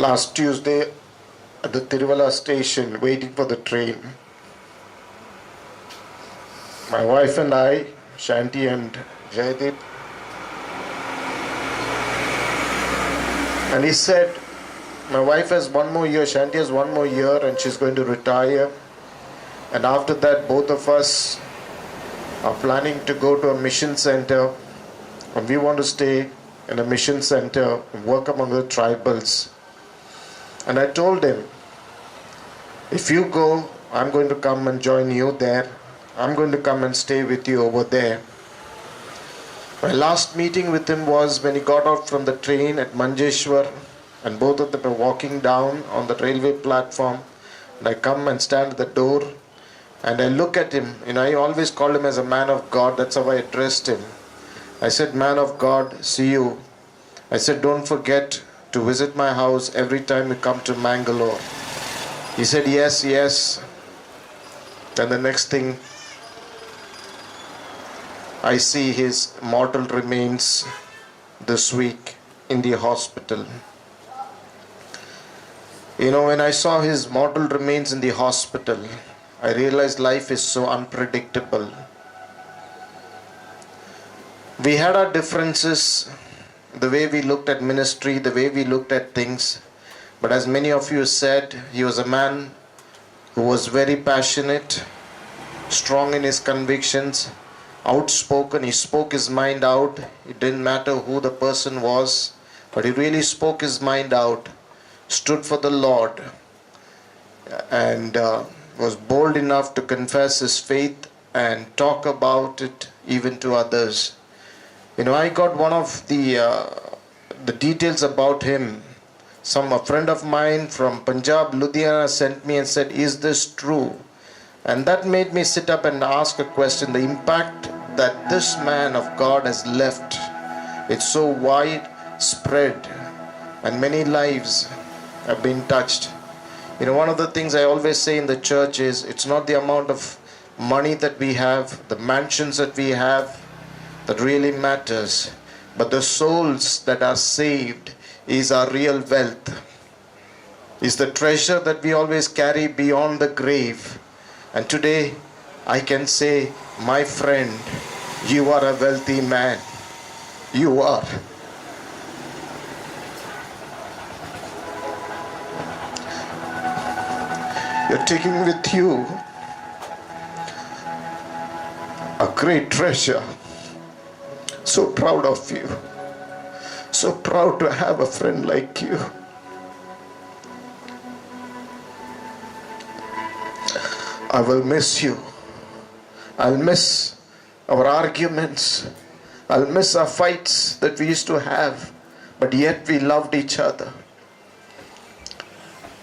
last Tuesday at the Tiruvalla station waiting for the train. My wife and I, Shanti and Jaideep, and he said, my wife has 1 more year, Shanti has 1 more year, and she's going to retire. And after that, both of us are planning to go to a mission center, and we want to stay in a mission center and work among the tribals. And I told him, if you go, I'm going to come and join you there. I'm going to come and stay with you over there. My last meeting with him was when he got out from the train at Manjeshwar, and both of them were walking down on the railway platform. And I come and stand at the door, and I look at him. I always called him as a man of God. That's how I addressed him. I said, man of God, see you. I said, don't forget to visit my house every time you come to Mangalore. He said, yes, yes. Then the next thing, I see his mortal remains this week in the hospital. When I saw his mortal remains in the hospital, I realized life is so unpredictable. We had our differences, the way we looked at ministry, the way we looked at things. But as many of you said, he was a man who was very passionate, strong in his convictions, outspoken. He spoke his mind out. It didn't matter who the person was, but he really spoke his mind out, stood for the Lord, and was bold enough to confess his faith and talk about it even to others. You know, I got one of the details about him. A friend of mine from Punjab, Ludhiana, sent me and said, "Is this true?" And that made me sit up and ask a question. The impact that this man of God has left, it's so widespread, and many lives have been touched. You know, one of the things I always say in the church is, it's not the amount of money that we have, the mansions that we have, that really matters, but the souls that are saved is our real wealth, is the treasure that we always carry beyond the grave. And today I can say, my friend, you are a wealthy man. You are. You're taking with you a great treasure. So proud of you. So proud to have a friend like you. I will miss you. I'll miss our arguments. I'll miss our fights that we used to have. But yet we loved each other.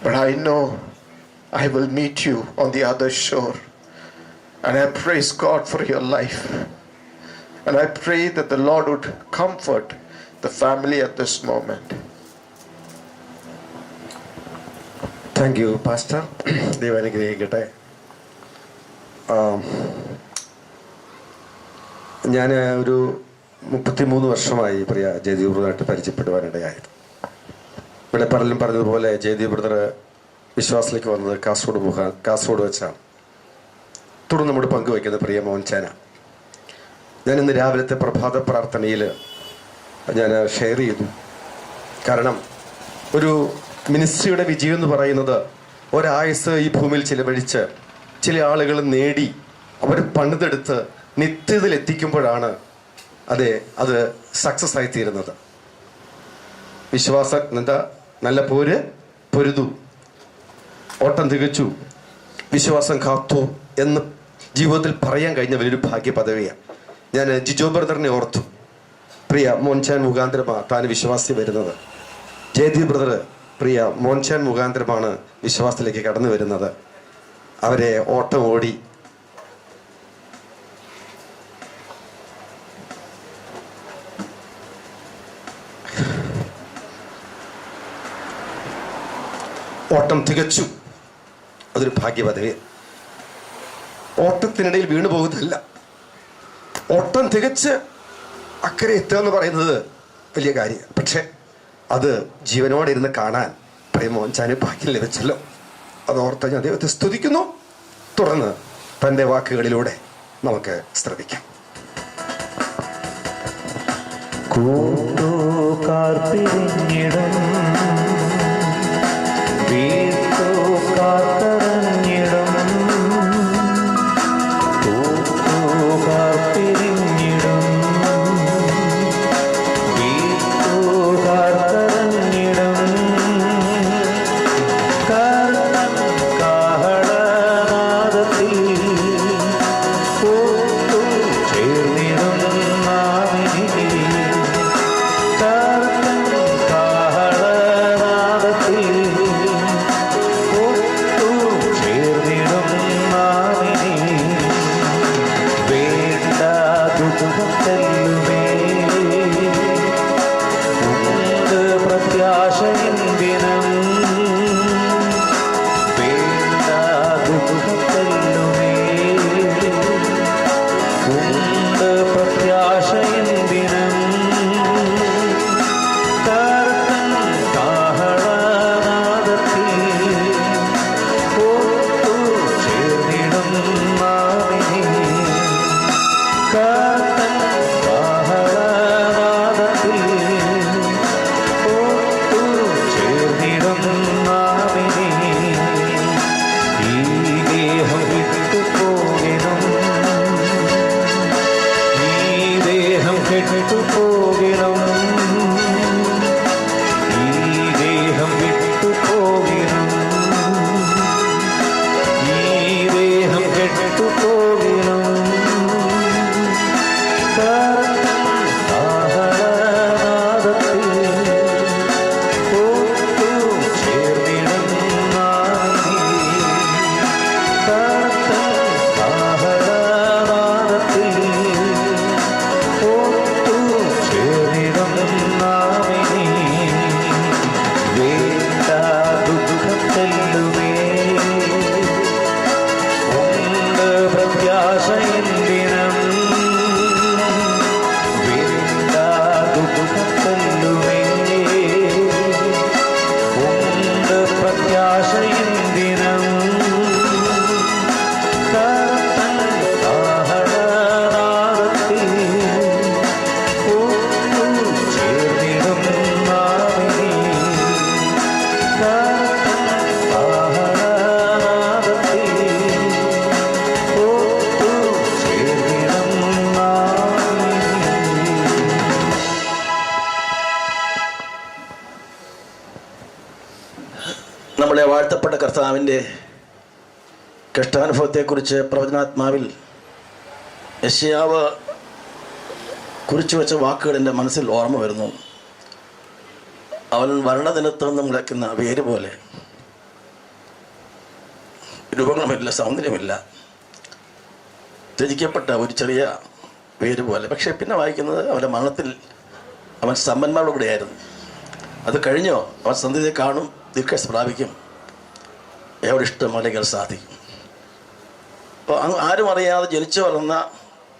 But I know I will meet you on the other shore. And I praise God for your life. And I pray that the Lord would comfort the family at this moment. Thank you pastor. ദൈവം അനുഗ്രഹിക്കട്ടെ. ഞാൻ ഒരു 33 വർഷമായി പ്രിയ ജയദീപ് ബ്രദറായിട്ട് പരിചയപ്പെടുവാനിടയായത്. ഇവിടെ പലരും പറഞ്ഞതുപോലെ Jayadeep brother വിശ്വാസത്തിലേക്ക് വന്നത് കാസർഗോഡ് വെച്ചാണ്. തുടർന്ന് നമ്മുടെ പങ്കുവയ്ക്കുന്നത് പ്രിയ മോഹൻചാന. ഞാൻ ഇന്ന് രാവിലത്തെ പ്രഭാത പ്രാർത്ഥനയിൽ ഞാൻ ഷെയർ ചെയ്തു. കാരണം ഒരു മിനിസ്ട്രിയുടെ വിജയം എന്ന് പറയുന്നത് ഒരായുസ് ഈ ഭൂമിയിൽ ചിലവഴിച്ച് ചില ആളുകൾ നേടി അവർ പണിതെടുത്ത് നിത്യതയിൽ എത്തിക്കുമ്പോഴാണ് അത് സക്സസ് ആയി തീരുന്നത്. വിശ്വാസം എന്താ? നല്ല പൊരുതു, ഓട്ടം തികച്ചു, വിശ്വാസം കാത്തു എന്ന് ജീവിതത്തിൽ പറയാൻ കഴിഞ്ഞ വലിയൊരു ഭാഗ്യ പദവിയാണ്. ഞാൻ ജിജോ ബ്രദറിനെ ഓർത്തു. പ്രിയ മോൻചാൻ മുഖാന്തരമാണ് താൻ വിശ്വാസി വരുന്നത്. ജയദീപ് ബ്രദർ പ്രിയ മോൻചാൻ മുഖാന്തരമാണ് വിശ്വാസത്തിലേക്ക് കടന്നു വരുന്നത്. അവരെ ഓട്ടം ഓടി ഓട്ടം തികച്ചു. അതൊരു ഭാഗ്യപദവി. ഓട്ടത്തിനിടയിൽ വീണു പോകുന്നില്ല. ഓട്ടം തികച്ച് അക്കരെ എത്തുക എന്ന് പറയുന്നത് വലിയ കാര്യമാണ്. പക്ഷെ അത് ജീവനോടെ ഇരുന്ന് കാണാൻ പ്രേമോൻചാന് ഭാഗ്യം ലഭിച്ചല്ലോ. അതോർത്ത് ഞാൻ ദൈവത്തെ സ്തുതിക്കുന്നു. തുടർന്ന് തൻ്റെ വാക്കുകളിലൂടെ നമുക്ക് ശ്രദ്ധിക്കാം. കൂട്ടുകാർ പിരിഞ്ഞിടും, വീട്ടുകാർ കരഞ്ഞിടും, കൂട്ടുകാർ പിരിഞ്ഞിടും, വീട്ടുകാർ കരഞ്ഞിടും, കാരണം കാഹളനാദത്തിൽ കൂട്ടു ചേർന്നിടും നാമിനി, കാരണം കാഹള കെട്ടുപോകണം, ഈ ദേഹം വിട്ടുപോകണം, ഈ ദേഹം കെട്ടുപോകണം. ആഹ്ലാദത്തിൽ ഒത്തു ചേർന്നിടും നാമി, ആഹ്ലാദത്തിൽ ഒത്തു ചേർന്നിടും നാമിനി. വേണ്ട ദുഃഖത്തെല്ലുമേ ഉണ്ട് പ്രത്യാശ എന്തിനും, വേണ്ട ദുഃഖത്തെല്ലുമേ ഉണ്ട് പ്രത്യാശ എന്തിനും. ആഹ്ലാദത്തിൽ ഒത്തു ചേർന്നിടും നാമിനി, ആഹ്ലാദത്തിൽ ഒത്തു ചേർന്നിടും നാമിനി. നമ്മളെ വാഴ്ത്തപ്പെട്ട കർത്താവിൻ്റെ കഷ്ടാനുഭവത്തെക്കുറിച്ച് പ്രവചനാത്മാവിൽ യെശയ്യാവ് കുറിച്ചു വെച്ച വാക്കുകൾ എൻ്റെ മനസ്സിൽ ഓർമ്മ വരുന്നു. അവൻ വർണ്ണദിനത്തിൽ നിന്നും മുളയ്ക്കുന്ന വേര് പോലെ, രൂപങ്ങളുമില്ല, സൗന്ദര്യമില്ല, ത്യജിക്കപ്പെട്ട ഒരു ചെറിയ വേര് പോലെ. പക്ഷേ പിന്നെ വായിക്കുന്നത് അവൻ്റെ മരണത്തിൽ അവൻ സമ്പന്മാരുടെ കൂടെയായിരുന്നു. അത് കഴിഞ്ഞോ അവൻ സന്ധ്യയെ കാണും, ദീർഘായുസ്സ് പ്രാപിക്കും, എവിടെ ഇഷ്ടം അല്ലെങ്കിൽ സാധിക്കും. അപ്പോൾ ആരും അറിയാതെ ജനിച്ചു വളർന്ന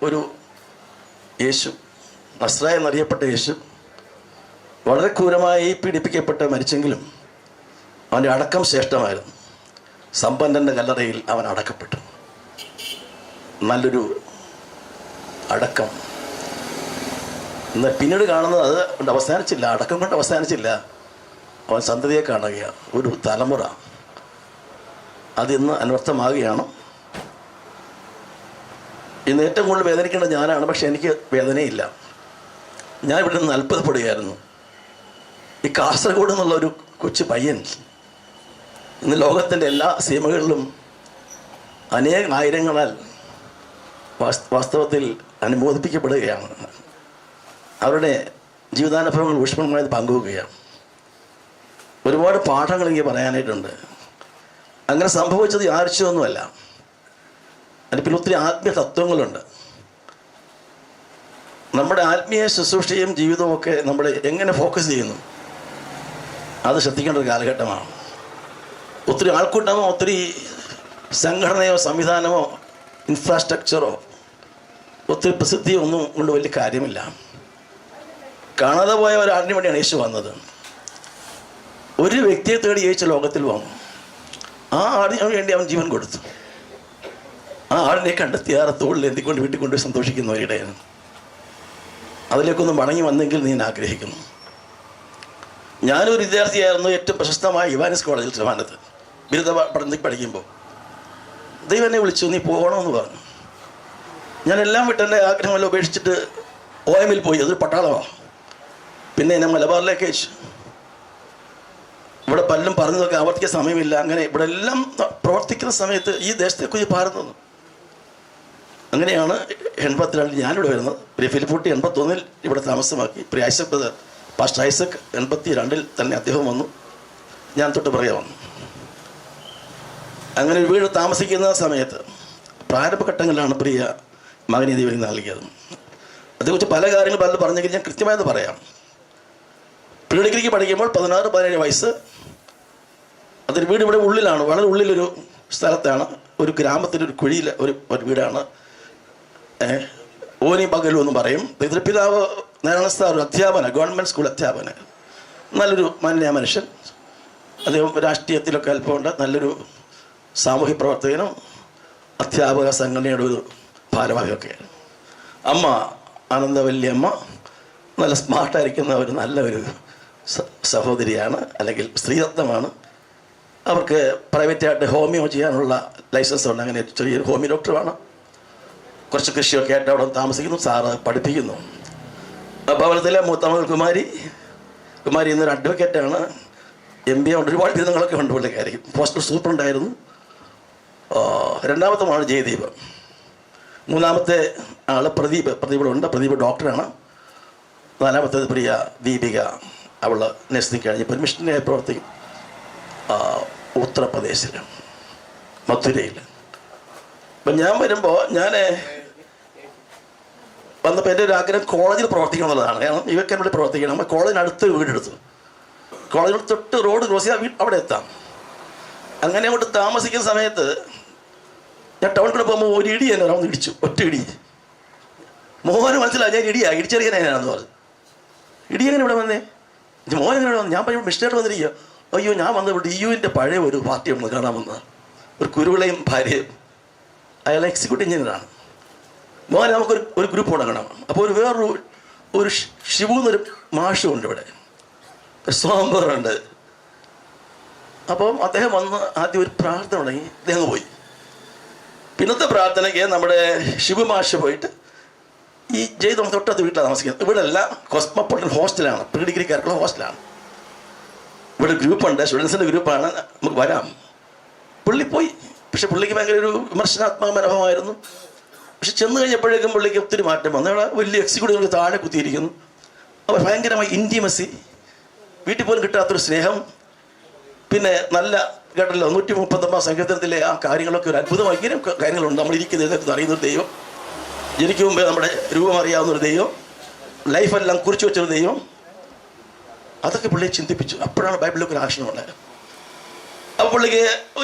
ഒരു യേശു, നസ്രായ എന്നറിയപ്പെട്ട യേശു, വളരെ ക്രൂരമായി പീഡിപ്പിക്കപ്പെട്ട് മരിച്ചെങ്കിലും അവൻ്റെ അടക്കം ശ്രേഷ്ഠമായിരുന്നു. സമ്പന്നൻ്റെ കല്ലറയിൽ അവൻ അടക്കപ്പെട്ടു. നല്ലൊരു അടക്കം. എന്നാൽ പിന്നീട് കാണുന്നത് അത് കൊണ്ട് അവസാനിച്ചില്ല, അടക്കം കൊണ്ട് അവസാനിച്ചില്ല. അവൻ സന്തതിയെ കാണുകയാണ്, ഒരു തലമുറ. അതിന്ന് അനർത്ഥമാകുകയാണ്. ഇന്ന് ഏറ്റവും കൂടുതൽ വേദനിക്കേണ്ടത് ഞാനാണ്, പക്ഷെ എനിക്ക് വേദനയില്ല. ഞാൻ ഇവിടെ നിന്ന് അത്ഭുതപ്പെടുകയായിരുന്നു. ഈ കാസർഗോഡ് എന്നുള്ള ഒരു കൊച്ചു പയ്യൻ ഇന്ന് ലോകത്തിൻ്റെ എല്ലാ സീമകളിലും ആയിരങ്ങളാൽ വാസ്തവത്തിൽ അനുമോദിപ്പിക്കപ്പെടുകയാണ്. അവരുടെ ജീവിതാനുഭവങ്ങൾ ഊഷ്മളമായത് പങ്കുവെക്കുകയാണ്. ഒരുപാട് പാഠങ്ങൾ എനിക്ക് പറയാനായിട്ടുണ്ട്. അങ്ങനെ സംഭവിച്ചത് യാദൃച്ഛികമൊന്നുമല്ല. അതിൽ ഒത്തിരി ആത്മീയ തത്വങ്ങളുണ്ട്. നമ്മുടെ ആത്മീയ ശുശ്രൂഷയും ജീവിതവും ഒക്കെ നമ്മൾ എങ്ങനെ ഫോക്കസ് ചെയ്യുന്നു അത് ശ്രദ്ധിക്കേണ്ട ഒരു കാലഘട്ടമാണ്. ഒത്തിരി ആൾക്കൂട്ടമോ ഒത്തിരി സംഘടനയോ സംവിധാനമോ ഇൻഫ്രാസ്ട്രക്ചറോ ഒത്തിരി പ്രസിദ്ധിയോ ഒന്നും കൊണ്ട് വലിയ കാര്യമില്ല. കാണാതെ പോയ ഒരാളിന് വേണ്ടിയാണ് യേശു വന്നത്. ഒരു വ്യക്തിയെ തേടി യേശു ലോകത്തിൽ വന്നു. ആ ആടിന് വേണ്ടി അവൻ ജീവൻ കൊടുത്തു. ആ ആടിനെ കണ്ടെത്തിയാറ് തോളിൽ എന്തിക്കൊണ്ട് വീട്ടിൽ കൊണ്ടുപോയി സന്തോഷിക്കുന്നവരിടയാണ്. അതിലേക്കൊന്നും മടങ്ങി വന്നെങ്കിൽ നീ ആഗ്രഹിക്കുന്നു. ഞാനൊരു വിദ്യാർത്ഥിയായിരുന്നു ഏറ്റവും പ്രശസ്തമായ യുവാനിസ് കോളേജിൽ ട്രിവാൻഡ്രത്ത് ബിരുദ പഠനത്തിൽ പഠിക്കുമ്പോൾ. ദൈവം എന്നെ വിളിച്ചു, നീ പോകണമെന്ന് പറഞ്ഞു. ഞാൻ എല്ലാം വിട്ട് എൻ്റെ ആഗ്രഹമെല്ലാം ഉപേക്ഷിച്ചിട്ട് OM-ൽ പോയി. അതൊരു പട്ടാളമാണ്. പിന്നെ എന്നെ മലബാറിലേക്ക് അയച്ചു. ഇവിടെ പലരും പറഞ്ഞതൊക്കെ ആവർത്തിക്കാൻ സമയമില്ല. അങ്ങനെ ഇവിടെ എല്ലാം പ്രവർത്തിക്കുന്ന സമയത്ത് ഈ ദേശത്തെക്കുറിച്ച് പാരുന്നു. അങ്ങനെയാണ് 82 ഞാനിവിടെ വരുന്നത്. പ്രിയ ഫിലിപ്പൂട്ടി 81 ഇവിടെ താമസമാക്കി. പ്രിയ ഐസക് ബ്രദർ, പാസ്റ്റർ ഐസക് 82 തന്നെ അദ്ദേഹം വന്നു. ഞാൻ തൊട്ട് പറയാൻ വന്നു. അങ്ങനെ ഒരു വീട് താമസിക്കുന്ന സമയത്ത് പ്രാരംഭഘട്ടങ്ങളിലാണ് പ്രിയ മകനെ ദൈവം നൽകിയത്. അതേക്കുറിച്ച് പല കാര്യങ്ങൾ പലരും പറഞ്ഞെങ്കിൽ ഞാൻ കൃത്യമായത് പറയാം. പ്രീ ഡിഗ്രിക്ക് പഠിക്കുമ്പോൾ 16-17 വയസ്സ്. അതൊരു വീട് ഇവിടെ ഉള്ളിലാണ്, വളരെ ഉള്ളിലൊരു സ്ഥലത്താണ്, ഒരു ഗ്രാമത്തിൻ്റെ ഒരു കുഴിയിൽ ഒരു വീടാണ്. ഓനി പകലു എന്ന് പറയും. പിതൃപിതാവ് നാരായണ ഒരു അധ്യാപന, ഗവൺമെൻറ് സ്കൂൾ അധ്യാപന, നല്ലൊരു മാന്യ മനുഷ്യൻ. അദ്ദേഹം രാഷ്ട്രീയത്തിലൊക്കെ അല്പമുണ്ട്. നല്ലൊരു സാമൂഹ്യ പ്രവർത്തകനും അധ്യാപക സംഘടനയുടെ ഒരു ഭാരവാഹിയൊക്കെയാണ്. അമ്മ ആനന്ദവല്യമ്മ നല്ല സ്മാർട്ടായിരിക്കുന്ന ഒരു നല്ലൊരു സഹോദരിയാണ്, അല്ലെങ്കിൽ സ്ത്രീരത്നമാണ്. അവർക്ക് പ്രൈവറ്റായിട്ട് ഹോമിയോ ചെയ്യാനുള്ള ലൈസൻസ് ഉണ്ട്. അങ്ങനെ ചെറിയൊരു ഹോമിയോ ഡോക്ടറുമാണ്. കുറച്ച് കൃഷിയൊക്കെ ആയിട്ട് അവിടെ താമസിക്കുന്നു. സാറ് പഠിപ്പിക്കുന്നു. ആ ഭവനത്തിലെ മൂത്തമകൾ കുമാരി ഇന്നൊരു അഡ്വക്കേറ്റാണ്. MBA ഉണ്ട്, ഒരുപാട് ബിരുദങ്ങളൊക്കെ ഉണ്ട് പുള്ളിക്കാരി. പോസ്റ്റൽ സൂപ്രണ്ടായിരുന്നു. രണ്ടാമത്തെ മകൾ ജയദീപ്. മൂന്നാമത്തെ ആൾ പ്രദീപിലുണ്ട്. പ്രദീപ് ഡോക്ടറാണ്. നാലാമത്തേത് പ്രിയ ദീപിക. അവൾ നഴ്സിംഗ് കഴിഞ്ഞ് ഇപ്പോൾ മിഷണറിയായി പ്രവർത്തിക്കും ഉത്തർപ്രദേശിൽ, മഥുരയിൽ. അപ്പം ഞാൻ വരുമ്പോൾ വന്നപ്പോൾ എൻ്റെ ഒരു ആഗ്രഹം കോളേജിൽ പ്രവർത്തിക്കണം എന്നുള്ളതാണ്. കാരണം ഇവയ്ക്ക് എന്നോട് പ്രവർത്തിക്കണം. നമ്മൾ കോളേജിനടുത്ത് വീടെടുത്തു. കോളേജിൽ തൊട്ട് റോഡ് ക്രോസ് ചെയ്താൽ അവിടെ എത്താം. അങ്ങനെ അങ്ങോട്ട് താമസിക്കുന്ന സമയത്ത് ഞാൻ ടൗണിൽ കൂടെ പോകുമ്പോൾ ഒരു ഇടി തന്നെ ഒന്ന് ഇടിച്ചു. ഒറ്റ ഇടി. മോഹന് മനസ്സിലായി ഞാൻ ഇടിച്ചെറിയാനാണെന്ന് പറഞ്ഞു. ഇടി എങ്ങനെ ഇവിടെ വന്നേ? മോഹൻ എങ്ങനെ ഇവിടെ വന്നു? ഞാൻ പറഞ്ഞു മിസ്റ്റേറ്റ് വന്നിരിക്കുക. അയ്യോ, ഞാൻ വന്നപ്പോൾ DUവിൻ്റെ പഴയ ഒരു പാർട്ടി ഒന്ന് കാണാൻ വന്നത്, ഒരു കുരുവിളയും ഭാര്യയും. അയാൾ എക്സിക്യൂട്ടീവ് എഞ്ചിനീയറാണ്. മോഹൻ നമുക്കൊരു ഗ്രൂപ്പ് തുടങ്ങണം. അപ്പോൾ വേറൊരു ഷിബു എന്നൊരു മാഷുണ്ട് ഇവിടെ, സ്വാമ്പറുണ്ട്. അപ്പം അദ്ദേഹം വന്ന് ആദ്യം ഒരു പ്രാർത്ഥന തുടങ്ങി. അദ്ദേഹം പോയി. പിന്നത്തെ പ്രാർത്ഥനയ്ക്ക് നമ്മുടെ ഷിബു മാഷ് പോയിട്ട് ഈ ജയ്തം തൊട്ടടുത്ത് വീട്ടിലാണ് താമസിക്കുന്നത്. ഇവിടെ അല്ല, കോസ്മോപൊളിറ്റൻ ഹോസ്റ്റലാണ്, പ്രീ ഡിഗ്രിക്കാർക്കുള്ള ഹോസ്റ്റലാണ്. ഇവിടെ ഗ്രൂപ്പുണ്ട്, സ്റ്റുഡൻസിൻ്റെ ഗ്രൂപ്പാണ്, നമുക്ക് വരാം. പുള്ളി പോയി. പക്ഷെ പുള്ളിക്ക് ഭയങ്കര ഒരു വിമർശനാത്മക മനോഭാവമായിരുന്നു. പക്ഷെ ചെന്ന് കഴിഞ്ഞപ്പോഴേക്കും പുള്ളിക്ക് ഒത്തിരി മാറ്റം വന്നു. അവിടെ വലിയ എക്സിക്യൂട്ടീവ് താഴെ കുത്തിയിരിക്കുന്നു. അപ്പോൾ ഭയങ്കരമായി ഇൻറ്റിമസി, വീട്ടിൽ പോലും കിട്ടാത്തൊരു സ്നേഹം. പിന്നെ നല്ല കേട്ടല്ലോ 139 സങ്കീർത്തനത്തിലെ ആ കാര്യങ്ങളൊക്കെ ഒരു അത്ഭുതമായി. ഇങ്ങനെ കാര്യങ്ങളുണ്ട്. നമ്മളിരിക്കുന്നതിനകത്ത് അറിയുന്നൊരു ദൈവം, ജനിക്കും മുമ്പേ നമ്മുടെ രൂപം അറിയാവുന്നൊരു ദൈവം, ലൈഫെല്ലാം കുറിച്ച് വെച്ചൊരു ദൈവം. അതൊക്കെ പുള്ളിയെ ചിന്തിപ്പിച്ചു. അപ്പോഴാണ് ബൈബിളിലൊക്കെ ഒരു ആകർഷണമുണ്ടായത്. അപ്പോൾ പുള്ളിക്ക്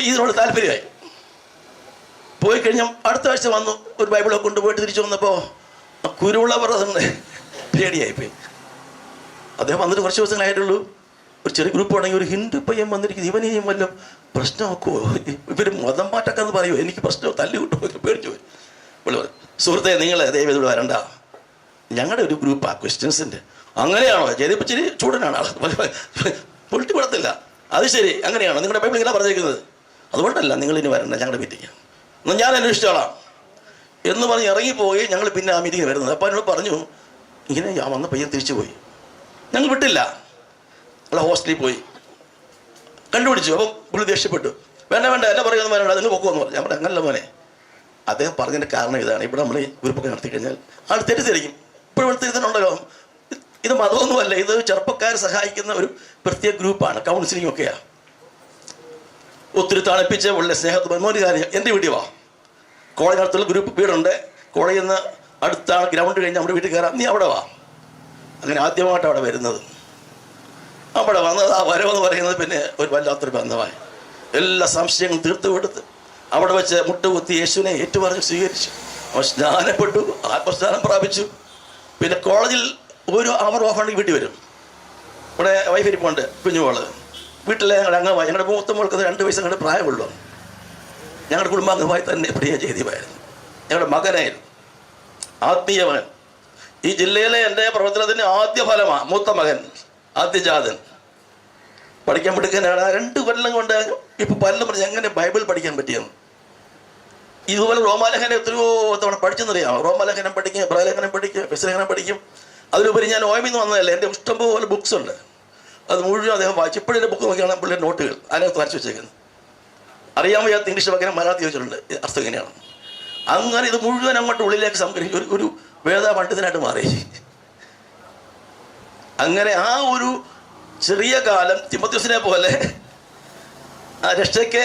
ഇതിനോട് താല്പര്യമായി. പോയി കഴിഞ്ഞാൽ അടുത്ത ആഴ്ച വന്നു, ഒരു ബൈബിളൊക്കെ കൊണ്ടുപോയിട്ട് തിരിച്ചു വന്നപ്പോൾ കുരുവിള പറഞ്ഞ പേടിയായിപ്പോയി. അദ്ദേഹം വന്നിട്ട് കുറച്ച് ദിവസങ്ങളായിട്ടുള്ളൂ. ഒരു ചെറിയ ഗ്രൂപ്പ് ആണെങ്കിൽ ഒരു ഹിന്ദു പയ്യൻ വന്നിരിക്കുന്നത്, ഇവനെയും വല്ല പ്രശ്നമാക്കുമോ, ഇവർ മതം മാറ്റക്കാന്ന് പറയുമോ, എനിക്ക് പ്രശ്നം തല്ലി കിട്ടുമോ, പേടിച്ചു പോയി. പുള്ളി പറയും, സുഹൃത്തെ നിങ്ങൾ ദൈവം ഇവിടെ വരണ്ട, ഞങ്ങളുടെ ഒരു ഗ്രൂപ്പാണ് ക്രിസ്ത്യൻസിൻ്റെ. അങ്ങനെയാണോ? ജയതിപ്പിച്ചിരി ചൂടനാണ് ആൾ, പൊളിറ്റി പെടത്തില്ല. അത് ശരി, അങ്ങനെയാണോ? നിങ്ങളുടെ ബൈബിൾ ഇങ്ങനെ പറഞ്ഞിരിക്കുന്നത്? അതുകൊണ്ടല്ല നിങ്ങൾ ഇനി വരണ്ട ഞങ്ങളുടെ മീറ്റിംഗ്, എന്നാൽ ഞാൻ അന്വേഷിച്ചോളാം എന്ന് പറഞ്ഞ് ഇറങ്ങിപ്പോയി. ഞങ്ങൾ പിന്നെ ആ മീറ്റിംഗ് വരുന്നത്. അപ്പോൾ എന്നോട് പറഞ്ഞു, ഇങ്ങനെ ഞാൻ വന്ന പയ്യൻ തിരിച്ചു പോയി. ഞങ്ങൾ വിട്ടില്ല, അല്ല ഹോസ്റ്റലിൽ പോയി കണ്ടുപിടിച്ചു. അപ്പം പുള്ളി ദേഷ്യപ്പെട്ടു. വേണ്ട എന്നെ പറയുമെന്ന് വേണ്ട, നിങ്ങൾ പൊക്കുമെന്ന് പറഞ്ഞു. ഞാൻ പറഞ്ഞു അങ്ങനല്ല മോനെ. അദ്ദേഹം പറഞ്ഞതിൻ്റെ കാരണം ഇതാണ്, ഇവിടെ നമ്മൾ ഈ ഗ്രൂപ്പൊക്കെ നടത്തി കഴിഞ്ഞാൽ ആൾ തെറ്റിദ്ധരിക്കും. ഇപ്പോഴും തിരുത്തനുണ്ടല്ലോ, ഇത് മതമൊന്നുമല്ല, ഇത് ചെറുപ്പക്കാരെ സഹായിക്കുന്ന ഒരു പ്രത്യേക ഗ്രൂപ്പാണ്, കൗൺസിലിംഗ് ഒക്കെയാണ്. ഒത്തിരി തണുപ്പിച്ച് ഉള്ള സ്നേഹത്തിന് ഒരു കാര്യം, എൻ്റെ വീട്ടിൽ വാ, കോളേജിനടുത്തുള്ള ഗ്രൂപ്പ് വീടുണ്ട്, കോളേജിൽ നിന്ന് അടുത്താണ് ഗ്രൗണ്ട് കഴിഞ്ഞ് നമ്മുടെ വീട്ടിൽ കയറാം, നീ അവിടെ വാ. അങ്ങനെ ആദ്യമായിട്ട് അവിടെ വരുന്നത്. അവിടെ വന്നത് ആ വരവെന്ന് പറയുന്നത് പിന്നെ ഒരു വല്ലാത്തൊരു ബന്ധമായി. എല്ലാ സംശയങ്ങളും തീർത്തു കൊടുത്ത് അവിടെ വെച്ച് മുട്ടുകുത്തി യേശുവിനെ ഏറ്റുപറഞ്ഞ് സ്വീകരിച്ചു. അവൻ സ്നാനപ്പെട്ടു, ആത്മസ്നാനം പ്രാപിച്ചു. പിന്നെ കോളേജിൽ ഒരു അവർ ഓഫാണെങ്കിൽ വീട്ടിൽ വരും. ഇവിടെ വൈഫിരിപ്പുണ്ട്, കുഞ്ഞുമോള് വീട്ടിലെ ഞങ്ങളുടെ അംഗമായി. ഞങ്ങളുടെ മൂത്ത മോൾക്ക് 2 വയസ്സ് ഞങ്ങളുടെ പ്രായമുള്ളൂ. ഞങ്ങളുടെ കുടുംബാംഗമായി തന്നെ പ്രിയ ജയദീപായിരുന്നു. ഞങ്ങളുടെ മകനായിരുന്നു, ആത്മീയവൻ. ഈ ജില്ലയിലെ എൻ്റെ പ്രവർത്തനത്തിൻ്റെ ആദ്യ ഫലമാണ് മൂത്ത മകൻ, ആദ്യജാതൻ. പഠിക്കാൻ പഠിക്കാനാണ് 2 കൊല്ലം കൊണ്ട് ഇപ്പോൾ പലരും പറഞ്ഞ് എങ്ങനെ ബൈബിൾ പഠിക്കാൻ പറ്റിയെന്ന്. ഇതുപോലെ റോമാലേഖനം എത്രയോ തവണ പഠിച്ചെന്നറിയാം. റോമാലേഖനം പഠിക്കും, പ്രലേഖനം പഠിക്കും, വിശലേഖനം പഠിക്കും. അതിലുപരി ഞാൻ ഓയമിന്ന് വന്നതല്ല, എൻ്റെ ഇഷ്ടംപോലെ ബുക്സ് ഉണ്ട്. അത് മുഴുവൻ അദ്ദേഹം വായിച്ചു. ഇപ്പോഴും എൻ്റെ ബുക്ക് നോക്കിയാണ് പുള്ളിയുടെ നോട്ടുകൾ അതിനകത്ത് വരച്ച് വെച്ചേക്കുന്നത്. അറിയാൻ വയ്യാത്ത ഇംഗ്ലീഷ് പകരം മലയാളത്തിൽ ചോദിച്ചിട്ടുണ്ട് അർത്ഥം എങ്ങനെയാണ്. അങ്ങനെ ഇത് മുഴുവൻ അങ്ങോട്ട് ഉള്ളിലേക്ക് സംഗ്രഹിച്ച് ഒരു വേദ പണ്ഡിതനായിട്ട് മാറി. അങ്ങനെ ആ ഒരു ചെറിയ കാലം തിമോഥെയോസിനെ പോലെ ആ രക്ഷയ്ക്ക്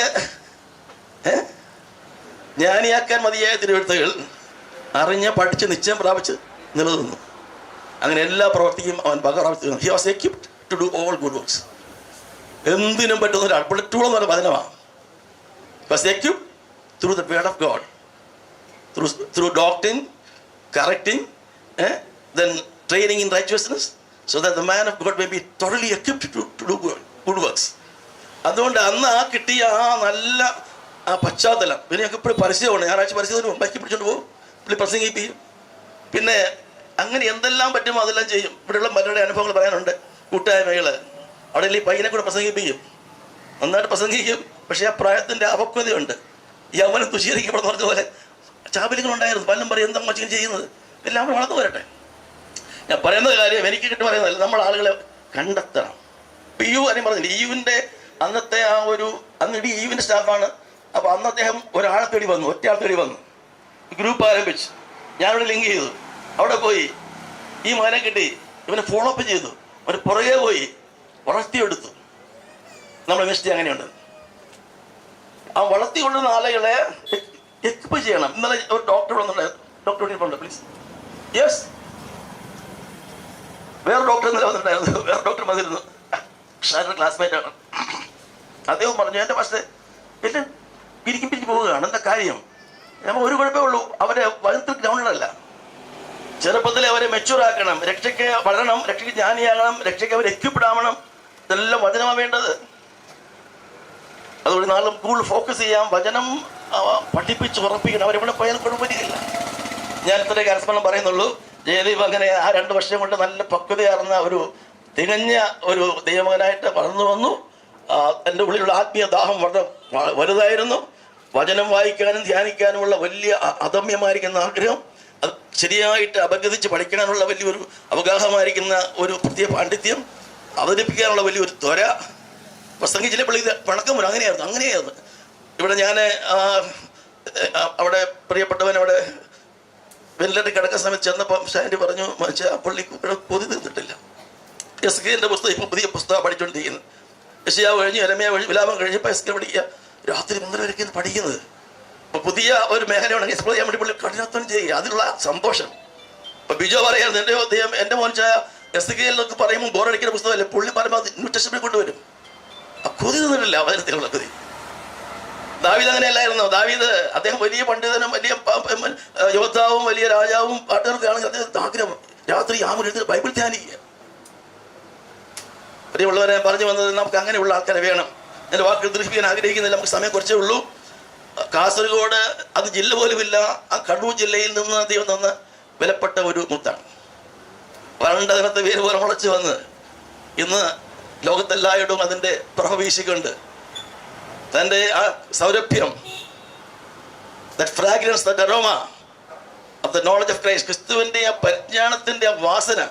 ജ്ഞാനിയാക്കാൻ മതിയായ തിരുവെഴുത്തുകൾ അറിഞ്ഞ് പഠിച്ച് നിശ്ചയം പ്രാപിച്ച് നിലനിന്നു. അങ്ങനെ എല്ലാ പ്രവർത്തിക്കും അവൻ പകർത്തി. He was equipped to do all good works. എന്തിനും പറ്റുന്ന ഒരാൾ പുള്ളറ്റൂളം എന്ന് പറഞ്ഞ വചനമാണ്. Was equipped through the word of God, through doctrine, correcting, then training in righteousness, so that the man of God may be totally equipped to do good works. അതുകൊണ്ട് അന്ന് ആ കിട്ടിയ ആ നല്ല ആ പശ്ചാത്തലം, പിന്നെ ഞങ്ങൾക്ക് ഇപ്പോഴും പരസ്യമാണ്. ഞായറാഴ്ച പരസ്യത്തിന് മുമ്പാക്കി പിടിച്ചോണ്ട് പോകും, പുള്ളി പ്രസംഗിപ്പിക്കും. പിന്നെ അങ്ങനെ എന്തെല്ലാം പറ്റുമോ അതെല്ലാം ചെയ്യും. ഇവിടെയുള്ള പലരുടെ അനുഭവങ്ങൾ പറയാനുണ്ട്. കൂട്ടായ്മകൾ അവിടെ ഈ പയ്യനെ കൂടെ പ്രസംഗിപ്പിക്കും, നന്നായിട്ട് പ്രസംഗിക്കും. പക്ഷേ ആ പ്രായത്തിൻ്റെ അപക്വതയുണ്ട്. ഈ അവനും തുശീകരിക്കപ്പെടുന്ന പറഞ്ഞ പോലെ ചാപല്യങ്ങളുണ്ടായിരുന്നു. പലരും പറയും എന്താ മച്ചൻ ചെയ്യുന്നത്, എല്ലാം വളർന്നു വരട്ടെ. ഞാൻ പറയുന്ന കാര്യം എനിക്ക് കിട്ടി പറയുന്നതല്ല, നമ്മൾ ആളുകളെ കണ്ടെത്തണം. ഇപ്പം യു കാര്യം പറഞ്ഞില്ല, യുവിൻ്റെ അന്നത്തെ ആ ഒരു അന്ന് ഇടി യുവിൻ്റെ സ്റ്റാഫാണ്. അപ്പോൾ അന്ന് അദ്ദേഹം ഒരാളെ തേടി വന്നു, ഒറ്റയാൾ തേടി വന്നു, ഗ്രൂപ്പ് ആരംഭിച്ചു. ഞാനിവിടെ ലിങ്ക് ചെയ്തു, അവിടെ പോയി ഈ മകനെ കിട്ടി, ഇവനെ ഫോളോ അപ്പ് ചെയ്തു, അവന് പുറകെ പോയി വളർത്തിയെടുത്തു. നമ്മുടെ മിസ്റ്റേക്ക് അങ്ങനെയുണ്ട്. ആ വളർത്തിക്കൊണ്ടുവന്ന ആളുകളെ എക്വിപ്പ് ചെയ്യണം. ഇന്നലെ ഒരു ഡോക്ടർ വന്നിട്ടുണ്ടായിരുന്നു, ഡോക്ടർ പ്ലീസ്. യെസ്, വേറെ ഡോക്ടർ ഇന്നലെ വന്നിട്ടുണ്ടായിരുന്നു, വേറെ ഡോക്ടർ വന്നിരുന്നു, ഷാരുടെ ക്ലാസ്മേറ്റ് ആണ്. അദ്ദേഹം പറഞ്ഞു, എൻ്റെ പക്ഷേ എല്ലാം പിരിഞ്ഞു പോവുകയാണ്, എന്താ കാര്യം? നമ്മൾ ഒരു കുഴപ്പമേ ഉള്ളൂ, അവരെ വലുത്ത് ഗ്രൗണ്ടിലല്ല, ചെറുപ്പത്തിലെ അവരെ മെച്യൂർ ആക്കണം, രക്ഷയ്ക്ക് വളരണം, രക്ഷയ്ക്ക് ജ്ഞാനിയാകണം, രക്ഷയ്ക്ക് അവർ എക്വിപ്ഡ് ആവണം. ഇതെല്ലാം വചനമാണ് വേണ്ടത്. അതുകൊണ്ട് നാളും കൂടുതൽ ഫോക്കസ് ചെയ്യാം, വചനം പഠിപ്പിച്ച് ഉറപ്പിക്കണം. അവരെവിടെ പോയാലും കുഴപ്പമില്ല. ഞാൻ ഇത്രയൊക്കെ അനുസ്മരണം പറയുന്നുള്ളൂ. ജയദീപ് അങ്ങനെ ആ 2 വർഷം കൊണ്ട് നല്ല പക്വതയാർന്ന ഒരു തികഞ്ഞ ഒരു ദൈവമകനായിട്ട് വളർന്നു വന്നു. എൻ്റെ ഉള്ളിലുള്ള ആത്മീയ ദാഹം വളരെ വലുതായിരുന്നു. വചനം വായിക്കാനും ധ്യാനിക്കാനുമുള്ള വലിയ അദമ്യമായിരിക്കുന്ന ആഗ്രഹം, അത് ശരിയായിട്ട് അപഗ്രഥിച്ച് പഠിക്കാനുള്ള വലിയൊരു അവഗാഹമായിരിക്കുന്ന ഒരു പ്രത്യേക പാണ്ഡിത്യം, അവതരിപ്പിക്കാനുള്ള വലിയൊരു ത്വര, പ്രസംഗിച്ചിലെ പള്ളി പണക്കം വരും. അങ്ങനെയായിരുന്നു. ഇവിടെ ഞാൻ അവിടെ പ്രിയപ്പെട്ടവൻ അവിടെ വെന്റിലേറ്ററിൽ കിടക്കുന്ന സമയത്ത് ചെന്നപ്പോൾ ഷാൻഡി പറഞ്ഞു, ആ പള്ളി പൊതി തീർന്നിട്ടില്ല. എസ്കേലിൻ്റെ പുസ്തകം ഇപ്പോൾ പുതിയ പുസ്തകം പഠിച്ചുകൊണ്ടിരിക്കുന്നത്. യെശയ്യാവ് കഴിഞ്ഞ് യെരമ്യാവ് കഴിഞ്ഞ് വിലാപം കഴിഞ്ഞപ്പോൾ എസ്കേൽ പഠിക്കുക, രാത്രി 3 വരെയൊക്കെയാണ് പഠിക്കുന്നത്. അപ്പോൾ പുതിയ ഒരു മേഖലയാണെങ്കിൽ എക്സ്പ്ലോർ ചെയ്യാൻ വേണ്ടി പുള്ളി കഠിനാധ്വാനം ചെയ്യുക, അതിലുള്ള സന്തോഷം. ഇപ്പോൾ ബിജോ പറയായിരുന്നു, എൻ്റെ മോൻ ചായ എസ്കേലിനൊക്കെ പറയുമ്പോൾ ബോറടിക്കുന്ന പുസ്തകമല്ലേ, പുള്ളി പറയുമ്പോൾ അത് ന്യൂ ടെസ്റ്റ്മെന്റ് കൊണ്ടുവരും. ആ കൊതി നിന്നിട്ടില്ല അവതരത്തിലുള്ള കൊതി. ദാവീദ് അങ്ങനെയല്ലായിരുന്നു. ദാവീദ് അദ്ദേഹം വലിയ പണ്ഡിതനും വലിയ യോദ്ധാവും വലിയ രാജാവും പാട്ടുകാർക്ക് ആണെങ്കിൽ അദ്ദേഹം ആഗ്രഹം രാത്രി ആമുഖത്ത് ബൈബിൾ ധ്യാനിക്കുക. പ്രിയമുള്ളവരെ പറഞ്ഞു വന്നത്, നമുക്ക് അങ്ങനെയുള്ള ആൾക്കാരെ വേണം. എൻ്റെ വാക്കുകൾ ദൃശ്യിക്കാൻ ആഗ്രഹിക്കുന്നില്ല, നമുക്ക് സമയം കുറച്ചേ ഉള്ളൂ. കാസർഗോഡ് അത് ജില്ല പോലുമില്ല, ആ കണ്ണൂർ ജില്ലയിൽ നിന്ന് ദൈവം തന്ന വിലപ്പെട്ട ഒരു മുത്താണ്. വരണ്ടതിനകത്ത് വേര് പോലെ മുളച്ച് വന്ന് ഇന്ന് ലോകത്തെല്ലായിടവും അതിൻ്റെ പ്രഭ വീശിക്കൊണ്ട് തൻ്റെ ആ സൗരഭ്യം, that fragrance, that aroma of the knowledge of Christ, ക്രിസ്തുവിൻ്റെ ആ പരിജ്ഞാനത്തിൻ്റെ ആ വാസന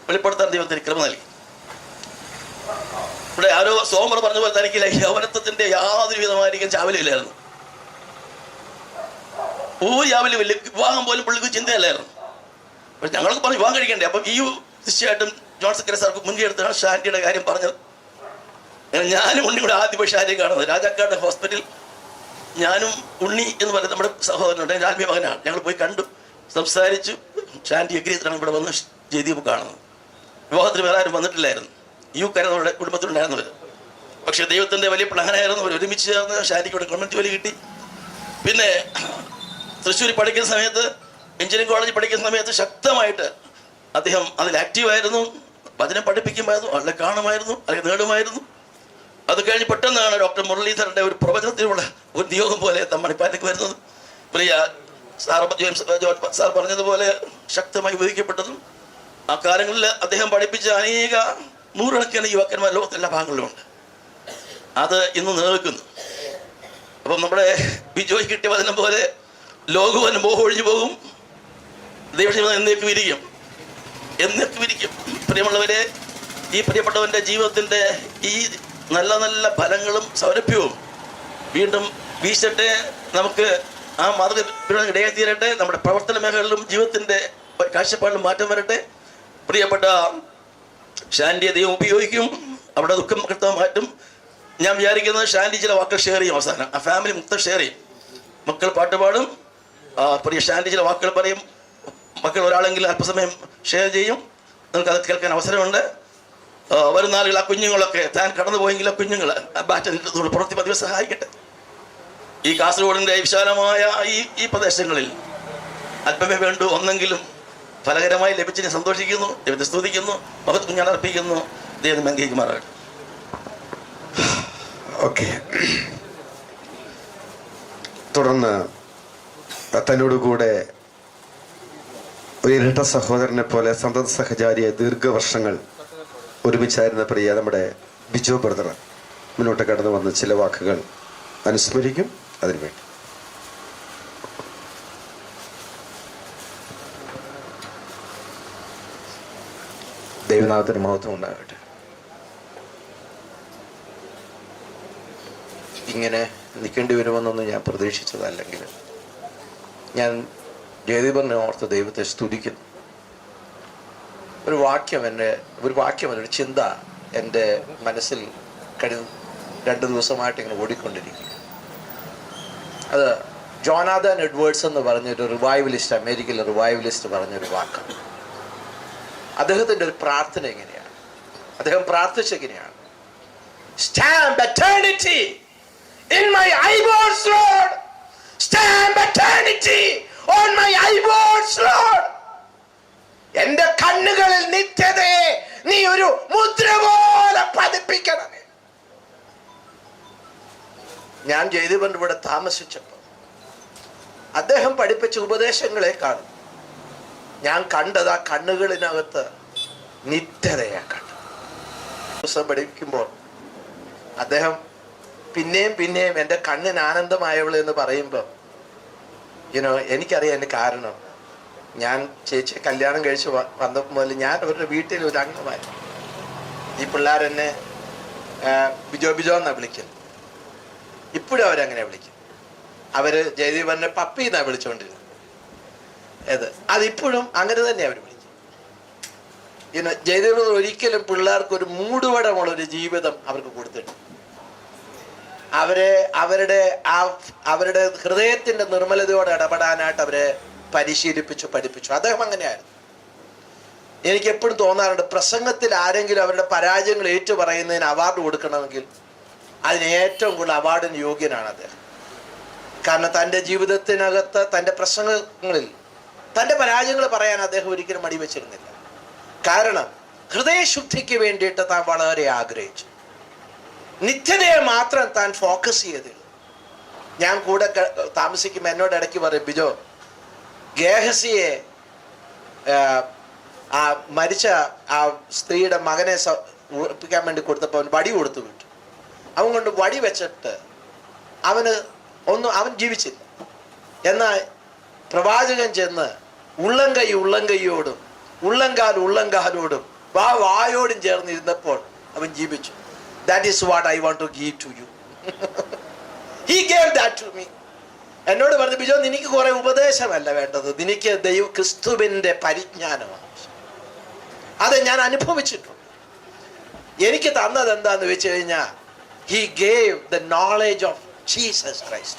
വെളിപ്പെടുത്താൻ ദൈവത്തിന് കൃപ നൽകി. ഇവിടെ ആരോ സോമർ പറഞ്ഞ പോലെ തനിക്കില്ല, യൗവനത്വത്തിൻ്റെ യാതൊരു വിധമായിരിക്കും ചാവലില്ലായിരുന്നു. ഒരു ചാവലുമില്ല, വിവാഹം പോലും പുള്ളിക്ക് ചിന്തയല്ലായിരുന്നു. പക്ഷെ ഞങ്ങൾക്ക് പറഞ്ഞു വിവാഹം കഴിക്കണ്ടേ. അപ്പം ഈ തീർച്ചയായിട്ടും ജോൺ സെക്രട്ടറി സാർക്ക് മുൻകൈ എടുത്താണ് ഷാൻഡിയുടെ കാര്യം പറഞ്ഞത്. ഞാനും ഉണ്ണി കൂടെ ആദ്യം പോയി ഷാൻഡിയെ കാണുന്നത് രാജാക്കാട് ഹോസ്പിറ്റൽ. ഞാനും ഉണ്ണി എന്ന് പറയുന്നത് നമ്മുടെ സഹോദരനുണ്ട്, എൻ്റെ ആത്മീയ മകനാണ്. ഞങ്ങൾ പോയി കണ്ടു, സംസാരിച്ചു. ഷാൻഡി എഗ്രി ചെയ്തിട്ടാണ് ഇവിടെ വന്ന് ജയദീപ് കാണുന്നത്. വിവാഹത്തിന് വേറെ ആരും വന്നിട്ടില്ലായിരുന്നു, യുക്കാരുടെ കുടുംബത്തിലുണ്ടായിരുന്നവർ. പക്ഷേ ദൈവത്തിൻ്റെ വലിയ പ്ലാനായിരുന്നു. അവർ ഒരുമിച്ച് ചേർന്ന് ഷാൻഡിക്ക് ഗവൺമെൻറ് ജോലി കിട്ടി. പിന്നെ തൃശ്ശൂർ പഠിക്കുന്ന സമയത്ത്, എഞ്ചിനീയറിംഗ് കോളേജിൽ പഠിക്കുന്ന സമയത്ത് ശക്തമായിട്ട് അദ്ദേഹം അതിൽ ആക്റ്റീവായിരുന്നു. വചനം പഠിപ്പിക്കുമായിരുന്നു, ആളെ കാണുമായിരുന്നു, അല്ലെങ്കിൽ നേടുമായിരുന്നു. അത് കഴിഞ്ഞ് പെട്ടെന്നാണ് ഡോക്ടർ മുരളീധരൻ്റെ ഒരു പ്രവചനത്തിനുള്ള ഒരു നിയോഗം പോലെ മണിപ്പാലിലേക്ക് വരുന്നത്. പ്രിയ സാർ പറഞ്ഞതുപോലെ ശക്തമായി ഉപയോഗിക്കപ്പെട്ടതും ആ കാലങ്ങളിൽ അദ്ദേഹം പഠിപ്പിച്ച അനേക നൂറുകണക്കിന് യുവാക്കന്മാർ ലോകത്തെല്ലാ ഭാഗങ്ങളിലുമുണ്ട്. അത് ഇന്ന് നിലനിൽക്കുന്നു. അപ്പം നമ്മുടെ ബിജോയ്ക്ക് കിട്ടിയ വചനം പോലെ ലോകവും മോഹം ഒഴിഞ്ഞു പോകും, ദൈവം എന്നേക്കും ഇരിക്കും. പ്രിയമുള്ളവരെ, ഈ പ്രിയപ്പെട്ടവൻ്റെ ജീവിതത്തിൻ്റെ ഈ നല്ല നല്ല ഫലങ്ങളും സൗരഭ്യവും വീണ്ടും വീശട്ടെ. നമുക്ക് ആ മാതൃക ഇടയായി തീരട്ടെ. നമ്മുടെ പ്രവർത്തന മേഖലകളിലും ജീവിതത്തിൻ്റെ കാഴ്ചപ്പാടിലും മാറ്റം വരട്ടെ. പ്രിയപ്പെട്ട ഷാൻഡിയെ ദൈവം ഉപയോഗിക്കും, അവിടെ ദുഃഖം കൃത്യം മാറ്റും. ഞാൻ വിചാരിക്കുന്നത് ഷാൻഡി ചില വാക്കുകൾ ഷെയർ ചെയ്യും, അവസാനം ആ ഫാമിലി മൊത്തം ഷെയർ ചെയ്യും. മക്കൾ പാട്ട് പാടും, പ്രിയ ഷാൻഡി ചില വാക്കുകൾ പറയും, മക്കൾ ഒരാളെങ്കിലും അല്പസമയം ഷെയർ ചെയ്യും. നിങ്ങൾക്കത് കേൾക്കാൻ അവസരമുണ്ട്. വരും നാളുകൾ ആ കുഞ്ഞുങ്ങളൊക്കെ താൻ കടന്നു പോയെങ്കിൽ ആ കുഞ്ഞുങ്ങൾ ആ ബാറ്റിൽ പുറത്തി പതിവ് സഹായിക്കട്ടെ. ഈ കാസർഗോഡിൻ്റെ വിശാലമായ ഈ പ്രദേശങ്ങളിൽ അല്പമേ വേണ്ടു ഒന്നെങ്കിലും ഫലകരമായി ലഭിച്ചതിനെ സന്തോഷിക്കുന്നു, ദൈവത്തെ സ്തുതിക്കുന്നു, മഹത്വം ഞാൻ അർപ്പിക്കുന്നു. ദൈവം അംഗീകരിക്കുമാറാകട്ടെ. ഓക്കെ, തുടർന്ന് തന്നോട് കൂടെ ഒരു ഇരട്ട സഹോദരനെ പോലെ സന്തത സഹചാരിയെ ദീർഘവർഷങ്ങൾ ഒരുമിച്ചായിരുന്ന പ്രിയ നമ്മുടെ ബിജോ ബ്രദർ മുന്നോട്ട് കടന്നു വന്ന് ചില വാക്കുകൾ അനുസ്മരിക്കും. അതിനുവേണ്ടി ദൈവനാഥത്തിന് മഹത്വം ഉണ്ടാകട്ടെ. ഇങ്ങനെ നിൽക്കേണ്ടി വരുമെന്നൊന്നും ഞാൻ പ്രതീക്ഷിച്ചതല്ലെങ്കിൽ ഞാൻ ജയദീപനെ ഓർത്ത് ദൈവത്തെ സ്തുതിക്കുന്നു. ഒരു വാക്യമല്ല, ഒരു ചിന്ത എൻ്റെ മനസ്സിൽ കഴിഞ്ഞ 2 ദിവസമായിട്ട് ഇങ്ങനെ ഓടിക്കൊണ്ടിരിക്കുക. അത് ജോനാഥൻ എഡ്വേർഡ്സ് എന്ന് പറഞ്ഞൊരു റിവൈവലിസ്റ്റ്, അമേരിക്കയിലെ റിവൈവലിസ്റ്റ് പറഞ്ഞൊരു വാക്കാണ്. അദ്ദേഹത്തിൻ്റെ ഒരു പ്രാർത്ഥന എങ്ങനെയാണ്? അദ്ദേഹം പ്രാർത്ഥിച്ചെങ്ങനെയാണ്? Stamp eternity in my eyeballs, Lord. Stamp eternity on my eyeballs, Lord. എന്റെ കണ്ണുകളിൽ നിത്യതയെ നീ ഒരു മുദ്ര പോലെ പതിപ്പിക്കണമേ. ഞാൻ ജയദീപന്റെ കൂടെ താമസിച്ചപ്പോൾ അദ്ദേഹം പഠിപ്പിച്ച ഉപദേശങ്ങളെക്കാളും ഞാൻ കണ്ടത് ആ കണ്ണുകളിനകത്ത് നിത്യതയെ കണ്ടു. ദിവസം പഠിക്കുമ്പോൾ അദ്ദേഹം പിന്നെയും എൻ്റെ കണ്ണിന് ആനന്ദമായവളെ എന്ന് പറയുമ്പോൾ എനിക്കറിയാം എൻ്റെ കാരണം. ഞാൻ ചേച്ചി കല്യാണം കഴിച്ച് വന്നപ്പോൾ മുതൽ ഞാൻ അവരുടെ വീട്ടിൽ ഒരു അംഗമായി. ഈ പിള്ളേരെന്നെ ബിജോ എന്നാണ് വിളിക്കുന്നത്. ഇപ്പോഴും അവരങ്ങനെ വിളിക്കും. അവർ ജയദീപനെ പപ്പി എന്നാണ് വിളിച്ചുകൊണ്ടിരുന്നത്. അതിപ്പോഴും അങ്ങനെ തന്നെ അവർ വിളിക്കും. ജയദീപൻ ഒരിക്കലും പിള്ളേർക്ക് ഒരു മൂടുപടമുള്ളൊരു ജീവിതം അവർക്ക് കൊടുത്തിട്ടുണ്ട്. അവരുടെ ഹൃദയത്തിന്റെ നിർമ്മലതയോടെ ഇടപെടാനായിട്ട് അവരെ പഠിപ്പിച്ചു. അദ്ദേഹം അങ്ങനെയായിരുന്നു. എനിക്ക് എപ്പോഴും തോന്നാറുണ്ട്, പ്രസംഗത്തിൽ ആരെങ്കിലും അവരുടെ പരാജയങ്ങൾ ഏറ്റു പറയുന്നതിന് അവാർഡ് കൊടുക്കണമെങ്കിൽ അതിന് ഏറ്റവും കൂടുതൽ അവാർഡിന് യോഗ്യനാണ് അദ്ദേഹം. കാരണം തൻ്റെ ജീവിതത്തിനകത്ത് തൻ്റെ പ്രസംഗങ്ങളിൽ തൻ്റെ പരാജയങ്ങൾ പറയാൻ അദ്ദേഹം ഒരിക്കലും മടിവെച്ചിരുന്നില്ല. കാരണം ഹൃദയശുദ്ധിക്ക് വേണ്ടിയിട്ട് താൻ വളരെ ആഗ്രഹിച്ചു. നിത്യതയെ മാത്രം താൻ ഫോക്കസ് ചെയ്തിരുന്നു. ഞാൻ കൂടെ താമസിക്കുമ്പോൾ എന്നോട് ഇടയ്ക്ക് പറയും, ബിജോ, ഗേഹസിയെ ആ മരിച്ച ആ സ്ത്രീയുടെ മകനെ ഉറപ്പിക്കാൻ വേണ്ടി കൊടുത്തപ്പോൾ അവൻ വടി കൊടുത്തു വിട്ടു. അവൻ കൊണ്ട് വടി വെച്ചിട്ട് അവൻ ജീവിച്ചില്ല. എന്നാൽ പ്രവാചകൻ ചെന്ന് ഉള്ളംകൈയോടും ഉള്ളംകാലോടും വായോടും ചേർന്നിരുന്നപ്പോൾ അവൻ ജീവിച്ചു. That is what I want to give to you. He gave that to me. എന്നോട് പറഞ്ഞു, ബിജോ, നിനക്ക് കുറെ ഉപദേശമല്ല വേണ്ടത്, നിനക്ക് ക്രിസ്തുവിൻ്റെ പരിജ്ഞാനമാണ്. അത് ഞാൻ അനുഭവിച്ചിട്ടുണ്ട്. എനിക്ക് തന്നത് എന്താന്ന് വെച്ച് കഴിഞ്ഞാൽ, He gave the knowledge of Jesus Christ.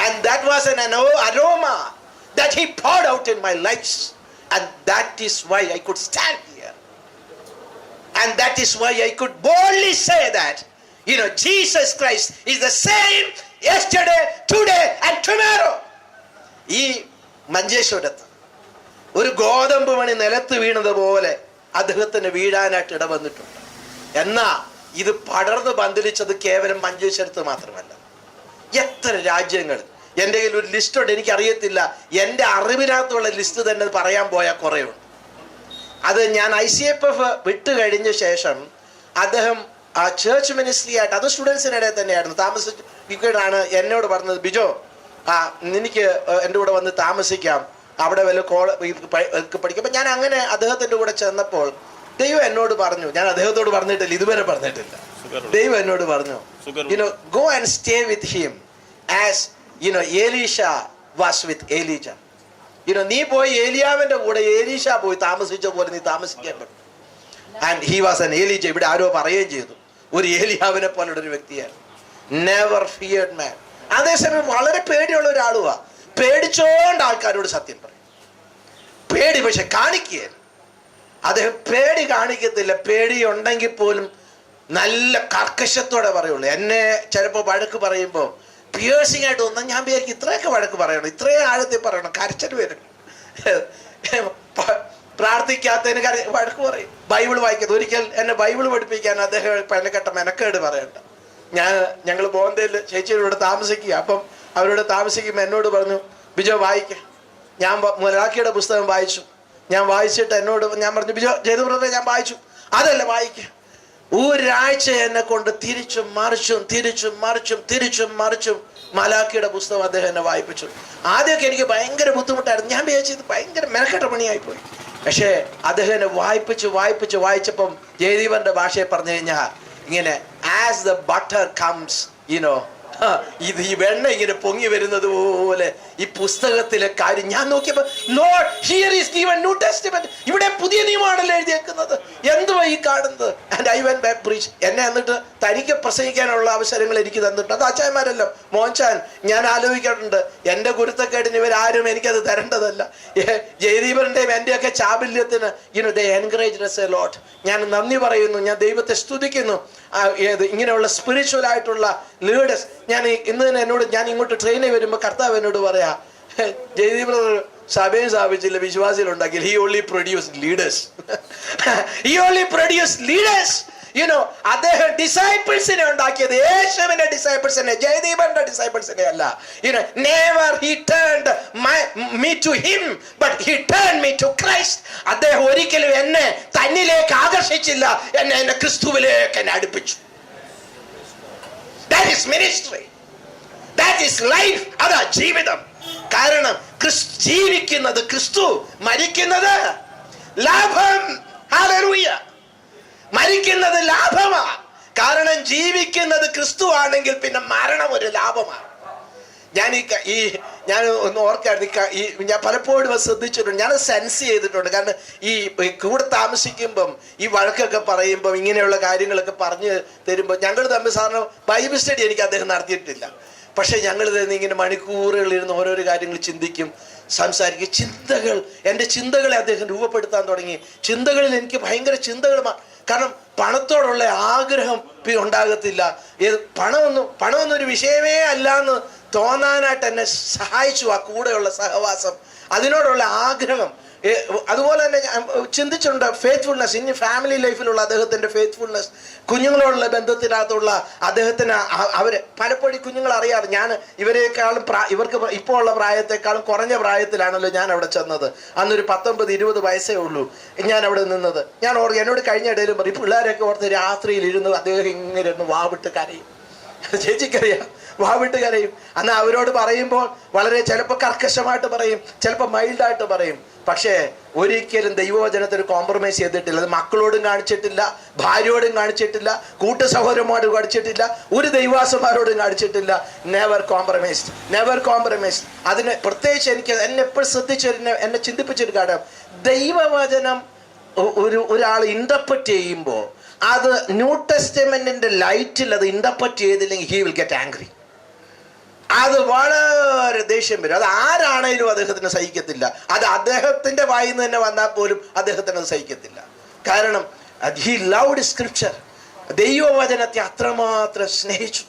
And that was an aroma that He poured out in my life. And that is why I could stand here. And that is why I could boldly say that, Jesus Christ is the same yesterday, today and tomorrow. ഈ മഞ്ചേശ്വരത്ത് ഒരു ഗോതമ്പ് മണി നിലത്ത് വീണതുപോലെ അദ്ദേഹത്തിന് വീഴാനായിട്ട് ഇടവന്നിട്ടുണ്ട്. എന്നാ ഇത് പടർന്ന് പന്തലിച്ചത് കേവലം മഞ്ചേശ്വരത്ത് മാത്രമല്ല, എത്ര രാജ്യങ്ങൾ. എൻ്റെ കയ്യിൽ ഒരു ലിസ്റ്റുണ്ട്, എനിക്കറിയത്തില്ല, എൻ്റെ അറിവിനകത്തുള്ള ലിസ്റ്റ് തന്നെ പറയാൻ പോയാൽ കുറേ ഉണ്ട്. അത് ഞാൻ ICFF വിട്ട് കഴിഞ്ഞ ശേഷം അദ്ദേഹം ആ ചേർച്ച് മിനിസ്ട്രി ആയിട്ട്, അത് സ്റ്റുഡൻസിനിടെ തന്നെയായിരുന്നു താമസിക്കുകയാണ്. എന്നോട് പറഞ്ഞത്, ബിജോ, നിനക്ക് എൻ്റെ കൂടെ വന്ന് താമസിക്കാം, അവിടെ വല്ല പഠിക്കുമ്പോൾ. ഞാൻ അങ്ങനെ അദ്ദേഹത്തിൻ്റെ കൂടെ ചെന്നപ്പോൾ ദൈവം എന്നോട് പറഞ്ഞു, ഞാൻ അദ്ദേഹത്തോട് പറഞ്ഞിട്ടില്ല, ഇതുവരെ പറഞ്ഞിട്ടില്ല. ദൈവം എന്നോട് പറഞ്ഞു, go and stay with him as Elisha was with Elijah. നീ പോയി ഏലിയാവിന്റെ കൂടെ ഏലീഷ പോയി താമസിച്ച പോലെ നീ താമസിക്കാൻ പറ്റും. And he was an Elijah. ഇവിടെ ആരോ പറയുകയും ചെയ്തു, ഒരു ഏലിയാവിനെ പോലെ ഒരു വ്യക്തിയാണ്. Never feared man. അതേസമയം വളരെ പേടിയുള്ള ഒരാളുവാ. പേടിച്ചോണ്ട് ആൾക്കാരോട് സത്യം പറയും. പേടി പക്ഷെ കാണിക്കുകയല്ല. അദ്ദേഹം പേടി കാണിക്കത്തില്ല. പേടി ഉണ്ടെങ്കിൽ പോലും നല്ല കർക്കശത്തോടെ പറയുള്ളൂ. എന്നെ ചിലപ്പോൾ വഴക്ക് പറയുമ്പോൾ പിയേഴ്സിംഗ് ആയിട്ട് ഒന്നും ഞാൻ വിചാരിക്കും, ഇത്രയൊക്കെ വഴക്ക് പറയണം, ഇത്രയും ആഴത്തിൽ പറയണം, കരച്ചിട്ട് വരും. പ്രാർത്ഥിക്കാത്തതിന് വഴക്ക് പറയും. ബൈബിൾ വായിക്കുന്നത്, ഒരിക്കൽ എന്നെ ബൈബിൾ പഠിപ്പിക്കാൻ അദ്ദേഹം പതിനെക്കെട്ട മെനക്കേട് പറയണ്ട. ഞങ്ങൾ ബോംബെയിൽ ചേച്ചിയോട് താമസിക്കുക. അപ്പം അവരോട് താമസിക്കുമ്പോൾ എന്നോട് പറഞ്ഞു, ബിജോ വായിക്ക. ഞാൻ മലാക്കിയുടെ പുസ്തകം വായിച്ചു. ഞാൻ വായിച്ചിട്ട് ഞാൻ പറഞ്ഞു, ബിജോ, ജയദീപനെ ഞാൻ വായിച്ചു. അതല്ല വായിക്ക. ഒരാഴ്ച എന്നെ കൊണ്ട് തിരിച്ചും മറിച്ചും മലാക്കിയുടെ പുസ്തകം അദ്ദേഹം എന്നെ വായിപ്പിച്ചു. ആദ്യമൊക്കെ എനിക്ക് ഭയങ്കര ബുദ്ധിമുട്ടായിരുന്നു. ഞാൻ വിചാരിച്ചത് ഭയങ്കര മെനക്കെട്ട പണിയായിപ്പോയി. പക്ഷേ അദ്ദേഹം വായിച്ചപ്പം ജയദീപന്റെ ഭാഷയെ പറഞ്ഞു കഴിഞ്ഞാൽ ഇങ്ങനെ as the butter comes you know, ഇത് ഈ വെണ്ണ ഇങ്ങനെ പൊങ്ങി വരുന്നത് പോലെ ഈ പുസ്തകത്തിലെ കാര്യം ഞാൻ നോക്കിയപ്പോ Lord here is given new testament, ഇവിടെ പുതിയ നിയമമാണല്ലോ എഴുതിയേക്കുന്നത്, എന്തുവാ ഈ കാണുന്നത്? And I went back preach. എന്നെ എന്നിട്ട് തനിക്ക് പ്രസംഗിക്കാനുള്ള അവസരങ്ങൾ എനിക്ക് തന്നിട്ടുണ്ട്. അത് അച്ചായന്മാരല്ലോ മോൻചാൻ, ഞാൻ ആലോചിക്കാറുണ്ട് എൻ്റെ ഗുരുത്തക്കേടിന് ഇവരാരും എനിക്കത് തരേണ്ടതല്ല. ജയദീപന്റെയും എൻ്റെയൊക്കെ ചാബല്യത്തിന് ദേ എൻകറേജ് us a lot. ഞാൻ നന്ദി പറയുന്നു, ഞാൻ ദൈവത്തെ സ്തുതിക്കുന്നു. ഇങ്ങനെയുള്ള സ്പിരിച്വൽ ആയിട്ടുള്ള ലീഡേഴ്സ്, ഞാൻ ഇന്ന് തന്നെ എന്നോട്, ഞാൻ ഇങ്ങോട്ട് ട്രെയിനിൽ വരുമ്പോൾ കർത്താവ് എന്നോട് പറയാ, ജയദീപ് സഭയും സ്ഥാപിച്ചില്ല, വിശ്വാസികളുണ്ടാക്കിയില്ല. He only produce leaders. He only produce leaders. അദ്ദേഹം ഡിസൈപ്പിൾസിനെ ഉണ്ടാക്കിയത്, യേശുവിന്റെ ഡിസൈപ്പിൾസിനെ, ജയദീപന്റെ ഡിസൈപ്പിൾസിനെ അല്ല. Never he turned me to him but he turned me to Christ. അദ്ദേഹം ഒരിക്കലും എന്നെ തന്നിലേക്ക് ആകർഷിച്ചില്ല, എന്നെ ക്രിസ്തുവിലേക്ക് എന്നെ അടുപ്പിച്ചു. That is ministry. That is life. അതാ ജീവിതം. കാരണം ജീവിക്കുന്നത് ക്രിസ്തു, മരിക്കുന്നത് ലാഭം. ഹല്ലേലൂയ. മരിക്കുന്നത് ലാഭമാ. കാരണം ജീവിക്കുന്നത് ക്രിസ്തു ആണെങ്കിൽ പിന്നെ മരണം ഒരു ലാഭമാണ്. ഞാൻ ഒന്ന് ഓർക്കായിരുന്നു, ഞാൻ പലപ്പോഴും ശ്രദ്ധിച്ചിട്ടുണ്ട്, ഞാൻ സെൻസ് ചെയ്തിട്ടുണ്ട്. കാരണം ഈ കൂടെ താമസിക്കുമ്പം ഈ വഴക്കൊക്കെ പറയുമ്പം ഇങ്ങനെയുള്ള കാര്യങ്ങളൊക്കെ പറഞ്ഞു തരുമ്പോൾ ഞങ്ങൾ തമ്മിൽ സാധാരണ ബൈബിൾ സ്റ്റഡി എനിക്ക് അദ്ദേഹം നടത്തിയിട്ടില്ല. പക്ഷെ ഞങ്ങൾ തന്നെ ഇങ്ങനെ മണിക്കൂറുകൾ ഇരുന്ന് ഓരോരോ കാര്യങ്ങൾ ചിന്തിക്കും, സംസാരിക്കും. എൻ്റെ ചിന്തകളെ അദ്ദേഹം രൂപപ്പെടുത്താൻ തുടങ്ങി. ചിന്തകളിൽ എനിക്ക് ഭയങ്കര ചിന്തകളുമാണ്. കാരണം പണത്തോടുള്ള ആഗ്രഹം ഉണ്ടാകത്തില്ല. പണമൊന്നും ഒരു വിഷയമേ അല്ല എന്ന് തോന്നാനായിട്ട് എന്നെ സഹായിച്ചു ആ കൂടെയുള്ള സഹവാസം, അതിനോടുള്ള ആഗ്രഹം. അതുപോലെ തന്നെ ഞാൻ ചിന്തിച്ചിട്ടുണ്ട് ഫെയ്ത്ത്ഫുൾനെസ്, ഇനി ഫാമിലി ലൈഫിലുള്ള അദ്ദേഹത്തിൻ്റെ ഫെയ്ത്ത്ഫുൾനെസ്, കുഞ്ഞുങ്ങളോടുള്ള ബന്ധത്തിനകത്തുള്ള അദ്ദേഹത്തിന് അവർ പലപ്പോഴും കുഞ്ഞുങ്ങൾ അറിയാറ്. ഞാൻ ഇവരെക്കാളും ഇവർക്ക് ഇപ്പോൾ ഉള്ള പ്രായത്തെക്കാളും കുറഞ്ഞ പ്രായത്തിലാണല്ലോ ഞാൻ അവിടെ ചെന്നത്. അന്നൊരു 19-20 വയസ്സേ ഉള്ളൂ ഞാൻ അവിടെ നിന്നത്. ഞാൻ എന്നോട് കഴിഞ്ഞ ഇടയിലും പറയും, പിള്ളേരൊക്കെ ഓർത്ത് രാത്രിയിൽ ഇരുന്ന് അദ്ദേഹം ഇങ്ങനെ ഇരുന്ന് വാവിട്ട് കരയും. ചേച്ചിക്കറിയാം, വാവിട്ട് കരയും. അന്ന് അവരോട് പറയുമ്പോൾ വളരെ ചിലപ്പോൾ കർക്കശമായിട്ട് പറയും, ചിലപ്പോൾ മൈൽഡായിട്ട് പറയും. പക്ഷേ ഒരിക്കലും ദൈവവചനത്തിന് കോംപ്രമൈസ് ചെയ്തിട്ടില്ല. അത് മക്കളോടും കാണിച്ചിട്ടില്ല, ഭാര്യയോടും കാണിച്ചിട്ടില്ല, കൂട്ടു സഹോദരന്മാരോടും കാണിച്ചിട്ടില്ല, ഒരു ദൈവാസന്മാരോടും കാണിച്ചിട്ടില്ല. Never compromised, never compromised. അതിന് പ്രത്യേകിച്ച് എന്നെ എപ്പോഴും എന്നെ ചിന്തിപ്പിച്ചൊരു കാര്യം, ദൈവവചനം ഒരാൾ ഇന്റർപ്രറ്റ് ചെയ്യുമ്പോൾ അത് ന്യൂ ടെസ്റ്റമെന്റിന്റെ ലൈറ്റിൽ അത് ഇന്റർപ്രറ്റ് ചെയ്തില്ലെങ്കിൽ ഹി വിൽ ഗെറ്റ് ആംഗ്രി. അത് വളരെ ദേഷ്യം വരും. അത് ആരാണേലും അദ്ദേഹത്തിന് സഹിക്കത്തില്ല. അത് അദ്ദേഹത്തിന്റെ വായിൽ നിന്ന് തന്നെ വന്നാൽ പോലും അദ്ദേഹത്തിന് അത് സഹിക്കത്തില്ല. കാരണം ഹി ലവ്ഡ് സ്ക്രിപ്ചർ. ദൈവവചനത്തെ അത്രമാത്രം സ്നേഹിച്ചു.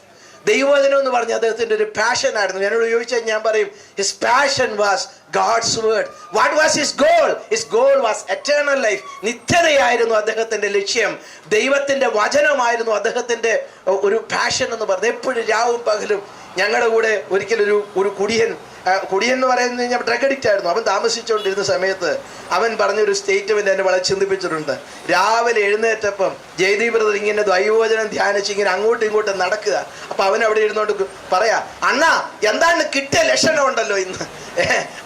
ദൈവവചനം എന്ന് പറഞ്ഞ അദ്ദേഹത്തിന്റെ ഒരു പാഷൻ ആയിരുന്നു. എന്നോട് ചോദിച്ചാൽ ഞാൻ പറയും, his passion was God's word. What was his goal? His goal was eternal life. നിത്യതയായിരുന്നു അദ്ദേഹത്തിന്റെ ലക്ഷ്യം. ദൈവത്തിന്റെ വചനമായിരുന്നു അദ്ദേഹത്തിന്റെ ഒരു പാഷൻ എന്ന് പറഞ്ഞത്. എപ്പോഴും രാവും പകലും ഞങ്ങളുടെ കൂടെ ഒരിക്കലൊരു കുടിയൻ എന്ന് പറയുന്നത് കഴിഞ്ഞാൽ ഡ്രഗ് അഡിക്റ്റ് ആയിരുന്നു. അവൻ താമസിച്ചുകൊണ്ടിരുന്ന സമയത്ത് അവൻ പറഞ്ഞൊരു സ്റ്റേറ്റ്മെന്റ് എന്നെ വളരെ ചിന്തിപ്പിച്ചിട്ടുണ്ട്. രാവിലെ എഴുന്നേറ്റപ്പം ജയദീപ് ബ്രദർ ഇങ്ങനെ ദൈവവചനം ധ്യാനിച്ച് ഇങ്ങനെ അങ്ങോട്ടും ഇങ്ങോട്ടും നടക്കുക. അപ്പൊ അവൻ അവിടെ ഇരുന്നോണ്ട് പറയാ, അണ്ണാ എന്താണ് കിട്ടിയ ലക്ഷണം ഉണ്ടല്ലോ ഇന്ന്,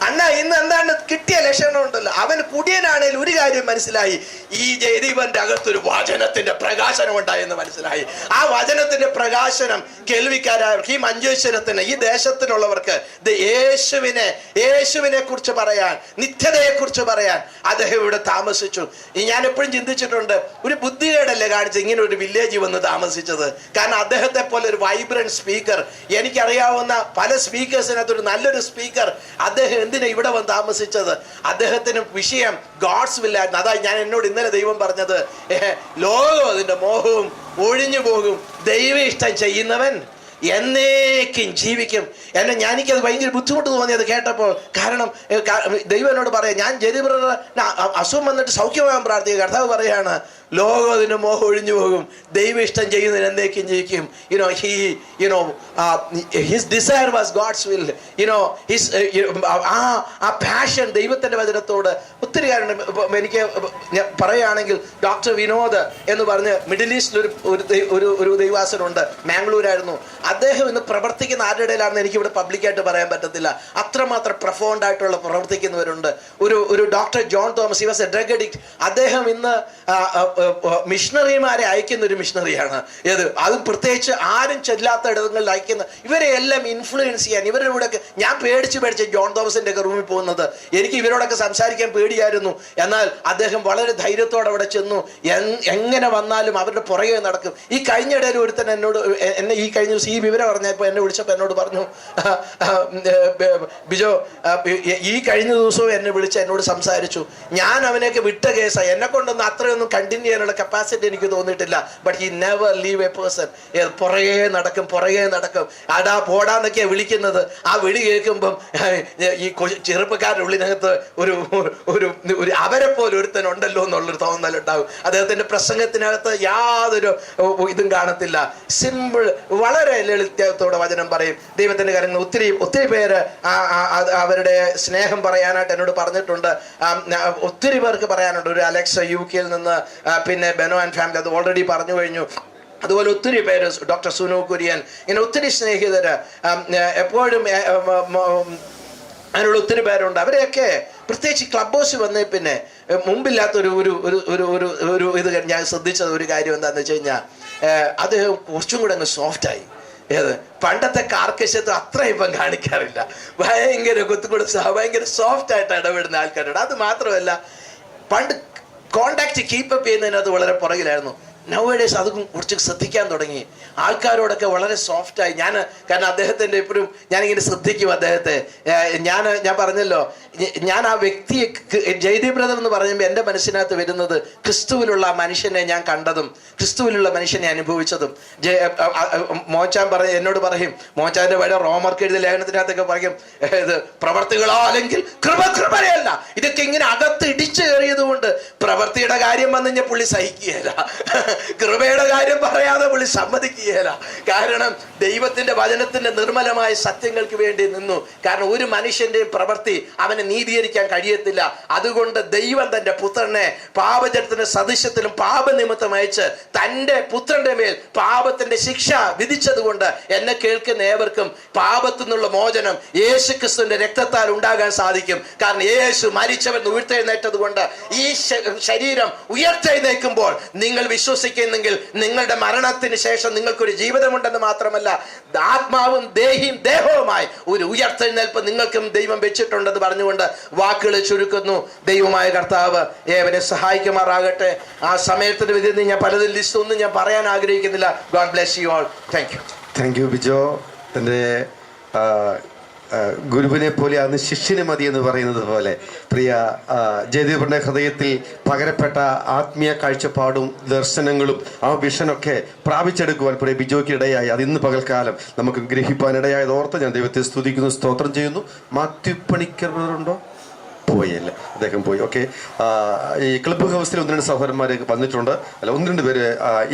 അണ്ണാ ഇന്ന് എന്താണ് കിട്ടിയ ലക്ഷണം ഉണ്ടല്ലോ. അവൻ കുടിയനാണേൽ ഒരു കാര്യം മനസ്സിലായി, ഈ ജയദീപന്റെ അകത്തൊരു വചനത്തിന്റെ പ്രകാശനം ഉണ്ടായെന്ന് മനസ്സിലായി. ആ വചനത്തിന്റെ പ്രകാശനം കേൾവിക്കാരായ ഈ മഞ്ചേശ്വരത്തിന്, ഈ ദേശത്തിനുള്ളവർക്ക് യേശുവിനെ കുറിച്ച് പറയാൻ, നിത്യതയെ കുറിച്ച് പറയാൻ അദ്ദേഹം ഇവിടെ താമസിച്ചു. ഞാൻ എപ്പോഴും ചിന്തിച്ചിട്ടുണ്ട്, ഒരു ബുദ്ധികേടല്ലേ കാണിച്ച് ഇങ്ങനെ ഒരു വില്ലേജിൽ വന്ന് താമസിച്ചത്. കാരണം അദ്ദേഹത്തെ പോലെ ഒരു വൈബ്രന്റ് സ്പീക്കർ, എനിക്കറിയാവുന്ന പല സ്പീക്കേഴ്സിനകത്തൊരു നല്ലൊരു സ്പീക്കർ, അദ്ദേഹം എന്തിനാ ഇവിടെ വന്ന് താമസിച്ചത്? അദ്ദേഹത്തിന് വിഷയം ഗോഡ്സ് വില്ലായിരുന്നു. അതാ എന്നോട് ഇന്നലെ ദൈവം പറഞ്ഞത്, ലോകം അതിന്റെ മോഹവും ഒഴിഞ്ഞു പോകും, ദൈവ ഇഷ്ടം ചെയ്യുന്നവൻ എന്നേക്കും ജീവിക്കും. എനിക്കത് ഭയങ്കര ബുദ്ധിമുട്ട് തോന്നിയത് കേട്ടപ്പോൾ. കാരണം ദൈവം എന്നോട് പറയാം, ഞാൻ ജയദീപ് അസുഖം വന്നിട്ട് സൗഖ്യമാകാൻ പ്രാർത്ഥിക്കുക. കർത്താവ് പറയാണ്, ലോകം അതിന് മോഹം ഒഴിഞ്ഞു പോകും, ദൈവ ഇഷ്ടം ചെയ്യുന്നതിന് എന്നേക്കും ജീവിക്കും. His desire was God's will. ആ പാഷൻ ദൈവത്തിന്റെ വചനത്തോട് ഒത്തിരി കാരണം. എനിക്ക് പറയുകയാണെങ്കിൽ ഡോക്ടർ വിനോദ് എന്ന് പറഞ്ഞ് മിഡിൽ ഈസ്റ്റിൽ ഒരു ദൈവാസനുണ്ട്, മാംഗ്ലൂരായിരുന്നു. അദ്ദേഹം ഇന്ന് പ്രവർത്തിക്കുന്ന ആരുടെ ഇടയിലാണെന്ന് എനിക്കിവിടെ പബ്ലിക്കായിട്ട് പറയാൻ പറ്റത്തില്ല. അത്രമാത്രം പ്രൊഫൗണ്ട് ആയിട്ടുള്ള പ്രവർത്തിക്കുന്നവരുണ്ട്. ഒരു doctor John Thomas, he was A drug addict. അദ്ദേഹം ഇന്ന് മിഷണറിമാരെ അയക്കുന്ന ഒരു മിഷണറിയാണ്. അതും പ്രത്യേകിച്ച് ആരും ചെല്ലാത്ത ഇടങ്ങളിൽ അയക്കുന്ന. ഇവരെ എല്ലാം ഇൻഫ്ലുവൻസ് ചെയ്യാൻ ഇവരോടൊക്കെ ഞാൻ പേടിച്ച് ജോൺ തോമസിന്റെ ഒക്കെ റൂമിൽ പോകുന്നത്. എനിക്ക് ഇവരോടൊക്കെ സംസാരിക്കാൻ പേടിയായിരുന്നു. എന്നാൽ അദ്ദേഹം വളരെ ധൈര്യത്തോടെ അവിടെ ചെന്നു. എങ്ങനെ വന്നാലും അവരുടെ പുറകെ നടക്കും. ഈ കഴിഞ്ഞ ഇടയിൽ ഒരുത്തൻ എന്നെ ഈ കഴിഞ്ഞ ദിവസം ഈ വിവരം പറഞ്ഞപ്പോൾ എന്നെ വിളിച്ചപ്പോൾ എന്നോട് പറഞ്ഞു, ബിജോ ഈ കഴിഞ്ഞ ദിവസവും എന്നെ വിളിച്ച് എന്നോട് സംസാരിച്ചു. ഞാൻ അവനെയൊക്കെ വിട്ട കേസാണ്. എന്നെ കൊണ്ടൊന്നും അത്രയൊന്നും കണ്ടിന്യൂ ചെയ്യാനുള്ള കപ്പാസിറ്റി എനിക്ക് തോന്നിയിട്ടില്ല. But he never leave A person. പുറകെ നടക്കും. അടാ പോടാന്നൊക്കെയാണ് വിളിക്കുന്നത്. ആ വിളി കേൾക്കുമ്പം ഈ ചെറുപ്പക്കാരുടെ ഉള്ളിനകത്ത് ഒരു അവരെ പോലെ ഒരുത്തനുണ്ടല്ലോ എന്നുള്ളൊരു തോന്നലുണ്ടാവും. അദ്ദേഹത്തിന്റെ പ്രസംഗത്തിനകത്ത് യാതൊരു ഇതും കാണത്തില്ല. സിമ്പിൾ, വളരെ ലളിതത്തോടെ വചനം പറയും. ദൈവത്തിന്റെ കാര്യങ്ങൾ ഒത്തിരി പേര് അവരുടെ സ്നേഹം പറയാനായിട്ട് എന്നോട് പറഞ്ഞിട്ടുണ്ട്. ഒത്തിരി പേർക്ക് പറയാനുണ്ട്. ഒരു അലക്സ UK നിന്ന്, പിന്നെ ബെനോ ആൻഡ് ഫാമിലി, അത് ഓൾറെഡി പറഞ്ഞു കഴിഞ്ഞു. അതുപോലെ ഒത്തിരി പേര്, ഡോക്ടർ സുനു കുര്യൻ, ഇങ്ങനെ ഒത്തിരി സ്നേഹിതര് എപ്പോഴും അതിനുള്ള ഒത്തിരി പേരുണ്ട്. അവരെയൊക്കെ പ്രത്യേകിച്ച് ക്ലബ് ഹൗസ് വന്നേ പിന്നെ മുമ്പില്ലാത്തൊരു ഒരു ഇത് ഞാൻ ശ്രദ്ധിച്ചത് ഒരു കാര്യം എന്താണെന്ന് വെച്ച് കഴിഞ്ഞാൽ, അത് കുറച്ചും കൂടെ അങ്ങ് സോഫ്റ്റായി. പണ്ടത്തെ കാർക്കശ്യത്ത് അത്ര ഇപ്പം കാണിക്കാറില്ല. ഭയങ്കര ഭയങ്കര സോഫ്റ്റ് ആയിട്ട് ഇടപെടുന്ന ആൾക്കാരുണ്ട്. അത് മാത്രമല്ല, പണ്ട് കോണ്ടാക്ട് കീപ്പപ്പ് ചെയ്യുന്നതിനകത്ത് വളരെ പുറകിലായിരുന്നു. നൗഡേസ് അതും കുറച്ച് ശ്രദ്ധിക്കാൻ തുടങ്ങി. ആൾക്കാരോടൊക്കെ വളരെ സോഫ്റ്റായി. കാരണം അദ്ദേഹത്തിൻ്റെ എപ്പോഴും ഞാനിങ്ങനെ ശ്രദ്ധിക്കും അദ്ദേഹത്തെ. ഞാൻ പറഞ്ഞല്ലോ, ഞാൻ ആ വ്യക്തിയെ, ജയദീപ് ബ്രദർ എന്ന് പറയുമ്പോൾ എൻ്റെ മനസ്സിനകത്ത് വരുന്നത് ക്രിസ്തുവിലുള്ള മനുഷ്യനെ ഞാൻ കണ്ടതും ക്രിസ്തുവിലുള്ള മനുഷ്യനെ അനുഭവിച്ചതും. മോച്ചാൻ എന്നോട് പറയും, മോച്ചാൻ്റെ വഴി റോമർക്ക് എഴുതിയ ലേഖനത്തിനകത്തൊക്കെ പറയും, ഇത് പ്രവർത്തികളോ അല്ലെങ്കിൽ കൃപയല്ല. ഇതൊക്കെ ഇങ്ങനെ അകത്ത് ഇടിച്ചു കയറിയത് കൊണ്ട് പ്രവൃത്തിയുടെ കാര്യം വന്നു കഴിഞ്ഞാൽ പുള്ളി സഹിക്കുകയില്ല, കൃപയുടെ കാര്യം പറയാതെ പുള്ളി സമ്മതിക്കുകയില്ല. കാരണം ദൈവത്തിന്റെ വചനത്തിന്റെ നിർമ്മലമായ സത്യങ്ങൾക്ക് വേണ്ടി നിന്നു. കാരണം ഒരു മനുഷ്യന്റെയും പ്രവൃത്തി അവനെ നീതീകരിക്കാൻ കഴിയത്തില്ല. അതുകൊണ്ട് ദൈവം തന്റെ പുത്രനെ പാപജനത്തിന്റെ സദൃശ്യത്തിലും പാപനിമിത്തം അയച്ച് തന്റെ പുത്രന്റെ മേൽ പാപത്തിന്റെ ശിക്ഷ വിധിച്ചതുകൊണ്ട് എന്നെ കേൾക്കുന്ന ഏവർക്കും പാപത്തു നിന്നുള്ള മോചനം യേശു ക്രിസ്തുവിന്റെ രക്തത്താൽ ഉണ്ടാകാൻ സാധിക്കും. കാരണം യേശു മരിച്ചവൻ ഉയർത്തെഴുന്നേറ്റത് കൊണ്ട് ഈ ശരീരം ഉയർത്തെഴുന്നേൽക്കുമ്പോൾ നിങ്ങൾ വിശ്വസിക്കുന്നെങ്കിൽ നിങ്ങളുടെ മരണത്തിന് ശേഷം നിങ്ങൾക്കൊരു ജീവിതമുണ്ടെന്ന് മാത്രമല്ല, ആത്മാവും ദേഹവുമായി ഒരു ഉയർത്തെഴുന്നേൽപ്പ് നിങ്ങൾക്കും ദൈവം വെച്ചിട്ടുണ്ടെന്ന് പറഞ്ഞുകൊണ്ട് വാക്കുകൾ ചുരുക്കുന്നു. ദൈവമായ കർത്താവ് ഏവനെ സഹായിക്കുമാറാകട്ടെ. ആ സമയത്തിന്റെ വിധി ഞാൻ പലതിൽ ലിസ്റ്റ് ഒന്നും ഞാൻ പറയാൻ ആഗ്രഹിക്കുന്നില്ല. God bless you all. Thank you Bijo. തൻ്റെ ഗുരുവിനെ പോലെ അന്ന് ശിഷ്യന് മതി എന്ന് പറയുന്നത് പോലെ പ്രിയ ജയദീപന്റെ ഹൃദയത്തിൽ പകരപ്പെട്ട ആത്മീയ കാഴ്ചപ്പാടും ദർശനങ്ങളും ആ വിഷനൊക്കെ പ്രാപിച്ചെടുക്കുവാൻ പ്രിയ ബിജോയ്ക്ക് ഇടയായി. അത് ഇന്ന് പകൽക്കാലം നമുക്ക് ഗ്രഹിപ്പാനിടയായത് ഓർത്ത് ഞാൻ ദൈവത്തെ സ്തുതിക്കുന്നു, സ്തോത്രം ചെയ്യുന്നു. മാത്യു പണിക്കറുണ്ടോ? പോയല്ലേ, അദ്ദേഹം പോയി. ഓക്കെ. ഈ ക്ലബ് ഹൗസിൽ 1-2 സഹോദരന്മാർ വന്നിട്ടുണ്ട്. അല്ല, 1-2 പേര്.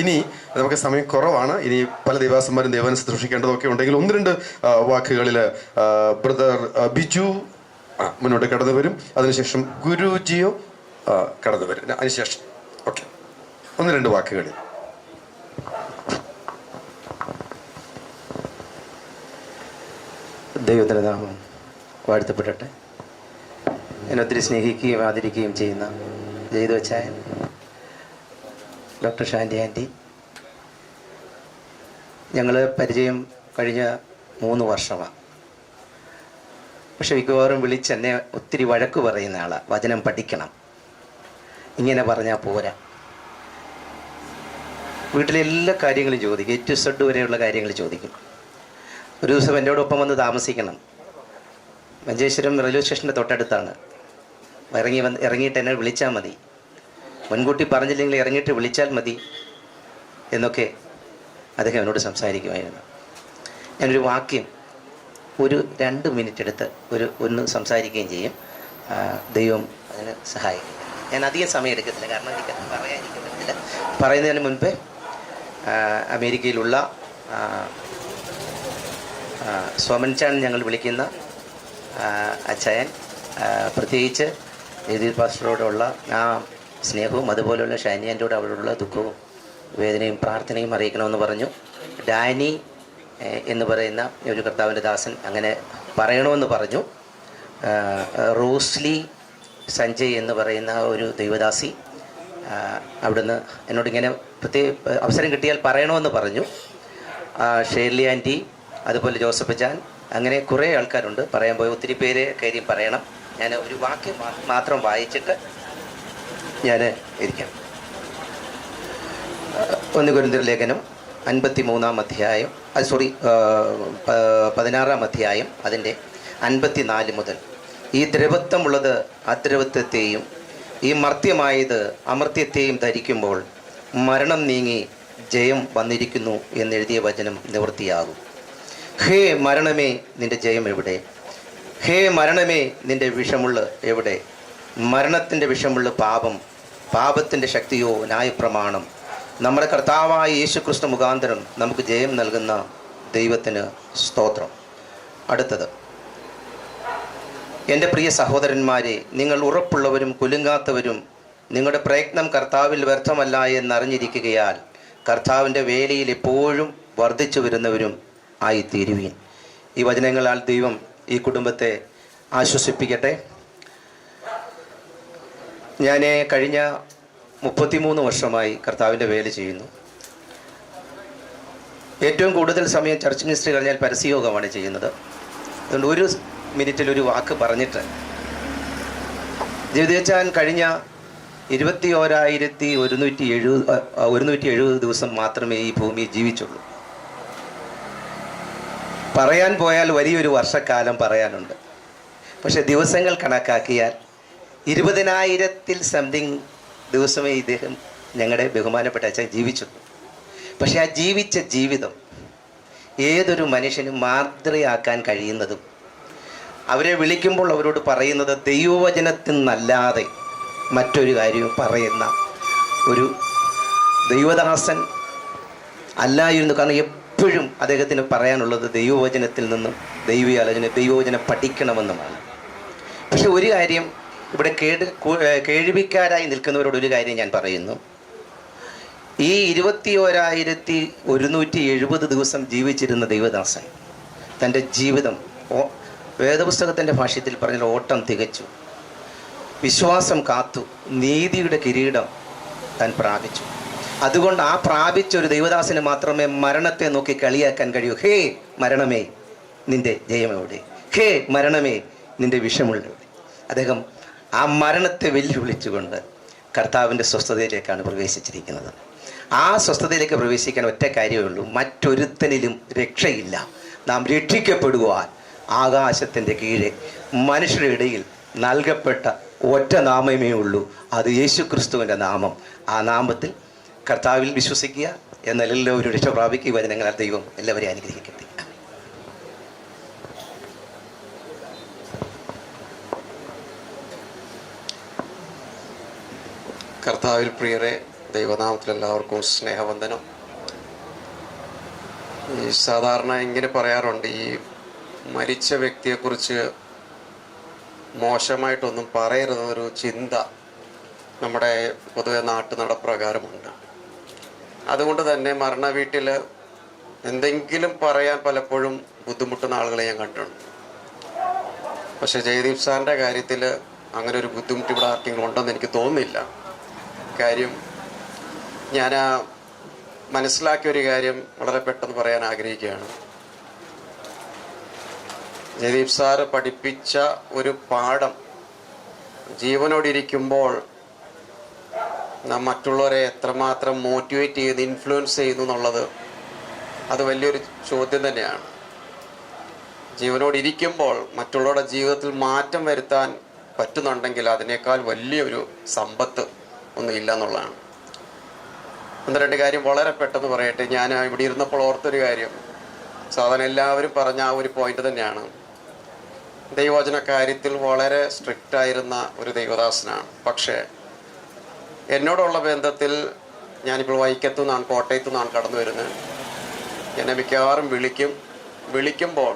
ഇനി നമുക്ക് സമയം കുറവാണ്. ഇനി പല ദേവാസന്മാരും ദേവനെ ശുശ്രൂഷിക്കേണ്ടതൊക്കെ ഉണ്ടെങ്കിൽ 1-2 വാക്കുകളിൽ ബ്രദർ ബിജു മുന്നോട്ട് കടന്നു വരും. അതിനുശേഷം ഗുരുജിയോ കടന്നു വരും. അതിനുശേഷം ഓക്കെ 1-2 വാക്കുകളിൽ. ദൈവത്തിൻ്റെ നാമം വാഴ്ത്തപ്പെടട്ടെ. എന്നെ ഒത്തിരി സ്നേഹിക്കുകയും ആദരിക്കുകയും ചെയ്യുന്ന ജയ്തു അച്ചായൻ, ഡോക്ടർ ഷാൻഡി ആൻറ്റി, ഞങ്ങൾ പരിചയം കഴിഞ്ഞ 3 വർഷമാണ്. പക്ഷെ മിക്കവാറും വിളിച്ച് എന്നെ ഒത്തിരി വഴക്ക് പറയുന്ന ആളാണ്. വചനം പഠിക്കണം, ഇങ്ങനെ പറഞ്ഞാൽ പോരാ. വീട്ടിലെ എല്ലാ കാര്യങ്ങളും ചോദിക്കും, A to Z വരെയുള്ള കാര്യങ്ങൾ ചോദിക്കും. ഒരു ദിവസം എന്നോടൊപ്പം വന്ന് താമസിക്കണം. മഞ്ചേശ്വരം റെയിൽവേ സ്റ്റേഷൻ്റെ തൊട്ടടുത്താണ്. ഇറങ്ങിയിട്ട് എന്നെ വിളിച്ചാൽ മതി, മുൻകൂട്ടി പറഞ്ഞില്ലെങ്കിൽ ഇറങ്ങിയിട്ട് വിളിച്ചാൽ മതി എന്നൊക്കെ അദ്ദേഹം എന്നോട് സംസാരിക്കുമായിരുന്നു. ഞാനൊരു വാക്യം ഒരു 2 മിനിറ്റ് എടുത്ത് ഒന്ന് സംസാരിക്കുകയും ചെയ്യും. ദൈവം അതിന് സഹായിക്കും. ഞാൻ അധികം സമയം എടുക്കത്തില്ല, കാരണം എനിക്കത് പറയാനിരിക്കുന്നില്ല. പറയുന്നതിന് മുൻപേ അമേരിക്കയിലുള്ള സോമൻചാൻ ഞങ്ങൾ വിളിക്കുന്ന അച്ചായൻ, പ്രത്യേകിച്ച് ജയദീപ് പാസ്റ്ററോടുള്ള ആ സ്നേഹവും അതുപോലെയുള്ള ഷാനിയാൻ്റോട് അവരോടുള്ള ദുഃഖവും വേദനയും പ്രാർത്ഥനയും അറിയിക്കണമെന്ന് പറഞ്ഞു. ഡാനി എന്ന് പറയുന്ന ഒരു കർത്താവിൻ്റെ ദാസൻ അങ്ങനെ പറയണമെന്ന് പറഞ്ഞു. റോസ്ലി സഞ്ജയ് എന്ന് പറയുന്ന ഒരു ദൈവദാസി അവിടുന്ന് എന്നോട് ഇങ്ങനെ അവസരം കിട്ടിയാൽ പറയണമെന്ന് പറഞ്ഞു. ഷേർലി ആൻറ്റി, അതുപോലെ ജോസഫ് ജാൻ, അങ്ങനെ കുറേ ആൾക്കാരുണ്ട്. പറയാൻ പോയ ഒത്തിരി പേര് കാര്യം പറയണം. ഞാൻ ഒരു വാക്യം മാത്രം വായിച്ചിട്ട് ഞാൻ ഇരിക്കാം. 1 കൊരിന്ത്യർ ലേഖനം 53-ാം അധ്യായം, 16-ാം അധ്യായം, അതിൻ്റെ 54 മുതൽ. ഈ ദ്രവത്വമുള്ളത് അദ്രവത്വത്തെയും ഈ മർത്യമായത് അമർത്യത്തെയും ധരിക്കുമ്പോൾ മരണം നീങ്ങി ജയം വന്നിരിക്കുന്നു എന്നെഴുതിയ വചനം നിവൃത്തിയാകും. ഹേ മരണമേ, നിന്റെ ജയം എവിടെ? ഹേ മരണമേ, നിന്റെ വിഷമുള്ള എവിടെ? മരണത്തിൻ്റെ വിഷമുള്ള പാപം, പാപത്തിൻ്റെ ശക്തിയോ ന്യായപ്രമാണം. നമ്മുടെ കർത്താവായ യേശുക്രിസ്തു മുഖാന്തരം നമുക്ക് ജയം നൽകുന്ന ദൈവത്തിന് സ്തോത്രം. അടുത്തത്, എൻ്റെ പ്രിയ സഹോദരന്മാരെ, നിങ്ങൾ ഉറപ്പുള്ളവരും കുലുങ്ങാത്തവരും നിങ്ങളുടെ പ്രയത്നം കർത്താവിൽ വ്യർത്ഥമല്ല എന്നറിഞ്ഞിരിക്കുകയാൽ കർത്താവിൻ്റെ വേലയിൽ എപ്പോഴും വർദ്ധിച്ചു വരുന്നവരും ആയിത്തീരുവീൻ. ഈ വചനങ്ങളാൽ ദൈവം ഈ കുടുംബത്തെ ആശ്വസിപ്പിക്കട്ടെ. ഞാൻ കഴിഞ്ഞ 33 വർഷമായി കർത്താവിൻ്റെ വേല ചെയ്യുന്നു. ഏറ്റവും കൂടുതൽ സമയം ചർച്ച് മിനിസ്ട്രി കഴിഞ്ഞാൽ പരസ്യയോഗമാണ് ചെയ്യുന്നത്. അതുകൊണ്ട് ഒരു മിനിറ്റിൽ ഒരു വാക്ക് പറഞ്ഞിട്ട്, ജീവിതച്ചാൻ കഴിഞ്ഞ 21,170 ദിവസം മാത്രമേ ഈ ഭൂമിയിൽ ജീവിച്ചുള്ളൂ. പറയാൻ പോയാൽ വലിയൊരു വർഷക്കാലം പറയാനുണ്ട്. പക്ഷെ ദിവസങ്ങൾ കണക്കാക്കിയാൽ 20,000-ൽ സംതിങ് ദിവസമേ ഇദ്ദേഹം, ഞങ്ങളുടെ ബഹുമാനപ്പെട്ട അച്ഛൻ, ജീവിച്ചുള്ളൂ. പക്ഷെ ആ ജീവിച്ച ജീവിതം ഏതൊരു മനുഷ്യനും മാതൃകയാക്കാൻ കഴിയുന്നതും, അവരെ വിളിക്കുമ്പോൾ അവരോട് പറയുന്നത് ദൈവവചനത്തിൽ നിന്നല്ലാതെ മറ്റൊരു കാര്യവും പറയുന്ന ഒരു ദൈവദാസൻ അല്ലായിരുന്നു. കാരണം എപ്പോഴും അദ്ദേഹത്തിന് പറയാനുള്ളത് ദൈവവചനത്തിൽ നിന്നും ദൈവവചനം പഠിക്കണമെന്നുമാണ്. പക്ഷെ ഒരു കാര്യം, ഇവിടെ കേൾവിക്കാരായി നിൽക്കുന്നവരോട് ഒരു കാര്യം ഞാൻ പറയുന്നു. ഈ 21,170 ദിവസം ജീവിച്ചിരുന്ന ദൈവദാസൻ തൻ്റെ ജീവിതം വേദപുസ്തകത്തിൻ്റെ ഭാഷ്യത്തിൽ പറഞ്ഞാൽ ഓട്ടം തികച്ചു, വിശ്വാസം കാത്തു, നീതിയുടെ കിരീടം താൻ പ്രാപിച്ചു. അതുകൊണ്ട് ആ പ്രാപിച്ച ഒരു ദൈവദാസന് മാത്രമേ മരണത്തെ നോക്കി കളിയാക്കാൻ കഴിയൂ. ഹേ മരണമേ, നിന്റെ ജയമെവിടെ? ഹേ മരണമേ, നിന്റെ വിഷമുള്ളവിടെ? അദ്ദേഹം ആ മരണത്തെ വെല്ലുവിളിച്ചുകൊണ്ട് കർത്താവിൻ്റെ സ്വസ്ഥതയിലേക്കാണ് പ്രവേശിച്ചിരിക്കുന്നത്. ആ സ്വസ്ഥതയിലേക്ക് പ്രവേശിക്കാൻ ഒറ്റ കാര്യമേ ഉള്ളൂ, മറ്റൊരുത്തനിലും രക്ഷയില്ല. നാം രക്ഷിക്കപ്പെടുവാൻ ആകാശത്തിൻ്റെ കീഴെ മനുഷ്യരുടെ ഇടയിൽ നൽകപ്പെട്ട ഒറ്റ നാമമേ ഉള്ളൂ, അത് യേശുക്രിസ്തുവിൻ്റെ നാമം. ആ നാമത്തിൽ കർത്താവിൽ വിശ്വസിക്കുക, എന്നാൽ എല്ലാവരും രക്ഷ പ്രാപിക്കുക. വചനങ്ങളാൽ ദൈവം എല്ലാവരെയും അനുഗ്രഹിക്കട്ടെ. കർത്താവിൽ പ്രിയരെ, ദൈവനാമത്തിൽ എല്ലാവർക്കും സ്നേഹവന്ദനം. ഈ സാധാരണ ഇങ്ങനെ പറയാറുണ്ട്, ഈ മരിച്ച വ്യക്തിയെക്കുറിച്ച് മോശമായിട്ടൊന്നും പറയരുതെന്നൊരു ചിന്ത നമ്മുടെ പൊതുവെ നാട്ടു നടപ്രകാരമുണ്ട്. അതുകൊണ്ട് തന്നെ മരണ വീട്ടിൽ എന്തെങ്കിലും പറയാൻ പലപ്പോഴും ബുദ്ധിമുട്ടുന്ന ആളുകളെ ഞാൻ കണ്ടിട്ടുണ്ട്. പക്ഷേ ജയദീപ് സാറിൻ്റെ കാര്യത്തിൽ അങ്ങനെ ഒരു ബുദ്ധിമുട്ട് ഇവിടെ ആർക്കെങ്കിലും ഉണ്ടെന്ന് എനിക്ക് തോന്നുന്നില്ല. കാര്യം ഞാൻ മനസ്സിലാക്കിയൊരു കാര്യം വളരെ പെട്ടെന്ന് പറയാൻ ആഗ്രഹിക്കുകയാണ്. ജയദീപ് സാറ് പഠിപ്പിച്ച ഒരു പാഠം ജീവനോടിരിക്കുമ്പോൾ നാം മറ്റുള്ളവരെ എത്രമാത്രം മോട്ടിവേറ്റ് ചെയ്ത് ഇൻഫ്ലുവൻസ് ചെയ്യുന്നു എന്നുള്ളത് അത് വലിയൊരു ചോദ്യം തന്നെയാണ്. ജീവനോടിരിക്കുമ്പോൾ മറ്റുള്ളവരുടെ ജീവിതത്തിൽ മാറ്റം വരുത്താൻ പറ്റുന്നുണ്ടെങ്കിൽ അതിനേക്കാൾ വലിയൊരു സമ്പത്ത് ഒന്നും ഇല്ല എന്നുള്ളതാണ്. 1-2 കാര്യം വളരെ പെട്ടെന്ന് പറയട്ടെ. ഞാൻ ഇവിടെ ഇരുന്നപ്പോൾ ഓർത്തൊരു കാര്യം, സാധാരണ എല്ലാവരും പറഞ്ഞ ആ ഒരു പോയിന്റ് തന്നെയാണ്. ദൈവവചന കാര്യത്തിൽ വളരെ സ്ട്രിക്റ്റ് ആയിരുന്ന ഒരു ദൈവദാസനാണ്. പക്ഷേ എന്നോടുള്ള ബന്ധത്തിൽ, ഞാനിപ്പോൾ വൈക്കത്തു നിന്നാണ്, കോട്ടയത്തു നിന്നാണ് കടന്നു വരുന്നത്. എന്നെ മിക്കവാറും വിളിക്കുമ്പോൾ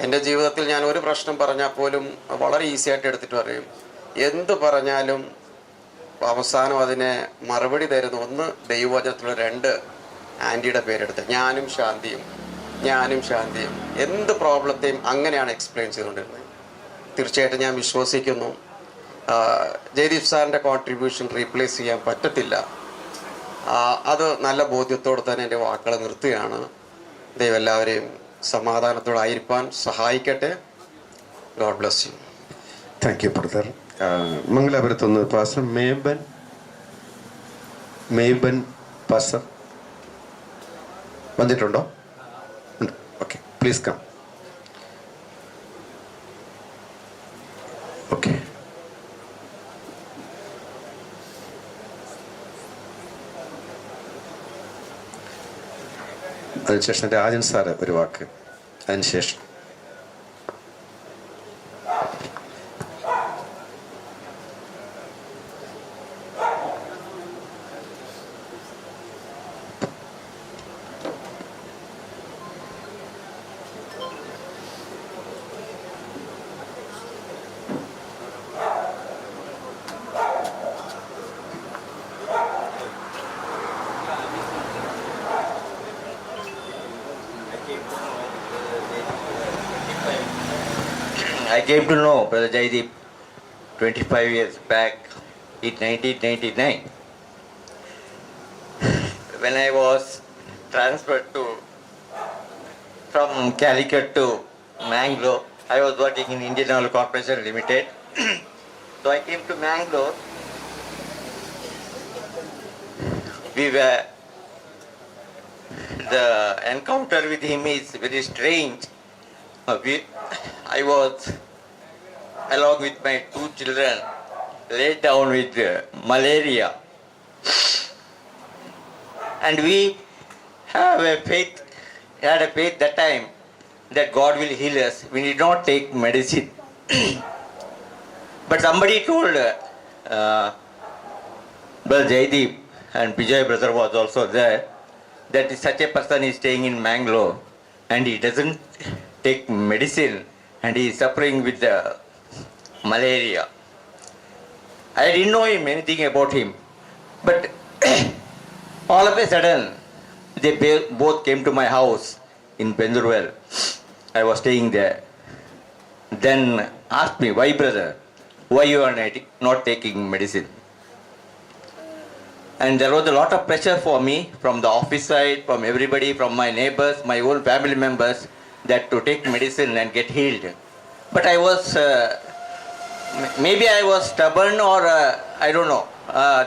എൻ്റെ ജീവിതത്തിൽ ഞാൻ ഒരു പ്രശ്നം പറഞ്ഞാൽ പോലും വളരെ ഈസി ആയിട്ട് എടുത്തിട്ട് പറയും. എന്ത് പറഞ്ഞാലും അവസാനം അതിനെ മറുപടി തരുന്ന, ഒന്ന് ദൈവവചനത്തിലുള്ള, 2 ആൻറ്റിയുടെ പേരെടുത്ത്, ഞാനും ശാന്തിയും. ഞാനും ശാന്തിയും എന്ത് പ്രോബ്ലത്തെയും അങ്ങനെയാണ് എക്സ്പ്ലെയിൻ ചെയ്തുകൊണ്ടിരുന്നത്. തീർച്ചയായിട്ടും ഞാൻ വിശ്വസിക്കുന്നു ജയദീപ് സാറിൻ്റെ കോൺട്രിബ്യൂഷൻ റീപ്ലേസ് ചെയ്യാൻ പറ്റത്തില്ല. അത് നല്ല ബോധ്യത്തോടെ തന്നെ എൻ്റെ വാക്കുകൾ നിർത്തുകയാണ്. ദൈവം എല്ലാവരെയും സമാധാനത്തോടെ ആയിരിക്കാൻ സഹായിക്കട്ടെ. God bless you. Thank you brother. മംഗലാപുരത്തുനിന്ന് പാസ്റ്റർ മേബൻ പാസ്റ്റർ വന്നിട്ടുണ്ടോ? Okay, please come. ഓക്കെ, അതിനുശേഷം രാജൻ സാറ് ഒരു വാക്ക്. അതിനുശേഷം I came to know Brother Jaideep 25 years back in 1999 when I was transferred from Calicut to Mangalore. I was working in Indian Oil Corporation Limited. So I came to Mangalore. The encounter with him is very strange. I was, along with my 2 children, laid down with malaria. And we had a faith that time that God will heal us. We did not take medicine. But somebody told Brother Jaideep, and Vijay brother was also there, that such a person is staying in Mangalore and he doesn't take medicine and he is suffering with the malaria. I didn't know anything about him, but all of a sudden they both came to my house in Pendurwell. I was staying there. Then asked me, why brother, why you are not taking medicine? And there was a lot of pressure for me from the office side, from everybody, from my neighbors, my own family members, that to take medicine and get healed. But I was, maybe I was stubborn, or I don't know,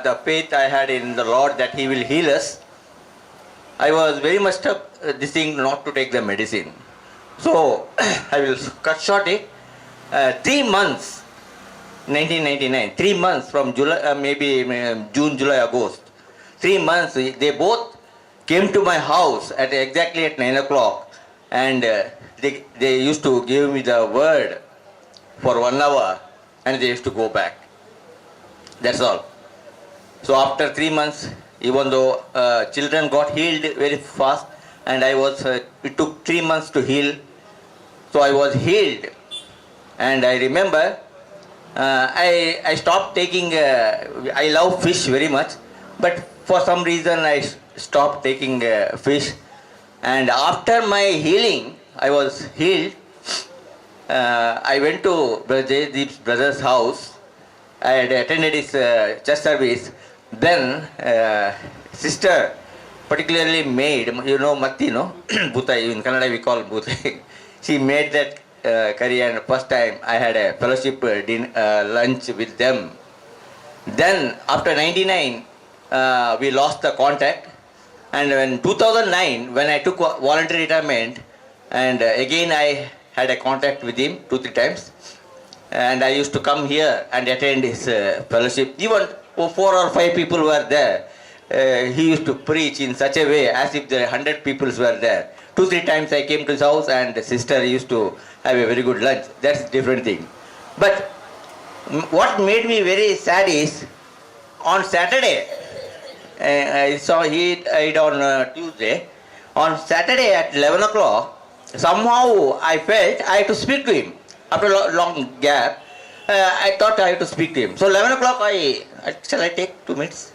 the faith I had in the Lord that He will heal us. I was very much this thing not to take the medicine. So I will cut short it. 3 months, 1999, 3 months from July, maybe June, July, August. 3 months, they both came to my house at exactly at 9 o'clock. And they used to give me the word for 1 hour and they used to go back. That's all. So after 3 months, even though children got healed very fast, and it took 3 months to heal. So I was healed. And I remember I stopped taking, I love fish very much, but for some reason I stopped taking fish. And after my healing, I was healed. I went to Brother Jaideep's brother's house. I had attended his church service. Then sister, particularly made, you know, Matti, no? Bhutai, in Kannada we call Bhutai. She made that curry, and first time I had a fellowship lunch with them. Then after 99, we lost the contact. And in 2009, when I took voluntary retirement, and again I had a contact with him 2-3 times, and I used to come here and attend his fellowship. Even 4 or 5 people were there. He used to preach in such a way as if there 100 people were there. 2-3 times I came to his house, and the sister used to have a very good lunch. That's a different thing. But what made me very sad is, on Saturday, I saw he died on Tuesday. On Saturday at 11 o'clock, somehow I felt I had to speak to him. After a long gap, I thought I had to speak to him. So 11 o'clock, shall I take 2 minutes?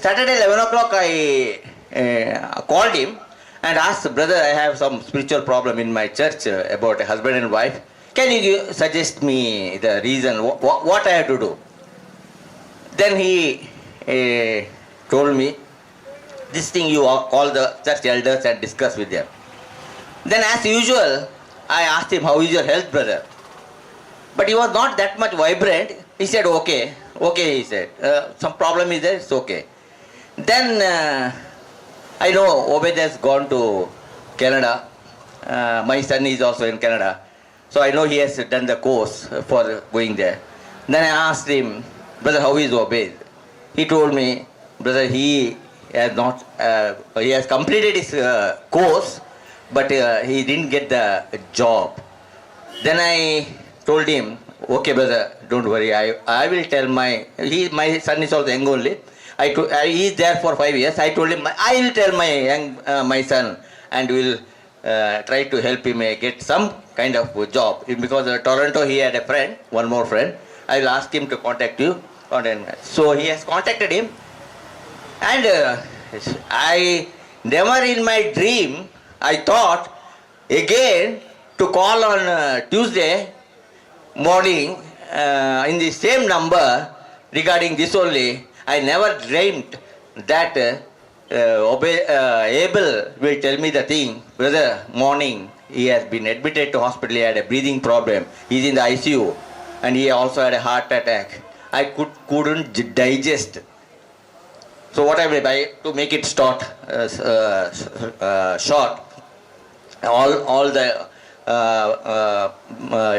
Saturday 11 o'clock I called him, and asked, brother, I have some spiritual problem in my church about a husband and wife. Can you suggest me the reason, what I have to do? Then he told me, this thing you call the church elders and discuss with them. Then as usual, I asked him, how is your health, brother? But he was not that much vibrant. He said, okay, he said. Some problem is there, it's okay. Then I know Obed has gone to Canada. My son is also in Canada. So I know he has done the course for going there. Then I asked him, brother, how is Obed? He told me, brother, he has completed his course, but he didn't get the job. Then I told him, okay, brother, don't worry. I will tell my son is also young only. He is there for 5 years. I told him, I will tell my son and will try to help him get some kind of job. Because Toronto, he had a friend, one more friend. I will ask him to contact you. So he has contacted him. And I never in my dream, I thought again to call on Tuesday morning in the same number regarding this only. I never dreamt that Abel will tell me the thing. Brother, morning, he has been admitted to hospital. He had a breathing problem. He's in the ICU. And he also had a heart attack. I couldn't digest. So what I will buy to make it short, all the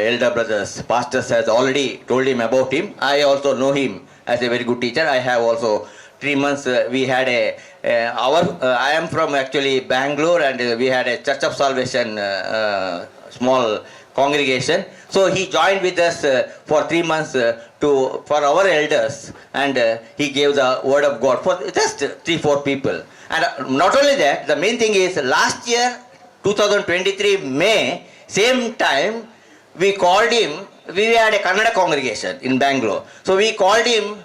elder brothers, pastors has already told him about him. I also know him as a very good teacher. I have also 3 months. We had I am from actually Bangalore, and we had a Church of Salvation small congregation. So he joined with us for 3 months for our elders, and he gave the word of God for just 3-4 people. And not only that, the main thing is last year, 2023 May, same time, we called him. We had a Kannada congregation in Bangalore. So we called him,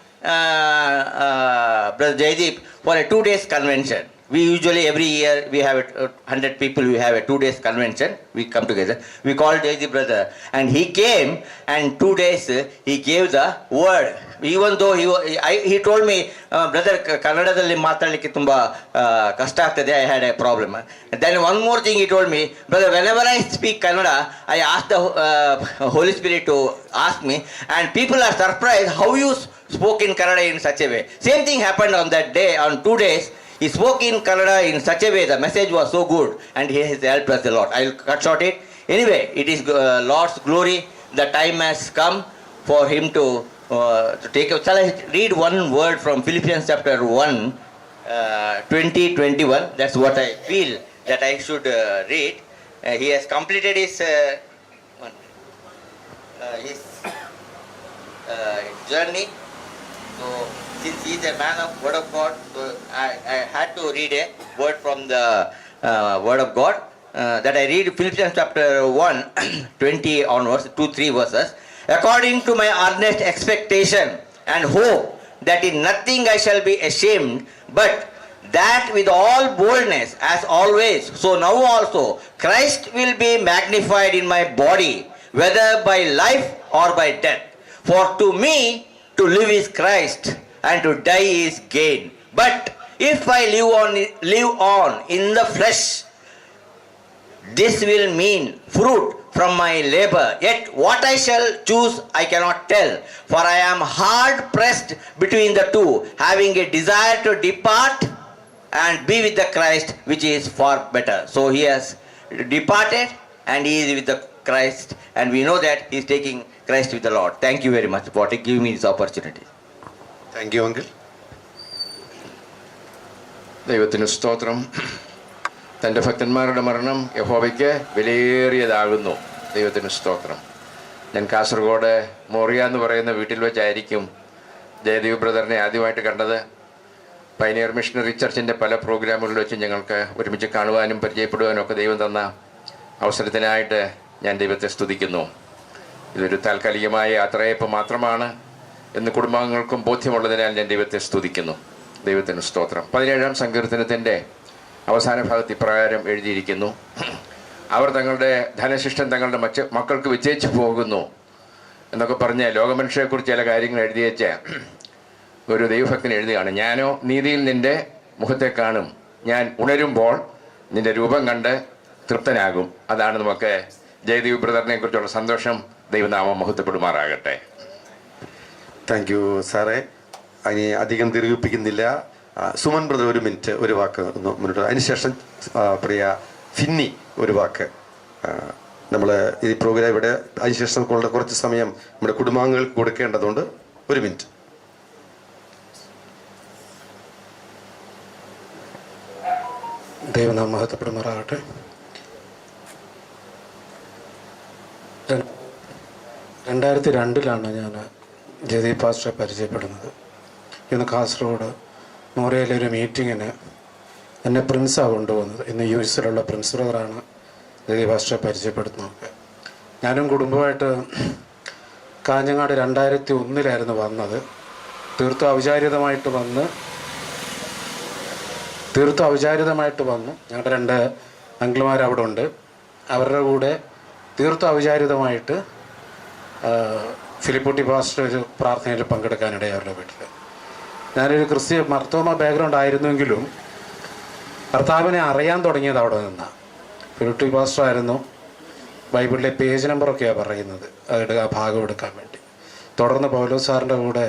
Brother Jaideep, for a 2 days convention. We usually every year we have 100 people. We have a 2 days convention. We come together. We called Jaideep brother, and he came. And 2 days he gave the word. Even though he told me, brother, Kannadadalli ಮಾತಾಡಲಿಕ್ಕೆ ತುಂಬಾ ಕಷ್ಟ ಆಗ್ತದೆ. I had a problem. And then one more thing he told me, brother, whenever I speak Kannada, I ask the Holy Spirit to ask me, and people are surprised how you spoke in Kannada in such a way. Same thing happened on that day. On 2 days, he spoke in Kannada in such a way. The message was so good, and he has helped us a lot. I will cut short it. Anyway, it is Lord's glory. The time has come for him to take. Shall I read one word from Philippians chapter 1, 20-21? That's what I feel that I should read. He has completed his journey. So, since he is a man of word of God, so I had to read a word from the word of God. That I read Philippians chapter 1, 20 onwards, 2-3 verses. According to my earnest expectation and hope that in nothing I shall be ashamed, but that with all boldness, as always, so now also, Christ will be magnified in my body, whether by life or by death. For to me, to live is Christ, and to die is gain. But if I live on in the flesh, this will mean fruit from my labor. Yet what I shall choose I cannot tell, for I am hard pressed between the two, having a desire to depart and be with the Christ, which is far better. So he has departed and he is with the Christ, and we know that he is taking Christ with the Lord. Thank you very much for giving me this opportunity. Thank you, uncle. ദൈവത്തിന് സ്തോത്രം. തൻ്റെ ഭക്തന്മാരുടെ മരണം യഹോവയ്ക്ക് വിലയേറിയതാകുന്നു. ദൈവത്തിന് സ്തോത്രം. ഞാൻ കാസർഗോഡ് മോറിയ എന്ന് പറയുന്ന വീട്ടിൽ വെച്ചായിരിക്കും ജയദേവ് ബ്രദറിനെ ആദ്യമായിട്ട് കണ്ടത്. പൈനിയർ മിഷണറി ചർച്ചിൻ്റെ പല പ്രോഗ്രാമുകളിൽ വെച്ച് ഞങ്ങൾക്ക് ഒരുമിച്ച് കാണുവാനും പരിചയപ്പെടുവാനും ഒക്കെ ദൈവം തന്ന അവസരത്തിനായിട്ട് ഞാൻ ദൈവത്തെ സ്തുതിക്കുന്നു. ഇതൊരു താൽക്കാലികമായ യാത്രയപ്പം മാത്രമാണ് എന്ന് കുടുംബാംഗങ്ങൾക്കും ബോധ്യമുള്ളതിനാൽ ഞാൻ ദൈവത്തെ സ്തുതിക്കുന്നു. ദൈവത്തിന് സ്തോത്രം. 17-ാം സങ്കീർത്തനത്തിൻ്റെ അവസാന ഭാഗത്ത് ഇപ്രകാരം എഴുതിയിരിക്കുന്നു: അവർ തങ്ങളുടെ ധനശിഷ്ടം തങ്ങളുടെ മക്കൾക്ക് വിജയിച്ചു പോകുന്നു എന്നൊക്കെ പറഞ്ഞ് ലോകമനുഷ്യരെക്കുറിച്ച് ചില കാര്യങ്ങൾ എഴുതി വെച്ച ഒരു ദൈവഭക്തൻ എഴുതുകയാണ്: ഞാനോ നീതിയിൽ നിൻ്റെ മുഖത്തെ കാണും, ഞാൻ ഉണരുമ്പോൾ നിൻ്റെ രൂപം കണ്ട് തൃപ്തനാകും. അതാണ് നമുക്ക് ജയദീപ് ബ്രദറിനെ കുറിച്ചുള്ള സന്തോഷം. ദൈവനാമം മഹത്വപ്പെടുമാറാകട്ടെ. താങ്ക് യു സാറേ. അതിന് അധികം ദീർഘിപ്പിക്കുന്നില്ല. സുമൻ ബ്രദർ ഒരു മിനിറ്റ് ഒരു വാക്ക് ഒന്ന് മുന്നോട്ട്. അതിനുശേഷം പ്രിയ ഫിന്നി ഒരു വാക്ക്. നമ്മൾ ഈ പ്രോഗ്രാം ഇവിടെ അതിനുശേഷം കുറച്ച് സമയം നമ്മുടെ കുടുംബാംഗങ്ങൾക്ക് കൊടുക്കേണ്ടതുകൊണ്ട് ഒരു മിനിറ്റ്. ദൈവനാമം മഹത്വപ്പെടുമാറാകട്ടെ. 2002 ഞാൻ ജയദീപ് പാസ്റ്ററെ പരിചയപ്പെടുന്നത്. ഇന്ന് കാസർഗോഡ് മോറിയയിലെ ഒരു മീറ്റിങ്ങിന് എന്നെ പ്രിൻസാണ് കൊണ്ടുപോകുന്നത്. ഇന്ന് യുഎസിലുള്ള പ്രിൻസ് ബ്രദറാണ് ജയദീപ് പാസ്റ്ററെ പരിചയപ്പെടുത്തുന്നതൊക്കെ. ഞാനും കുടുംബമായിട്ട് കാഞ്ഞങ്ങാട് 2001 വന്നത്. തീർത്തും അവിചാരിതമായിട്ട് വന്നു. ഞങ്ങളുടെ 2 അങ്കിൾമാർ അവിടെ ഉണ്ട്. അവരുടെ കൂടെ തീർത്തും അവിചാരിതമായിട്ട് ഫിലിപ്പൂട്ടി പാസ്റ്റർ ഒരു പ്രാർത്ഥനയിൽ പങ്കെടുക്കാനിടയായി അവരുടെ വീട്ടിൽ. ഞാനൊരു ക്രിസ്ത്യ മർത്തോമ ബാക്ക്ഗ്രൗണ്ട് ആയിരുന്നെങ്കിലും കർത്താവിനെ അറിയാൻ തുടങ്ങിയത് അവിടെ നിന്നാണ്. ഫിലിപ്പൂട്ടി പാസ്റ്റർ ആയിരുന്നു. ബൈബിളിലെ പേജ് നമ്പറൊക്കെയാണ് പറയുന്നത്, ആ ഭാഗം എടുക്കാൻ വേണ്ടി. തുടർന്ന് പൗലോസ് സാറിൻ്റെ കൂടെ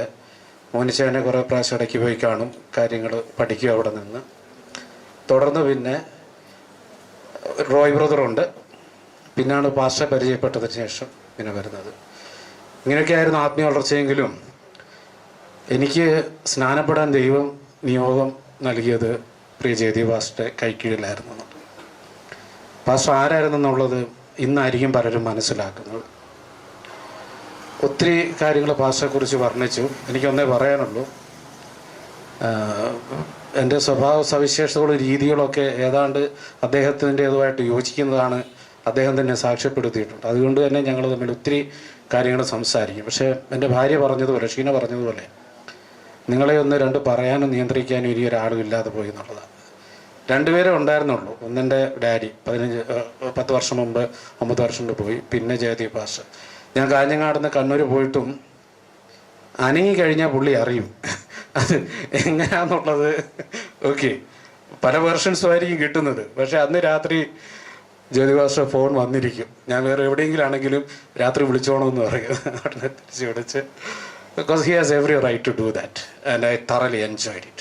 മോനിച്ചേനെ കുറേ പ്രാവശ്യം ഇടയ്ക്ക് പോയി കാണും, കാര്യങ്ങൾ പഠിക്കും അവിടെ നിന്ന്. തുടർന്ന് പിന്നെ റോയ് ബ്രദറുണ്ട്. പിന്നാണ് പാസ്റ്ററെ പരിചയപ്പെട്ടതിന് ശേഷം പിന്നെ വരുന്നത്. ഇങ്ങനെയൊക്കെയായിരുന്നു ആത്മീയ വളർച്ചയെങ്കിലും എനിക്ക് സ്നാനപ്പെടാൻ ദൈവം നിയോഗം നൽകിയത് പ്രിയ ജയദീപ് പാസ്റ്ററെ കൈക്കീഴിലായിരുന്നു. പാസ്റ്റർ ആരായിരുന്നെന്നുള്ളത് ഇന്നായിരിക്കും പലരും മനസ്സിലാക്കുന്നത്. ഒത്തിരി കാര്യങ്ങൾ പാസ്റ്ററെക്കുറിച്ച് വർണ്ണിച്ചു. എനിക്കൊന്നേ പറയാനുള്ളൂ, എൻ്റെ സ്വഭാവ സവിശേഷതകളും രീതികളൊക്കെ ഏതാണ്ട് അദ്ദേഹത്തിൻ്റേതുമായിട്ട് യോജിക്കുന്നതാണ് അദ്ദേഹം തന്നെ സാക്ഷ്യപ്പെടുത്തിയിട്ടുണ്ട്. അതുകൊണ്ട് തന്നെ ഞങ്ങൾ തമ്മിൽ ഒത്തിരി കാര്യങ്ങൾ സംസാരിക്കും. പക്ഷേ എൻ്റെ ഭാര്യ പറഞ്ഞതുപോലെ, ഷീന പറഞ്ഞതുപോലെ, നിങ്ങളെ 1-2 പറയാനും നിയന്ത്രിക്കാനും ഇനി ഒരാളും ഇല്ലാതെ പോയി എന്നുള്ളതാണ്. 2 പേരേ ഉണ്ടായിരുന്നുള്ളൂ. ഒന്നെൻ്റെ ഡാഡി 10 വർഷം മുമ്പ് 9 വർഷം മുമ്പ് പോയി. പിന്നെ ജയദീപ് പാസ്റ്റർ. ഞാൻ കാഞ്ഞങ്ങാടുന്ന് കണ്ണൂർ പോയിട്ടും അനങ്ങി കഴിഞ്ഞാൽ പുള്ളി അറിയും അത് എങ്ങനെയാണെന്നുള്ളത്. ഓക്കെ, പല വെർഷൻസും ആയിരിക്കും കിട്ടുന്നത്. പക്ഷെ അന്ന് രാത്രി ജയദീപ് പാസ്റ്റർ ഫോൺ വന്നിരിക്കും. ഞാൻ വേറെ എവിടെയെങ്കിലും ആണെങ്കിലും രാത്രി വിളിച്ചോണമെന്ന് പറയും. അവിടെ തിരിച്ച് വിളിച്ച്, because he has every right to do that and I thoroughly enjoyed it.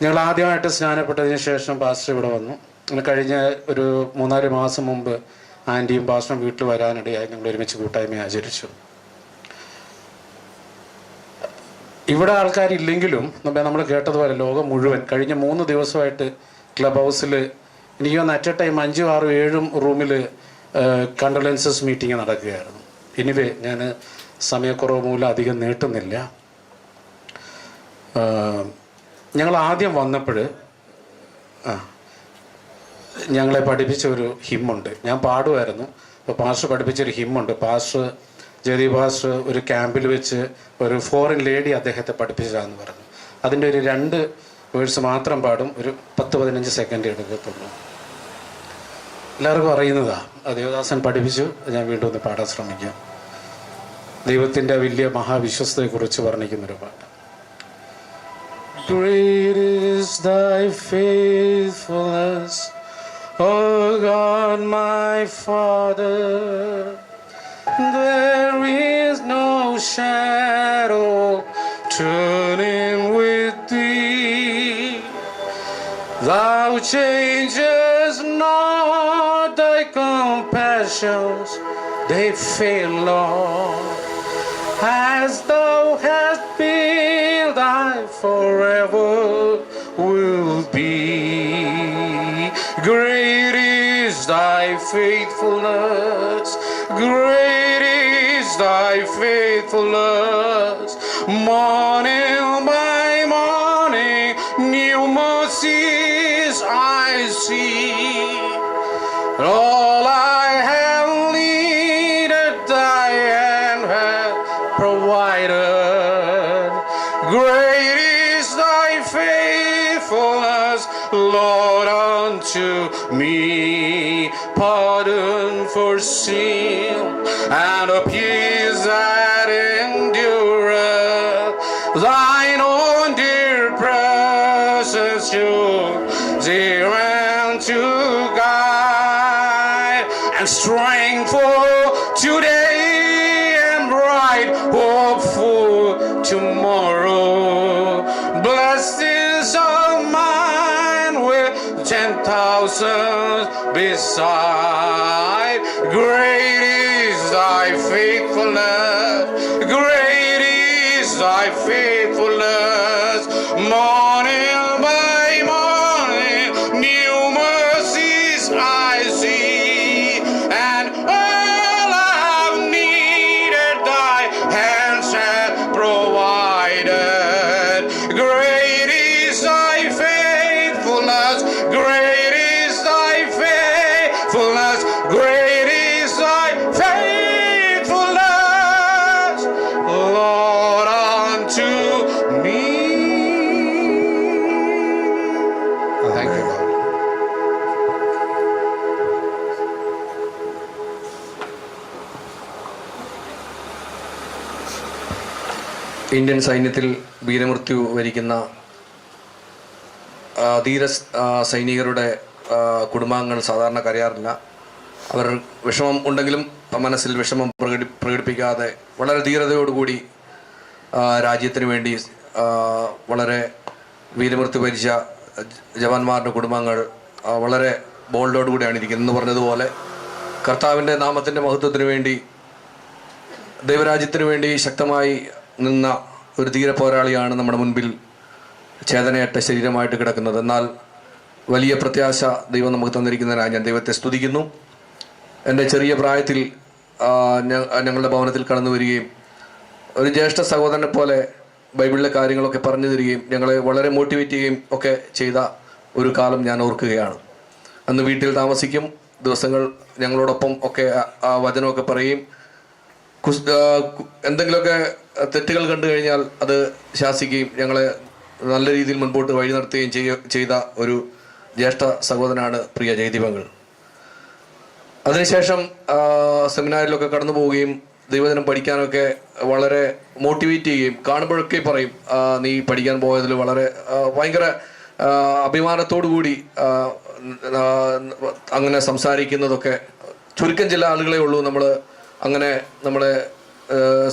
ഞങ്ങൾ ആദ്യമായിട്ട് സ്നാനപ്പെട്ടതിന് ശേഷം പാസ്റ്റർ ഇവിടെ വന്നു. കഴിഞ്ഞ ഒരു 3-4 മാസം മുമ്പ് ആൻറ്റിയും പാസ്റ്ററും വീട്ടിൽ വരാനിടയായി. ഞങ്ങൾ ഒരുമിച്ച് കൂട്ടായ്മ ആചരിച്ചു. ഇവിടെ ആൾക്കാരില്ലെങ്കിലും നമ്മൾ കേട്ടതുപോലെ ലോകം മുഴുവൻ കഴിഞ്ഞ 3 ദിവസമായിട്ട് ക്ലബ് ഹൗസിൽ എനിക്ക് വന്ന് അറ്റ് എ ടൈം 5, 6, 7 റൂമിൽ കണ്ടോലൻസസ് മീറ്റിംഗ് നടക്കുകയായിരുന്നു. എനിവേ ഞാൻ സമയക്കുറവ് മൂലം അധികം നീട്ടുന്നില്ല. ഞങ്ങൾ ആദ്യം വന്നപ്പോൾ ഞങ്ങളെ പഠിപ്പിച്ച ഒരു ഹിമ്മുണ്ട്. ഞാൻ പാടുമായിരുന്നു. അപ്പോൾ പാസ്റ്റർ പഠിപ്പിച്ചൊരു ഹിമ്മുണ്ട്. പാസ്റ്റർ ജയദീപ് പാസ്റ്റർ ഒരു ക്യാമ്പിൽ വെച്ച് ഒരു ഫോറിൻ ലേഡി അദ്ദേഹത്തെ പഠിപ്പിച്ചതാണെന്ന് പറഞ്ഞു. അതിൻ്റെ ഒരു 2 വേഴ്സ് മാത്രം പാടും. ഒരു 10-15 സെക്കൻഡ് എടുക്കത്തുള്ളൂ. എല്ലാവർക്കും അറിയുന്നതാണ്. ദേവദാസൻ പഠിപ്പിച്ചു. ഞാൻ വീണ്ടും ഒന്ന് പാടാൻ ശ്രമിക്കാം. ദൈവത്തിൻ്റെ വലിയ മഹാവിശ്വസ്തയെക്കുറിച്ച് വർണ്ണിക്കുന്നൊരു പാട്ട്. Great is thy faithfulness, O God my Father. There is no shadow turning with thee. Thou changest not, thy compassions, they fail not. As thou hast been, thy forever will be. Great is thy faithfulness, great is thy faithfulness. Morning by morning, new mercies I see. All I have needed, thy hand hath provided. Great is thy faithfulness, Lord, unto me pardon for sin and a peace that endureth, thine own dear presence, dear and to guide, and strength for today and bright hope for tomorrow. Blessings of mine with 10,000 beside. Great is thy faithfulness, great is thy faithfulness. Morning by morning, new mercies I see, and all I've needed thy hands have provided. Great is thy faithfulness, great is thy faithfulness, great is thy faithfulness, Lord, unto me. Thank you, Lord. Indian സൈന്യത്തിൽ വീരമൃത്യു വരിക്കുന്ന ധീര സൈനികരുടെ കുടുംബാംഗങ്ങൾ സാധാരണ കരയാറില്ല. അവർ വിഷമം ഉണ്ടെങ്കിലും മനസ്സിൽ വിഷമം പ്രകടിപ്പിക്കാതെ വളരെ ധീരതയോടുകൂടി രാജ്യത്തിന് വേണ്ടി വളരെ വീരമൃത്യു വരിച്ച ജവാന്മാരുടെ കുടുംബാംഗങ്ങൾ വളരെ ബോൾഡോടുകൂടിയാണ് ഇരിക്കുന്നത്. എന്ന് പറഞ്ഞതുപോലെ കർത്താവിൻ്റെ നാമത്തിൻ്റെ മഹത്വത്തിന് വേണ്ടി, ദൈവരാജ്യത്തിന് വേണ്ടി ശക്തമായി നിന്ന ഒരു ധീര പോരാളിയാണ് നമ്മുടെ മുൻപിൽ ചേതനയറ്റ ശരീരമായിട്ട് കിടക്കുന്നത്. എന്നാൽ വലിയ പ്രത്യാശ ദൈവം നമുക്ക് തന്നിരിക്കുന്നതിനായി ഞാൻ ദൈവത്തെ സ്തുതിക്കുന്നു. എൻ്റെ ചെറിയ പ്രായത്തിൽ ഞങ്ങളുടെ ഭവനത്തിൽ കടന്നു വരികയും ഒരു ജ്യേഷ്ഠ സഹോദരനെ പോലെ ബൈബിളിലെ കാര്യങ്ങളൊക്കെ പറഞ്ഞു തരികയും ഞങ്ങളെ വളരെ മോട്ടിവേറ്റ് ചെയ്യുകയും ഒക്കെ ചെയ്ത ഒരു കാലം ഞാൻ ഓർക്കുകയാണ്. അന്ന് വീട്ടിൽ താമസിക്കും ദിവസങ്ങൾ ഞങ്ങളോടൊപ്പം ഒക്കെ ആ വചനമൊക്കെ പറയുകയും എന്തെങ്കിലുമൊക്കെ തെറ്റുകൾ കണ്ടു കഴിഞ്ഞാൽ അത് ശാസിക്കുകയും ഞങ്ങളെ നല്ല രീതിയിൽ മുൻപോട്ട് വഴി നടത്തുകയും ചെയ്ത ഒരു ജ്യേഷ്ഠ സഹോദരനാണ് പ്രിയ ജയദീപങ്ങൾ. അതിനുശേഷം സെമിനാറിലൊക്കെ കടന്നു പോവുകയും ദൈവജനം പഠിക്കാനൊക്കെ വളരെ മോട്ടിവേറ്റ് ചെയ്യുകയും കാണുമ്പോഴൊക്കെ പറയും, നീ പഠിക്കാൻ പോയതിൽ വളരെ ഭയങ്കര അഭിമാനത്തോടു കൂടി അങ്ങനെ സംസാരിക്കുന്നതൊക്കെ ചുരുക്കം ചില ആളുകളെ ഉള്ളൂ. നമ്മൾ അങ്ങനെ നമ്മളെ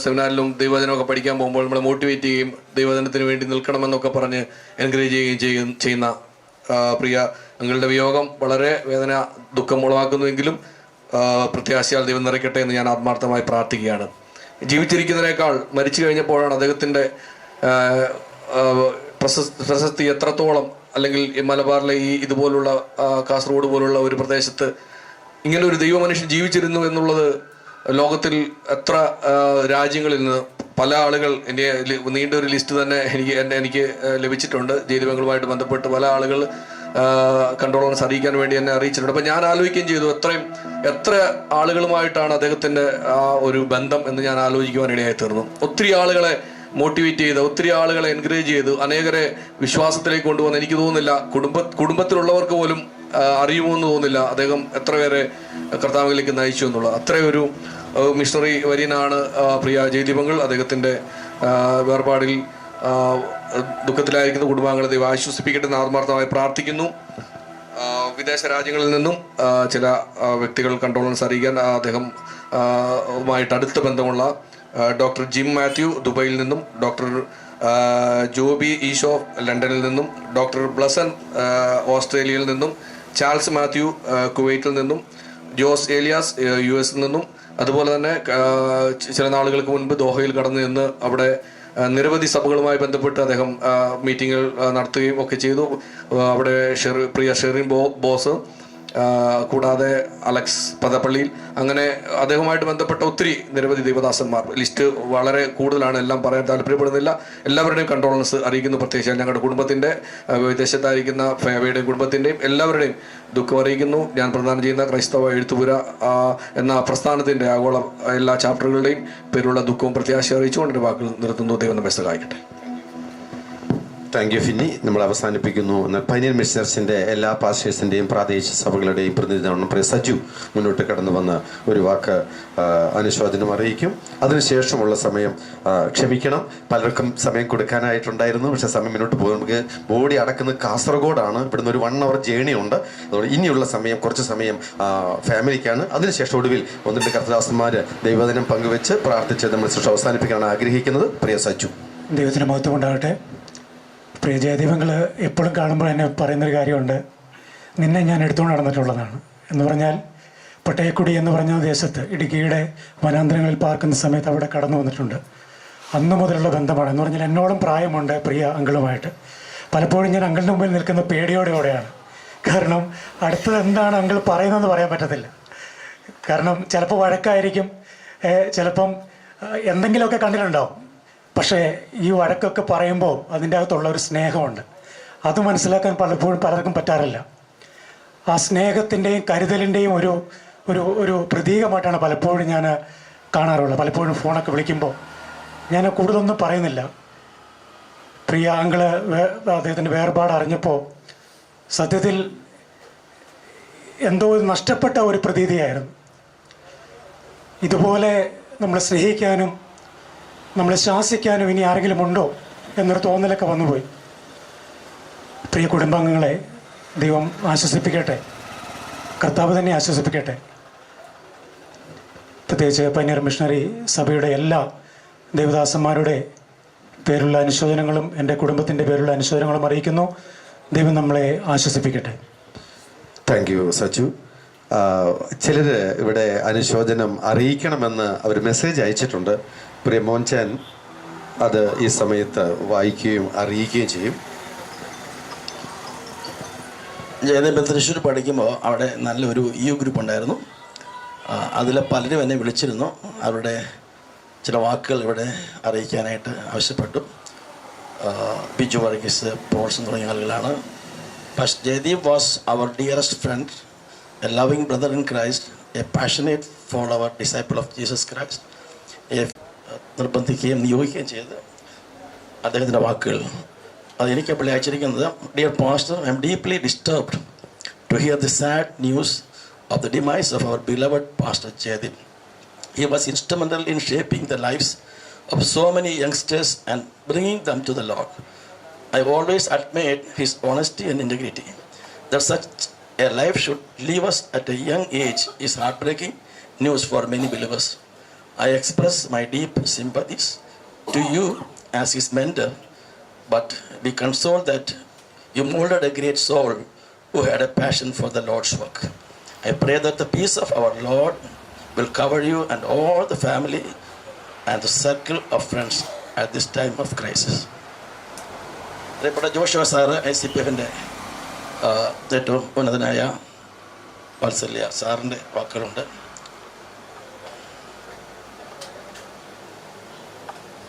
സെമിനാറിലും ദൈവജനമൊക്കെ പഠിക്കാൻ പോകുമ്പോൾ നമ്മളെ മോട്ടിവേറ്റ് ചെയ്യുകയും ദൈവജനത്തിന് വേണ്ടി നിൽക്കണമെന്നൊക്കെ പറഞ്ഞ് എൻകറേജ് ചെയ്യുന്ന പ്രിയ ഞങ്ങളുടെ വിയോഗം വളരെ വേദന ദുഃഖം ഉളവാക്കുന്നുവെങ്കിലും പ്രത്യാശയാൽ ദൈവം നിറയ്ക്കട്ടെ എന്ന് ഞാൻ ആത്മാർത്ഥമായി പ്രാർത്ഥിക്കുകയാണ്. ജീവിച്ചിരിക്കുന്നതിനേക്കാൾ മരിച്ചു കഴിഞ്ഞപ്പോഴാണ് അദ്ദേഹത്തിൻ്റെ പ്രശസ്തി എത്രത്തോളം, അല്ലെങ്കിൽ മലബാറിലെ ഇതുപോലുള്ള കാസർഗോഡ് പോലുള്ള ഒരു പ്രദേശത്ത് ഇങ്ങനെ ഒരു ദൈവമനുഷ്യൻ ജീവിച്ചിരുന്നു എന്നുള്ളത് ലോകത്തിൽ എത്ര രാജ്യങ്ങളിൽ നിന്ന് പല ആളുകൾ എൻ്റെ നീണ്ടൊരു ലിസ്റ്റ് തന്നെ എനിക്ക് ലഭിച്ചിട്ടുണ്ട്. ജയദീപങ്ങളുമായിട്ട് ബന്ധപ്പെട്ട് പല ആളുകൾ കൺട്രോളൻസ് അറിയിക്കാൻ വേണ്ടി എന്നെ അറിയിച്ചിട്ടുണ്ട്. അപ്പം ഞാൻ ആലോചിക്കുകയും ചെയ്തു എത്ര ആളുകളുമായിട്ടാണ് അദ്ദേഹത്തിൻ്റെ ആ ഒരു ബന്ധം എന്ന് ഞാൻ ആലോചിക്കുവാനിടയായി തീർന്നു. ഒത്തിരി ആളുകളെ മോട്ടിവേറ്റ് ചെയ്ത്, ഒത്തിരി ആളുകളെ എൻകറേജ് ചെയ്ത്, അനേകരെ വിശ്വാസത്തിലേക്ക് കൊണ്ടുവന്ന് എനിക്ക് തോന്നുന്നില്ല കുടുംബത്തിലുള്ളവർക്ക് പോലും അറിയുമോ എന്ന് തോന്നുന്നില്ല അദ്ദേഹം എത്ര പേരെ കർത്താവിലേക്ക് നയിച്ചു എന്നുള്ളത്. അത്രയൊരു മിഷണറി വര്യനാണ് പ്രിയ ജയദീപങ്ങൾ. അദ്ദേഹത്തിൻ്റെ വേർപാടിൽ ദുഃഖത്തിലായിരിക്കുന്ന കുടുംബാംഗങ്ങളെ ദൈവം ആശ്വസിപ്പിക്കട്ടെ എന്ന് ആത്മാർത്ഥമായി പ്രാർത്ഥിക്കുന്നു. വിദേശ രാജ്യങ്ങളിൽ നിന്നും ചില വ്യക്തികൾ കണ്ടോളൻസ് അറിയിക്കാൻ അദ്ദേഹവുമായിട്ട് അടുത്ത ബന്ധമുള്ള ഡോക്ടർ ജിം മാത്യു ദുബൈയിൽ നിന്നും, ഡോക്ടർ ജോബി ഈഷോ ലണ്ടനിൽ നിന്നും, ഡോക്ടർ ബ്ലസൻ ഓസ്ട്രേലിയയിൽ നിന്നും, ചാൾസ് മാത്യു കുവൈറ്റിൽ നിന്നും, ജോസ് ഏലിയാസ് US നിന്നും, അതുപോലെ തന്നെ ചില നാളുകൾക്ക് മുൻപ് ദോഹയിൽ കടന്നു നിന്ന് അവിടെ നിരവധി സഭകളുമായി ബന്ധപ്പെട്ട് അദ്ദേഹം മീറ്റിങ്ങുകൾ നടത്തുകയും ഒക്കെ ചെയ്തു. അവിടെ പ്രിയ ഷെറിൻ ബോസ്, കൂടാതെ അലക്സ് പദപ്പള്ളിയിൽ, അങ്ങനെ അദ്ദേഹവുമായിട്ട് ബന്ധപ്പെട്ട ഒത്തിരി നിരവധി ദൈവദാസന്മാർ. ലിസ്റ്റ് വളരെ കൂടുതലാണ്, എല്ലാം പറയാൻ താല്പര്യപ്പെടുന്നില്ല. എല്ലാവരുടെയും കണ്ടോളൻസ് അറിയിക്കുന്നു. പ്രത്യേകിച്ച് ഞങ്ങളുടെ കുടുംബത്തിൻ്റെ, വിദേശത്തായിരിക്കുന്ന ഫേവയുടെയും കുടുംബത്തിൻ്റെയും എല്ലാവരുടെയും ദുഃഖം അറിയിക്കുന്നു. ഞാൻ പ്രദാനം ചെയ്യുന്ന ക്രൈസ്തവ എഴുത്തുപുര എന്ന പ്രസ്ഥാനത്തിൻ്റെ ആഗോള എല്ലാ ചാപ്റ്ററുകളുടെയും പേരുള്ള ദുഃഖവും പ്രത്യാശ അറിയിച്ചുകൊണ്ട് എൻ്റെ വാക്കുകൾ നിർത്തുന്നു. ദൈവം നമ്മെ സഹായിക്കട്ടെ. Thank you Finny. നമ്മൾ അവസാനിപ്പിക്കുന്നു. പൈനിയർ മിഷൻ ചർച്ചിൻ്റെ എല്ലാ പാസ്റ്റേഴ്സിൻ്റെയും പ്രാദേശിക സഭകളുടെയും പ്രതിനിധിയാണ് പ്രിയ സജു മുന്നോട്ട് കടന്നു വന്ന ഒരു വാക്ക് അനുശോചനം അറിയിക്കും. അതിനുശേഷമുള്ള സമയം ക്ഷമിക്കണം, പലർക്കും സമയം കൊടുക്കാനായിട്ടുണ്ടായിരുന്നു, പക്ഷേ സമയം മുന്നോട്ട് പോകും. നമുക്ക് ബോഡി അടക്കുന്നത് കാസർഗോഡാണ്, ഇവിടുന്ന് ഒരു 1 hour ജേണി ഉണ്ട്. അതുകൊണ്ട് ഇനിയുള്ള സമയം കുറച്ച് സമയം ഫാമിലിക്കാണ്. അതിനുശേഷം ഒടുവിൽ 1-2 കർത്തദാസന്മാർ ദൈവദിനം പങ്കുവെച്ച് പ്രാർത്ഥിച്ച് നമ്മൾ ശുശ്രൂഷ അവസാനിപ്പിക്കാനാണ് ആഗ്രഹിക്കുന്നത്. പ്രിയ സജു. ദൈവത്തിന് മഹത്വം ഉണ്ടാകട്ടെ. പ്രിയ ജയദീപങ്ങൾ എപ്പോഴും കാണുമ്പോൾ എന്നെ പറയുന്നൊരു കാര്യമുണ്ട്, നിന്നെ ഞാൻ എടുത്തുകൊണ്ട് നടന്നിട്ടുള്ളതാണ് എന്ന് പറഞ്ഞാൽ പട്ടയക്കുടി എന്ന് പറഞ്ഞ ദേശത്ത് ഇടുക്കിയുടെ വനാന്തരങ്ങളിൽ പാർക്കുന്ന സമയത്ത് അവിടെ കടന്നു വന്നിട്ടുണ്ട്. അന്ന് മുതലുള്ള ബന്ധമാണ്. എന്ന് പറഞ്ഞാൽ എന്നോളം പ്രായമുണ്ട് പ്രിയ അങ്കിളുമായിട്ട്. പലപ്പോഴും ഞാൻ അങ്കിളിന് മുമ്പിൽ നിൽക്കുന്ന പേടിയോടെയാണ്. കാരണം അടുത്തത് എന്താണ് അങ്കിൾ പറയുന്നതെന്ന് പറയാൻ പറ്റത്തില്ല. കാരണം ചിലപ്പോൾ വഴക്കായിരിക്കും, ചിലപ്പം എന്തെങ്കിലുമൊക്കെ കണ്ടിട്ടുണ്ടാവും. പക്ഷേ ഈ വഴക്കൊക്കെ പറയുമ്പോൾ അതിൻ്റെ അകത്തുള്ള ഒരു സ്നേഹമുണ്ട്, അത് മനസ്സിലാക്കാൻ പലപ്പോഴും പലർക്കും പറ്റാറില്ല. ആ സ്നേഹത്തിൻ്റെയും കരുതലിൻ്റെയും ഒരു ഒരു ഒരു പ്രതീകമായിട്ടാണ് പലപ്പോഴും ഞാൻ കാണാറുള്ളത്. പലപ്പോഴും ഫോണൊക്കെ വിളിക്കുമ്പോൾ ഞാൻ കൂടുതലൊന്നും പറയുന്നില്ല. പ്രിയ അങ്കിള് അദ്ദേഹത്തിൻ്റെ വേർപാട് അറിഞ്ഞപ്പോൾ സത്യത്തിൽ എന്തോ നഷ്ടപ്പെട്ട ഒരു പ്രതീതിയായിരുന്നു. ഇതുപോലെ നമ്മളെ സ്നേഹിക്കാനും നമ്മളെ ശാസിക്കാനും ഇനി ആരെങ്കിലും ഉണ്ടോ എന്നൊരു തോന്നലൊക്കെ വന്നുപോയി. പ്രിയ കുടുംബാംഗങ്ങളെ ദൈവം ആശ്വസിപ്പിക്കട്ടെ, കർത്താവ് തന്നെ ആശ്വസിപ്പിക്കട്ടെ. പ്രത്യേകിച്ച് പൈനിയർ മിഷണറി സഭയുടെ എല്ലാ ദേവദാസന്മാരുടെ പേരുള്ള അനുശോചനങ്ങളും എൻ്റെ കുടുംബത്തിൻ്റെ പേരുള്ള അനുശോചനങ്ങളും അറിയിക്കുന്നു. ദൈവം നമ്മളെ ആശ്വസിപ്പിക്കട്ടെ. Thank U Sachu. ചിലർ ഇവിടെ അനുശോചനം അറിയിക്കണമെന്ന് അവർ മെസ്സേജ് അയച്ചിട്ടുണ്ട്. പ്രിയ മോൻചാൻ അത് ഈ സമയത്ത് വായിക്കുകയും അറിയിക്കുകയും ചെയ്യും. ജയദേവൻ തൃശ്ശൂർ പഠിക്കുമ്പോൾ അവിടെ നല്ലൊരു ഗ്രൂപ്പ് ഉണ്ടായിരുന്നു. അതിൽ പലരും എന്നെ വിളിച്ചിരുന്നു. അവരുടെ ചില വാക്കുകൾ ഇവിടെ അറിയിക്കാനായിട്ട് ആവശ്യപ്പെട്ടു. ബിജു വർഗീസ്, പോൾസൺ തുടങ്ങിയ ആളുകളാണ്. പക്ഷേ Jaydeep was our dearest friend, a loving brother in Christ, a passionate follower, disciple of Jesus Christ. നിർബന്ധിക്കുകയും നിയോഗിക്കുകയും ചെയ്ത് അദ്ദേഹത്തിൻ്റെ വാക്കുകൾ അതെനിക്ക് അപ്പോൾ അയച്ചിരിക്കുന്നത്. Dear pastor, I am deeply disturbed to hear the sad news of the demise of our beloved Pastor Jaydeep. He was instrumental in shaping the lives of so many youngsters and bringing them to the Lord. I always admired his honesty and integrity. That such a life should leave us at a young age is heartbreaking news for many believers. I express my deep sympathies to you as his mentor, but be consoled that you molded a great soul who had a passion for the Lord's work. I pray that the peace of our Lord will cover you and all the family and the circle of friends at this time of crisis. പ്രിയപ്പെട്ട Joshua sir ICPFൻ്റെ ഏറ്റവും ഉന്നതനായ വാത്സല്യ സാറിൻ്റെ വാക്കുകളുണ്ട്.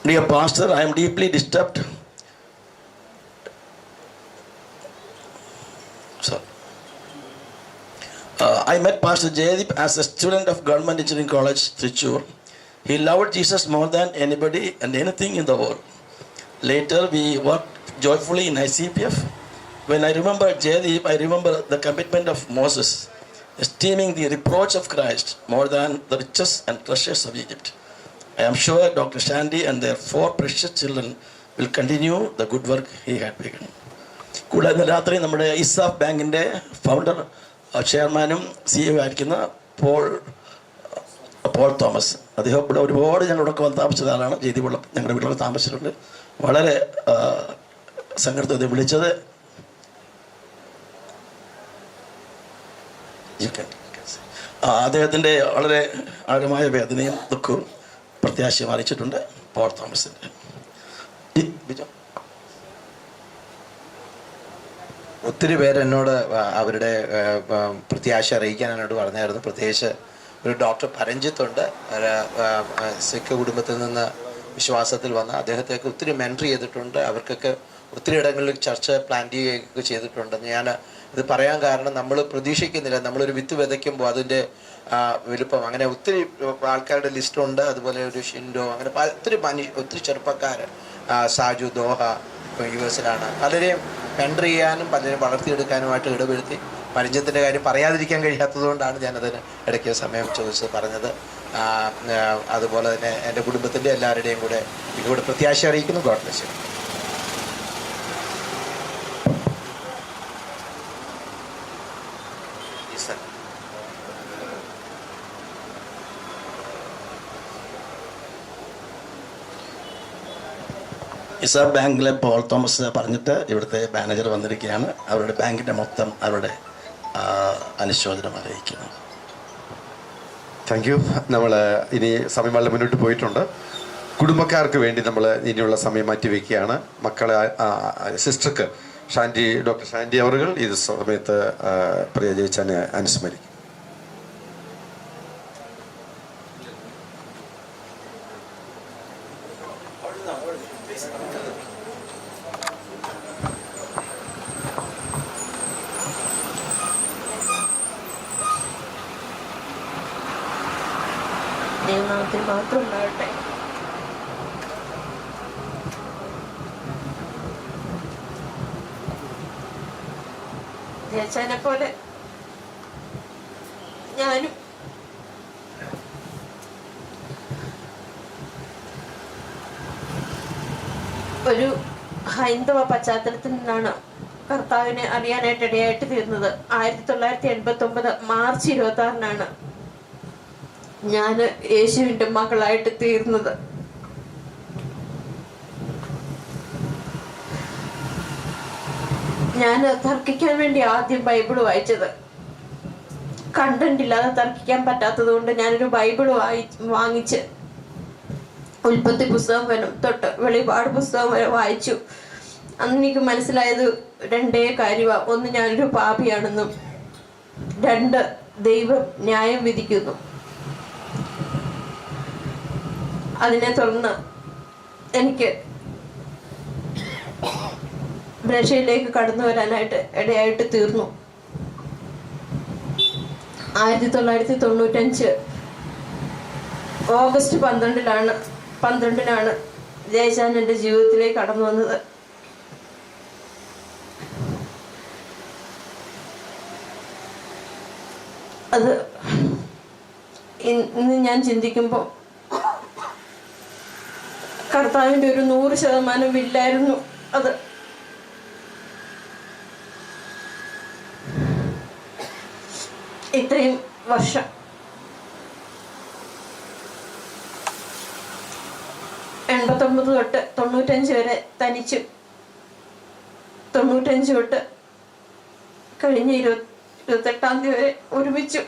Dear Pastor, I am deeply disturbed. I met Pastor Jaydeep as a student of Government Engineering College, Trichur. He loved Jesus more than anybody and anything in the world. Later, we worked joyfully in ICPF. When I remember Jaydeep, I remember the commitment of Moses, esteeming the reproach of Christ more than the riches and treasures of Egypt. I am sure Dr. Shandy and their 4 precious children will continue the good work he had begun. കൂടാതെ രാത്രി നമ്മുടെ ഇസാഫ് ബാങ്കിൻ്റെ founder, ചെയർമാനും CEO ആയിരിക്കുന്ന Paul Thomas, അദ്ദേഹം ഇവിടെ ഒരുപാട് ഞങ്ങളോടൊക്കെ വന്ന് താമസിച്ച ആളാണ്. ജയ്ദീപുള്ള ഞങ്ങളുടെ വീട്ടിലൊക്കെ താമസിച്ചിട്ടുണ്ട്. വളരെ സങ്കടത്തോടെ വിളിച്ചത്. അദ്ദേഹത്തിൻ്റെ വളരെ ആഴമായ വേദനയും ദുഃഖവും പ്രത്യാശയും അറിയിച്ചിട്ടുണ്ട് പോൾ തോമസിൻ്റെ. ഒത്തിരി പേരെന്നോട് അവരുടെ പ്രത്യാശ അറിയിക്കാൻ എന്നോട് പറഞ്ഞായിരുന്നു. പ്രത്യേകിച്ച് ഒരു ഡോക്ടർ പരഞ്ജിത്തുണ്ട്, സിഖ് കുടുംബത്തിൽ നിന്ന് വിശ്വാസത്തിൽ വന്ന അദ്ദേഹത്തെയൊക്കെ ഒത്തിരി മെൻറ്റർ ചെയ്തിട്ടുണ്ട്. അവർക്കൊക്കെ ഒത്തിരി ഇടങ്ങളിൽ ചർച്ച പ്ലാൻ ചെയ്യുകയൊക്കെ ചെയ്തിട്ടുണ്ട്. ഞാൻ ഇത് പറയാൻ കാരണം നമ്മൾ പ്രതീക്ഷിക്കുന്നില്ല, നമ്മളൊരു വിത്ത് വിതയ്ക്കുമ്പോൾ അതിൻ്റെ വലുപ്പം അങ്ങനെ ഒത്തിരി ആൾക്കാരുടെ ലിസ്റ്റുണ്ട്. അതുപോലെ ഒരു ഷിൻഡോ, അങ്ങനെ ഒത്തിരി ചെറുപ്പക്കാർ, സാജു ദോഹ, ഇപ്പോൾ US-ലാണ്. പലരെയും മെൻറ്റർ ചെയ്യാനും പലരെയും വളർത്തിയെടുക്കാനുമായിട്ട് ഇടപെടുത്തി. പരിചയത്തിൻ്റെ കാര്യം പറയാതിരിക്കാൻ കഴിയാത്തതുകൊണ്ടാണ് ഞാനതിന് ഇടയ്ക്ക് സമയം ചോദിച്ചത് പറഞ്ഞത്. അതുപോലെ തന്നെ എൻ്റെ കുടുംബത്തിൻ്റെ എല്ലാവരുടെയും കൂടെ പ്രത്യാശ അറിയിക്കുന്നു. God bless you. റിസർവ് ബാങ്കിലെ പോൾ തോമസ് പറഞ്ഞിട്ട് ഇവിടുത്തെ മാനേജർ വന്നിരിക്കുകയാണ്. അവരുടെ ബാങ്കിൻ്റെ മൊത്തം അവരുടെ അനുശോചനം അറിയിക്കുന്നു. Thank you. നമ്മൾ ഇനി സമയം വളരെ മുന്നോട്ട് പോയിട്ടുണ്ട്. കുടുംബക്കാർക്ക് വേണ്ടി നമ്മൾ ഇനിയുള്ള സമയം മാറ്റി വയ്ക്കുകയാണ്. മക്കളെ സിസ്റ്റർക്ക് ഡോക്ടർ ഷാൻഡി അവറുകൾ ഈ സമയത്ത് പ്രിയ ജയിച്ചാനെ അനുസ്മരിക്കും. ദൈവനാമത്തിൽ മാത്രം ഉണ്ടാകട്ടെ. ജയച്ചാനെ പോലെ ഞാനും ഒരു ഹൈന്ദവ പശ്ചാത്തലത്തിൽ നിന്നാണ് കർത്താവിനെ അറിയാനായിട്ട് ഇടയായിട്ട് തീർന്നത്. 1989 മാർച്ച് 26-നാണ് ഞാൻ യേശുവിൻ്റെ മകളായിട്ട് തീർന്നത്. ഞാൻ തർക്കിക്കാൻ വേണ്ടി ആദ്യം ബൈബിൾ വായിച്ചത്. കണ്ടന്റ് ഇല്ലാതെ തർക്കിക്കാൻ പറ്റാത്തത് കൊണ്ട് ഞാനൊരു ബൈബിൾ വാങ്ങിച്ച് ഉൽപ്പത്തി പുസ്തകം വരെ തൊട്ട് വെളിപാട് പുസ്തകം വരെ വായിച്ചു. അന്ന് എനിക്ക് മനസ്സിലായത് രണ്ടേ കാര്യമാണ്. ഒന്ന്, ഞാനൊരു പാപിയാണെന്നും, രണ്ട്, ദൈവം ന്യായം വിധിക്കുന്നു. അതിനെ തുടർന്ന് എനിക്ക് ബ്രഷയിലേക്ക് കടന്നു വരാനായിട്ട് ഇടയായിട്ട് തീർന്നു. 1995 ഓഗസ്റ്റ് 12-നാണ് ജയചാൻ എൻ്റെ ജീവിതത്തിലേക്ക് കടന്നു വന്നത്. അത് ഇന്ന് ഞാൻ ചിന്തിക്കുമ്പോൾ കർത്താവിൻ്റെ ഒരു 100% വില്ലായിരുന്നു അത്. ഇത്രയും വർഷം തൊട്ട് 95 വരെ തനിച്ചും, 95 തൊട്ട് കഴിഞ്ഞ 28-ാം തീയതി വരെ ഒരുമിച്ചു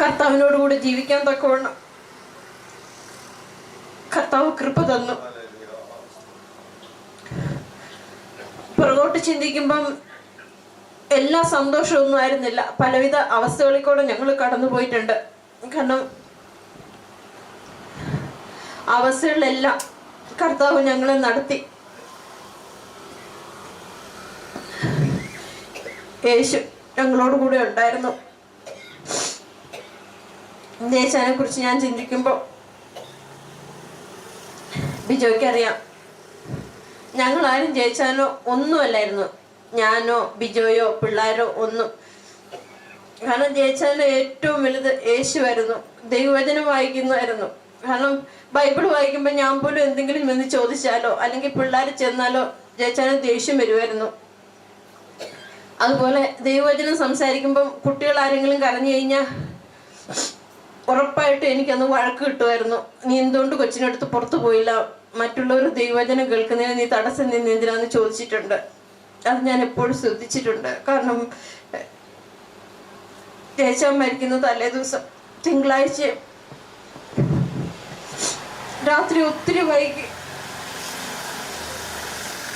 കർത്താവിനോടുകൂടി ജീവിക്കാൻ തക്കവണ്ണം കർത്താവ് കൃപ തന്നു. പുറകോട്ട് ചിന്തിക്കുമ്പം എല്ലാ സന്തോഷമൊന്നും ആയിരുന്നില്ല. പലവിധ അവസ്ഥകളിൽ കൂടെ ഞങ്ങൾ കടന്നുപോയിട്ടുണ്ട്. കാരണം അവസ്ഥകളിലെല്ലാം കർത്താവ് ഞങ്ങളെ നടത്തി. യേശു ഞങ്ങളോട് കൂടെ ഉണ്ടായിരുന്നു. ദേശാനെ കുറിച്ച് ഞാൻ ചിന്തിക്കുമ്പോൾ ബിജോയ്ക്കറിയാം, ഞങ്ങളാരും ജയിച്ചാനോ ഒന്നുമല്ലായിരുന്നു. ഞാനോ ബിജോയോ പിള്ളേരോ ഒന്നും. കാരണം ജയിച്ചാനോ ഏറ്റവും വലുത് യേശുവായിരുന്നു. ദൈവവചനം വായിക്കുന്നതായിരുന്നു. കാരണം ബൈബിൾ വായിക്കുമ്പോൾ ഞാൻ പോലും എന്തെങ്കിലും എന്ന് ചോദിച്ചാലോ അല്ലെങ്കിൽ പിള്ളേർ ചെന്നാലോ ജയിച്ചാനോ ദേഷ്യം വരുമായിരുന്നു. അതുപോലെ ദൈവവചനം സംസാരിക്കുമ്പം കുട്ടികൾ ആരെങ്കിലും കരഞ്ഞു കഴിഞ്ഞാൽ ഉറപ്പായിട്ട് എനിക്കന്ന് വഴക്ക് കിട്ടുമായിരുന്നു. നീ എന്തുകൊണ്ട് കൊച്ചിനടുത്ത് പുറത്തു പോയില്ല, മറ്റുള്ളവർ ദൈവവചനം കേൾക്കുന്നതിന് നീ തടസ്സം നിന്ന് എന്തിനാന്ന് ചോദിച്ചിട്ടുണ്ട്. അത് ഞാൻ എപ്പോഴും ശ്രദ്ധിച്ചിട്ടുണ്ട്. കാരണം ജയച്ചാൻ മരിക്കുന്ന തലേ ദിവസം തിങ്കളാഴ്ച രാത്രി ഒത്തിരി വൈകി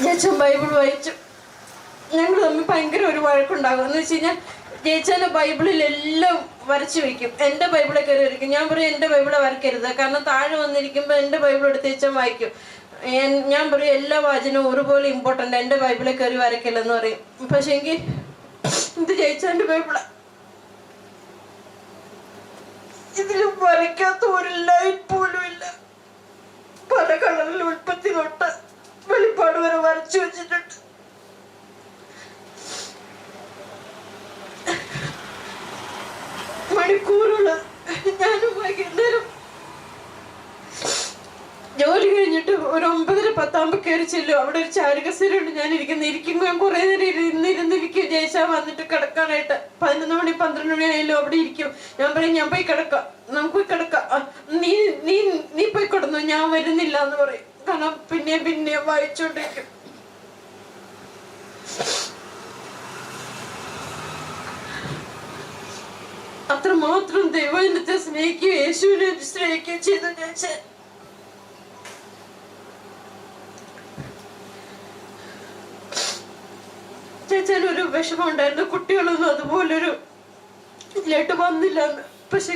ജയച്ചാൻ ബൈബിൾ വായിച്ചു. ഞങ്ങൾ തമ്മിൽ ഭയങ്കര ഒരു വഴക്കുണ്ടാകും. എന്ന് വെച്ച് കഴിഞ്ഞാൽ ജയിച്ചാൽ ബൈബിളിലെല്ലാം വരച്ചു വെക്കും. എൻ്റെ ബൈബിളെ കയറി വരയ്ക്കും. ഞാൻ പറയും എൻ്റെ ബൈബിളെ വരയ്ക്കരുത്, കാരണം താഴെ വന്നിരിക്കുമ്പോൾ എൻ്റെ ബൈബിൾ എടുത്ത് വെച്ചാൽ വായിക്കും. ഞാൻ പറയും എല്ലാ വാചനവും ഒരുപോലെ ഇമ്പോർട്ടൻ്റ്, എൻ്റെ ബൈബിളെ കയറി വരയ്ക്കില്ലെന്ന് പറയും. പക്ഷെ എങ്കിൽ ഇത് ജയിച്ചാൻ്റെ ബൈബിളാ. ഇതിൽ വരയ്ക്കാത്ത ഒരു ലൈൻ പോലും ഇല്ല. പല കളറിലും തൊട്ട് വെളിപ്പാട് വരെ വരച്ചു വെച്ചിട്ടുണ്ട്. മണിക്കൂറുകള് ഞാനും വൈകുന്നേരം ജോലി കഴിഞ്ഞിട്ട് ഒരു 9:10 കയറി ചെല്ലും. അവിടെ ഒരു ചാരുകസേരയുണ്ട്, ഞാൻ ഇരിക്കുമ്പോൾ ഞാൻ കുറെ നേരം ഇരുന്നിരിക്കും. ജയിച്ചാൽ വന്നിട്ട് കിടക്കാനായിട്ട് 11 മണി 12 മണി ആയാലും അവിടെ ഇരിക്കും. ഞാൻ പറയും ഞാൻ പോയി കിടക്കാം, നമുക്ക് പോയി കിടക്കാം, നീ പോയി കിടന്നു, ഞാൻ വരുന്നില്ല എന്ന് പറയും. കാരണം പിന്നെ വായിച്ചോണ്ടിരിക്കും. അത്രമാത്രം ദൈവത്തെ സ്നേഹിക്കുകയും യേശുവിനെ സ്നേഹിക്കുകയും ചെയ്തു ഞാൻ. ചേച്ചാൻ ഒരു വിഷമം ഉണ്ടായിരുന്നു, കുട്ടികളൊന്നും അതുപോലൊരു ഇതിലായിട്ട് വന്നില്ല എന്ന്. പക്ഷേ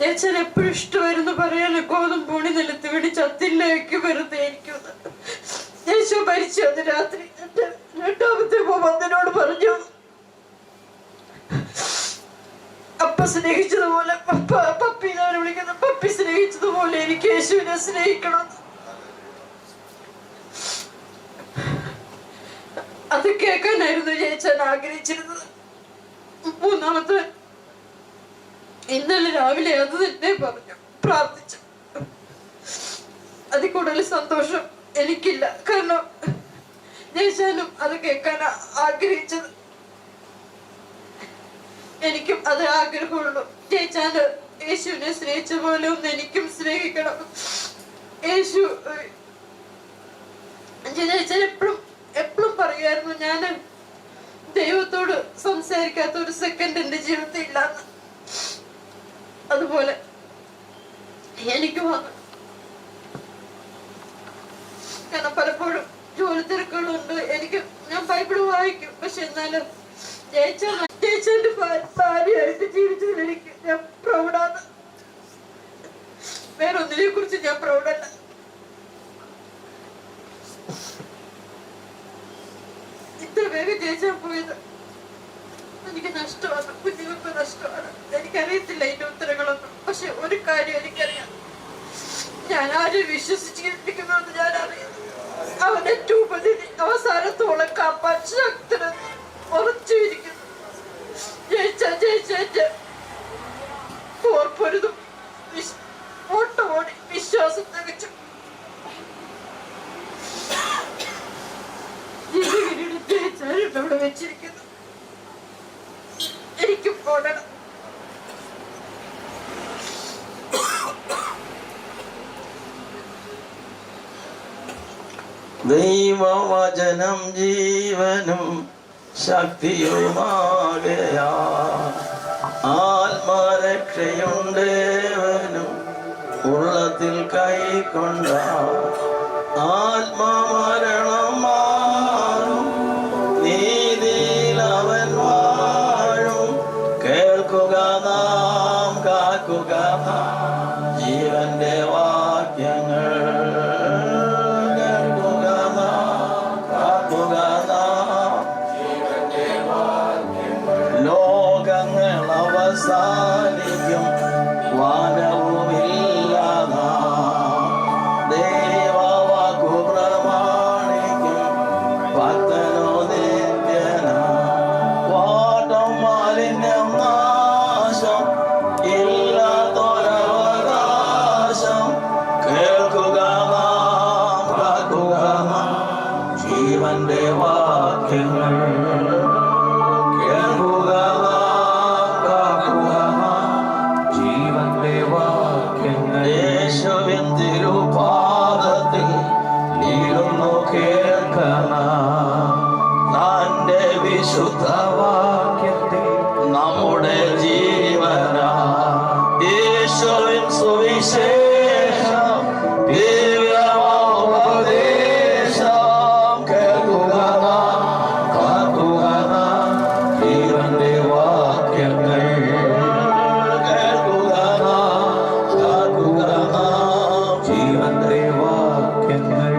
ചേച്ചാൻ എപ്പോഴും ഇഷ്ടമായിരുന്നു പറയാൻ, ഗോതമ്പൂണി നിലത്ത് വീണ് ചത്തില്ലേക്ക് വെറുതെ ഇരിക്കുന്നത്. യേശു മരിച്ചു അത് രാത്രി. രണ്ടാമത്തെ വന്നനോട് പറഞ്ഞു, അപ്പ സ്നേഹിച്ചതുപോലെ പപ്പിനെ വിളിക്കുന്ന പപ്പി സ്നേഹിച്ചതുപോലെ എനിക്ക് യേശുവിനെ സ്നേഹിക്കണം. അത് കേൾക്കാനായിരുന്നു ചേച്ചൻ ആഗ്രഹിച്ചിരുന്നത്. മൂന്നാമത്തെ ഇന്നലെ രാവിലെ അത് തന്നെ പറഞ്ഞു, പ്രാർത്ഥിച്ചു. അതിൽ കൂടുതൽ സന്തോഷം എനിക്കില്ല. കാരണം ചേച്ചാനും അത് കേൾക്കാൻ ആഗ്രഹിച്ചത്, എനിക്കും അത് ആഗ്രഹമുള്ളൂ. ചേച്ചാന് യേശുവിനെ സ്നേഹിച്ച പോലെ ഒന്ന് എനിക്കും സ്നേഹിക്കണം. യേശു ചേച്ചൻ എപ്പോഴും പറയുമായിരുന്നു, ഞാൻ ദൈവത്തോട് സംസാരിക്കാത്ത ഒരു സെക്കൻഡ് എന്റെ ജീവിതത്തിൽ ഇല്ലാന്ന്. അതുപോലെ എനിക്ക് വന്നു. കാരണം പലപ്പോഴും ജോലി തിരക്കുകളുണ്ട്, ഞാൻ ബൈബിള് വായിക്കും. പക്ഷെ എന്നാലും ചേച്ചന്റെ ഭാര്യയായിട്ട് ജീവിച്ചതിൽ ഞാൻ പ്രൗഡാണ്. വേറെ ഒന്നിനെ കുറിച്ച് ഞാൻ പ്രൗഡല്ല. ഇത്ര വേഗം ജയിച്ചാൻ പോയത് എനിക്ക് നഷ്ടമാണ്, കുഞ്ഞുങ്ങൾക്ക് നഷ്ടമാണ്. എനിക്കറിയത്തില്ല ഇതിന്റെ ഉത്തരങ്ങളൊന്നും. പക്ഷെ ഒരു കാര്യം എനിക്കറിയാം, ഞാൻ ആരും വിശ്വസിച്ചിരിക്കുന്നുവെന്ന് ഞാൻ അറിയുന്നു. അവന്റെ രൂപത്തിൽ അവസാനത്തോളം കാപ്പാൻ ശക്തനെന്ന് ഉറച്ചിരിക്കുന്നു. ജയിച്ച പോർപ്പൊരുതും ഓട്ടമോടി വിശ്വാസം തികച്ചു. ജയിച്ചാലും അവിടെ വെച്ചിരിക്കുന്നു. എനിക്കും ഓടണം. ദൈവവചനം ജീവനും ശക്തിയുമാകയാ, ആത്മരക്ഷയുണ്ടേവനും ഉള്ളത്തിൽ കൈക്കൊണ്ട, ആത്മമരണം മാറും നീതിയിൽ അവൻ വാഴും. കേൾക്കുക നാം, കാക്കുക നാം ജീവന്റെ വാക്യങ്ങൾ. അവസാനിക്കും വാനവുമില്ലാതാ, ദൈവവാക്കു പ്രമാണിക്കും ഭക്തനോ നിത്യനാ. വാട്ടം മാലിന്യം നാശം ഇല്ലാത്തൊരവകാശം. കേൾക്കുക നാം, കാക്കുക നാം ജീവന്റെ വാക്യങ്ങൾ. യേശുവിൻ തിരുപാദത്തിൽ നീളുന്നു കേൾക്കണ, തന്റെ വിശുദ്ധവാക്യത്തിൽ നമ്മുടെ ജീവന. യേശുവിൻ സുവിശേഷം ദിവ്യോപദേശം. കേൾക്കുക നാം, കാക്കുക നാം ജീവന്റെ വാക്യങ്ങൾ.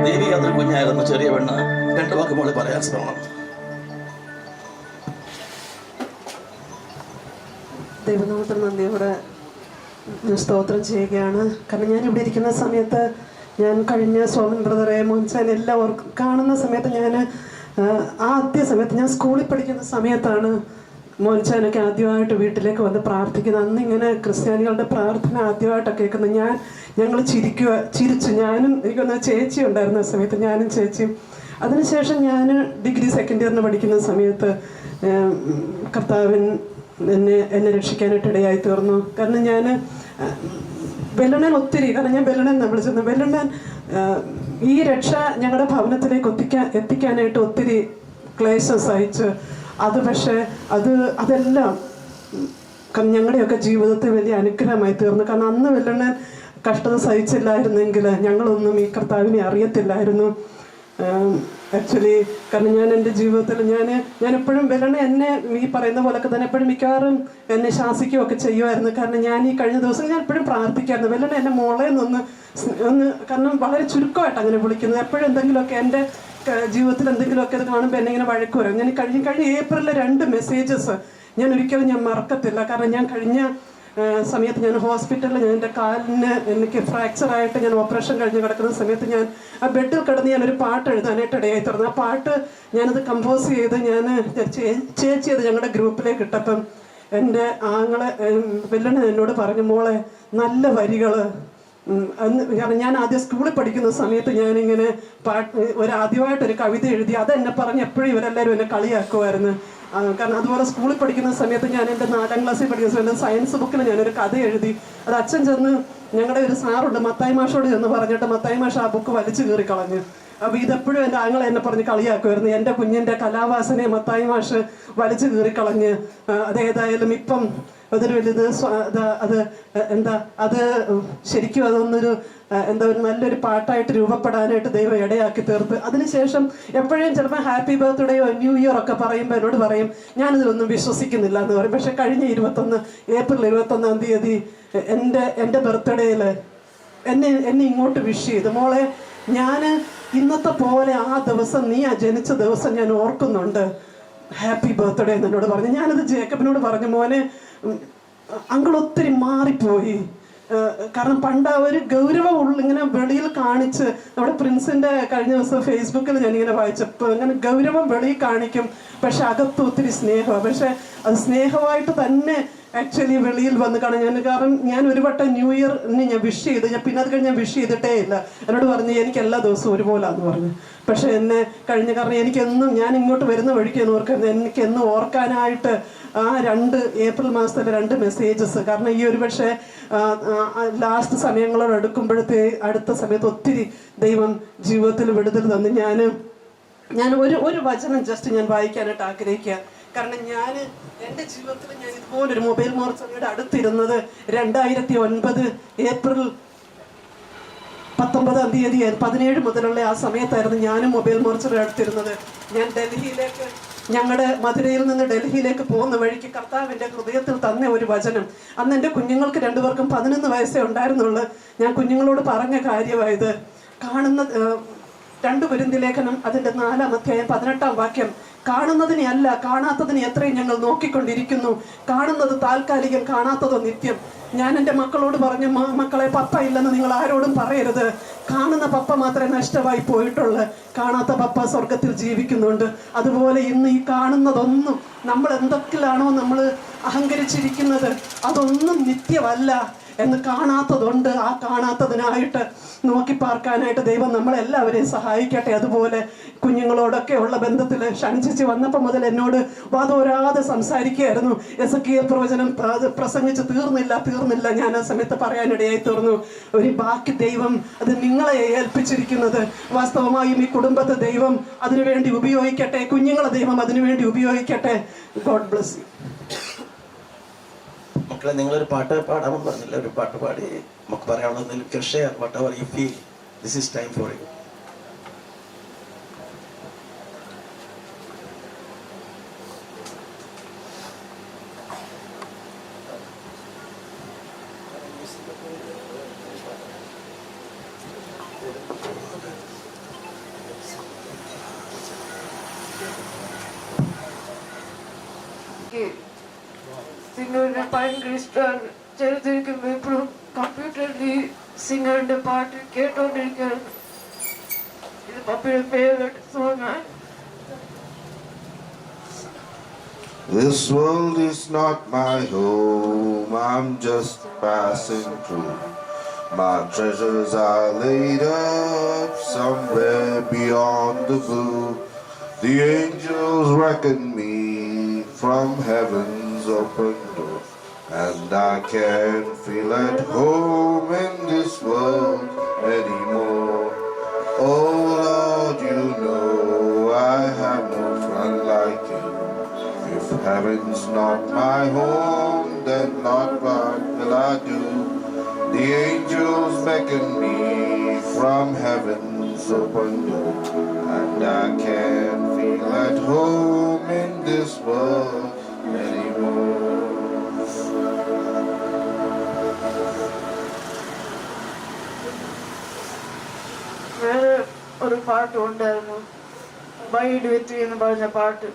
ദേവി അതൊരു കുഞ്ഞായിരുന്നു, ചെറിയ പെണ്ണ്. 2 വാക്ക് മോളെ പറയാൻ ശ്രമണം. ദൈവനാമത്തിന് നന്ദിയോടെ സ്തോത്രം ചെയ്യുകയാണ്. കാരണം ഞാൻ ഇവിടെ ഇരിക്കുന്ന സമയത്ത് ഞാൻ കഴിഞ്ഞ സോമൻ ബ്രദറെ മോൻസാൻ എല്ലാവർക്കും കാണുന്ന സമയത്ത് ഞാൻ ആദ്യ സമയത്ത് ഞാൻ സ്കൂളിൽ പഠിക്കുന്ന സമയത്താണ് മോൻസാനൊക്കെ ആദ്യമായിട്ട് വീട്ടിലേക്ക് വന്ന് പ്രാർത്ഥിക്കുന്നത്. അന്ന് ഇങ്ങനെ ക്രിസ്ത്യാനികളുടെ പ്രാർത്ഥന ആദ്യമായിട്ടൊക്കെ കേൾക്കുന്നത്. ഞങ്ങൾ ചിരിച്ചു. ഞാനും എനിക്കൊന്ന് ചേച്ചി ഉണ്ടായിരുന്ന സമയത്ത് ഞാനും ചേച്ചിയും. അതിനുശേഷം ഞാൻ ഡിഗ്രി സെക്കൻഡ് ഇയറിന് പഠിക്കുന്ന സമയത്ത് കർത്താവൻ എന്നെ രക്ഷിക്കാനായിട്ട് ഇടയായി തീർന്നു. കാരണം ഞാൻ വെല്ലണൻ ഒത്തിരി, കാരണം ഞാൻ വെല്ലണൻ എന്നാണ് വിളിച്ചത്. വെല്ലണൻ ഈ രക്ഷ ഞങ്ങളുടെ ഭവനത്തിലേക്ക് എത്തിക്കാനായിട്ട് ഒത്തിരി ക്ലേശം സഹിച്ച് അത് പക്ഷേ അതെല്ലാം ഞങ്ങളുടെയൊക്കെ ജീവിതത്തിൽ വലിയ അനുഗ്രഹമായി തീർന്നു. കാരണം അന്ന് വെല്ലണൻ കഷ്ടത സഹിച്ചില്ലായിരുന്നെങ്കിൽ ഞങ്ങളൊന്നും ഈ കർത്താവിനെ അറിയത്തില്ലായിരുന്നു. ആക്ച്വലി കാരണം ഞാൻ എൻ്റെ ജീവിതത്തിൽ ഞാൻ എപ്പോഴും വെല്ലണ എന്നെ ഈ പറയുന്ന പോലൊക്കെ തന്നെ എപ്പോഴും മിക്കവാറും എന്നെ ശാസിക്കുകയൊക്കെ ചെയ്യുമായിരുന്നു. കാരണം ഞാൻ ഈ കഴിഞ്ഞ ദിവസം ഞാൻ എപ്പോഴും പ്രാർത്ഥിക്കായിരുന്നു, വെല്ലണ എന്നെ മോളെ ഒന്ന് കാരണം വളരെ ചുരുക്കമായിട്ട് അങ്ങനെ വിളിക്കുന്നത്. എപ്പോഴും എന്തെങ്കിലുമൊക്കെ എൻ്റെ ജീവിതത്തിൽ എന്തെങ്കിലുമൊക്കെ ഇത് കാണുമ്പോൾ എന്നെ ഇങ്ങനെ വഴക്ക് വരും. ഞാൻ കഴിഞ്ഞ ഏപ്രിലിലെ 2 മെസ്സേജസ് ഞാൻ ഒരിക്കലും മറക്കത്തില്ല. കാരണം ഞാൻ കഴിഞ്ഞ സമയത്ത് ഞാൻ ഹോസ്പിറ്റലിൽ എൻ്റെ കാലിന് എനിക്ക് ഫ്രാക്ചറായിട്ട് ഞാൻ ഓപ്പറേഷൻ കഴിഞ്ഞ് കിടക്കുന്ന സമയത്ത് ഞാൻ ആ ബെഡിൽ കിടന്ന് ഞാനൊരു പാട്ട് എഴുതാനായിട്ട് ഇടയായി തീർന്നു. ആ പാട്ട് ഞാനത് കമ്പോസ് ചെയ്ത് ഞാൻ ചേച്ചി അത് ഞങ്ങളുടെ ഗ്രൂപ്പിലേക്ക് ഇട്ടപ്പം എൻ്റെ ആങ്ങളെ വെല്ലണ എന്നോട് പറഞ്ഞു, മോളെ നല്ല വരികൾ കാരണം ഞാൻ ആദ്യം സ്കൂളിൽ പഠിക്കുന്ന സമയത്ത് ഞാനിങ്ങനെ ആദ്യമായിട്ടൊരു കവിത എഴുതി. അതെന്നെ പറഞ്ഞ് എപ്പോഴും ഇവരെല്ലാവരും എന്നെ കളിയാക്കുമായിരുന്നു. കാരണം അതുപോലെ സ്കൂളിൽ പഠിക്കുന്ന സമയത്ത് ഞാൻ എൻ്റെ 4ാം ക്ലാസ്സിൽ പഠിക്കുന്ന സമയത്ത് സയൻസ് ബുക്കിൽ ഞാനൊരു കഥ എഴുതി. അത് അച്ഛൻ ചെന്ന് ഞങ്ങളുടെ ഒരു സാറുണ്ട് മത്തായി മാഷോട് ചെന്ന് പറഞ്ഞിട്ട് മത്തായി മാഷ് ആ ബുക്ക് വലിച്ചു കീറി കളഞ്ഞു. അപ്പോൾ ഇതെപ്പോഴും എൻ്റെ ആങ്ങളെ എന്നെ പറഞ്ഞ് കളിയാക്കുമായിരുന്നു. എൻ്റെ കുഞ്ഞിൻ്റെ കലാവാസനയെ മത്തായി മാഷ് വലിച്ചു കീറി കളഞ്ഞ്. അതേതായാലും ഇപ്പം അതൊരു വലുത് അത് ശരിക്കും അതൊന്നൊരു ഒരു നല്ലൊരു പാട്ടായിട്ട് രൂപപ്പെടാനായിട്ട് ദൈവം ഇടയാക്കി തീർത്ത്. അതിനുശേഷം എപ്പോഴും ചിലപ്പോൾ ഹാപ്പി ബർത്ത്ഡേയോ ന്യൂ ഇയർ ഒക്കെ പറയുമ്പോൾ എന്നോട് പറയും ഞാനിതിലൊന്നും വിശ്വസിക്കുന്നില്ല എന്ന് പറയും. പക്ഷെ കഴിഞ്ഞ ഏപ്രിൽ 21-ാം തീയതി എൻ്റെ ബർത്ത്ഡേയിൽ എന്നെ ഇങ്ങോട്ട് വിഷ് ചെയ്തു. മോളെ, ഞാൻ ഇന്നത്തെ പോലെ ആ ദിവസം നീ ജനിച്ച ദിവസം ഞാൻ ഓർക്കുന്നുണ്ട്, ഹാപ്പി ബർത്ത്ഡേ എന്ന് എന്നോട് പറഞ്ഞു. ഞാനത് ജേക്കബിനോട് പറഞ്ഞു, മോനെ അങ്കിൾ ഒത്തിരി മാറിപ്പോയി. കാരണം പണ്ട് ഒരു ഗൗരവം ഇങ്ങനെ വെളിയിൽ കാണിച്ച് നമ്മുടെ പ്രിൻസിൻ്റെ കഴിഞ്ഞ ദിവസം ഫേസ്ബുക്കിൽ ഞാനിങ്ങനെ വായിച്ചപ്പോൾ അങ്ങനെ ഗൗരവം വെളിയിൽ കാണിക്കും, പക്ഷെ അകത്ത് ഒത്തിരി സ്നേഹമാണ്. പക്ഷെ അത് സ്നേഹമായിട്ട് തന്നെ ആക്ച്വലി വെളിയിൽ വന്ന് കാണാൻ കാരണം ഞാൻ ഒരു വട്ടം ന്യൂ ഇയറിന് ഞാൻ വിഷ് ചെയ്ത് പിന്നെ അത് കഴിഞ്ഞ് ഞാൻ വിഷ് ചെയ്തിട്ടേ ഇല്ല. എന്നോട് പറഞ്ഞു എനിക്ക് എല്ലാ ദിവസവും ഒരുപോലാന്ന് പറഞ്ഞു. പക്ഷെ എന്നെ കാരണം എനിക്കെന്നും ഞാൻ ഇങ്ങോട്ട് വരുന്ന വഴിക്ക് ഓർക്കുന്നത് എനിക്കെന്നും ഓർക്കാനായിട്ട് ആ ഏപ്രിൽ മാസത്തിലെ 2 മെസ്സേജസ്. കാരണം ഈ ഒരു പക്ഷേ ലാസ്റ്റ് സമയങ്ങളോട് അടുത്ത സമയത്ത് ഒത്തിരി ദൈവം ജീവിതത്തിൽ വിടുതൽ തന്നു. ഞാൻ ഒരു വചനം ജസ്റ്റ് ഞാൻ വായിക്കാനായിട്ട് ആഗ്രഹിക്കുക. കാരണം എൻ്റെ ജീവിതത്തിൽ ഞാൻ ഇതുപോലൊരു മൊബൈൽ മോർച്ചറിയുടെ അടുത്തിരുന്നത് 2009 ഏപ്രിൽ 19-ാം തീയതി 17 മുതലുള്ള ആ സമയത്തായിരുന്നു ഞാനും മൊബൈൽ മോർച്ചറി അടുത്തിരുന്നത്. ഞാൻ ഞങ്ങളുടെ മധുരയിൽ നിന്ന് ഡൽഹിയിലേക്ക് പോകുന്ന വഴിക്ക് കർത്താവിൻ്റെ ഹൃദയത്തിൽ തന്ന ഒരു വചനം. അന്ന് എൻ്റെ കുഞ്ഞുങ്ങൾക്ക് 2 പേർക്കും 11 വയസ്സേ ഉണ്ടായിരുന്നുള്ളൂ. ഞാൻ കുഞ്ഞുങ്ങളോട് പറഞ്ഞ കാര്യമായത് കാണുന്ന 2 കൊരിന്ത്യർ ലേഖനം അതിൻ്റെ 4-ാം അധ്യായം 18-ാം വാക്യം, കാണുന്നതിനെ അല്ല കാണാത്തതിനെ എത്രയും ഞങ്ങൾ നോക്കിക്കൊണ്ടിരിക്കുന്നു, കാണുന്നത് താൽക്കാലികം, കാണാത്തതോ നിത്യം. ഞാൻ എൻ്റെ മക്കളോട് പറഞ്ഞു, മക്കളെ പപ്പ ഇല്ലെന്ന് നിങ്ങൾ ആരോടും പറയരുത്. കാണുന്ന പപ്പ മാത്രമേ നഷ്ടമായി പോയിട്ടുള്ളൂ, കാണാത്ത പപ്പ സ്വർഗത്തിൽ ജീവിക്കുന്നുണ്ട്. അതുപോലെ ഇന്ന് ഈ കാണുന്നതൊന്നും നമ്മൾ എന്തൊക്കെയാണോ നമ്മൾ അഹങ്കരിച്ചിരിക്കുന്നത് അതൊന്നും നിത്യമല്ല എന്ന് കാണാത്തതുണ്ട്. ആ കാണാത്തതിനായിട്ട് നോക്കി പാർക്കാനായിട്ട് ദൈവം നമ്മളെല്ലാവരെയും സഹായിക്കട്ടെ. അതുപോലെ കുഞ്ഞുങ്ങളോടൊക്കെ ഉള്ള ബന്ധത്തിൽ ഷൺചിച്ച് വന്നപ്പോൾ മുതൽ എന്നോട് വാദോരാതെ സംസാരിക്കുകയായിരുന്നു. എസെക്കിയേൽ പ്രവചനം പ്രസംഗിച്ച് തീർന്നില്ല. ഞാൻ ആ സമയത്ത് പറയാനിടയായി തീർന്നു. ഒരു ബാക്കി ദൈവം അത് നിങ്ങളെ ഏൽപ്പിച്ചിരിക്കുന്നത് വാസ്തവമായും ഈ കുടുംബത്തെ ദൈവം അതിനുവേണ്ടി ഉപയോഗിക്കട്ടെ, കുഞ്ഞുങ്ങളെ ദൈവം അതിനുവേണ്ടി ഉപയോഗിക്കട്ടെ. God bless you. മക്കളെ, നിങ്ങളൊരു പാട്ട് പാടാമെന്ന് പറഞ്ഞില്ല, ഒരു പാട്ട് പാടി നമുക്ക് പറയാനുള്ളത് share whatever you feel. This is time for you. സിംഗറിനെ ഭയങ്കര ഇഷ്ടമാണ്. ചെറുതിരിക്കുമ്പോൾ എപ്പോഴും കമ്പ്യൂട്ടറിൽ സിംഗറിന്റെ പാട്ട് കേട്ടോണ്ടിരിക്കുകയാണ്. ഇത് പപ്പിയുടെ ഫേവറേറ്റ് സോങ് ആണ്. This world is not my home, I'm just passing through. My treasures are laid up somewhere beyond the blue. The angels reckon me from heaven's open door, and I can't feel at home in this world anymore. Oh Lord, you know I have no friend like you. If heaven's not my home, then not what will I do? The angels beckon me from heaven's open door, and I can't feel at home in this world anymore. വേറെ ഒരു പാട്ട് ഉണ്ടായിരുന്നു, ബൈഡ് വിത്ത് എന്ന് പറഞ്ഞ പാട്ട്.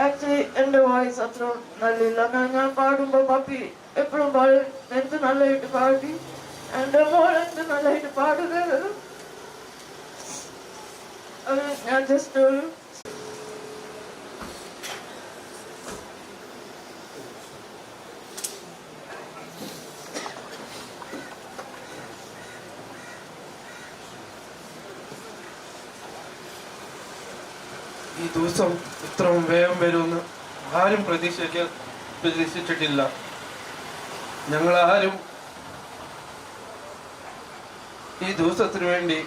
Actually എൻ്റെ voice അത്ര നല്ലില്ല. കാരണം ഞാൻ പാടുമ്പോൾ പപ്പി എപ്പോഴും പാടും, എന്ത് നല്ലതായിട്ട് പാടി, എൻ്റെ മോൾ എന്ത് നല്ലതായിട്ട് പാടുന്നത്. അത് ഞാൻ ജസ്റ്റ് ഒരു ഈ ദിവസം ഇത്രയും വേഗം വരുമെന്ന് ആരും പ്രതീക്ഷിച്ചിട്ടില്ല. ഞങ്ങളാരും ഈ ദിവസത്തിന് വേണ്ടി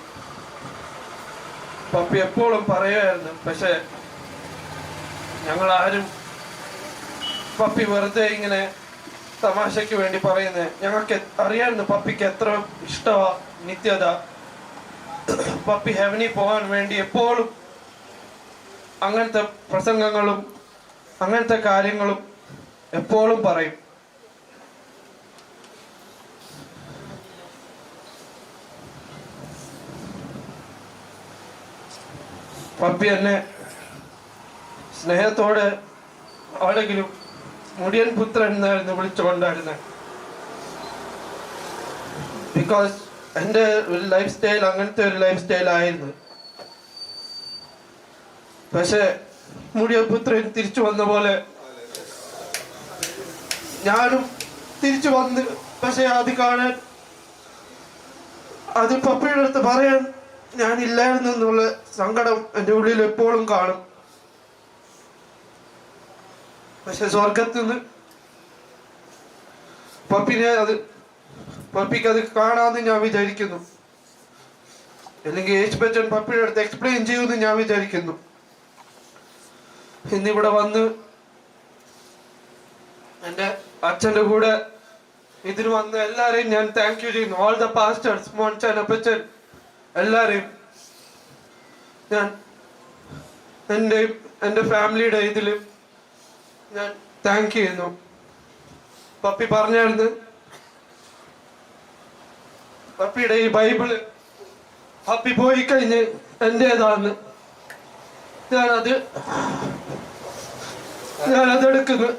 പപ്പി എപ്പോഴും പറയുമായിരുന്നു. പക്ഷെ ഞങ്ങളാരും പപ്പി വെറുതെ ഇങ്ങനെ തമാശയ്ക്ക് വേണ്ടി പറയുന്നത്. ഞങ്ങൾക്ക് അറിയാമായിരുന്നു പപ്പിക്ക് എത്ര ഇഷ്ടമാ നിത്യത. പപ്പി ഹെവനിൽ പോകാൻ വേണ്ടി എപ്പോഴും അങ്ങനത്തെ പ്രസംഗങ്ങളും അങ്ങനത്തെ കാര്യങ്ങളും എപ്പോഴും പറയും. പപ്പി എന്നെ സ്നേഹത്തോടെ ആരെങ്കിലും മുടിയൻ പുത്രൻ എന്നായിരുന്നു വിളിച്ചുകൊണ്ടായിരുന്നത്. ബിക്കോസ് എൻ്റെ ഒരു ലൈഫ് സ്റ്റൈൽ അങ്ങനത്തെ ഒരു ലൈഫ് സ്റ്റൈലായിരുന്നു. പക്ഷെ മുടിയപുത്രൻ തിരിച്ചു വന്ന പോലെ ഞാനും തിരിച്ചു വന്ന്, പക്ഷെ അത് കാണാൻ, അത് പപ്പയുടെ അടുത്ത് പറയാൻ ഞാനില്ലായിരുന്നു എന്നുള്ള സങ്കടം എൻ്റെ ഉള്ളിൽ എപ്പോഴും കാണും. പക്ഷെ സ്വർഗത്തിൽ നിന്ന് പപ്പിക്ക് അത് കാണാമെന്ന് ഞാൻ വിചാരിക്കുന്നു. അല്ലെങ്കിൽ യേശു ബച്ചൻ പപ്പിയുടെ അടുത്ത് എക്സ്പ്ലെയിൻ ചെയ്യുമെന്ന് ഞാൻ വിചാരിക്കുന്നു. ഇന്നിവിടെ വന്ന് എൻ്റെ അച്ഛൻ്റെ കൂടെ ഇതിന് വന്ന് എല്ലാവരെയും ഞാൻ താങ്ക് യു ചെയ്യുന്നു. ഓൾ ദ പാസ്റ്റേഴ്സ്, മോൻചൻ, അപ്പച്ചൻ, എല്ലാവരെയും ഞാൻ എൻ്റെ ഫാമിലിയുടെ ഇതിൽ ഞാൻ താങ്ക് ചെയ്യുന്നു. പപ്പി പറഞ്ഞായിരുന്നു പപ്പിയുടെ ഈ ബൈബിള് പപ്പി പോയി കഴിഞ്ഞ് എൻ്റേതാന്ന്. ഞാനതെടുക്കുന്നു.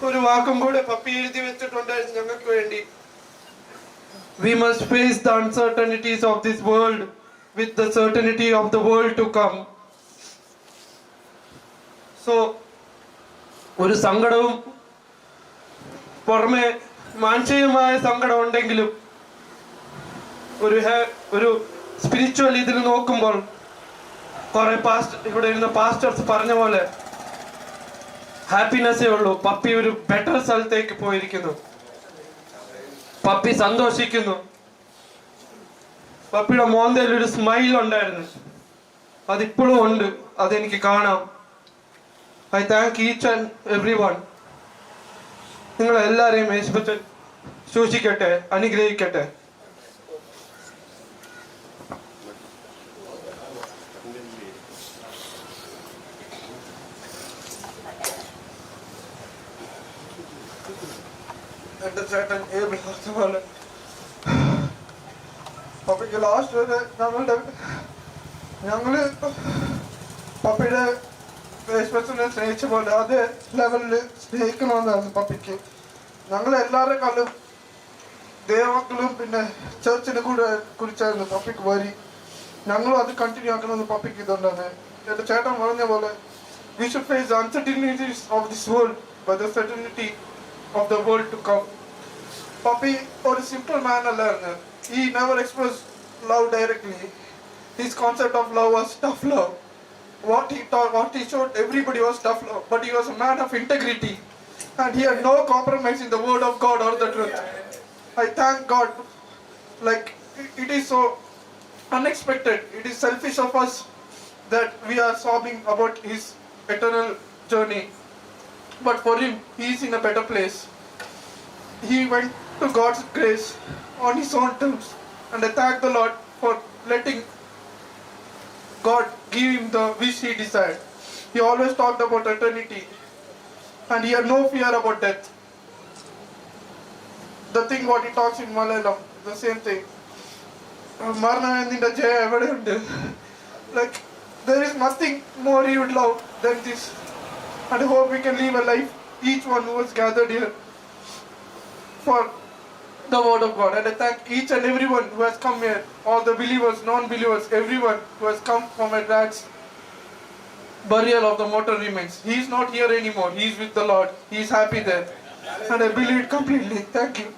ഒരു വാക്കും കൂടെ പപ്പി എഴുതി വെച്ചിട്ടുണ്ടായിരുന്നു ഞങ്ങൾക്ക് വേണ്ടി. We must face the uncertainties of this world with the certainty of the world to come. So, ഒരു സങ്കടവും പുറമെ മാനസികമായ സങ്കടം ഉണ്ടെങ്കിലും ഒരു സ്പിരിച്വൽ ഇതിൽ നോക്കുമ്പോൾ കുറെ ഇവിടെ ഇരുന്ന പാസ്റ്റേഴ്സ് പറഞ്ഞ പോലെ ഹാപ്പിനെസ്സേ ഉള്ളൂ. പപ്പി ഒരു ബെറ്റർ സ്ഥലത്തേക്ക് പോയിരിക്കുന്നു. പപ്പി സന്തോഷിക്കുന്നു. പപ്പിയുടെ മോന്തയിൽ ഒരു സ്മൈൽ ഉണ്ടായിരുന്നു, അതിപ്പോഴും ഉണ്ട്, അതെനിക്ക് കാണാം. I thank each and every one. നിങ്ങളെല്ലാവരെയും യേശുബച്ചൻ സൂക്ഷിക്കട്ടെ, അനുഗ്രഹിക്കട്ടെ. എന്റെ ചേട്ടൻ പോലെ പപ്പയ്ക്ക് ലാസ്റ്റ് വരെ ഞങ്ങള് പപ്പയുടെ യേശുവിനെ സ്നേഹിച്ച പോലെ അതേ ലെവലിൽ സ്നേഹിക്കണമെന്നായിരുന്നു പപ്പിക്ക്. ഞങ്ങളെല്ലാവരെക്കാളും ദൈവമക്കളും പിന്നെ ചർച്ചിനെ കൂടെ കുറിച്ചായിരുന്നു പപ്പിക്ക് വരി. ഞങ്ങളും അത് കണ്ടിന്യൂ ആക്കണമെന്ന് പപ്പിക്ക് ഇതുണ്ടാണ്. എൻ്റെ ചേട്ടൻ പറഞ്ഞ പോലെ we should face the uncertainties of this world but the certainty of the world to come. Papi ഒരു simple man അല്ലായിരുന്നു. He never expressed love directly. His concept of love was tough love. What he taught, what he showed everybody was tough love, but he was a man of integrity and he had no compromise in the word of God or the truth. I thank God. Like it is so unexpected. It is selfish of us that we are sobbing about his eternal journey, but for him he is in a better place. He went to God's grace on his own terms, and I thank the Lord for letting God give him the wish he desired. He always talked about eternity and he had no fear about death. The thing what he talks in Malayalam, the same thing. Maranatha Jaya evident. Like there is nothing more he would love than this. And I hope we can live a life, each one who was gathered here, for the word of God. And I thank each and everyone who has come here, all the believers, non-believers, everyone who has come for my dad's burial of the mortal remains. He is not here anymore. He is with the Lord. He is happy there. And I believe it completely. Thank you.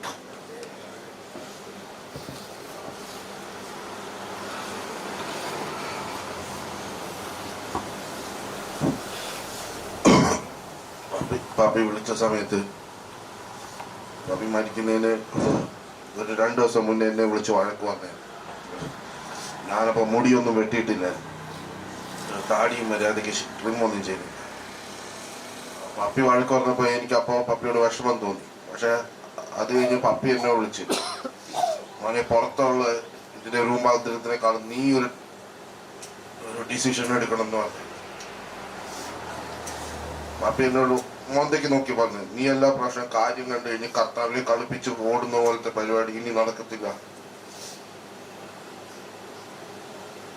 Pappi വിളിച്ച സമയത്ത് പാപ്പി മരിക്കുന്നതിന് ഒരു 2 ദിവസം മുന്നേ എന്നെ വിളിച്ച് വഴക്ക് വന്നേ. ഞാനപ്പോൾ മുടിയൊന്നും വെട്ടിയിട്ടില്ല, താടിയും മര്യാദയ്ക്ക് ട്രിമൊന്നും ചെയ്തില്ല. പപ്പി വഴക്ക് പറഞ്ഞപ്പോൾ എനിക്കപ്പോൾ പപ്പിയോട് വിഷമം തോന്നി. പക്ഷെ അത് കഴിഞ്ഞ് പപ്പി എന്നെ വിളിച്ച്, മോനെ പുറത്തുള്ള ഇതിൻ്റെ രൂപാന്തരത്തിനേക്കാളും നീ ഒരു ഡിസിഷൻ എടുക്കണം എന്ന് പറഞ്ഞു. പപ്പി എന്നോട് മോന്തയ്ക്ക് നോക്കി പറഞ്ഞു, നീ എല്ലാ പ്രാവശ്യം കാര്യം കണ്ടു കഴിഞ്ഞ് കർത്താവിനെ കളിപ്പിച്ച് ഓടുന്ന പോലത്തെ പരിപാടി ഇനി നടക്കത്തില്ല.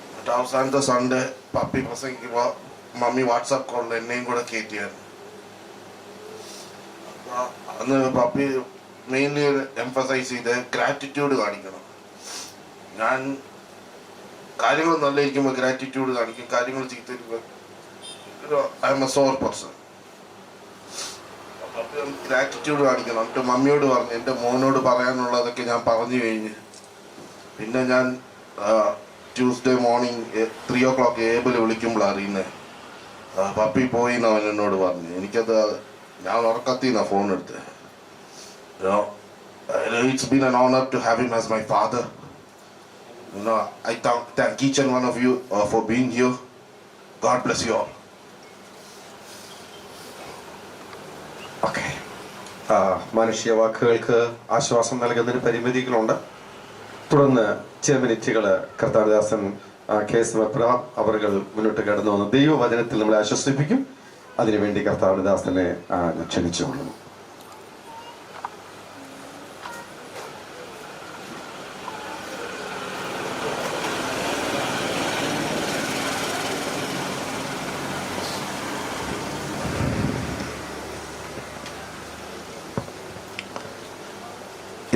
എന്നിട്ട് അവസാനത്തെ സൺഡേ പപ്പി പ്രസംഗിക്കുമ്പോൾ മമ്മി വാട്സാപ്പ് കോളിൽ എന്നെയും കൂടെ കയറ്റിയായിരുന്നു. അന്ന് പപ്പി മെയിൻലി എംഫസൈസ് ചെയ്ത് ഗ്രാറ്റിറ്റ്യൂഡ് കാണിക്കണം. ഞാൻ കാര്യങ്ങൾ നല്ലയിരിക്കുമ്പോൾ ഗ്രാറ്റിറ്റ്യൂഡ് കാണിക്കും, കാര്യങ്ങൾ ചീത്തരിക്കുമ്പോൾ I am a sore person. Gratitude കാണിക്കണം. എന്നിട്ട് മമ്മിയോട് പറഞ്ഞു, എൻ്റെ മോനോട് പറയാനുള്ളതൊക്കെ ഞാൻ പറഞ്ഞു കഴിഞ്ഞ് പിന്നെ ഞാൻ ട്യൂസ്ഡേ മോർണിംഗ് 3 o'clock ഏബിൾ വിളിക്കുമ്പോൾ അറിയുന്നത് പപ്പി പോയി എന്ന് അവൻ എന്നോട് പറഞ്ഞു. എനിക്കത് ഞാൻ ഉറക്കത്തിന്നാ ഫോൺ എടുത്ത്. It's been an honor to have him as my father. I thank each and one of you for being here. God bless you all. മനുഷ്യ വാക്കുകൾക്ക് ആശ്വാസം നൽകുന്നതിന് പരിമിതികളുണ്ട്. തുടർന്ന് ചില മിനിറ്റുകൾ കർത്താരദാസൻ KS എബ്രഹാം അവർ മുന്നോട്ട് കടന്നു വന്ന് ദൈവവചനത്തിൽ നമ്മളെ ആശ്വസിപ്പിക്കും. അതിനുവേണ്ടി കർത്താരദാസനെ ക്ഷണിച്ചുകൊള്ളുന്നു.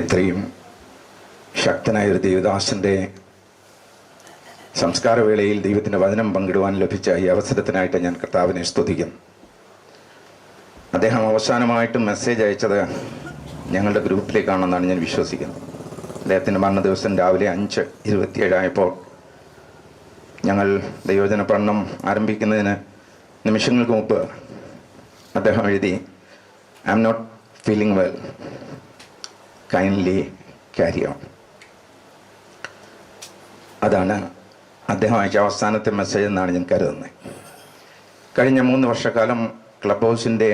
ഇത്രയും ശക്തനായൊരു ദേവദാസൻ്റെ സംസ്കാരവേളയിൽ ദൈവത്തിൻ്റെ വചനം പങ്കിടുവാൻ ലഭിച്ച ഈ അവസരത്തിനായിട്ട് ഞാൻ കർത്താവിനെ സ്തുതിക്കുന്നു. അദ്ദേഹം അവസാനമായിട്ട് മെസ്സേജ് അയച്ചത് ഞങ്ങളുടെ ഗ്രൂപ്പിലേക്കാണെന്നാണ് ഞാൻ വിശ്വസിക്കുന്നത്. അദ്ദേഹത്തിൻ്റെ മരണ ദിവസം രാവിലെ 5:27 ഞങ്ങൾ ദൈവവചന പഠനം ആരംഭിക്കുന്നതിന് നിമിഷങ്ങൾക്ക് മുമ്പ് അദ്ദേഹം എഴുതി, I am not feeling well, kindly carry on. അതാണ് അദ്ദേഹം അയച്ച അവസാനത്തെ മെസ്സേജ് എന്നാണ് ഞാൻ കരുതുന്നത്. കഴിഞ്ഞ 3 വർഷക്കാലം ക്ലബ് ഹൗസിൻ്റെ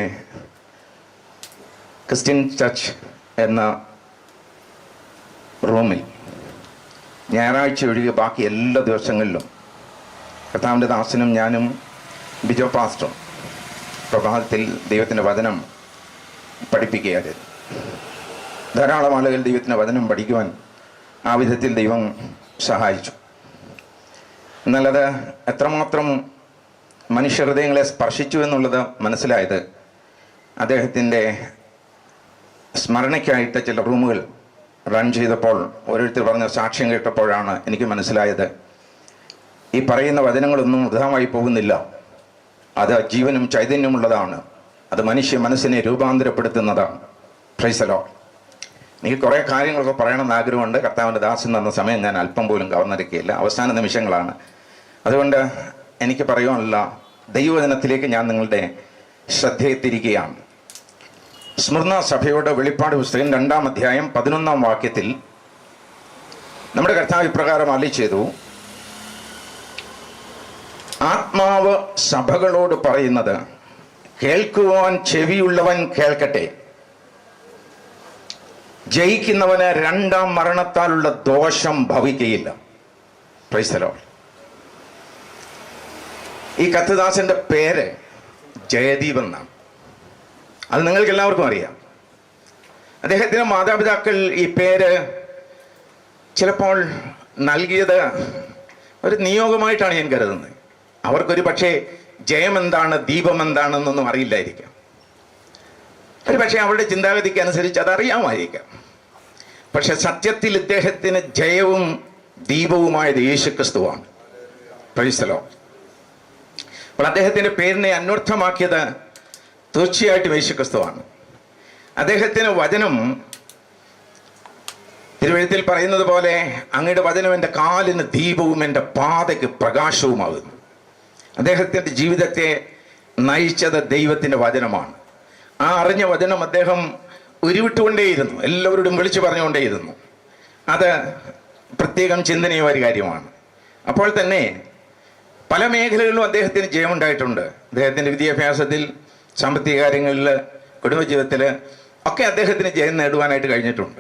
ക്രിസ്ത്യൻ ചർച്ച് എന്ന റൂമിൽ ഞായറാഴ്ച ഒഴികെ ബാക്കി എല്ലാ ദിവസങ്ങളിലും കർത്താവിൻ്റെ ദാസനും ഞാനും ബിജോ പാസ്റ്ററും പ്രഭാതത്തിൽ ദൈവത്തിൻ്റെ വചനം പഠിപ്പിക്കുകയായിരുന്നു. ധാരാളം ആളുകൾ ദൈവത്തിൻ്റെ വചനം പഠിക്കുവാൻ ആ വിധത്തിൽ ദൈവം സഹായിച്ചു. എന്നാൽ അത് എത്രമാത്രം മനുഷ്യഹൃദയങ്ങളെ സ്പർശിച്ചു എന്നുള്ളത് മനസ്സിലായത് അദ്ദേഹത്തിൻ്റെ സ്മരണയ്ക്കായിട്ട് ചില റൂമുകൾ റൺ ചെയ്തപ്പോൾ ഓരോരുത്തർ പറഞ്ഞ സാക്ഷ്യം കേട്ടപ്പോഴാണ് എനിക്ക് മനസ്സിലായത് ഈ പറയുന്ന വചനങ്ങളൊന്നും വൃഥാമായി പോകുന്നില്ല. അത് ജീവനും ചൈതന്യമുള്ളതാണ്. അത് മനുഷ്യ മനസ്സിനെ രൂപാന്തരപ്പെടുത്തുന്നതാണ്. Price the Lord. എനിക്ക് കുറേ കാര്യങ്ങളൊക്കെ പറയണമെന്ന് ആഗ്രഹമുണ്ട്. കർത്താവിൻ്റെ ദാസൻ തന്ന സമയം ഞാൻ അല്പം പോലും കവർന്നിരിക്കുകയില്ല. അവസാന നിമിഷങ്ങളാണ്. അതുകൊണ്ട് എനിക്ക് പറയുവാനുള്ള ദൈവവചനത്തിലേക്ക് ഞാൻ നിങ്ങളുടെ ശ്രദ്ധയെ തിരിക്കുകയാണ്. സ്മൃണ സഭയുടെ വെളിപ്പാട് പുസ്തകം 2-ാം അധ്യായം 11-ാം വാക്യത്തിൽ നമ്മുടെ കർത്താവ് ഇപ്രകാരം അരുളി ചെയ്തു, ആത്മാവ് സഭകളോട് പറയുന്നത് കേൾക്കുവാൻ ചെവിയുള്ളവൻ കേൾക്കട്ടെ. ജയിക്കുന്നവന് 2-ാം മരണത്താലുള്ള ദോഷം ഭവിക്കുകയില്ല. Price the lord. ഈ കത്തുദാസന്റെ പേര് ജയദീപ് എന്നാണ്. അത് നിങ്ങൾക്ക് എല്ലാവർക്കും അറിയാം. അദ്ദേഹത്തിന് മാതാപിതാക്കൾ ഈ പേര് ചിലപ്പോൾ നൽകിയത് ഒരു നിയോഗമായിട്ടാണ് ഞാൻ കരുതുന്നത്. അവർക്കൊരു പക്ഷേ ജയം എന്താണ്, ദീപം എന്താണെന്നൊന്നും അറിയില്ലായിരിക്കാം. ഒരു പക്ഷേ അവരുടെ ചിന്താഗതിക്ക് അനുസരിച്ച് അതറിയാമായിരിക്കാം. പക്ഷെ സത്യത്തിൽ ഇദ്ദേഹത്തിന് ജയവും ദീപവുമായത് യേശുക്രിസ്തുവാണ്. Praise the lord. അപ്പോൾ അദ്ദേഹത്തിൻ്റെ പേരിനെ അന്വർത്ഥമാക്കിയത് തീർച്ചയായിട്ടും യേശുക്രിസ്തുവാണ്. അദ്ദേഹത്തിന് വചനം തിരുവെഴുത്തിൽ പറയുന്നത് പോലെ അങ്ങയുടെ വചനം എൻ്റെ കാലിന് ദീപവും എൻ്റെ പാതയ്ക്ക് പ്രകാശവുമാകുന്നു. അദ്ദേഹത്തിൻ്റെ ജീവിതത്തെ നയിച്ചത് ദൈവത്തിൻ്റെ വചനമാണ്. ആ അറിഞ്ഞ വചനം അദ്ദേഹം ഉരുവിട്ടുകൊണ്ടേയിരുന്നു, എല്ലാവരോടും വിളിച്ചു പറഞ്ഞുകൊണ്ടേയിരുന്നു. അത് പ്രത്യേകം ചിന്തനീയമായ ഒരു കാര്യമാണ്. അപ്പോൾ തന്നെ പല മേഖലകളിലും അദ്ദേഹത്തിന് ജയമുണ്ടായിട്ടുണ്ട്. അദ്ദേഹത്തിൻ്റെ വിദ്യാഭ്യാസത്തിൽ, സാമ്പത്തിക കാര്യങ്ങളിൽ, കുടുംബജീവിതത്തിൽ ഒക്കെ അദ്ദേഹത്തിന് ജയം നേടുവാനായിട്ട് കഴിഞ്ഞിട്ടുണ്ട്.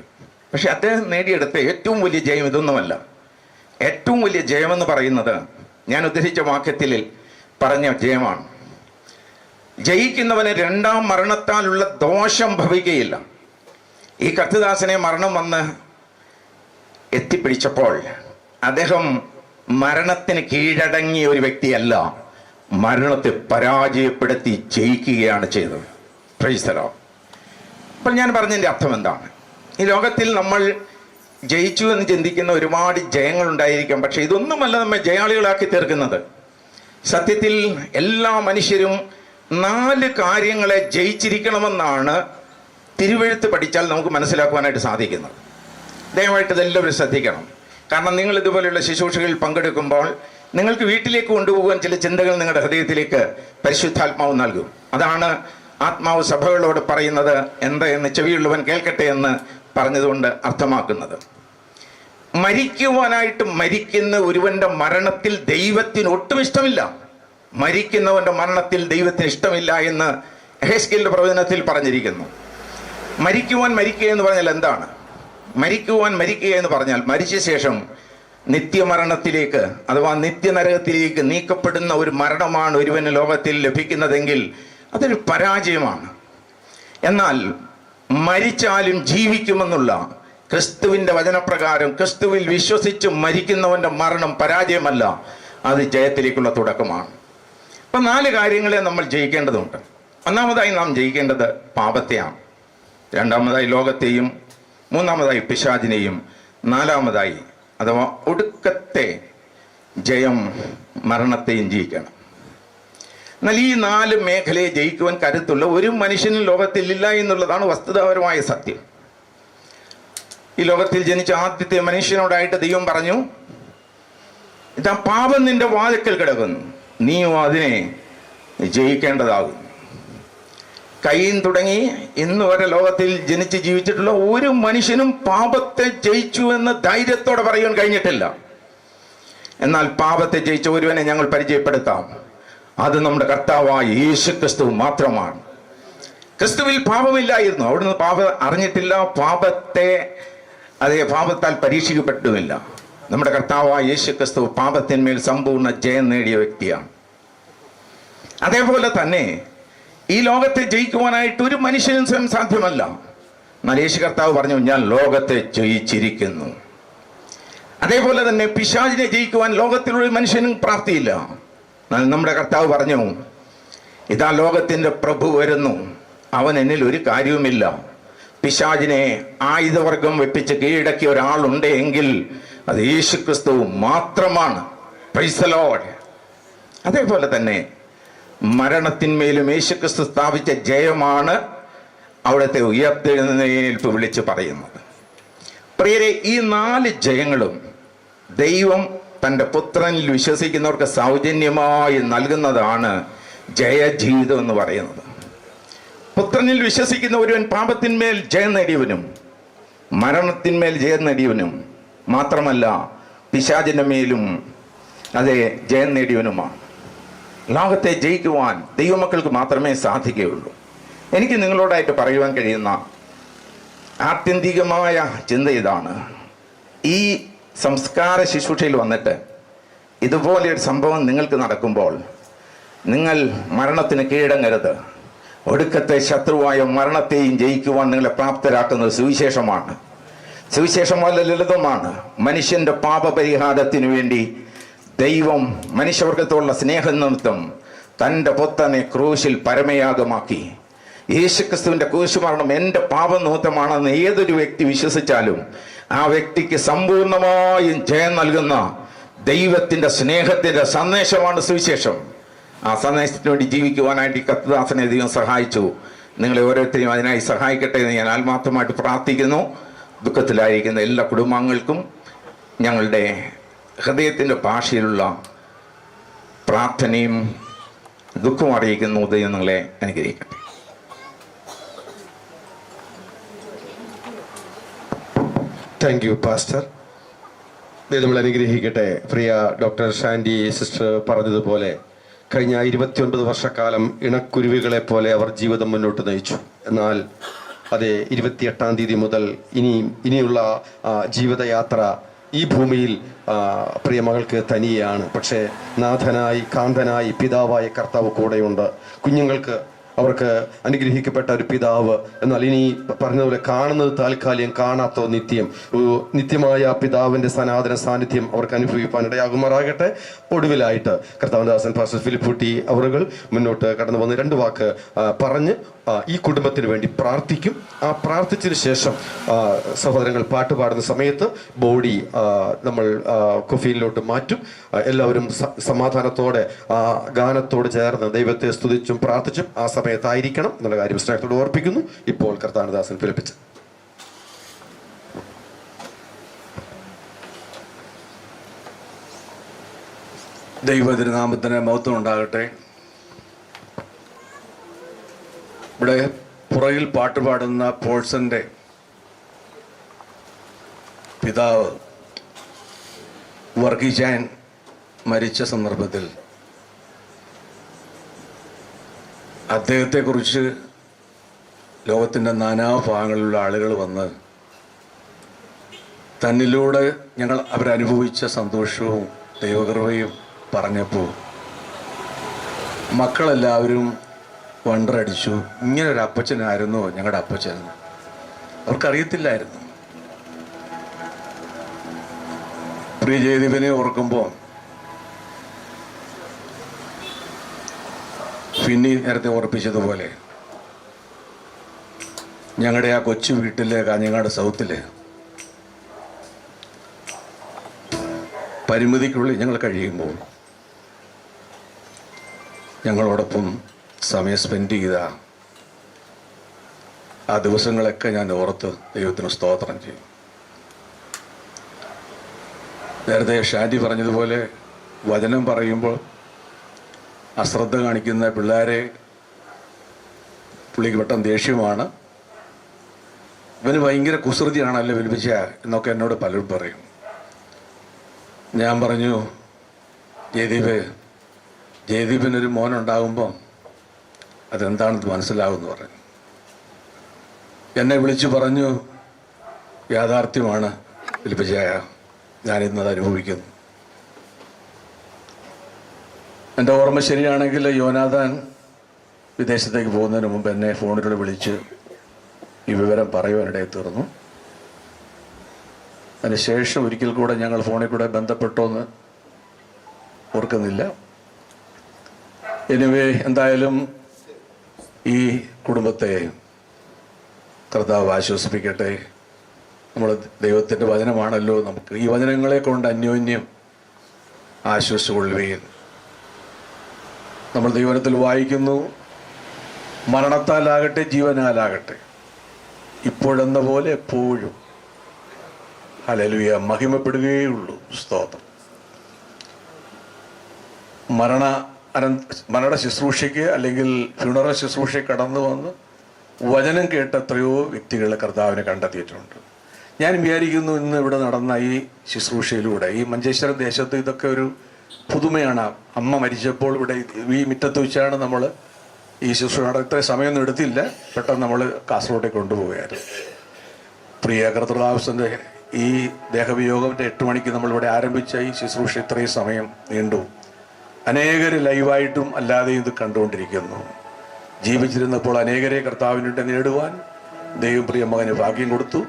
പക്ഷെ അദ്ദേഹം നേടിയെടുത്ത ഏറ്റവും വലിയ ജയം ഇതൊന്നുമല്ല. ഏറ്റവും വലിയ ജയമെന്ന് പറയുന്നത് ഞാൻ ഉദ്ധരിച്ച വാക്യത്തിൽ പറഞ്ഞ ജയമാണ്. ജയിക്കുന്നവന് 2-ാം മരണത്താലുള്ള ദോഷം ഭവിക്കുകയില്ല. ഈ കത്തുദാസനെ മരണം വന്ന് എത്തിപ്പിടിച്ചപ്പോൾ അദ്ദേഹം മരണത്തിന് കീഴടങ്ങിയ ഒരു വ്യക്തിയല്ല, മരണത്തെ പരാജയപ്പെടുത്തി ജയിക്കുകയാണ് ചെയ്തത്. Price the lord. അപ്പോൾ ഞാൻ പറഞ്ഞതിൻ്റെ അർത്ഥം എന്താണ്? ഈ ലോകത്തിൽ നമ്മൾ ജയിച്ചു എന്ന് ചിന്തിക്കുന്ന ഒരുപാട് ജയങ്ങളുണ്ടായിരിക്കാം. പക്ഷെ ഇതൊന്നുമല്ല നമ്മെ ജയാളികളാക്കി തീർക്കുന്നത്. സത്യത്തിൽ എല്ലാ മനുഷ്യരും 4 കാര്യങ്ങളെ ജയിച്ചിരിക്കണമെന്നാണ് തിരുവെഴുത്ത് പഠിച്ചാൽ നമുക്ക് മനസ്സിലാക്കുവാനായിട്ട് സാധിക്കുന്നത്. ദയവായിട്ട് ഇതെല്ലാവരും ശ്രദ്ധിക്കണം. കാരണം നിങ്ങൾ ഇതുപോലെയുള്ള ശുശ്രൂഷകളിൽ പങ്കെടുക്കുമ്പോൾ നിങ്ങൾക്ക് വീട്ടിലേക്ക് കൊണ്ടുപോകാൻ ചില ചിന്തകൾ നിങ്ങളുടെ ഹൃദയത്തിലേക്ക് പരിശുദ്ധാത്മാവ് നൽകും. അതാണ് ആത്മാവ് സഭകളോട് പറയുന്നത് എന്ത് എന്ന് ചെവിയുള്ളവൻ കേൾക്കട്ടെ എന്ന് പറഞ്ഞതുകൊണ്ട് അർത്ഥമാക്കുന്നത്. മരിക്കുന്ന ഒരുവന്റെ മരണത്തിൽ ദൈവത്തിന് ഒട്ടും ഇഷ്ടമില്ല. മരിക്കുന്നവന്റെ മരണത്തിൽ ദൈവത്തിന് ഇഷ്ടമില്ല എന്ന് എഹെസ്കേലിന്റെ പ്രവചനത്തിൽ പറഞ്ഞിരിക്കുന്നു. മരിക്കുക എന്ന് പറഞ്ഞാൽ എന്താണ്? മരിക്കുക എന്ന് പറഞ്ഞാൽ മരിച്ച ശേഷം നിത്യമരണത്തിലേക്ക് അഥവാ നിത്യനരകത്തിലേക്ക് നീക്കപ്പെടുന്ന ഒരു മരണമാണ് ഒരുവന് ലോകത്തിൽ ലഭിക്കുന്നതെങ്കിൽ അതൊരു പരാജയമാണ്. എന്നാൽ മരിച്ചാലും ജീവിക്കുമെന്നുള്ള ക്രിസ്തുവിൻ്റെ വചനപ്രകാരം ക്രിസ്തുവിൽ വിശ്വസിച്ച് മരിക്കുന്നവൻ്റെ മരണം പരാജയമല്ല, അത് ജയത്തിലേക്കുള്ള തുടക്കമാണ്. അപ്പം 4 കാര്യങ്ങളെ നമ്മൾ ജയിക്കേണ്ടതുണ്ട്. ഒന്നാമതായി നാം ജയിക്കേണ്ടത് പാപത്തെയാണ്. രണ്ടാമതായി ലോകത്തെയും, മൂന്നാമതായി പിശാചിനെയും, നാലാമതായി അഥവാ ഒടുക്കത്തെ ജയം മരണത്തെയും ജയിക്കണം. എന്നാൽ ഈ 4 മേഖലയെ ജയിക്കുവാൻ കരുത്തുള്ള ഒരു മനുഷ്യനും ലോകത്തിലില്ല എന്നുള്ളതാണ് വസ്തുതാപരമായ സത്യം. ഈ ലോകത്തിൽ ജനിച്ച ആദ്യത്തെ മനുഷ്യനോടായിട്ട് ദൈവം പറഞ്ഞു, ഇതാ പാപം നിന്റെ വാതിൽക്കൽ കിടക്കുന്നു, നീയും അതിനെ ജയിക്കേണ്ടതാകുന്നു. കയ്യിൽ തുടങ്ങി ഇന്ന് വരെ ലോകത്തിൽ ജനിച്ച് ജീവിച്ചിട്ടുള്ള ഒരു മനുഷ്യനും പാപത്തെ ജയിച്ചു എന്ന് ധൈര്യത്തോടെ പറയാൻ കഴിഞ്ഞിട്ടില്ല. എന്നാൽ പാപത്തെ ജയിച്ച ഒരുവനെ ഞങ്ങൾ പരിചയപ്പെടുത്താം. അത് നമ്മുടെ കർത്താവായ യേശുക്രിസ്തു മാത്രമാണ്. ക്രിസ്തുവിൽ പാപമില്ലായിരുന്നു, അവിടുന്ന് പാപം അറിഞ്ഞിട്ടില്ല, പാപത്താൽ പരീക്ഷിക്കപ്പെട്ടുമില്ല. നമ്മുടെ കർത്താവായ യേശുക്രിസ്തു പാപത്തിന്മേൽ സമ്പൂർണ്ണ ജയം നേടിയ വ്യക്തിയാണ്. അതേപോലെ തന്നെ ഈ ലോകത്തെ ജയിക്കുവാനായിട്ട് ഒരു മനുഷ്യനും സാധ്യമല്ല. എന്നാൽ യേശു കർത്താവ് പറഞ്ഞു, ഞാൻ ലോകത്തെ ജയിച്ചിരിക്കുന്നു. അതേപോലെ തന്നെ പിശാചിനെ ജയിക്കുവാൻ ലോകത്തിലൊരു മനുഷ്യനും പ്രാപ്തിയില്ല. നമ്മുടെ കർത്താവ് പറഞ്ഞു, ഇതാ ലോകത്തിൻ്റെ പ്രഭു വരുന്നു, അവൻ എന്നിൽ ഒരു കാര്യവുമില്ല. പിശാചിനെ ആയുധവർഗം വെപ്പിച്ച് കീഴടക്കിയ ഒരാളുണ്ട് എങ്കിൽ അത് യേശുക്രിസ്തു മാത്രമാണ്. Price the Lord. അതേപോലെ തന്നെ മരണത്തിന്മേലും യേശുക്രിസ്തു സ്ഥാപിച്ച ജയമാണ് അവിടുത്തെ ഉയർത്തെഴുന്നേൽപ്പ് വിളിച്ച് പറയുന്നത്. പ്രിയരെ, ഈ 4 ജയങ്ങളും ദൈവം തൻ്റെ പുത്രനിൽ വിശ്വസിക്കുന്നവർക്ക് സൗജന്യമായി നൽകുന്നതാണ് ജയജീവിതം എന്ന് പറയുന്നത്. പുത്രനിൽ വിശ്വസിക്കുന്ന ഒരുവൻ പാപത്തിന്മേൽ ജയം നേടിയവനും മരണത്തിന്മേൽ ജയം നേടിയവനും മാത്രമല്ല പിശാചിന്റെ മേലും അതേ ജയം നേടിയവനുമാണ്. ലോകത്തെ ജയിക്കുവാൻ ദൈവമക്കൾക്ക് മാത്രമേ സാധിക്കുകയുള്ളൂ. എനിക്ക് നിങ്ങളോടായിട്ട് പറയുവാൻ കഴിയുന്ന ആത്യന്തികമായ ചിന്ത ഇതാണ്. ഈ സംസ്കാര ശുശ്രൂഷയിൽ വന്നിട്ട് ഇതുപോലെ ഒരു സംഭവം നിങ്ങൾക്ക് നടക്കുമ്പോൾ നിങ്ങൾ മരണത്തിന് കീഴടങ്ങരുത്. ഒടുക്കത്തെ ശത്രുവായ മരണത്തെയും ജയിക്കുവാൻ നിങ്ങളെ പ്രാപ്തരാക്കുന്നത് സുവിശേഷമാണ്. സുവിശേഷം വളരെ ലളിതമാണ്. മനുഷ്യന്റെ പാപപരിഹാരത്തിനു വേണ്ടി ദൈവം മനുഷ്യവർഗത്തോടുള്ള സ്നേഹനിമിത്തം തൻ്റെ പുത്രനെ ക്രൂശിൽ പരമയാഗമാക്കി. യേശുക്രിസ്തുവിൻ്റെ ക്രൂശുമരണം എൻ്റെ പാപനിമിത്തമാണെന്ന് ഏതൊരു വ്യക്തി വിശ്വസിച്ചാലും ആ വ്യക്തിക്ക് സമ്പൂർണമായും ജയം നൽകുന്ന ദൈവത്തിൻ്റെ സ്നേഹത്തിൻ്റെ സന്ദേശമാണ് സുവിശേഷം. ആ സന്ദേശത്തിന് വേണ്ടി ജീവിക്കുവാനായിട്ട് ഈ കർത്തദാസനെ ദൈവം സഹായിച്ചു. നിങ്ങളെ ഓരോരുത്തരെയും അതിനായി സഹായിക്കട്ടെ എന്ന് ഞാൻ ആത്മാർത്ഥമായിട്ട് പ്രാർത്ഥിക്കുന്നു. ദുഃഖത്തിലായിരിക്കുന്ന എല്ലാ കുടുംബാംഗങ്ങൾക്കും ഞങ്ങളുടെ ഹൃദയത്തിൻ്റെ ഭാഷയിലുള്ള പ്രാർത്ഥനയും ദുഃഖം അറിയിക്കുന്നു. ദൈവം നിങ്ങളെ അനുഗ്രഹിക്കട്ടെ. Thank you pastor. നമ്മൾ അനുഗ്രഹിക്കട്ടെ. പ്രിയ ഡോക്ടർ ഷാൻഡി സിസ്റ്റർ പറഞ്ഞതുപോലെ കഴിഞ്ഞ 29 വർഷക്കാലം ഇണക്കുരുവികളെ പോലെ അവർ ജീവിതം മുന്നോട്ട് നയിച്ചു. എന്നാൽ അതെ, 28-ാം തീയതി മുതൽ ഇനിയുള്ള ജീവിതയാത്ര ഈ ഭൂമിയിൽ പ്രിയ മകൾക്ക് തനിയാണ്. പക്ഷേ നാഥനായി, കാന്തനായി, പിതാവായ കർത്താവ് കൂടെയുണ്ട്. കുഞ്ഞുങ്ങൾക്ക് അവർക്ക് അനുഗ്രഹിക്കപ്പെട്ട ഒരു പിതാവ്. എന്നാൽ ഇനി പറഞ്ഞതുപോലെ കാണുന്നത് താൽക്കാലികം, കാണാത്തോ നിത്യം. നിത്യമായ പിതാവിൻ്റെ സനാതന സാന്നിധ്യം അവർക്ക് അനുഭവിക്കാൻ ഇടയാകുമാറാകട്ടെ. ഒടുവിലായിട്ട് കർത്താവദാസൻ പാസ്റ്റർ ഫിലിപ്പൂട്ടി അവറുകൾ മുന്നോട്ട് കടന്നു വന്ന് 2 വാക്ക് പറഞ്ഞ് ഈ കുടുംബത്തിന് വേണ്ടി പ്രാർത്ഥിക്കും. ആ പ്രാർത്ഥിച്ചതിന് ശേഷം സഹോദരങ്ങൾ പാട്ട് പാടുന്ന സമയത്ത് ബോഡി നമ്മൾ കൊഫീനിലോട്ട് മാറ്റും. എല്ലാവരും സമാധാനത്തോടെ ഗാനത്തോട് ചേർന്ന് ദൈവത്തെ സ്തുതിച്ചും പ്രാർത്ഥിച്ചും ആ സമയത്തായിരിക്കണം എന്നുള്ള കാര്യം സ്നേഹത്തോട് ഓർപ്പിക്കുന്നു. ഇപ്പോൾ കർത്താവദാസൻ ഫിലിപ്പിച്ച്. ദൈവതിരുനാമത്തിന് മഹത്വം ഉണ്ടാകട്ടെ. ഇവിടെ പുറകിൽ പാട്ട് പാടുന്ന പോൾസന്റെ പിതാവ് വർഗീജാൻ മരിച്ച സന്ദർഭത്തിൽ അദ്ദേഹത്തെക്കുറിച്ച് ലോകത്തിൻ്റെ നാനാഭാഗങ്ങളിലുള്ള ആളുകൾ വന്ന് തന്നിലൂടെ ഞങ്ങൾ അവരനുഭവിച്ച സന്തോഷവും ദൈവകൃപയും പറഞ്ഞപ്പോൾ മക്കളെല്ലാവരും വണ്ടറടിച്ചു. ഇങ്ങനൊരു അപ്പച്ചനായിരുന്നോ ഞങ്ങളുടെ അപ്പച്ചൻ? അവർക്കറിയത്തില്ലായിരുന്നു. പ്രിയ ജയദീപനെ ഓർക്കുമ്പോൾ ഫിന്നി നേരത്തെ ഓർപ്പിച്ചതുപോലെ ഞങ്ങളുടെ ആ കൊച്ചു വീട്ടിലെ കാഞ്ഞങ്ങാട് സൗത്തില് പരിമിതിക്കുള്ളിൽ ഞങ്ങൾ കഴിയുമ്പോൾ ഞങ്ങളോടൊപ്പം സമയം സ്പെൻഡ് ചെയ്ത ആ ദിവസങ്ങളൊക്കെ ഞാൻ ഓർത്ത് ദൈവത്തിന് സ്തോത്രം ചെയ്യും. നേരത്തെ ഷാൻഡി പറഞ്ഞതുപോലെ വചനം പറയുമ്പോൾ അശ്രദ്ധ കാണിക്കുന്ന പിള്ളേരെ പുള്ളിക്ക് പെട്ടെന്ന് ദേഷ്യമാണ്. ഇവന് ഭയങ്കര കുസൃതിയാണല്ലോ വിൽപ്പിച്ച എന്നൊക്കെ എന്നോട് പലരും പറയും. ഞാൻ പറഞ്ഞു, ജയദീപിനൊരു മോനുണ്ടാകുമ്പം അതെന്താണെന്ന് മനസ്സിലാവുമെന്ന് പറഞ്ഞു. എന്നെ വിളിച്ചു പറഞ്ഞു, യാഥാർത്ഥ്യമാണ് വിൽപ്പിച്ചായ, ഞാനിന്നത് അനുഭവിക്കുന്നു. എൻ്റെ ഓർമ്മ ശരിയാണെങ്കിൽ യോനാഥാൻ വിദേശത്തേക്ക് പോകുന്നതിന് മുമ്പ് എന്നെ ഫോണിലൂടെ വിളിച്ച് ഈ വിവരം പറയുവാനിടയിൽ തീർന്നു. അതിനുശേഷം ഒരിക്കൽ കൂടെ ഞങ്ങൾ ഫോണിൽ കൂടെ ബന്ധപ്പെട്ടോന്ന് ഓർക്കുന്നില്ല. എനിവേ എന്തായാലും ഈ കുടുംബത്തെ കർത്താവ് ആശ്വസിപ്പിക്കട്ടെ. നമ്മൾ ദൈവത്തിൻ്റെ വചനമാണല്ലോ, നമുക്ക് ഈ വചനങ്ങളെ കൊണ്ട് അന്യോന്യം ആശ്വസിച്ചുകൊള്ളുകയും. നമ്മൾ ദൈവത്തിൽ വായിക്കുന്നു, മരണത്താലാകട്ടെ ജീവനാലാകട്ടെ ഇപ്പോഴെന്ന പോലെ എപ്പോഴും ഹല്ലേലൂയ മഹിമപ്പെടുകയുള്ളൂ. സ്തോത്രം. മരണ ശുശ്രൂഷയ്ക്ക് അല്ലെങ്കിൽ ഫ്യൂണറൽ ശുശ്രൂഷയ്ക്ക് കടന്നു വന്ന് വചനം കേട്ട എത്രയോ വ്യക്തികൾ കർത്താവിനെ കണ്ടെത്തിയിട്ടുണ്ട്. ഞാൻ വിചാരിക്കുന്നു ഇന്ന് ഇവിടെ നടന്ന ഈ ശുശ്രൂഷയിലൂടെ ഈ മഞ്ചേശ്വരം ദേശത്ത് ഇതൊക്കെ ഒരു പുതുമയാണ്. അമ്മ മരിച്ചപ്പോൾ ഇവിടെ ഈ മുറ്റത്ത് വെച്ചാണ് നമ്മൾ ഈ ശുശ്രൂഷ നടത്ത. സമയമൊന്നും എടുത്തില്ല, പെട്ടെന്ന് നമ്മൾ കാസർഗോഡേക്ക് കൊണ്ടുപോവുകയായിരുന്നു. പ്രിയ കർത്തൃദാസൻ്റെ ഈ ദേഹവിയോഗം 8 മണിക്ക് നമ്മളിവിടെ ആരംഭിച്ച ഈ ശുശ്രൂഷ ഇത്രയും സമയം നീണ്ടു. അനേകർ ലൈവായിട്ടും അല്ലാതെയും ഇത് കണ്ടുകൊണ്ടിരിക്കുന്നു. ജീവിച്ചിരുന്നപ്പോൾ അനേകരെ കർത്താവിനുണ്ട് നേടുവാൻ ദൈവം പ്രിയ മകന് ഭാഗ്യം കൊടുത്തു.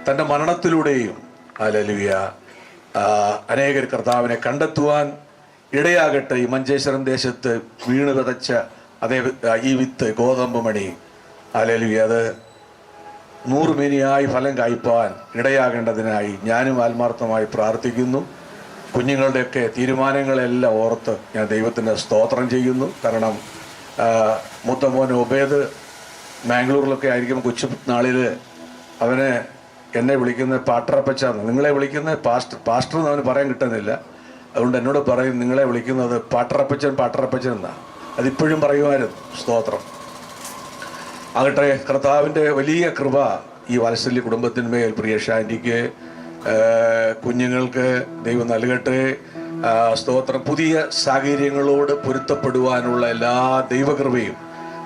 തൻ്റെ മരണത്തിലൂടെയും ഹല്ലേലൂയ അനേകർ കർത്താവിനെ കണ്ടെത്തുവാൻ ഇടയാകട്ടെ. ഈ മഞ്ചേശ്വരം ദേശത്ത് വീണ് വിതച്ച അതേ ഈ വിത്ത് ഗോതമ്പ് മണി ഹല്ലേലൂയ അത് 100 മേനിയായി ഫലം കായ്പാൻ ഇടയാകേണ്ടതിനായി ഞാനും ആത്മാർത്ഥമായി പ്രാർത്ഥിക്കുന്നു. കുഞ്ഞുങ്ങളുടെയൊക്കെ തീരുമാനങ്ങളെല്ലാം ഓർത്ത് ഞാൻ ദൈവത്തിന് സ്തോത്രം ചെയ്യുന്നു. കാരണം മൂത്ത മോൻ ഒബേദ് മാംഗ്ലൂരിലൊക്കെ ആയിരിക്കും കൊച്ചു നാളിൽ അവന് എന്നെ വിളിക്കുന്ന പാട്ടറപ്പച്ചാന്ന്. നിങ്ങളെ വിളിക്കുന്ന പാസ്റ്റർ എന്ന് അവന് പറയാൻ കിട്ടുന്നില്ല. അതുകൊണ്ട് എന്നോട് പറയും നിങ്ങളെ വിളിക്കുന്നത് പാട്ടറപ്പച്ചൻ എന്നാണ്. അതിപ്പോഴും പറയുമായിരുന്നു. സ്തോത്രം. ആകട്ടെ, കർത്താവിൻ്റെ വലിയ കൃപ ഈ വാത്സല്യ കുടുംബത്തിന്മേൽ പ്രിയ ഷാൻഡിക്ക് കുഞ്ഞുങ്ങൾക്ക് ദൈവം നൽകട്ടെ. സ്തോത്രം. പുതിയ സാഹചര്യങ്ങളോട് പൊരുത്തപ്പെടുവാനുള്ള എല്ലാ ദൈവകൃപയും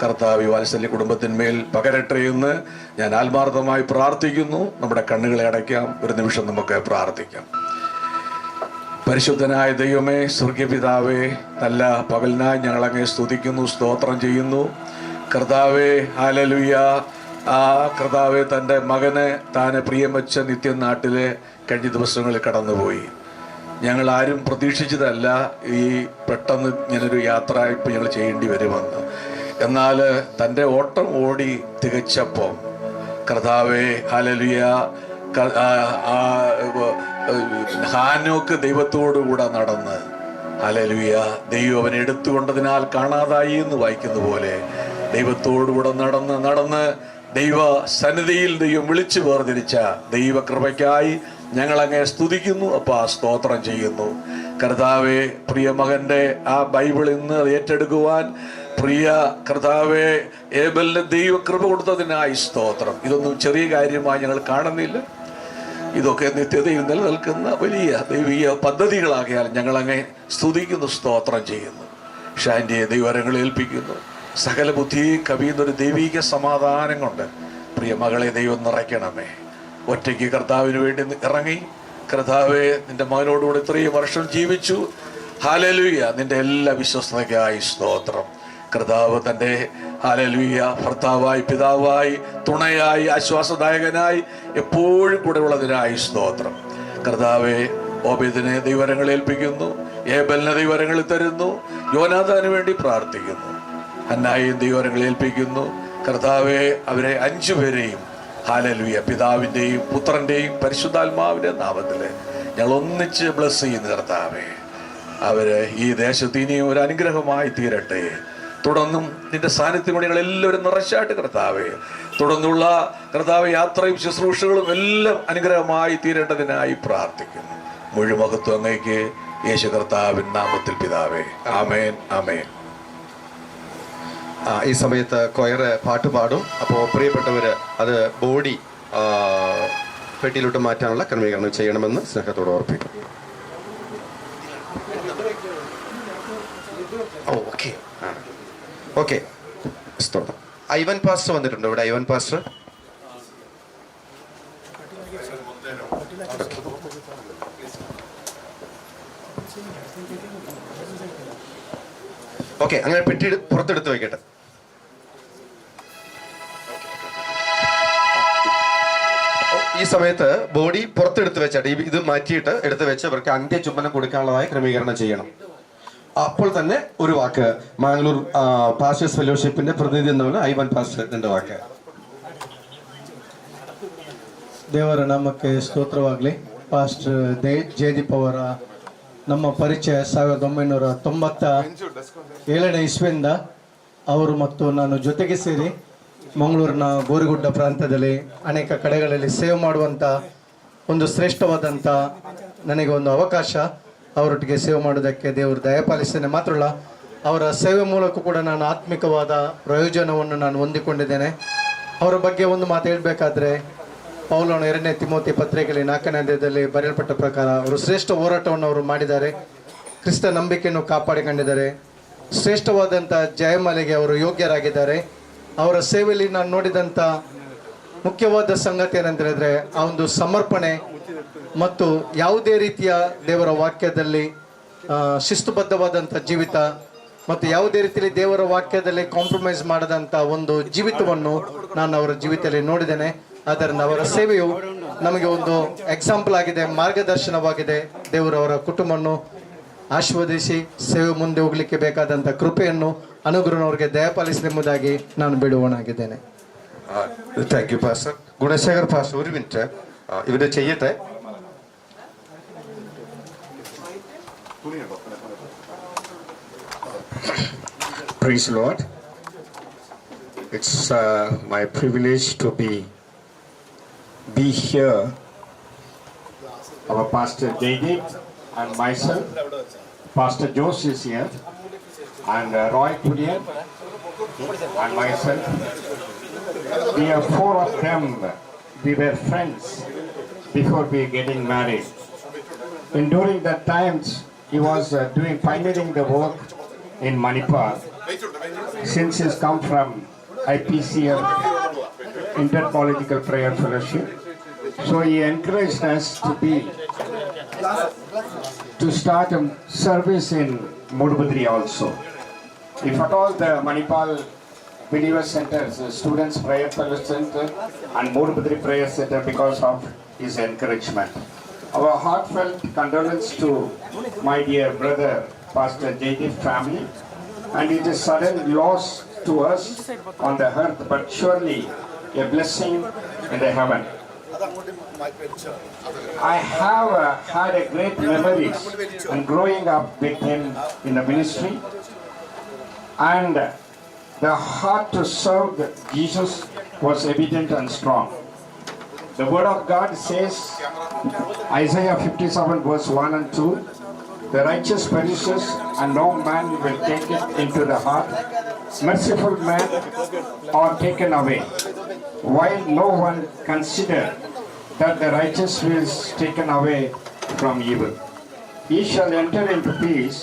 കർത്താവ് ഈ വാത്സല്യ കുടുംബത്തിന്മേൽ പകരട്ടെ എന്ന് ഞാൻ ആത്മാർത്ഥമായി പ്രാർത്ഥിക്കുന്നു. നമ്മുടെ കണ്ണുകളെ അടയ്ക്കാം, ഒരു നിമിഷം നമുക്ക് പ്രാർത്ഥിക്കാം. പരിശുദ്ധനായ ദൈവമേ, സ്വർഗപിതാവേ, നല്ല പകലിനായി ഞങ്ങളങ്ങേ സ്തുതിക്കുന്നു, സ്തോത്രം ചെയ്യുന്നു. കർത്താവേ ഹല്ലേലൂയ. കർത്താവെ തൻ്റെ മകനെ താനെ പ്രിയം വെച്ച നിത്യം നാട്ടിലെ കഴിഞ്ഞ ദിവസങ്ങളിൽ കടന്നുപോയി. ഞങ്ങൾ ആരും പ്രതീക്ഷിച്ചതല്ല ഈ പെട്ടെന്ന് ഇങ്ങനൊരു യാത്ര ഇപ്പം ഞങ്ങൾ ചെയ്യേണ്ടി വരുമെന്ന്. എന്നാൽ തൻ്റെ ഓട്ടം ഓടി തികച്ചപ്പോൾ കർത്താവെ ഹല്ലേലൂയ ഹാനോക്ക് ദൈവത്തോടുകൂടെ നടന്ന് ഹല്ലേലൂയ ദൈവം അവനെ എടുത്തുകൊണ്ടതിനാൽ കാണാതായി എന്ന് വായിക്കുന്ന പോലെ ദൈവത്തോടുകൂടെ നടന്ന് ദൈവ സന്നിധിയിൽ ദൈവം വിളിച്ചു വേർതിരിച്ച ദൈവകൃപയ്ക്കായി ഞങ്ങളങ്ങേ സ്തുതിക്കുന്നു. അപ്പോൾ സ്തോത്രം ചെയ്യുന്നു. കർത്താവെ, പ്രിയ മകൻ്റെ ആ ബൈബിൾ ഇന്ന് ഏറ്റെടുക്കുവാൻ പ്രിയ കർത്താവെ ഏബലിന് ദൈവകൃപ കൊടുത്തതിനായി സ്തോത്രം. ഇതൊന്നും ചെറിയ കാര്യമായി ഞങ്ങൾ കാണുന്നില്ല. ഇതൊക്കെ നിത്യതയിൽ നിലനിൽക്കുന്ന വലിയ ദൈവീയ പദ്ധതികളാകിയാൽ ഞങ്ങളങ്ങേ സ്തുതിക്കുന്നു, സ്തോത്രം ചെയ്യുന്നു. ഷാൻഡിയെ ദൈവരങ്ങളെ ഏൽപ്പിക്കുന്നു. സകല ബുദ്ധിയും കവിയുന്നൊരു ദൈവീക സമാധാനം കൊണ്ട് പ്രിയ മകളെ ദൈവം നിറയ്ക്കണമേ. ഒറ്റയ്ക്ക് കർത്താവിന് വേണ്ടി ഇറങ്ങി കർത്താവെ നിന്റെ മകനോടുകൂടി ഇത്രയും വർഷം ജീവിച്ചു. ഹല്ലേലൂയ. നിന്റെ എല്ലാ വിശ്വസ്തതയ്ക്കായി സ്തോത്രം. കർത്താവ് തൻ്റെ ഹല്ലേലൂയ ഭർത്താവായി, പിതാവായി, തുണയായി, ആശ്വാസദായകനായി എപ്പോഴും കൂടെ ഉള്ളതിനായി സ്തോത്രം. കർത്താവെ ഓബേദിനെ ദൈവരങ്ങൾ ഏൽപ്പിക്കുന്നു. ഏബലിനെ ദൈവരങ്ങൾ തരുന്നു. യോനാഥാന് വേണ്ടി പ്രാർത്ഥിക്കുന്നു. ഹന്നായെയും ദൈവരങ്ങൾ ഏൽപ്പിക്കുന്നു. കർത്താവെ അവരെ 5 പേരെയും ഹല്ലേലൂയ പിതാവിൻ്റെയും പുത്രൻ്റെയും പരിശുദ്ധാത്മാവിൻ്റെ നാമത്തിൽ ഞങ്ങൾ ഒന്നിച്ച് ബ്ലസ് ചെയ്യുന്നു. കർത്താവെ അവര് ഈ ദേശത്ത് ഇനിയും ഒരു അനുഗ്രഹമായി തീരട്ടെ. തുടർന്നും നിന്റെ സാന്നിധ്യം കൊണ്ട് ഞങ്ങളെല്ലാവരും നിറച്ചാട്ട് കർത്താവെ. തുടർന്നുള്ള കർത്താവ് യാത്രയും ശുശ്രൂഷകളും എല്ലാം അനുഗ്രഹമായി തീരേണ്ടതിനായി പ്രാർത്ഥിക്കുന്നു. മുഴുമഹത്വം അങ്ങേക്ക് യേശു കർത്താവിൻ നാമത്തിൽ പിതാവേ. ആമേൻ, ആമേൻ. ഈ സമയത്ത് കൊയർ പാട്ട് പാടും. അപ്പോൾ പ്രിയപ്പെട്ടവർ അത് ബോഡി പെട്ടിയിലോട്ട് മാറ്റാനുള്ള ക്രമീകരണം ചെയ്യണമെന്ന് സ്നേഹത്തോട് ഓർപ്പിക്കും. Okay okay. ഐവൻ പാസ്റ്റർ വന്നിട്ടുണ്ട് ഇവിടെ. Ivan pastor okay. അങ്ങനെ പെട്ടി പുറത്തെടുത്ത് വെക്കട്ടെ. ഈ സമയത്ത് ബോഡി പുറത്തെടുത്ത് വെച്ചാട്ടെ. ഇത് മാറ്റിയിട്ട് എടുത്ത് വെച്ച് അവർക്ക് അന്ത്യചുംബനം കൊടുക്കാനുള്ളതായ ക്രമീകരണം ചെയ്യണം. അപ്പോൾ തന്നെ ഒരു വാക്ക് മാംഗ്ലൂർ പാസ്റ്റേഴ്സ് ഫെലോഷിപ്പിന്റെ പ്രതിനിധി എന്നുള്ള ಐವನ್ ಪಾಸ್ಟರ್ 2 ವಾಕ್ಯ. ದೇವರ ನಾಮಕ್ಕೆ ಸ್ತೋತ್ರವಾಗಲಿ. ಪಾಸ್ಟರ್ ಜಯದೀಪ್ ಅವರ ನಮ್ಮ ಪರಿಚಯ 1997ನೇ ಇಸ್ವಿಯಿಂದ ಅವರು ಮತ್ತು ನಾನು ಜೊತೆಗೆ ಸೇರಿ ಮಂಗಳೂರಿನ ಗೋರಿಗುಡ್ಡ ಪ್ರಾಂತ್ಯದಲ್ಲಿ ಅನೇಕ ಕಡೆಗಳಲ್ಲಿ ಸೇವೆ ಮಾಡುವಂಥ ಒಂದು ಶ್ರೇಷ್ಠವಾದಂಥ ನನಗೆ ಒಂದು ಅವಕಾಶ. ಅವರೊಟ್ಟಿಗೆ ಸೇವೆ ಮಾಡೋದಕ್ಕೆ ದೇವರು ದಯಪಾಲಿಸ್ತೇನೆ. ಮಾತ್ರ ಅಲ್ಲ, ಅವರ ಸೇವೆ ಮೂಲಕ ಕೂಡ ನಾನು ಆತ್ಮಿಕವಾದ ಪ್ರಯೋಜನವನ್ನು ನಾನು ಹೊಂದಿಕೊಂಡಿದ್ದೇನೆ. ಅವರ ಬಗ್ಗೆ ಒಂದು ಮಾತು ಹೇಳಬೇಕಾದ್ರೆ, ಪೌಲನ 2ನೇ ತಿಮೋತಿ ಪತ್ರಿಕೆಯಲ್ಲಿ 4ನೇ ಅಧ್ಯಾಯದಲ್ಲಿ ಬರೆಯಲ್ಪಟ್ಟ ಪ್ರಕಾರ ಅವರು ಶ್ರೇಷ್ಠ ಹೋರಾಟವನ್ನು ಅವರು ಮಾಡಿದ್ದಾರೆ. ಕ್ರಿಸ್ತ ನಂಬಿಕೆಯನ್ನು ಕಾಪಾಡಿಕೊಂಡಿದ್ದಾರೆ. ಶ್ರೇಷ್ಠವಾದಂಥ ಜಯಮಾಲೆಗೆ ಅವರು ಯೋಗ್ಯರಾಗಿದ್ದಾರೆ. ಅವರ ಸೇವೆಯಲ್ಲಿ ನಾನು ನೋಡಿದಂಥ ಮುಖ್ಯವಾದ ಸಂಗತಿ ಏನಂತ ಹೇಳಿದ್ರೆ, ಆ ಒಂದು ಸಮರ್ಪಣೆ ಮತ್ತು ಯಾವುದೇ ರೀತಿಯ ದೇವರ ವಾಕ್ಯದಲ್ಲಿ ಶಿಸ್ತುಬದ್ಧವಾದಂಥ ಜೀವಿತ ಮತ್ತು ಯಾವುದೇ ರೀತಿಯಲ್ಲಿ ದೇವರ ವಾಕ್ಯದಲ್ಲಿ ಕಾಂಪ್ರಮೈಸ್ ಮಾಡದಂಥ ಒಂದು ಜೀವಿತವನ್ನು ನಾನು ಅವರ ಜೀವಿತದಲ್ಲಿ ನೋಡಿದ್ದೇನೆ. ಆದ್ದರಿಂದ ಅವರ ಸೇವೆಯು ನಮಗೆ ಒಂದು ಎಕ್ಸಾಂಪಲ್ ಆಗಿದೆ, ಮಾರ್ಗದರ್ಶನವಾಗಿದೆ. ದೇವರು ಅವರ ಕುಟುಂಬವನ್ನು ಆಶೀರ್ವದಿಸಿ ಸೇವೆ ಮುಂದೆ ಹೋಗಲಿಕ್ಕೆ ಬೇಕಾದಂಥ ಕೃಪೆಯನ್ನು ಅನುಗ್ರಹನವರಿಗೆ ದಯಪಾಲಿಸಲೆಂಬುದಾಗಿ ನಾನು ಬಿಡುವನಾಗಿದ್ದೇನೆ. Thank you pastor. Gunasekhar pastor 1 minute ഇവിടെ ചെയ്യട്ടെ. Praise the Lord. It's my privilege to be here. Our Pastor Jaydeep and myself, Pastor Jose is here, and Roy Kudian and myself. We are 4 of them. We were friends before we getting married. And during that times, he was pioneering the work in Manipur. Since he's come from IPCF, Intercollegial Prayer Fellowship, so he encouraged us to start a service in Mudbudri also. If at all the Manipal Believer Centers, Students Prayer Fellowship Center and Mudbudri Prayer Center, because of his encouragement. Our heartfelt condolence to my dear brother Pastor Jaydeep family, and it is sudden loss to us on the earth, but surely a blessing in the heaven. I have had a great memories and growing up with him in the ministry, and the heart to serve Jesus was evident and strong. The word of God says, Isaiah 57 verse 1 and 2, the righteous perishes and no man will take it into the heart. Merciful men are taken away, while no one consider that the righteous is taken away from evil. He shall enter into peace,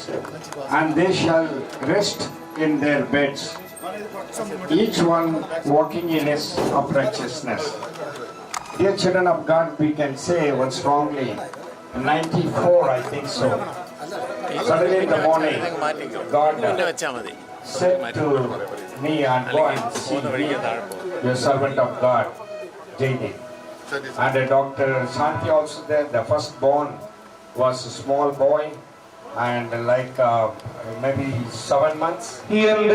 and they shall rest in their beds, each one walking in his uprightness. Dear children of God, we can say one strongly, in 94 I think so, suddenly in the morning, God said to me, and go and see me, your servant of God, Jaydeep. And Dr. Shanti also there, the firstborn was a small boy, and like maybe 7 months. Going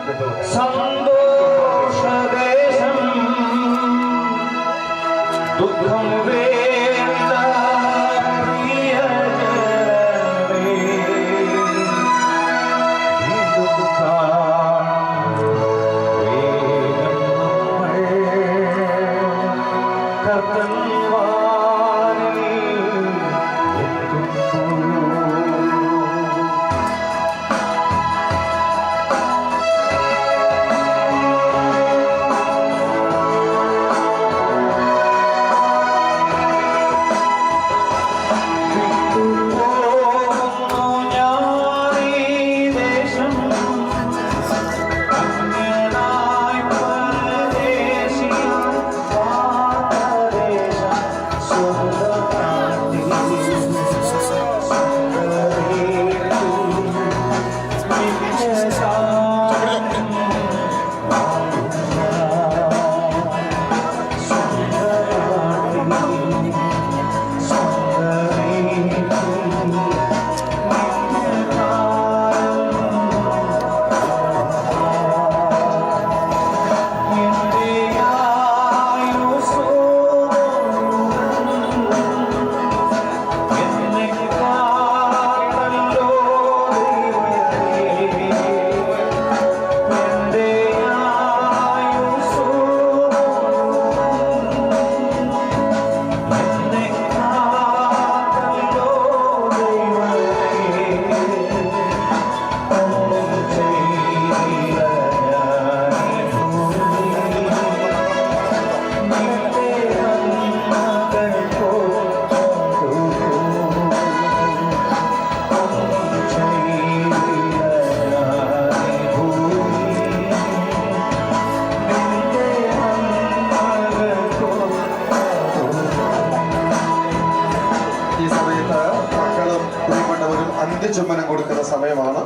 to do അന്ത്യചുംബനം കൊടുക്കുന്ന സമയമാണ്.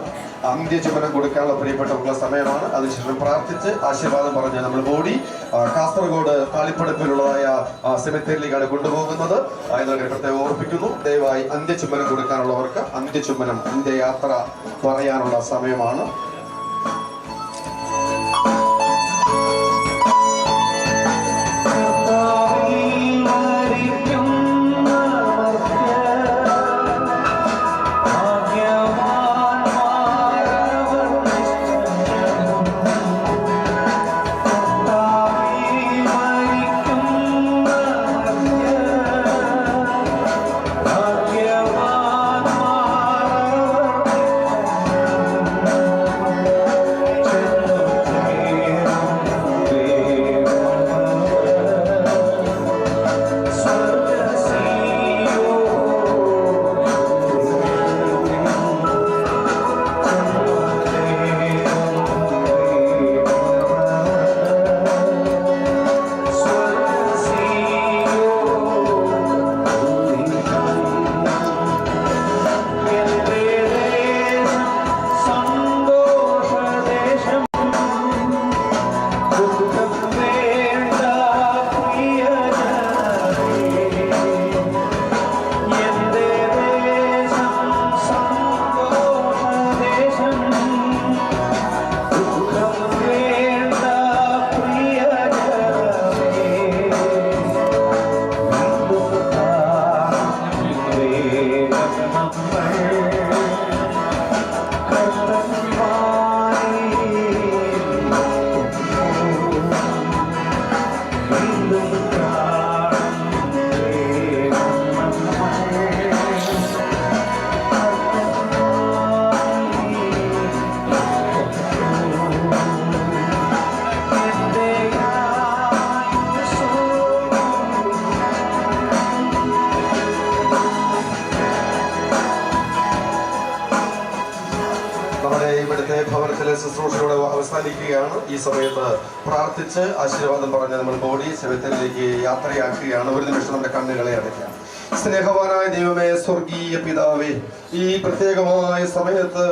അന്ത്യചുംബനം കൊടുക്കാനുള്ള പ്രിയപ്പെട്ടവർക്കുള്ള സമയമാണ്. അതിനുശേഷം പ്രാർത്ഥിച്ച് ആശീർവാദം പറഞ്ഞ് നമ്മൾ body Kasaragod താളിപ്പടപ്പിലുള്ളതായ സെമിത്തേരിലേക്കാണ് കൊണ്ടുപോകുന്നത് എന്നൊക്കെ പ്രത്യേകം ഓർപ്പിക്കുന്നു. ദയവായി അന്ത്യചുംബനം കൊടുക്കാനുള്ളവർക്ക് അന്ത്യചുംബനം അന്ത്യയാത്ര പറയാനുള്ള സമയമാണ്. ഭവനത്തിലെ ശുശ്രൂഷയോടെ അവസാനിക്കുകയാണ്. ഈ സമയത്ത് പ്രാർത്ഥിച്ച് ആശീർവാദം പറഞ്ഞ് നമ്മൾ ബോഡി സെമിത്തേരിലേക്ക് യാത്രയാക്കുകയാണ്. ഒരു നിമിഷം നമ്മുടെ കണ്ണുകളെ അടയ്ക്കാം. സ്നേഹവാനായ ദൈവമേ, സ്വർഗീയ പിതാവേ, ഈ പ്രത്യേകമായ സമയത്ത്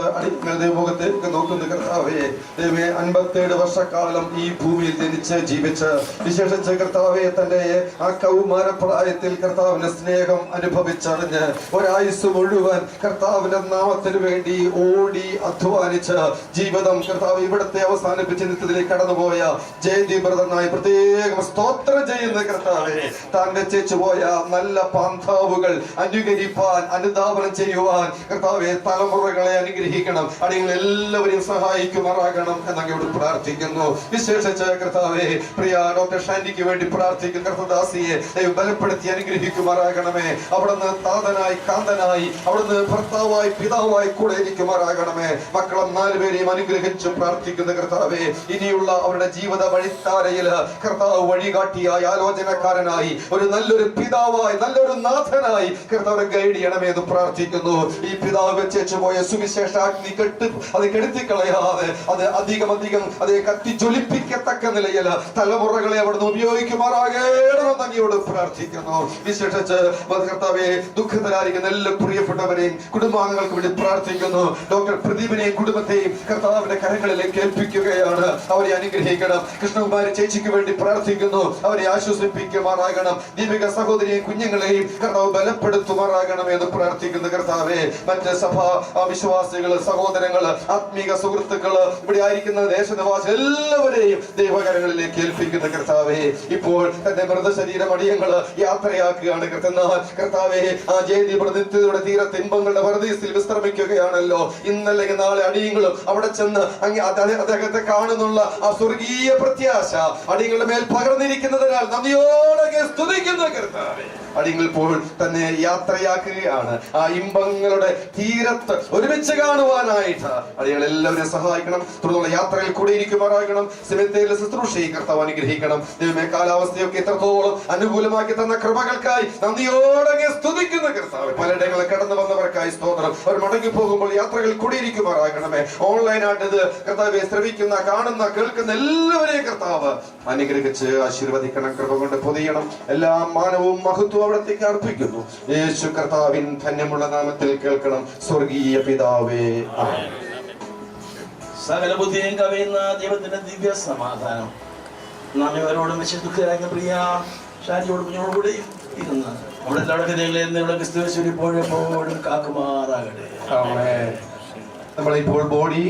ദൈവമുഖത്തേക്ക് നോക്കുന്ന കർത്താവേ, ദൈവമേ 57 വർഷക്കാലം ഈ ഭൂമിയിൽ ജനിച്ച് ജീവിച്ച് വിശേഷിച്ച് കർത്താവേ തന്റെ ആ കൗമാരപ്രായത്തിൽ കർത്താവിന്റെ സ്നേഹം അനുഭവിച്ചറിഞ്ഞ് ഒരായുസ് മുഴുവൻ കർത്താവിന്റെ നാമത്തിന് വേണ്ടി ഓടി അധ്വാനിച്ച് ജീവിതം കർത്താവ് ഇവിടത്തെ അവസാനിപ്പിച്ച് നിത്യത്തിലേക്ക് കടന്നുപോയ ജയദീപ് ബ്രദറിനായി പ്രത്യേകം സ്തോത്രം ചെയ്യുന്ന കർത്താവേ, താൻ വെച്ചു പോയ നല്ല പാന്താവുകൾ അനുകരിപ്പാൻ അനുധാവനം ചെയ്യുവാൻ കർത്താവെ തലമുറകളെ അനുഗ്രഹിക്കണം. അടിയങ്ങൾ എല്ലാവരെയും സഹായിക്കുമാറാകണം എന്നങ്ങോട് പ്രാർത്ഥിക്കുന്നു. വിശേഷിച്ച് കർത്താവെ പ്രിയ ഡോക്ടർ ഷാൻഡിക്ക് വേണ്ടി പ്രാർത്ഥിക്കും. കർത്തദാസിയെ ബലപ്പെടുത്തി അനുഗ്രഹിക്കുമാറാകണമേ. അവിടുന്ന് താതനായി കാന്തനായി അവിടുന്ന് ഭർത്താവായി പിതാവായി കൂടെ ഇരിക്കുമാറാകണമേ. മക്കളും 4 പേരെയും അനുഗ്രഹിച്ചു പ്രാർത്ഥിക്കുന്ന കർത്താവെ, ഇനിയുള്ള അവരുടെ ജീവിത വഴിത്താരയിൽ കർത്താവ് വഴികാട്ടിയായി ആലോചനക്കാരനായി ഒരു നല്ലൊരു പിതാവായി നല്ലൊരു നാഥനായി കർത്താവ് ഗൈഡ് ചെയ്യണമേ എന്ന് പ്രാർത്ഥിക്കുന്നു. ഈ പിതാവ് വെച്ചു പോയ സുവിശേഷാഗ്നി കെടുത്തിക്കളയാതെ അത് അധികം അതേ കത്തി ജ്വലിപ്പിക്കത്തക്ക നിലയിൽ തലമുറകളെ അവിടുന്ന് ഉപയോഗിക്കുമാറാകണമെന്ന് അങ്ങയോട് പ്രാർത്ഥിക്കുന്നു. വിശേഷിച്ച് കർത്താവെ ദുഃഖത്തിലായിരിക്കുന്ന എല്ലാ പ്രിയപ്പെട്ടവരെയും കുടുംബാംഗങ്ങൾക്ക് വേണ്ടി പ്രാർത്ഥിക്കുന്നു. ഡോക്ടർ പ്രദീപിനെയും കുടുംബത്തെയും കർത്താവിന്റെ കരങ്ങളിലേക്ക് ഏൽപ്പിക്കുകയാണ്. അവരെ അനുഗ്രഹിക്കണം. കൃഷ്ണകുമാരി ചേച്ചിക്ക് വേണ്ടി പ്രാർത്ഥിക്കുന്നു. അവരെ ആശ്വസിപ്പിക്കുമാറാകണം. ദീപിക സഹോദരിയെയും കുഞ്ഞുങ്ങളെയും കർത്താവ് ബലപ്പെടുത്തുമാറാകണം എന്ന് പ്രാർത്ഥിക്കുന്നു. കർത്താവെ, മറ്റ് സഭാ വിശ്വാസികള് സഹോദരങ്ങള് ആത്മീക സുഹൃത്തുക്കള് ഇവിടെ ആയിരിക്കുന്ന ദേശനിവാസി എല്ലാവരെയും ദൈവകരങ്ങളിലേക്ക് ഏൽപ്പിക്കുന്ന കർത്താവെ, ഇപ്പോൾ തന്റെ മൃതശരീരം അടിയങ്ങള് യാത്രയാക്കുകയാണ്. കർത്താവെ, ആ ജയദീപ് നിത്യതയുടെ തീരത്ത് ഇമ്പങ്ങളുടെ പരദീസിൽ വിശ്രമിക്കുകയാണല്ലോ. ഇന്നല്ലെങ്കിൽ നാളെ അടിയങ്ങളും അവിടെ ചെന്ന് അദ്ദേഹത്തെ കാണുന്നുള്ള ആ സ്വർഗീയ പ്രത്യാശ അടിയങ്ങളുടെ മേൽ പകർന്നിരിക്കുന്നതിനാൽ നന്ദിയോടെ സ്തുതിക്കുന്ന കർത്താവെ, അടിയങ്ങൾ ഇപ്പോൾ തന്നെ യാത്രയാക്കുകയാണ്. ആ ഇമ്പങ്ങളുടെ തീരത്ത് ഒരുമിച്ച് കാണുവാനായിട്ട് അടിയങ്ങൾ എല്ലാവരെയും സഹായിക്കണം. തുടർന്നുള്ള യാത്രയിൽ കൂടെ ഇരിക്കുമാറാകണം. സെമിത്തേരിയിലെ ശുശ്രൂഷയെ കർത്താവ് അനുഗ്രഹിക്കണം. ദൈവമേ, കാലാവസ്ഥയൊക്കെ ഇത്രത്തോളം അനുകൂലമാക്കി തന്ന കൃപകൾക്കായി നന്ദിയോടെ സ്തുതിക്കുന്ന കർത്താവ്, പലയിടങ്ങളിൽ കടന്നു വന്നവർക്കായി സ്തോത്രം. അവർ മടങ്ങി പോകുമ്പോൾ യാത്രകൾ കൂടെ ഇരിക്കുമാറാകണമേ. ഓൺലൈനായിട്ട് ഇത് കർത്താവെ ശ്രവിക്കുന്ന കാണുന്ന കേൾക്കുന്ന എല്ലാവരെയും കർത്താവ് അനുഗ്രഹിച്ച് ആശീർവദിക്കണം. കൃപ കൊണ്ട് പൊതിയണം. എല്ലാ മാനവും മഹത്വവും അവിടത്തേക്ക് അർപ്പിക്കുന്നു. യേശു കർത്താവിൻ ധന്യമുള്ള നാമത്തിൽ കേൾക്കണം. സ്വർഗീയ പിതാവേ, ആമേൻ. സകല ബുദ്ധിയും കവിയുന്ന ദൈവത്തിന്റെ ദിവ്യ സമാധാനം നാം ഇവരോടും വിശുദ്ധരായ പ്രിയ ഷാജിയോടും ഞങ്ങളോടുകൂടെയും ഇരുന്ന് നമ്മുടെ എല്ലാവരുടെ ക്രിസ്തുവിൽ എപ്പോഴും കാക്കുമാറാകട്ടെ. നമ്മളിപ്പോൾ ബോഡി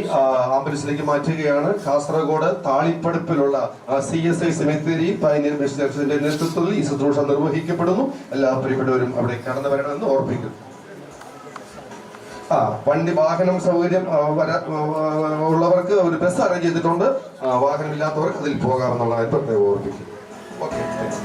ആംബുലൻസിലേക്ക് മാറ്റുകയാണ്. കാസർഗോഡ് താളിപ്പടുപ്പിലുള്ള CSI സെമിത്തേരി പൈനീർ മിഷൻ ചർച്ചിന്റെ നേതൃത്വത്തിൽ ഈ ശുശ്രൂഷ നിർവഹിക്കപ്പെടുന്നു. എല്ലാ പ്രിയപ്പെട്ടവരും അവിടെ കടന്നു വരണമെന്ന് ഓർപ്പിക്കുന്നു. വണ്ടി വാഹനം സൗകര്യം ഉള്ളവർക്ക് ഒരു ബസ് അറേഞ്ച് ചെയ്തിട്ടുണ്ട്. വാഹനമില്ലാത്തവർക്ക് അതിൽ പോകാമെന്നുള്ളതായി പ്രത്യേകം ഓർപ്പിക്കും. ഓക്കെ. Yes.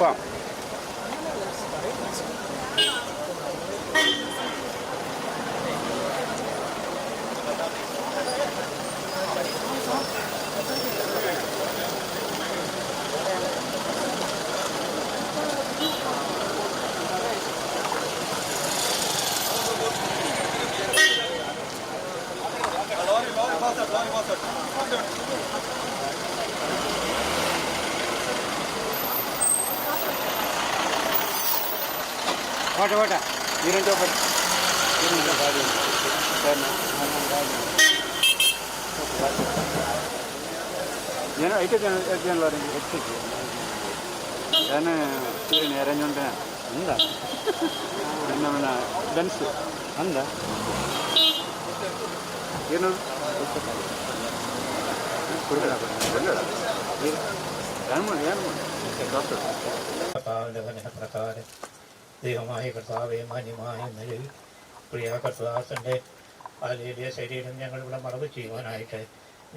പോവാം. ఓట మీరంటే ఒకటి నేను అయితే ఎగ్జామ్లో ఎక్స్పెక్ట్ నేను తీరిన అరేంజ్ ఉంటే ఉందా ఏమన్నా బెన్స్ ఉందా ಏನು പ്രകാരം ദൈവമായ കർത്താവെ മാന്യമായ നിലയിൽ പ്രിയ കർത്താസിൻ്റെ ആലയ ശരീരം ഞങ്ങളിവിടെ മറവ് ചെയ്യുവാനായിട്ട്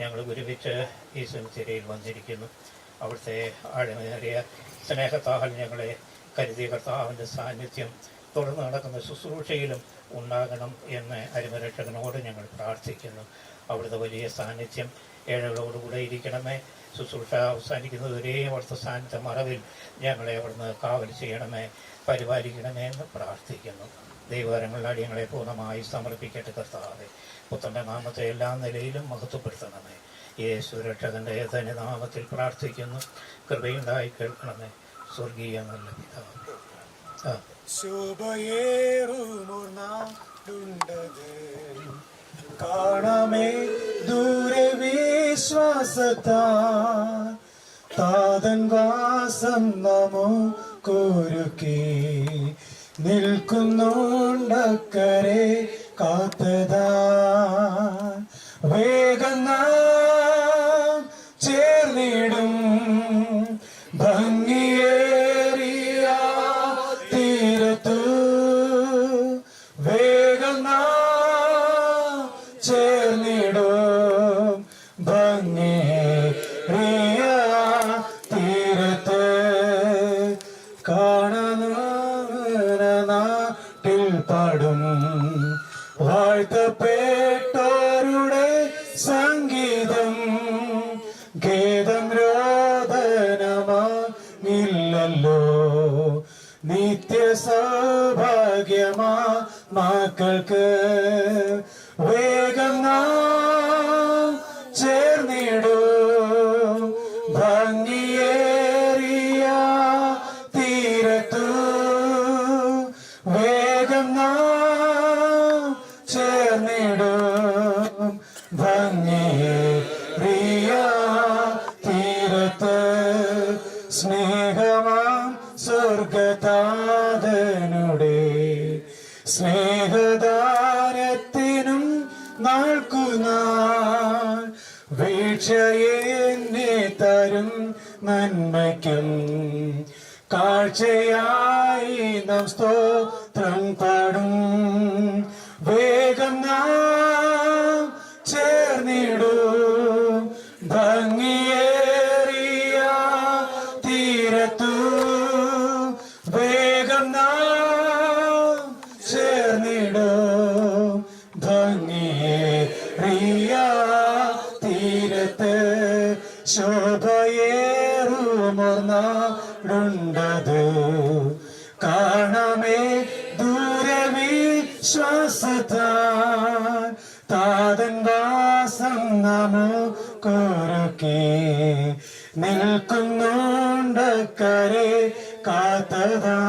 ഞങ്ങൾ ഒരുമിച്ച് ഈ സെമിത്തേരിയിൽ വന്നിരിക്കുന്നു. അവിടുത്തെ ആഴമേറിയ സ്നേഹത്താൽ ഞങ്ങളെ കരുതിയ കർത്താവിൻ്റെ സാന്നിധ്യം തുടർന്ന് നടക്കുന്ന ശുശ്രൂഷയിലും ഉണ്ടാകണം എന്ന് അരുമരക്ഷകനോട് ഞങ്ങൾ പ്രാർത്ഥിക്കുന്നു. അവിടുത്തെ വലിയ സാന്നിധ്യം ഏഴകളോടുകൂടെ ഇരിക്കണമേ. ശുശ്രൂഷ അവസാനിക്കുന്നതുവരെ അവിടുത്തെ സാന്നിധ്യ മറവിൽ ഞങ്ങളെ അവിടുന്ന് കാവൽ ചെയ്യണമേ, പരിപാലിക്കണമേ എന്ന് പ്രാർത്ഥിക്കുന്നു. ദൈവകരങ്ങളുടെ അടിയങ്ങളെ പൂർണ്ണമായി സമർപ്പിക്കട്ടെ കർത്താവെ. പുത്രൻ്റെ നാമത്തെ എല്ലാ നിലയിലും മഹത്വപ്പെടുത്തണമേ. യേശു രക്ഷകൻ്റെ ധന്യനാമത്തിൽ പ്രാർത്ഥിക്കുന്നു. കൃപയുണ്ടായി കേൾക്കണമേ സ്വർഗീയ നല്ല പിതാവേ. കാണമേ ദൂരെ വിശ്വാസത്താൽ താതൻ വാസം നമുക്കൊരുക്കി നിൽക്കുന്നുണ്ടക്കരെ കാത്തതാ വേഗം നാം ചേർന്നിടും ഭംഗിയേറിയ തീരത്തു വേഗം നാം ചേർന്നിടും ഭംഗിയേറിയ തീരത്ത് നാട്ടിൽ പാടും വാഴ്ത്തപ്പെട്ടോരുടെ സംഗീതം ഗീതം രോദനമാകില്ലല്ലോ നിത്യ സൗഭാഗ്യമാ മക്കൾക്ക് വേഗം നാം ചേർന്നിടും ഭംഗിയേറിയ തീരത്തു വേഗം നാം ചേർന്നിടും ഭംഗിയേറിയ തീരത്ത് സ്നേഹമാം സ്വർഗതാതനുടെ സ്നേഹദാനത്തിനും നാൾക്കുനാൾ വീഴ്ചയെന്നെ തരും നന്മയ്ക്കും കാഴ്ചയായി നാം സ്തോത്രം പാടും വേഗം നാം ചേർന്നിടും ഭംഗിയേറിയ തീരത്തു വേഗം നാം ചേർന്നിടും ഭംഗിയേറിയ തീരത്ത് ശോഭയേറുമൊന്നാടുണ്ടത് കാണമേ ദൂരവിശ്വാസത്താൽ താതൻ വാസം നമുക്കൊരുക്കി നിൽക്കുന്നുണ്ടക്കരെ കാത്തതാ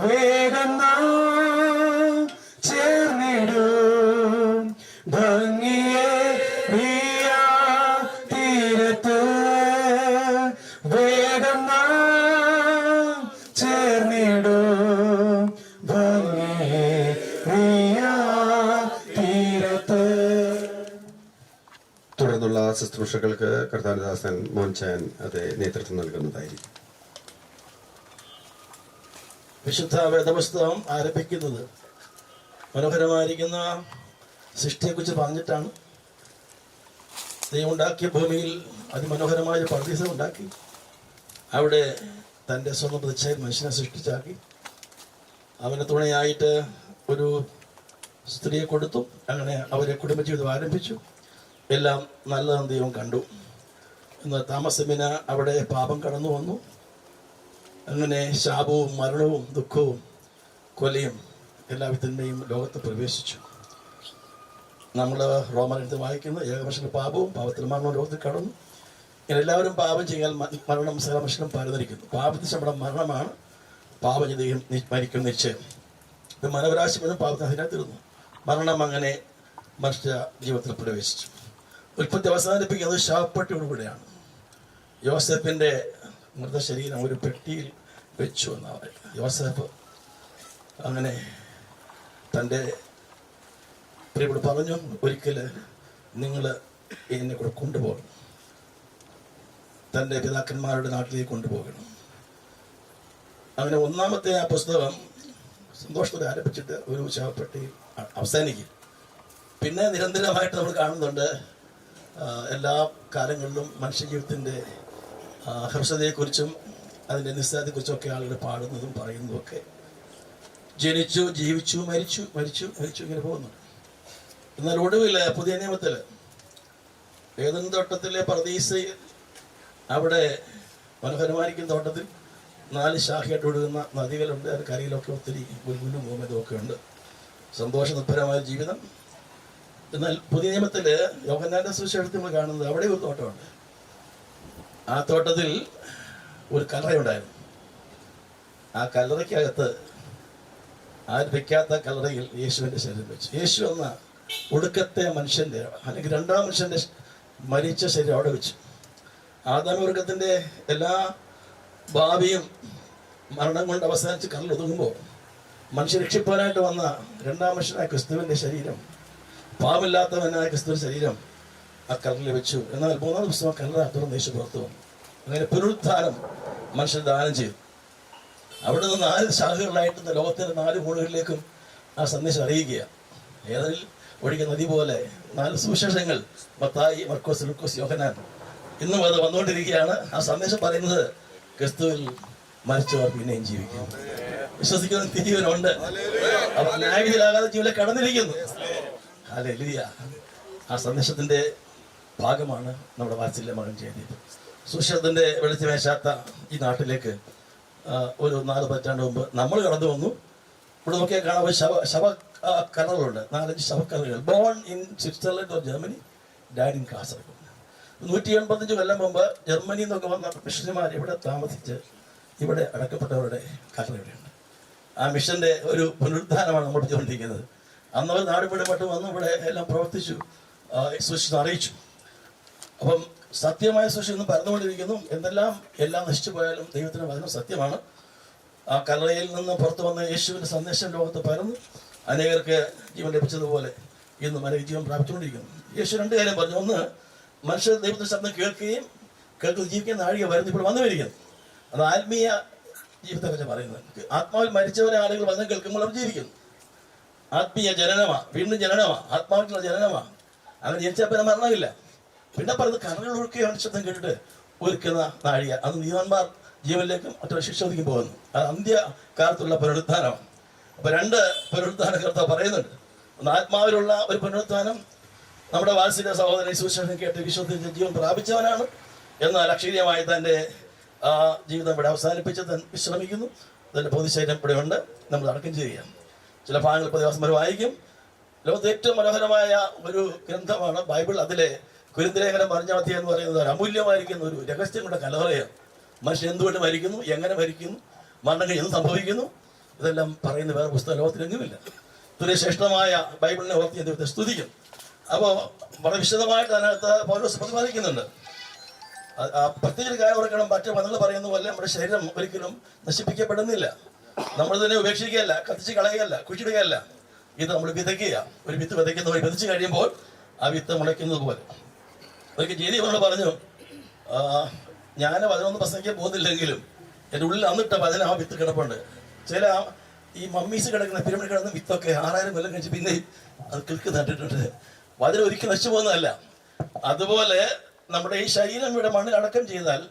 വേഗം നാം ചേർന്നിടും ഭംഗിയേറിയ തീരത്ത് വേഗം നാം ചേർന്നിടും ഭംഗിയേറിയ തീരത്ത്. തുടർന്നുള്ള ശുശ്രൂഷകൾക്ക് കർത്താരദാസൻ മോൻചാൻ അത് നേതൃത്വം നൽകുന്നതായിരിക്കും. വിശുദ്ധ വേദപുസ്തകം ആരംഭിക്കുന്നത് മനോഹരമായിരിക്കുന്ന സൃഷ്ടിയെക്കുറിച്ച് പറഞ്ഞിട്ടാണ്. ദൈവം ഉണ്ടാക്കിയ ഭൂമിയിൽ അതിമനോഹരമായ പർദീസ ഉണ്ടാക്കി. അവിടെ തൻ്റെ സ്വന്തം പ്രതിച്ഛായ മനുഷ്യനെ സൃഷ്ടിച്ചാക്കി അവന് തുണയായിട്ട് ഒരു സ്ത്രീയെ കൊടുത്തു. അങ്ങനെ അവരെ കുടുംബജീവിതം ആരംഭിച്ചു. എല്ലാം നല്ലതെന്ന് ദൈവം കണ്ടു. എന്നാൽ താമസമിന അവിടെ പാപം കടന്നു വന്നു. അങ്ങനെ ശാപവും മരണവും ദുഃഖവും കൊലയും എല്ലാവിധത്തിൻ്റെയും ലോകത്ത് പ്രവേശിച്ചു. നമ്മൾ റോമനടുത്ത് വായിക്കുന്ന ഏകപക്ഷ പാപവും പാപത്തിൽ മരണവും ലോകത്തിൽ കടന്നു. ഇങ്ങനെ എല്ലാവരും പാപം ചെയ്യാൻ മരണം സകലമനുഷ്യനും പരന്നിരിക്കുന്നു. പാപത്തിന് ശമ്പളം മരണമാണ്. പാപം ചെയ്തും മരിക്കും നിശ്ചയം. മനോരാശി മുഴുവൻ പാപത്തിന് അതിനകത്തിരുന്നു. മരണം അങ്ങനെ മനുഷ്യ ജീവിതത്തിൽ പ്രവേശിച്ചു. ഉൽപ്പത്തി അവസാനിപ്പിക്കുന്നത് ശവപ്പെട്ടിയോടുകൂടെയാണ്. യോസേഫിൻ്റെ മൃതശരീരം ഒരു പെട്ടിയിൽ വെച്ചു എന്നാണ് പറയുന്നത്. യോസേഫ് അങ്ങനെ തൻ്റെ പ്രിയയോട് പറഞ്ഞു, ഒരിക്കൽ നിങ്ങൾ എന്നെ കൂടെ കൊണ്ടുപോകണം, തൻ്റെ പിതാക്കന്മാരുടെ നാട്ടിലേക്ക് കൊണ്ടുപോകണം. അങ്ങനെ ഒന്നാമത്തെ ആ പുസ്തകം സന്തോഷത്തോടെ ആരംഭിച്ചിട്ട് ഒരു ശവപ്പെട്ടി അവസാനിക്കും. പിന്നെ നിരന്തരമായിട്ട് നമ്മൾ കാണുന്നുണ്ട് എല്ലാ കാലങ്ങളിലും മനുഷ്യജീവിതത്തിൻ്റെ ഹർഷതയെക്കുറിച്ചും അതിൻ്റെ നിസ്സാരതയെക്കുറിച്ചൊക്കെ ആളുകൾ പാടുന്നതും പറയുന്നതും ഒക്കെ. ജനിച്ചു, ജീവിച്ചു, മരിച്ചു, മരിച്ചു, മരിച്ചു, ഇങ്ങനെ പോകുന്നു. എന്നാൽ ഒടുവിൽ പുതിയ നിയമത്തിൽ ഏദൻ തോട്ടത്തിലെ പർദീസയിൽ അവിടെ മനോഹരമായിരിക്കുന്ന തോട്ടത്തിൽ 4 ശാഖയായിട്ട് ഒഴുകുന്ന നദികളുണ്ട്. അത് കരയിലൊക്കെ ഒത്തിരി ഗുരുഗുലും ഗോമതും ഒക്കെ ഉണ്ട്. സന്തോഷനിർഭരമായ ജീവിതം. എന്നാൽ പുതിയ നിയമത്തിൽ യോഹന്നാന്റെ സുവിശേഷത്തിൽ നമ്മൾ കാണുന്നത് അവിടെ ഒരു തോട്ടമുണ്ട്. ആ തോട്ടത്തിൽ ഒരു കല്ലറയുണ്ടായിരുന്നു. ആ കല്ലറയ്ക്കകത്ത് ആരും വെക്കാത്ത കല്ലറയിൽ യേശുവിൻ്റെ ശരീരം വെച്ചു. യേശു എന്ന ഒടുക്കത്തെ മനുഷ്യൻ്റെ അല്ലെങ്കിൽ 2ാം മനുഷ്യൻ്റെ മരിച്ച ശരീരം അവിടെ വെച്ചു. ആദാമവർഗത്തിൻ്റെ എല്ലാ ഭാവിയും മരണം കൊണ്ട് അവസാനിച്ച് കല്ലിൽ ഒതുങ്ങുമ്പോൾ മനുഷ്യ രക്ഷിപ്പാനായിട്ട് വന്ന 2ാം മനുഷ്യനായ ക്രിസ്തുവിൻ്റെ ശരീരം, പാപമില്ലാത്തവനായ ക്രിസ്തുവിൻ്റെ ശരീരം ആ കല്ലിൽ വെച്ചു. എന്നാൽ 3ാം ദിവസം ആ കല്ലറ തുറന്ന് യേശു പുറത്തു വന്നു. അങ്ങനെ പുനരുത്ഥാനം മനുഷ്യൻ ദാനം ചെയ്തു. അവിടെ നിന്ന് 4 ശാഖകളിലായിട്ട് ലോകത്തിൻ്റെ 4 കോണുകളിലേക്കും ആ സന്ദേശം അറിയിക്കുക. ഏതിൽ ഒഴുകിയ നദി പോലെ 4 സുവിശേഷങ്ങൾ, മത്തായി, മർക്കോസ്, ലൂക്കോസ്, യോഹന്നാൻ, ഇന്നും അത് വന്നുകൊണ്ടിരിക്കുകയാണ്. ആ സന്ദേശം പറയുന്നത് ക്രിസ്തുവിൽ മരിച്ചവർ പിന്നെയും ജീവിക്കും. വിശ്വസിക്കുന്ന തിരിവനുണ്ട്. അവർ ന്യായവിധിയിലാകാതെ ജീവനെ കടന്നിരിക്കുന്നു. ഹല്ലേലൂയ. ആ സന്ദേശത്തിൻ്റെ ഭാഗമാണ് നമ്മുടെ വാത്സല്യ മകൻ ചെയ്തത്. സുശേഷത്തിൻ്റെ വെളിച്ചമേശാത്ത ഈ നാട്ടിലേക്ക് ഒരു 4 പതിറ്റാണ്ട് മുമ്പ് നമ്മൾ കടന്നു വന്നു. ഇവിടെ നോക്കിയാൽ കാണാൻ ഒരു ശവ കലറുകളുണ്ട്. 4-5 ശവക്കലറുകൾ. Born in Switzerland or Germany, died in Kasaragod. 185 കൊല്ലം മുമ്പ് ജർമ്മനിയിൽ നിന്നൊക്കെ വന്ന മിഷണറിമാർ ഇവിടെ താമസിച്ച് ഇവിടെ അടക്കപ്പെട്ടവരുടെ കലർ ഇവിടെയുണ്ട്. ആ മിഷൻ്റെ ഒരു പുനരുദ്ധാനമാണ് നമ്മൾ ചെയ്തുകൊണ്ടിരിക്കുന്നത്. അന്ന് അവർ നാടുപിടപെട്ട് വന്നു ഇവിടെ എല്ലാം പ്രവർത്തിച്ചു, സുശേഷം അറിയിച്ചു. അപ്പം സത്യമായ സുശേഷം പരന്നുകൊണ്ടിരിക്കുന്നു. എല്ലാം നശിച്ചു പോയാലും ദൈവത്തിൻ്റെ വചനം സത്യമാണ്. ആ കല്ലറയിൽ നിന്ന് പുറത്തു വന്ന യേശുവിൻ്റെ സന്ദേശം ലോകത്ത് പരന്നു അനേകർക്ക് ജീവൻ ലഭിച്ചതുപോലെ ഇന്നും അനേക ജീവൻ പ്രാപിച്ചുകൊണ്ടിരിക്കുന്നു. യേശു 2 കാര്യം പറഞ്ഞു. ഒന്ന്, മനുഷ്യർ ദൈവത്തിൻ്റെ ശബ്ദം കേൾക്കുകയും ജീവിക്കുന്ന നാഴിക വരുന്നു ഇപ്പോൾ വന്നു വരികയാണ്. അത് ആത്മീയ ജീവിതത്തെക്കുറിച്ച് പറയുന്നത്. ആത്മാവിൽ മരിച്ചവരെ ആളുകൾ വചനം കേൾക്കുമ്പോൾ അവർ ജീവിക്കുന്നു. ആത്മീയ ജനനമാണ്, വീണ്ടും ജനനമാണ്, ആത്മാവിലുള്ള ജനനമാണ്. അങ്ങനെ ജനിച്ചാൽ പിന്നെ മരണമില്ല. പിന്നെ പറയുന്നത് കരങ്ങൾ ഒഴുക്കുകയാണ് ശബ്ദം കേട്ടിട്ട് ഒരുക്കുന്ന നാഴിക. അത് നീതിമാന്മാർ ജീവനിലേക്കും മറ്റൊരു ശിക്ഷയ്ക്കും പോകുന്നു. അത് അന്ത്യകാലത്തുള്ള പുനരുത്ഥാനമാണ്. അപ്പോൾ 2 പുനരുത്ഥാന കർത്താവ് പറയുന്നുണ്ട്. ഒന്ന്, ആത്മാവിലുള്ള ഒരു പുനരുത്ഥാനം. നമ്മുടെ വാത്സല്യ സഹോദരൻ സുവിശേഷം കേട്ട് വിശ്വസിച്ച് ജീവൻ പ്രാപിച്ചവനാണ്. എന്നാൽ അക്ഷരീയമായി തൻ്റെ ജീവിതം ഇവിടെ അവസാനിപ്പിച്ച് വിശ്രമിക്കുന്നു. അതിൻ്റെ പൊതുശരീരം ഇവിടെ ഉണ്ട്. നമ്മൾ അടക്കം ചെയ്യുകയാണ്. ചില ഭാഗങ്ങൾ പ്രതിവാസം വരെ വായിക്കും. ലോകത്തെ ഏറ്റവും മനോഹരമായ ഒരു ഗ്രന്ഥമാണ് ബൈബിൾ. അതിലെ കുരിന്ത്യലേഖനം 5-ാം അധ്യായം എന്ന് പറയുന്നത് ഒരു അമൂല്യമായിരിക്കുന്ന ഒരു രഹസ്യം കൊണ്ട് കലവറയാണ്. മനുഷ്യൻ എന്തുകൊണ്ട് മരിക്കുന്നു, എങ്ങനെ മരിക്കുന്നു, മരണം കഴിഞ്ഞ് എന്ത് സംഭവിക്കുന്നു, ഇതെല്ലാം പറയുന്ന വേറെ പുസ്തകം ലോകത്തിലെങ്ങുമില്ല. ഇതൊരു ശ്രേഷ്ഠമായ ബൈബിളിനെ ഓർത്തി ദൈവത്തെ സ്തുതിക്കും. അപ്പോൾ വളരെ വിശദമായിട്ട് അതിനകത്ത് പൗലോസ് പ്രതിപാദിക്കുന്നുണ്ട്. പ്രത്യേകിച്ച് കാര്യം ഓർക്കണം, മറ്റു മതങ്ങൾ പറയുന്ന പോലെ നമ്മുടെ ശരീരം ഒരിക്കലും നശിപ്പിക്കപ്പെടുന്നില്ല. നമ്മൾ തന്നെ ഉപേക്ഷിക്കുകയല്ല, കത്തിച്ച് കളയുകയല്ല, കുഴിച്ചിടുകയല്ല. ഇത് നമ്മൾ വിതയ്ക്കുക. ഒരു വിത്ത് വിതയ്ക്കുന്ന പോലെ വിതച്ച് കഴിയുമ്പോൾ ആ വിത്ത് മുളയ്ക്കുന്നത് പോലെ. ഒരിക്കൽ ജെനി അവരോട് പറഞ്ഞു, ഞാൻ വചനമൊന്നും പ്രസംഗിക്കാൻ പോകുന്നില്ലെങ്കിലും എൻ്റെ ഉള്ളിൽ അന്നിട്ട വചനം ആ വിത്ത് കിടപ്പുണ്ട്. ചില ഈ മമ്മീസ് കിടക്കുന്ന പിരമിഡ് കിടന്ന വിത്തൊക്കെ 6000 കൊല്ലം കഴിച്ച് പിന്നെയും അത് കിൾക്ക് നട്ടിട്ടുണ്ട്. വചനം ഒരിക്കലും നശിച്ചു പോകുന്നതല്ല. അതുപോലെ നമ്മുടെ ഈ ശരീരം ഇവിടെ മണ്ണിൽ അടക്കം ചെയ്താൽ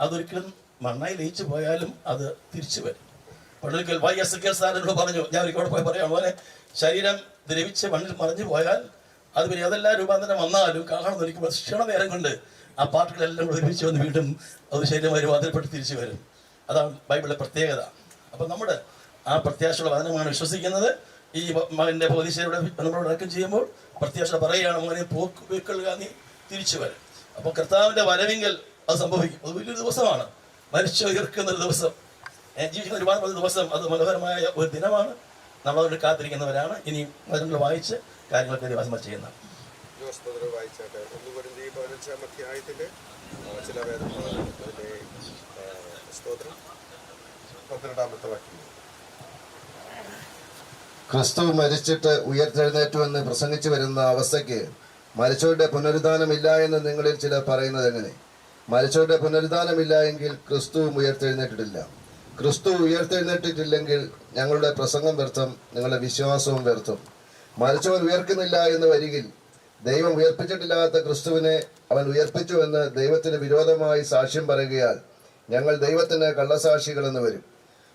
അതൊരിക്കലും മണ്ണായി ലയിച്ചു പോയാലും അത് തിരിച്ചു വരും. പണ്ടൊരിക്കൽ YSK സാറിനോട് പറഞ്ഞു, ഞാൻ ഒരിക്കൽ പോയി പറയാം, അതുപോലെ ശരീരം ദ്രവിച്ച് മണ്ണിൽ മറിഞ്ഞു പോയാൽ അത് പിന്നെ അതെല്ലാം രൂപാന്തരം വന്നാലും കാണാൻ ഒരിക്കുമ്പോൾ ക്ഷണനേരം കൊണ്ട് ആ പാർട്ടികളെല്ലാം ഒരുമിച്ച് വന്ന് വീണ്ടും അത് ശരീരമായി രൂപാന്തരപ്പെട്ട് തിരിച്ചു വരും. അതാണ് ബൈബിളിലെ പ്രത്യേകത. അപ്പം നമ്മുടെ ആ പ്രത്യാശയുള്ള വചനമാണ് വിശ്വസിക്കുന്നത്. ഈ മകൻ്റെ പോലീസിലൂടെ നമ്മളോട് അടക്കം ചെയ്യുമ്പോൾ പ്രത്യാശ പറയുകയാണ്, മോനെ പോക്കുകൊള്ളുക, നീ തിരിച്ചു വരും. അപ്പോൾ കർത്താവിൻ്റെ വരവിങ്കൽ അത് സംഭവിക്കും. അത് വലിയൊരു ദിവസമാണ്, മരിച്ചു ഉയർക്കുന്നൊരു ദിവസം, ജീവിക്കുന്ന ഒരുപാട് ദിവസം. അത് മനോഹരമായ ഒരു ദിനമാണ്. നമ്മളതോട് കാത്തിരിക്കുന്നവരാണ്. ഇനി വചനങ്ങൾ വായിച്ച് കാര്യങ്ങളൊക്കെ ദിവസം ചെയ്യുന്നത്. ക്രിസ്തു മരിച്ചിട്ട് ഉയർത്തെഴുന്നേറ്റുവെന്ന് പ്രസംഗിച്ചു വരുന്ന അവസ്ഥയ്ക്ക് മരിച്ചവരുടെ പുനരുദ്ധാനമില്ല എന്ന് നിങ്ങളിൽ ചിലർ പറയുന്നത് എങ്ങനെ? മരിച്ചവരുടെ പുനരുദ്ധാനമില്ല എങ്കിൽ ക്രിസ്തുവും ഉയർത്തെഴുന്നേറ്റിട്ടില്ല. ക്രിസ്തു ഉയർത്തെഴുന്നേറ്റിട്ടില്ലെങ്കിൽ ഞങ്ങളുടെ പ്രസംഗം വ്യർത്ഥം, നിങ്ങളുടെ വിശ്വാസവും വ്യർത്ഥം. മരിച്ചവൻ ഉയർക്കുന്നില്ല എന്ന് വരികിൽ ദൈവം ഉയർപ്പിച്ചിട്ടില്ലാത്ത ക്രിസ്തുവിനെ അവൻ ഉയർപ്പിച്ചുവെന്ന് ദൈവത്തിന് വിരോധമായി സാക്ഷ്യം പറയുകയാൽ ഞങ്ങൾ ദൈവത്തിന് കള്ളസാക്ഷികളെന്ന് വരും.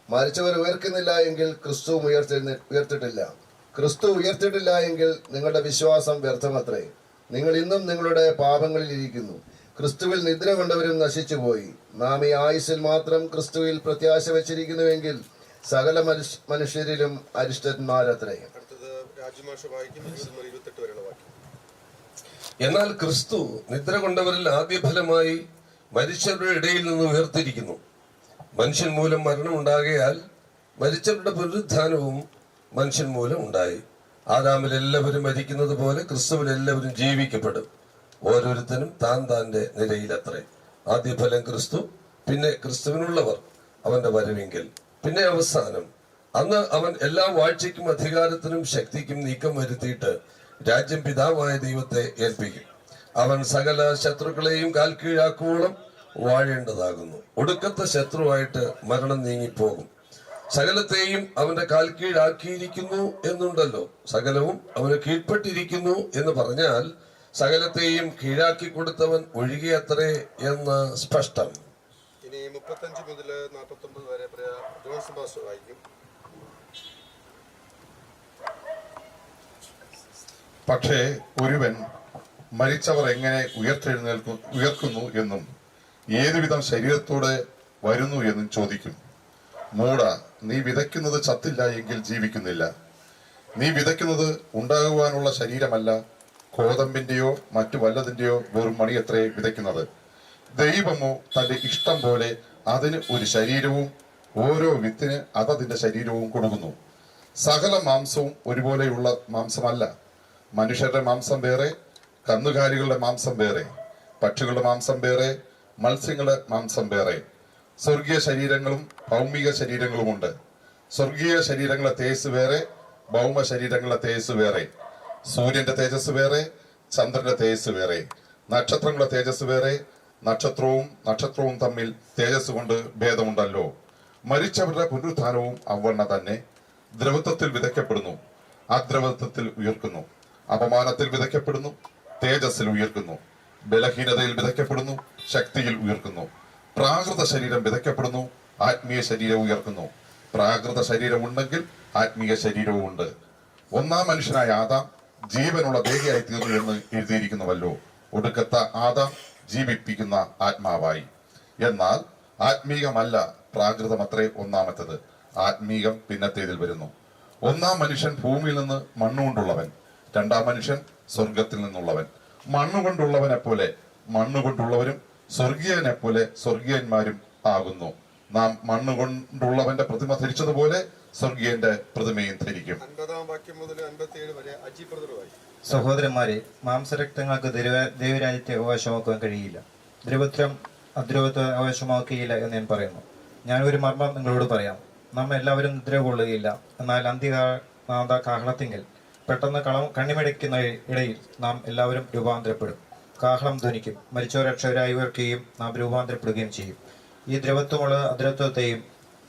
മരിച്ചവർ ഉയർക്കുന്നില്ല എങ്കിൽ ക്രിസ്തുവും ഉയർത്തിട്ടില്ല. ക്രിസ്തു ഉയർത്തിട്ടില്ല എങ്കിൽ നിങ്ങളുടെ വിശ്വാസം വ്യർത്ഥമത്രേ. നിങ്ങൾ ഇന്നും നിങ്ങളുടെ പാപങ്ങളിൽ ഇരിക്കുന്നു. ക്രിസ്തുവിൽ നിദ്ര കൊണ്ടവരും നശിച്ചുപോയി. നാം ഈ ആയുസ്സിൽ മാത്രം ക്രിസ്തുവിൽ പ്രത്യാശ വെച്ചിരിക്കുന്നുവെങ്കിൽ സകല മനുഷ്യരിലും അരിഷ്ടന്മാരത്രേ. എന്നാൽ ക്രിസ്തു നിദ്ര കൊണ്ടവരിൽ ആദ്യ ഫലമായി മരിച്ചവരുടെ ഇടയിൽ നിന്ന് ഉയർത്തിരിക്കുന്നു. മനുഷ്യൻ മൂലം മരണം ഉണ്ടാകയാൽ മരിച്ചവരുടെ പുനരുത്ഥാനവും മനുഷ്യൻ മൂലം ഉണ്ടായി. ആദാമിൽ എല്ലാവരും മരിക്കുന്നത് പോലെ ക്രിസ്തുവിൽ എല്ലാവരും ജീവിക്കപ്പെടും. ഓരോരുത്തരും താൻ താൻ്റെ നിലയിലത്രേ. ആദ്യ ഫലം ക്രിസ്തു, പിന്നെ ക്രിസ്തുവിനുള്ളവർ അവന്റെ വരവെങ്കിൽ, പിന്നെ അവസാനം. അന്ന് അവൻ എല്ലാ വാഴ്ചയ്ക്കും അധികാരത്തിനും ശക്തിക്കും നീക്കം വരുത്തിയിട്ട് രാജ്യം പിതാവായ ദൈവത്തെ ഏൽപ്പിക്കും. അവൻ സകല ശത്രുക്കളെയും കാൽ കീഴാക്കുവോളം വാഴേണ്ടതാകുന്നു. ഒടുക്കത്തെ ശത്രുവായിട്ട് മരണം നീങ്ങിപ്പോകും. സകലത്തെയും അവന്റെ കാൽ കീഴാക്കിയിരിക്കുന്നു എന്നുണ്ടല്ലോ. സകലവും അവന് കീഴ്പ്പെട്ടിരിക്കുന്നു എന്ന് പറഞ്ഞാൽ സകലത്തെയും കീഴാക്കി കൊടുത്തവൻ ഒഴികെയത്രേ എന്ന് സ്പഷ്ടം. ഇനി 35 മുതൽ 49 വരെ ജോൺസ് മാസ്റ്റർ വായിക്കും. പക്ഷേ ഒരുവൻ മരിച്ചവർ എങ്ങനെ ഉയർക്കുന്നു എന്നും ഏതുവിധം ശരീരത്തോടെ വരുന്നു എന്നും ചോദിക്കും. മൂഢ, നീ വിതയ്ക്കുന്നത് ചത്തില്ല എങ്കിൽ ജീവിക്കുന്നില്ല. നീ വിതയ്ക്കുന്നത് ഉണ്ടാകുവാനുള്ള ശരീരമല്ല, കോതമ്പിന്റെയോ മറ്റു വല്ലതിന്റെയോ വെറും മണിയത്രേ വിതയ്ക്കുന്നത്. ദൈവമോ തന്റെ ഇഷ്ടം പോലെ അതിന് ഒരു ശരീരവും ഓരോ വിത്തിന് അതതിന്റെ ശരീരവും കൊടുക്കുന്നു. സകല മാംസവും ഒരുപോലെയുള്ള മാംസമല്ല. മനുഷ്യരുടെ മാംസം വേറെ, കന്നുകാലികളുടെ മാംസം വേറെ, പക്ഷികളുടെ മാംസം വേറെ, മത്സ്യങ്ങളുടെ മാംസം വേറെ. സ്വർഗീയ ശരീരങ്ങളും ഭൗമിക ശരീരങ്ങളുമുണ്ട്. സ്വർഗീയ ശരീരങ്ങളെ തേജസ് വേറെ, ഭൗമ ശരീരങ്ങളെ തേജസ് വേറെ. സൂര്യന്റെ തേജസ് വേറെ, ചന്ദ്രന്റെ തേജസ് വേറെ. നക്ഷത്രങ്ങളുടെ തേജസ് വേറെ, നക്ഷത്രവും തമ്മിൽ തേജസ് കൊണ്ട് ഭേദമുണ്ടല്ലോ. മരിച്ചവരുടെ പുനരുത്ഥാനവും അവണ്ണ തന്നെ. ദ്രവത്വത്തിൽ വിതയ്ക്കപ്പെടുന്നു, അദ്രവത്വത്തിൽ ഉയർക്കുന്നു. അപമാനത്തിൽ വിതയ്ക്കപ്പെടുന്നു, തേജസ്സിൽ ഉയർക്കുന്നു. ബലഹീനതയിൽ വിതയ്ക്കപ്പെടുന്നു, ശക്തിയിൽ ഉയർക്കുന്നു. പ്രാകൃത ശരീരം വിതയ്ക്കപ്പെടുന്നു, ആത്മീയ ശരീരം ഉയർക്കുന്നു. പ്രാകൃത ശരീരം ഉണ്ടെങ്കിൽ ആത്മീയ ശരീരവും ഉണ്ട്. ഒന്നാം മനുഷ്യനായ ആദാം ജീവനുള്ള ദേഹിയായി തീർന്നു എന്ന് എഴുതിയിരിക്കുന്നുവല്ലോ. ഒടുക്കത്തെ ആദാം ജീവിപ്പിക്കുന്ന ആത്മാവായി. എന്നാൽ ആത്മീകമല്ല, പ്രാകൃതമത്രേ ഒന്നാമത്തേത്. ആത്മീകം പിന്നത്തേതിൽ വരുന്നു. ഒന്നാം മനുഷ്യൻ ഭൂമിയിൽ നിന്ന് മണ്ണുകൊണ്ടുള്ളവൻ, രണ്ടാം മനുഷ്യൻ സ്വർഗത്തിൽ നിന്നുള്ളവൻ. മണ്ണുകൊണ്ടുള്ളവനെ പോലെ മണ്ണുകൊണ്ടുള്ളവരും സ്വർഗീയനെ പോലെ സ്വർഗീയന്മാരും ആകുന്നു. നാം മണ്ണുകൊണ്ടുള്ളവന്റെ പ്രതിമ ധരിച്ചതുപോലെ സ്വർഗീയന്റെ പ്രതിമയും ധരിക്കും. 50 വാക്യം മുതൽ 57 വരെ അജി ബ്രദർ വായിക്കും. സഹോദരന്മാരെ, മാംസരക്തങ്ങൾക്ക് ദൈവരാജ്യത്തെ അവകാശമാക്കുവാൻ കഴിയില്ല. ദ്രവത്വം അദ്രവത്വം അവകാശമാക്കുകയില്ല എന്ന് ഞാൻ പറയുന്നു. ഞാൻ ഒരു മർമ്മം നിങ്ങളോട് പറയാം. നാം എല്ലാവരും നിദ്ര കൊള്ളുകയില്ല. എന്നാൽ അന്ത്യനാദ കാഹളത്തിങ്കൽ പെട്ടെന്ന് കണ്ണിമടയ്ക്കുന്ന ഇടയിൽ നാം എല്ലാവരും രൂപാന്തരപ്പെടും. കാഹളം ധ്വനിക്കും, മരിച്ചവരക്ഷരായി ഉയർക്കുകയും നാം രൂപാന്തരപ്പെടുകയും ചെയ്യും. ഈ ദ്രവത്വമുള്ള അദ്രവത്വത്തെയും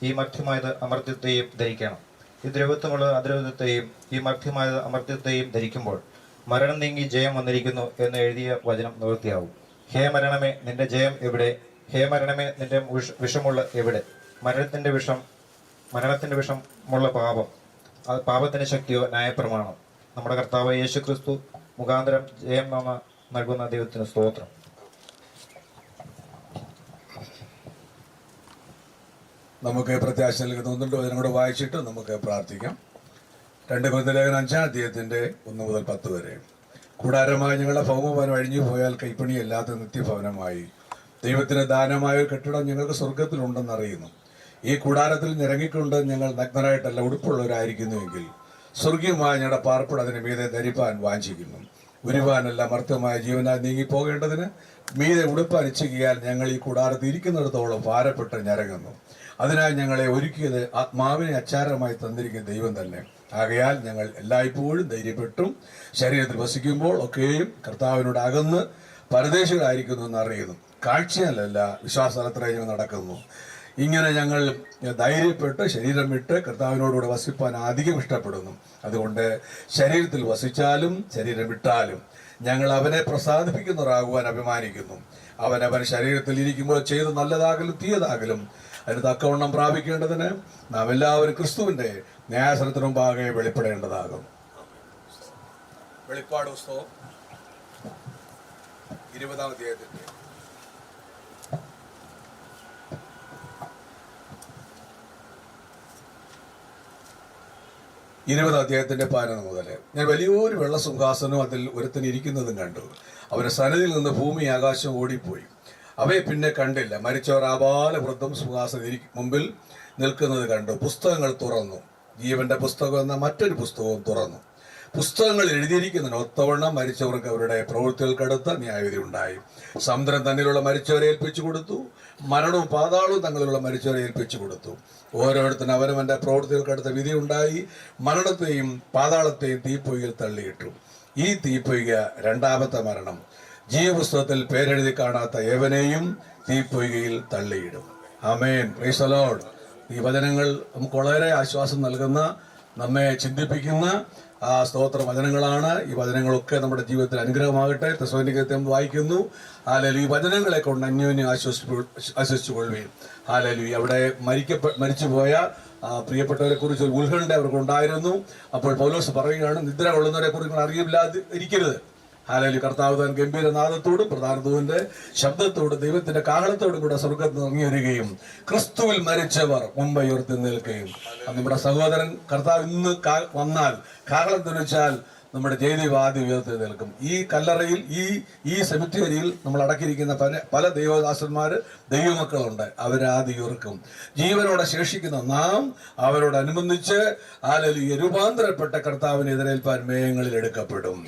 ഈ മർത്യമായത് അമർത്യത്തെയും ധരിക്കണം. ഈ ദ്രവത്വമുള്ള അദ്രവത്വത്തെയും ഈ മർത്യമായത് അമർത്യത്തെയും ധരിക്കുമ്പോൾ മരണം നീങ്ങി ജയം വന്നിരിക്കുന്നു എന്ന് എഴുതിയ വചനം നിവൃത്തിയാവും. ഹേ മരണമേ, നിന്റെ ജയം എവിടെ? ഹേ മരണമേ, നിന്റെ വിഷമുള്ള എവിടെ? മരണത്തിന്റെ വിഷമുള്ള പാപം, അത് പാപത്തിന്റെ ശക്തിയോ ന്യായപ്രമാണം. നമ്മുടെ കർത്താവ് യേശു ക്രിസ്തു മുഖാന്തരം ജയം നൽകുന്ന ദൈവത്തിന് സ്തോത്രം. നമുക്ക് പ്രത്യാശ നൽകുന്ന 1-2 വചനം കൂടെ വായിച്ചിട്ട് നമുക്ക് പ്രാർത്ഥിക്കാം. 2 കൊരിന്ത്യർ ലേഖനം 5-ാം അധ്യായത്തിന്റെ 1 മുതൽ 10 വരെ. കൂടാരമായി ഞങ്ങളുടെ ഭൗമഭവനം അഴിഞ്ഞു പോയാൽ കൈപ്പണിയല്ലാത്ത നിത്യഭവനമായി ദൈവത്തിന് ദാനമായ ഒരു കെട്ടിടം ഞങ്ങൾക്ക് സ്വർഗത്തിലുണ്ടെന്ന് അറിയുന്നു. ഈ കൂടാരത്തിൽ നിറങ്ങിക്കൊണ്ട് ഞങ്ങൾ നഗ്നരായിട്ടല്ല ഉടുപ്പുള്ളവരായിരിക്കുന്നുവെങ്കിൽ സ്വർഗീയമായ ഞങ്ങളുടെ പാർപ്പിടം അതിന് മീതെ ധരിപ്പാൻ വാഞ്ചിക്കുന്നു. ഉരുവാനല്ല മർത്യമായ ജീവനാൽ നീങ്ങിപ്പോകേണ്ടതിന് മീതെ ഉടുപ്പാൻ ഇച്ഛിക്കാൻ ഞങ്ങൾ ഈ കൂടാരത്തിൽ ഇരിക്കുന്നിടത്തോളം ഭാരപ്പെട്ട് ഞരങ്ങുന്നു. അതിനായി ഞങ്ങളെ ഒരുക്കിയത് ആത്മാവിനെ അച്ചാരമായി തന്നിരിക്കുന്ന ദൈവം തന്നെ. ആകയാൽ ഞങ്ങൾ എല്ലായ്പ്പോഴും ധൈര്യപ്പെട്ടും ശരീരത്തിൽ വസിക്കുമ്പോൾ ഒക്കെയും കർത്താവിനോട് അകന്ന് പരദേശികളായിരിക്കുന്നു എന്ന് അറിയുന്നു. കാഴ്ചയല്ല, വിശ്വാസത്തലത്തിലായി ഞങ്ങൾ നടക്കുന്നു. ഇങ്ങനെ ഞങ്ങൾ ധൈര്യപ്പെട്ട് ശരീരം വിട്ട് കർത്താവിനോടുകൂടെ വസിപ്പാൻ അധികം ഇഷ്ടപ്പെടുന്നു. അതുകൊണ്ട് ശരീരത്തിൽ വസിച്ചാലും ശരീരം വിട്ടാലും ഞങ്ങൾ അവനെ പ്രസാദിപ്പിക്കുന്നവരാകുവാൻ അഭിമാനിക്കുന്നു. അവൻ ശരീരത്തിൽ ഇരിക്കുമ്പോൾ ചെയ്ത് നല്ലതാകലും തീയതാകലും അതിന് തക്കവണ്ണം പ്രാപിക്കേണ്ടതിന് നാം എല്ലാവരും ക്രിസ്തുവിന്റെ ന്യായാസനത്തിന് മുമ്പാകെ വെളിപ്പെടേണ്ടതാകും. വെളിപ്പാട് പുസ്തകം 20-ാം അധ്യായത്തിന്റെ 20-ാം അധ്യായത്തിന്റെ 11 മുതൽ. ഞാൻ വലിയൊരു വെള്ള സിംഹാസനവും അതിൽ ഒരുത്തൻ ഇരിക്കുന്നതും കണ്ടു. അവരുടെ സന്നിധിയിൽ നിന്ന് ഭൂമി ആകാശം ഓടിപ്പോയി. അവയെ പിന്നെ കണ്ടില്ല. മരിച്ചവർ ആബാലവൃദ്ധം സിംഹാസന മുമ്പിൽ നിൽക്കുന്നത് കണ്ടു. പുസ്തകങ്ങൾ തുറന്നു. ജീവന്റെ പുസ്തകം എന്ന മറ്റൊരു പുസ്തകവും തുറന്നു. പുസ്തകങ്ങൾ എഴുതിയിരിക്കുന്നതിന് ഒത്തവണ്ണം മരിച്ചവർക്ക് അവരുടെ പ്രവൃത്തികൾക്കടുത്ത ന്യായവിധി ഉണ്ടായി. സമുദ്രം തന്നിലുള്ള മരിച്ചവരെ ഏൽപ്പിച്ചു കൊടുത്തു. മരണവും പാതാളവും തങ്ങളിലുള്ള മരിച്ചവരെ ഏൽപ്പിച്ചു കൊടുത്തു. ഓരോരുത്തരും അവനവന്റെ പ്രവൃത്തികൾക്കടുത്ത വിധി ഉണ്ടായി. മരണത്തെയും പാതാളത്തെയും തീപ്പൊയ്യിൽ തള്ളിയിട്ടു. ഈ തീപ്പൊയ്ക 2ാമത്തെ മരണം. ജീവപുസ്തകത്തിൽ പേരെഴുതി കാണാത്ത ഏവനെയും തീപ്പൊയ്കയിൽ തള്ളിയിടും. ആമേൻ. Praise the lord. ഈ വചനങ്ങൾ നമുക്ക് വളരെ ആശ്വാസം നൽകുന്ന, നമ്മെ ചിന്തിപ്പിക്കുന്ന സ്തോത്ര വചനങ്ങളാണ്. ഈ വചനങ്ങളൊക്കെ നമ്മുടെ ജീവിതത്തിൽ അനുഗ്രഹമാകട്ടെ. തെസ്സലോനിക്കത്തെ വായിക്കുന്നു. ഹല്ലേലൂയ. ഈ വചനങ്ങളെ കൊണ്ട് അന്യോന്യം ആശ്വസിച്ചുകൊള്ളുകയും. ഹല്ലേലൂയ. അവിടെ മരിച്ചുപോയ പ്രിയപ്പെട്ടവരെ കുറിച്ച് ഒരു ഉത്കണ്ഠ അവർക്കുണ്ടായിരുന്നു. അപ്പോൾ പൗലോസ് പറയുകയാണ്, നിദ്ര കൊള്ളുന്നവരെ കുറിച്ച് അറിയില്ലാതെ ഇരിക്കരുത്. ഹല്ലേലൂയ. കർത്താവ് താൻ ഗംഭീരനാദത്തോടും പ്രധാന ദൂതന്റെ ശബ്ദത്തോടും ദൈവത്തിന്റെ കാഹളത്തോടും കൂടെ സ്വർഗ്ഗത്തിൽ ഇറങ്ങി വരികയും ക്രിസ്തുവിൽ മരിച്ചവർ മുമ്പ് ഉയർത്തി നിൽക്കുകയും. നമ്മുടെ സഹോദരൻ കർത്താവ് ഇന്ന് വന്നാൽ കാഹളം ധരിച്ചാൽ നമ്മുടെ ജയദീവാദ്യ ഉയർത്തി നിൽക്കും. ഈ കല്ലറയിൽ ഈ സെമിത്തേരിയിൽ നമ്മൾ അടക്കിയിരിക്കുന്ന പല ദൈവദാസന്മാര് ദൈവമക്കളുണ്ട്. അവരാദ്യം ഉയർക്കും. ജീവനോടെ ശേഷിക്കുന്ന നാം അവരോടനുബന്ധിച്ച് ഹല്ലേലൂയ രൂപാന്തരപ്പെട്ട കർത്താവിനെ എതിരേൽപ്പാൻ മേഘങ്ങളിൽ എടുക്കപ്പെടും.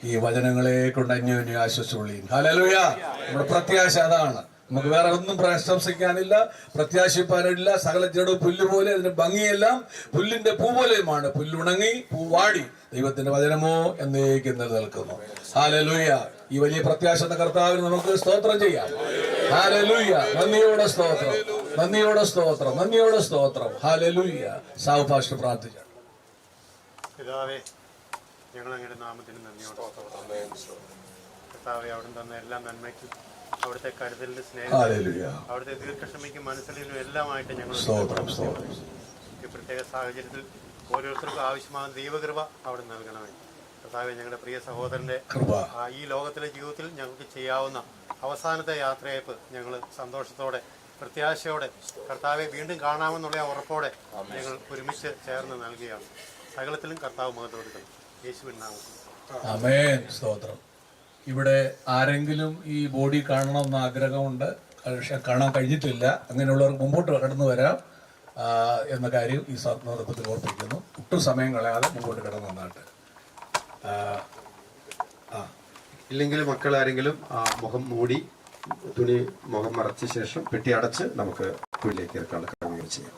ഈ വചനങ്ങളെ കൊണ്ട് അന്യോന്യം ആശ്വസിച്ചുകൊള്ളുകയും. ഹല്ലേലൂയ. നമ്മുടെ പ്രത്യാശ അതാണ്. നമുക്ക് വേറെ ഒന്നും പ്രശംസിക്കാനില്ല, പ്രത്യാശിപ്പാനില്ല. സകല ജഡവും പുല്ല് പോലെ, അതിന്റെ ഭംഗിയെല്ലാം പുല്ലിന്റെ പൂ പോലെയുമാണ്. പുല്ലുണങ്ങി പൂവാടി, ദൈവത്തിന്റെ വചനമോ എന്നേക്കും നിലനിൽക്കുന്നു. ഹല്ലേലൂയ. ഈ വലിയ പ്രത്യാശ എന്ന കർത്താവിന് നമുക്ക് സ്തോത്രം ചെയ്യാം. ഹല്ലേലൂയ. നന്ദിയോടെ സ്തോത്രം, നന്ദിയോടെ സ്തോത്രം, നന്ദിയോടെ സ്തോത്രം. ഹല്ലേലൂയ. സാവഭാഷ പ്രാർത്ഥിക്കാം. പിതാവേ, ഞങ്ങൾ അങ്ങയുടെ നാമത്തിന് നന്ദിയോടെ കർത്താവേ, അവിടെ തന്ന എല്ലാ നന്മയ്ക്കും അവിടുത്തെ കരുതലിന് സ്നേഹം അവിടുത്തെ ദീർഘക്ഷമയ്ക്കും മനസ്സിലും എല്ലാമായിട്ട് ഞങ്ങൾ ഈ പ്രത്യേക സാഹചര്യത്തിൽ ഓരോരുത്തർക്കും ആവശ്യമാകുന്ന ദൈവകൃപ അവിടെ നൽകണമേ. കർത്താവേ, ഞങ്ങളുടെ പ്രിയ സഹോദരന്റെ ഈ ലോകത്തിലെ ജീവിതത്തിൽ ഞങ്ങൾക്ക് ചെയ്യാവുന്ന അവസാനത്തെ യാത്രയയപ്പ് ഞങ്ങൾ സന്തോഷത്തോടെ പ്രത്യാശയോടെ കർത്താവെ വീണ്ടും കാണാമെന്നുള്ള ഉറപ്പോടെ ഞങ്ങൾ ഒരുമിച്ച് ചേർന്ന് നൽകുകയാണ്. സകലത്തിലും കർത്താവ് മഹത്വം കൊടുക്കണം. യേശുവിൻ നാമത്തിൽ ആമേൻ. സ്തോത്രം. ഇവിടെ ആരെങ്കിലും ഈ ബോഡി കാണണമെന്ന് ആഗ്രഹമുണ്ട്, പക്ഷെ കാണാൻ കഴിഞ്ഞിട്ടില്ല, അങ്ങനെയുള്ളവർക്ക് മുമ്പോട്ട് കടന്നു വരാം എന്ന കാര്യം ഈ സന്ദർഭത്തിൽ ഓർപ്പിക്കുന്നു. ഒട്ടും സമയം കളയാതെ മുമ്പോട്ട് കടന്നു വന്നാട്ട്. ഇല്ലെങ്കിൽ മക്കൾ ആരെങ്കിലും മുഖം മൂടി തുണി മുഖം മറച്ച ശേഷം പെട്ടി അടച്ച് നമുക്ക് വീട്ടിലേക്ക് ഇറക്കാനുള്ള ക്രമീകരണം ചെയ്യാം.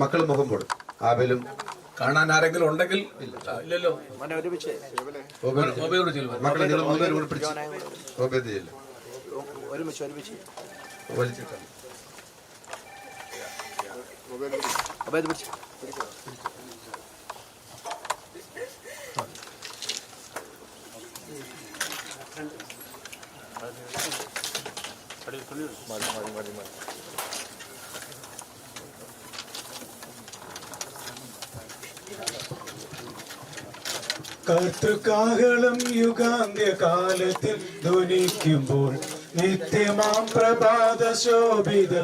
മക്കൾ മുഖം മൂടും. ആബേലും കാണാൻ ആരെങ്കിലും ഉണ്ടെങ്കിൽ ഇല്ലല്ലോ. മക്കളെ നിങ്ങൾ മൂന്നുപേരും കൂടി പിടിച്ച് വലിച്ചിട്ടാണ് കർത്തൃകാഹളം യുഗാന്ത്യ കാലത്തിൽ ധ്വനിക്കുമ്പോൾ നിത്യമാം പ്രഭാത ശോഭിത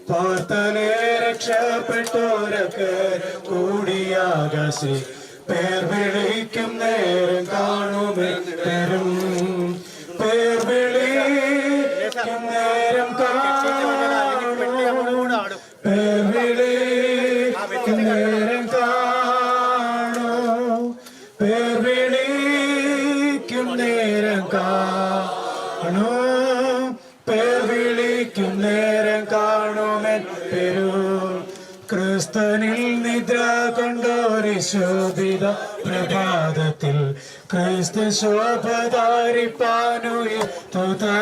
പാർത്തലേ രക്ഷപ്പെട്ടോരൊക്കെ കൂടിയാകാശേ പേർ വിളിക്കും നേരം കാണുമെരും പേർ വിളിക്കും നേരം കാണും പേർ വിളിക്കും നേരം കാണും പേർ വിളിക്കും നേരം കാണും പേർ വിളിക്കും നേരം കാണുമെൻ പെരു ക്രിസ്തനിൽ നിദ്ര കൊണ്ടോരി ശോഭിത പ്രഭാതത്തിൽ ക്രിസ്തു ശോഭധാരിപ്പാനുയർത്തുതാ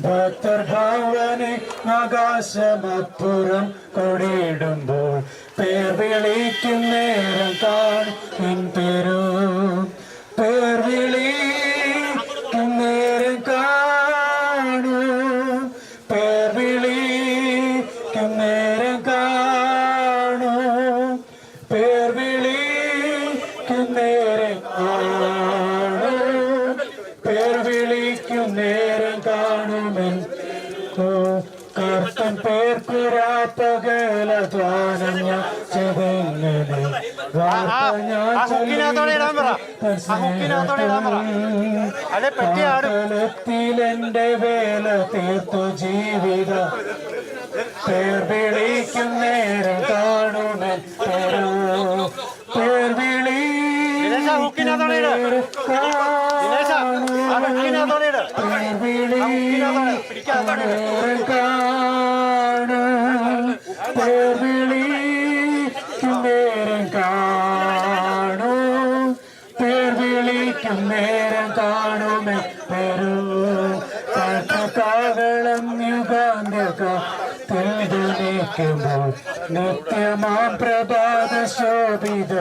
ഭക്തർ ഭവനെ ആകാശമപ്പുറം കൊടിയിടുമ്പോൾ പേർ വിളിക്കും നേരം കാണും പെരു പേർ വിളിക്കും നേരം കാണും പേർ വിളിക്കും നേരം കാണും പേർ വിളിക്കും നേരം കാണും പേർ വിളിക്കും നേരം കാണുമെൻ കർത്തൻ പേർക്കുരാപ്പകലധ്വാനം ഞാൻ ചെയ്തെങ്ങനെ വാർത്തത്തിലെന്റെ വേല തീർത്തു ജീവിത പേർ വിളിക്കും നേരം കാണുമെൻ പേർ വിളിക്കും നേരം നേരം കാണുമേ പെരു കാകളം യുഗാന്ത്യകാലത്തിൽക്കുമ്പോൾ നിത്യമാം പ്രഭാത ശോഭിത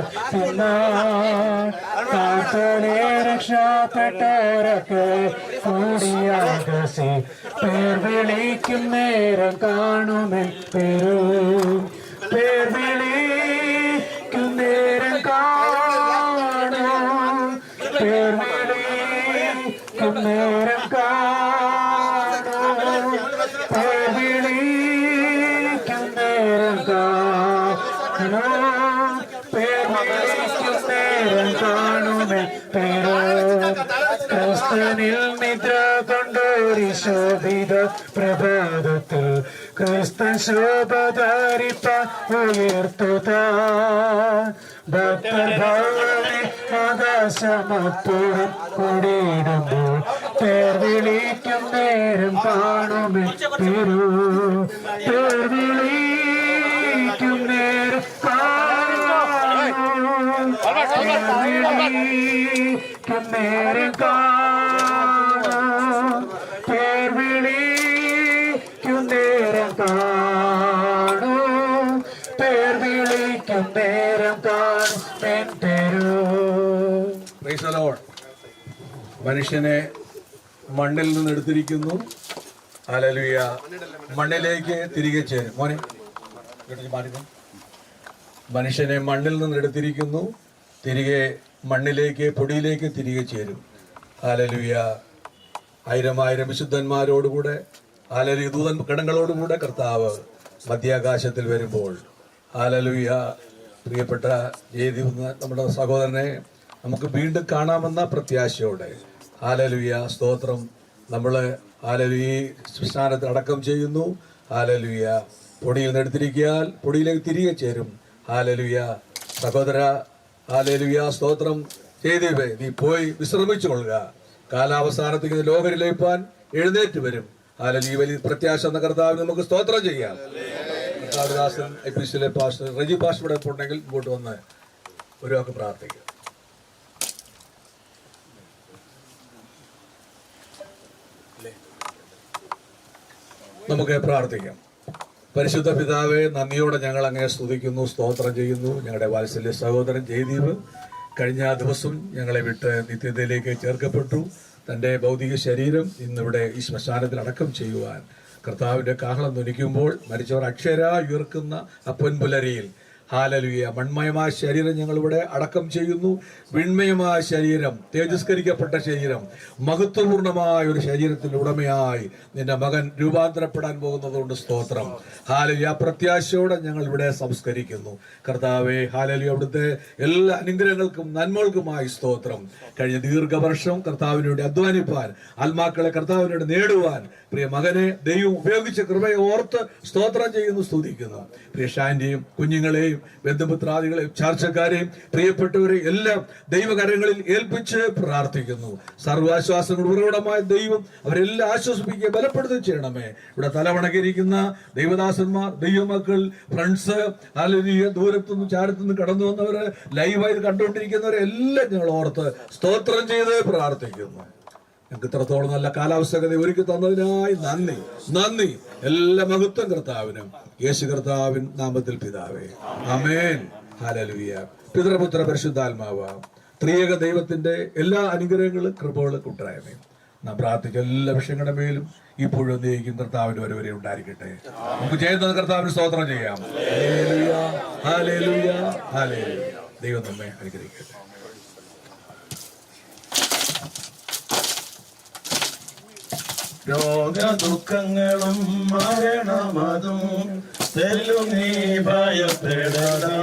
കാത്തലേ രക്ഷപ്പെട്ടോരൊക്കെ കൂടിയാകസി പേർ വിളിക്കും നേരം കാണുമേ പെരു പേർ വിളിക്കും നേരം കാണും പേർ വിളിക്കും നേരം കാണും പേർ വിളിക്കും നേരം കാണും പേർ വിളിക്കും നേരം കാണുമേ പേര് ക്രിസ്തനിൽ നിദ്ര കൊണ്ടോരി ശോഭിത പ്രഭാതത്തിൽ ക്രിസ്തൻ ശോഭധാരിപ്പാൻ ഉയർത്തുതാ ഭക്തർ ഭവനെ ആകാശമപ്പുറം കൊടിയിടുമ്പോൾ പേർ വിളിക്കും നേരം കാണുമേ പെരു പേർ വിളിക്കും നേരം കാണും നേരം കാണും പേർ വിളിക്കും നേരം കാണും പേർ വിളിക്കും നേരം കാണും എൻ പേരു. Praise the Lord. മനുഷ്യനെ മണ്ണിൽ നിന്ന് എടുത്തിരിക്കുന്നു. ഹല്ലേലൂയ. മണ്ണിലേക്ക് തിരികെ ചേരും. മോനെ മനുഷ്യനെ മണ്ണിൽ നിന്ന് എടുത്തിരിക്കുന്നു, തിരികെ മണ്ണിലേക്ക് പൊടിയിലേക്ക് തിരികെ ചേരും. ഹല്ലേലൂയ. ആയിരം ആയിരം വിശുദ്ധന്മാരോടുകൂടെ ഹല്ലേലൂയ ദൂതൻ ഗണങ്ങളോടുകൂടെ കർത്താവ് മധ്യാകാശത്തിൽ വരുമ്പോൾ ഹല്ലേലൂയ പ്രിയപ്പെട്ട ജയദീപ് നമ്മുടെ സഹോദരനെ നമുക്ക് വീണ്ടും കാണാമെന്ന പ്രത്യാശയോടെ ഹല്ലേലൂയ സ്തോത്രം നമ്മൾ ഹല്ലേലൂയ സ്നാനത്തിൽ അടക്കം ചെയ്യുന്നു. ഹല്ലേലൂയ പൊടിയിൽ നിന്ന് എടുത്തിരിക്കാൻ പൊടിയിലേക്ക് തിരികെ ചേരും. ഹല്ലേലൂയ സഹോദര ഹല്ലേലൂയ സ്തോത്രം ജയദീപേ നീ പോയി വിശ്രമിച്ചു കൊള്ളുക. കാലാവസാനത്തേക്ക് ലോകരിലേപ്പാൻ എഴുന്നേറ്റ് വരും. ഹല്ലേലൂയ വലിയ പ്രത്യാശ എന്ന കർത്താവിന് നമുക്ക് സ്തോത്രം ചെയ്യാം. കർത്താവദാസൻ എപ്പിസിലെ പാസ്റ്റർ റജി പാസ്റ്റർ ഇവിടെ ഉണ്ടെങ്കിൽ ഇങ്ങോട്ട് വന്ന് ഒരു വാക്ക് പ്രാർത്ഥിക്കുക. നമുക്ക് പ്രാർത്ഥിക്കാം. പരിശുദ്ധ പിതാവേ, നന്ദിയോടെ ഞങ്ങൾ അങ്ങേ സ്തുതിക്കുന്നു, സ്തോത്രം ചെയ്യുന്നു. ഞങ്ങളുടെ വാത്സല്യ സഹോദരൻ ജയദീപ് കഴിഞ്ഞ ദിവസം ഞങ്ങളെ വിട്ട് നിത്യതയിലേക്ക് ചേർക്കപ്പെട്ടു. തൻ്റെ ഭൗതിക ശരീരം ഇന്നിവിടെ ഈ ശ്മശാനത്തിൽ അടക്കം ചെയ്യുവാൻ കർത്താവിൻ്റെ കാഹളം ധ്വനിക്കുമ്പോൾ മരിച്ചവർ അക്ഷരായി ഉയർക്കുന്ന ആ പൊൻപുലരിയിൽ ഹാലലുയ മൺമയമായ ശരീരം ഞങ്ങളിവിടെ അടക്കം ചെയ്യുന്നു. വിൺമയമായ ശരീരം, തേജസ്കരിക്കപ്പെട്ട ശരീരം, മഹത്വപൂർണമായ ഒരു ശരീരത്തിൻ്റെ ഉടമയായി നിന്റെ മകൻ രൂപാന്തരപ്പെടാൻ പോകുന്നതുകൊണ്ട് സ്തോത്രം. ഹാലലുയ പ്രത്യാശയോടെ ഞങ്ങൾ ഇവിടെ സംസ്കരിക്കുന്നു. കർത്താവെ ഹാലലുയ അവിടുത്തെ എല്ലാ അനുഗ്രഹങ്ങൾക്കും നന്മകൾക്കുമായി സ്തോത്രം. കഴിഞ്ഞ ദീർഘവർഷം കർത്താവിന് വേണ്ടി അധ്വാനിപ്പാൻ, ആത്മാക്കളെ കർത്താവിന് വേണ്ടി നേടുവാൻ പ്രിയ മകനെ ദൈവം ഉപയോഗിച്ച കൃപയെ ഓർത്ത് സ്തോത്രം ചെയ്യുന്നു, സ്തുതിക്കുന്നു. പ്രിയ ഷാന്റെയും കുഞ്ഞുങ്ങളെയും ബന്ധുമിത്രാദികളെയും ചാർച്ചക്കാരെയും പ്രിയപ്പെട്ടവരെയും എല്ലാം ദൈവകരങ്ങളിൽ ഏൽപ്പിച്ച് പ്രാർത്ഥിക്കുന്നു. സർവാശ്വാസങ്ങൾ ഉറവിടമായ ദൈവം അവരെല്ലാം ആശ്വസിപ്പിക്കുക, ബലപ്പെടുത്തുകയും ചെയ്യണമേ. ഇവിടെ തലവണക്കിരിക്കുന്ന ദൈവദാസന്മാർ, ദൈവമക്കൾ, ഫ്രണ്ട്സ്, അല്ലെങ്കിൽ ദൂരത്തുനിന്നും ചാരത്തുനിന്നും കടന്നു വന്നവര്, ലൈവായി കണ്ടുകൊണ്ടിരിക്കുന്നവരെ എല്ലാം ഞങ്ങൾ ഓർത്ത് സ്തോത്രം ചെയ്ത് പ്രാർത്ഥിക്കുന്നു. ഞങ്ങൾക്ക് ഇത്രത്തോളം നല്ല കാലാവസ്ഥ ഒരുക്കി തന്നതിനായി നന്ദി. നന്ദി. എല്ലാ മഹത്വം കർത്താവിനും യേശു കർത്താവിൻ നാമത്തിൽ പിതാവേ, ആമേൻ. ഹല്ലേലൂയ. പിതൃപുത്ര പരിശുദ്ധാത്മാവ ത്രിയേക ദൈവത്തിന്റെ എല്ലാ അനുഗ്രഹങ്ങളും കൃപകളും കൂട്ടായ്മയും നാം പ്രാർത്ഥിച്ച എല്ലാ വിഷയങ്ങളുടെ മേലും ഇപ്പോഴും നീക്കും കർത്താവിന്റെ വരെ ഉണ്ടായിരിക്കട്ടെ. നമുക്ക് ചെയ്യുന്നത് കർത്താവിന് സ്തോത്രം ചെയ്യാം. Hallelujah, hallelujah, hallelujah. ദൈവം നമ്മെ അനുഗ്രഹിക്കട്ടെ. രോഗദുഃഖങ്ങളും മരണമതും തെല്ലും നീ ഭയപ്പെടാതെ.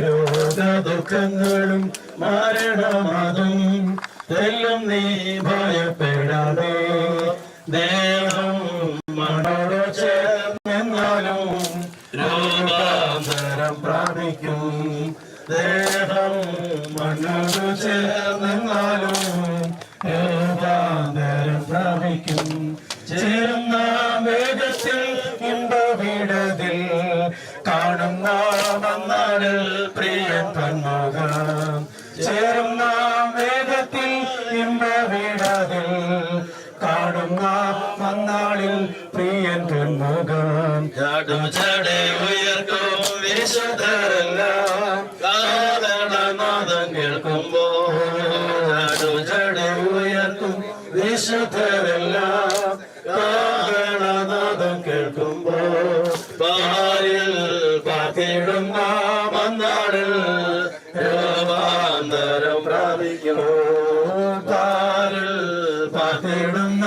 രോഗദുഃഖങ്ങളും മരണമതും തെല്ലും നീ ഭയപ്പെടാതെ. ദേഹം മണ്ണോട് ചേർന്നെന്നാലും രൂപാന്തരം പ്രാപിക്കും. ദേഹം മണ്ണോട് ചേർന്നെന്നാലും രൂപാന്തരം പ്രാപിക്കും. ചേരുന്ന വേഗത്തിൽ ഇമ്പവിടതിൽ കാണുന്ന വന്നാളിൽ പ്രിയൻ തന്മുഖം. ചേരുന്ന വേഗത്തിൽ ഇമ്പവിടതിൽ കാണുന്ന വന്നാളിൽ പ്രിയൻ തന്മുഖം. ചാടും ചടേ ഉയർക്കും വിശുദ്ധരെല്ലാം കാരണനാദം കേൾക്കുമ്പോൾ. ചാടും ചടേ ഉയർക്കും വിശുദ്ധരെല്ലാം കാരണനാദം കേൾക്കുമ്പോൾ. പാരിൽ പാർത്തിടുന്ന വന്നാളിൽ രൂപാന്തരം പ്രാപിക്കും. പാരിൽ പാർത്തിടുന്ന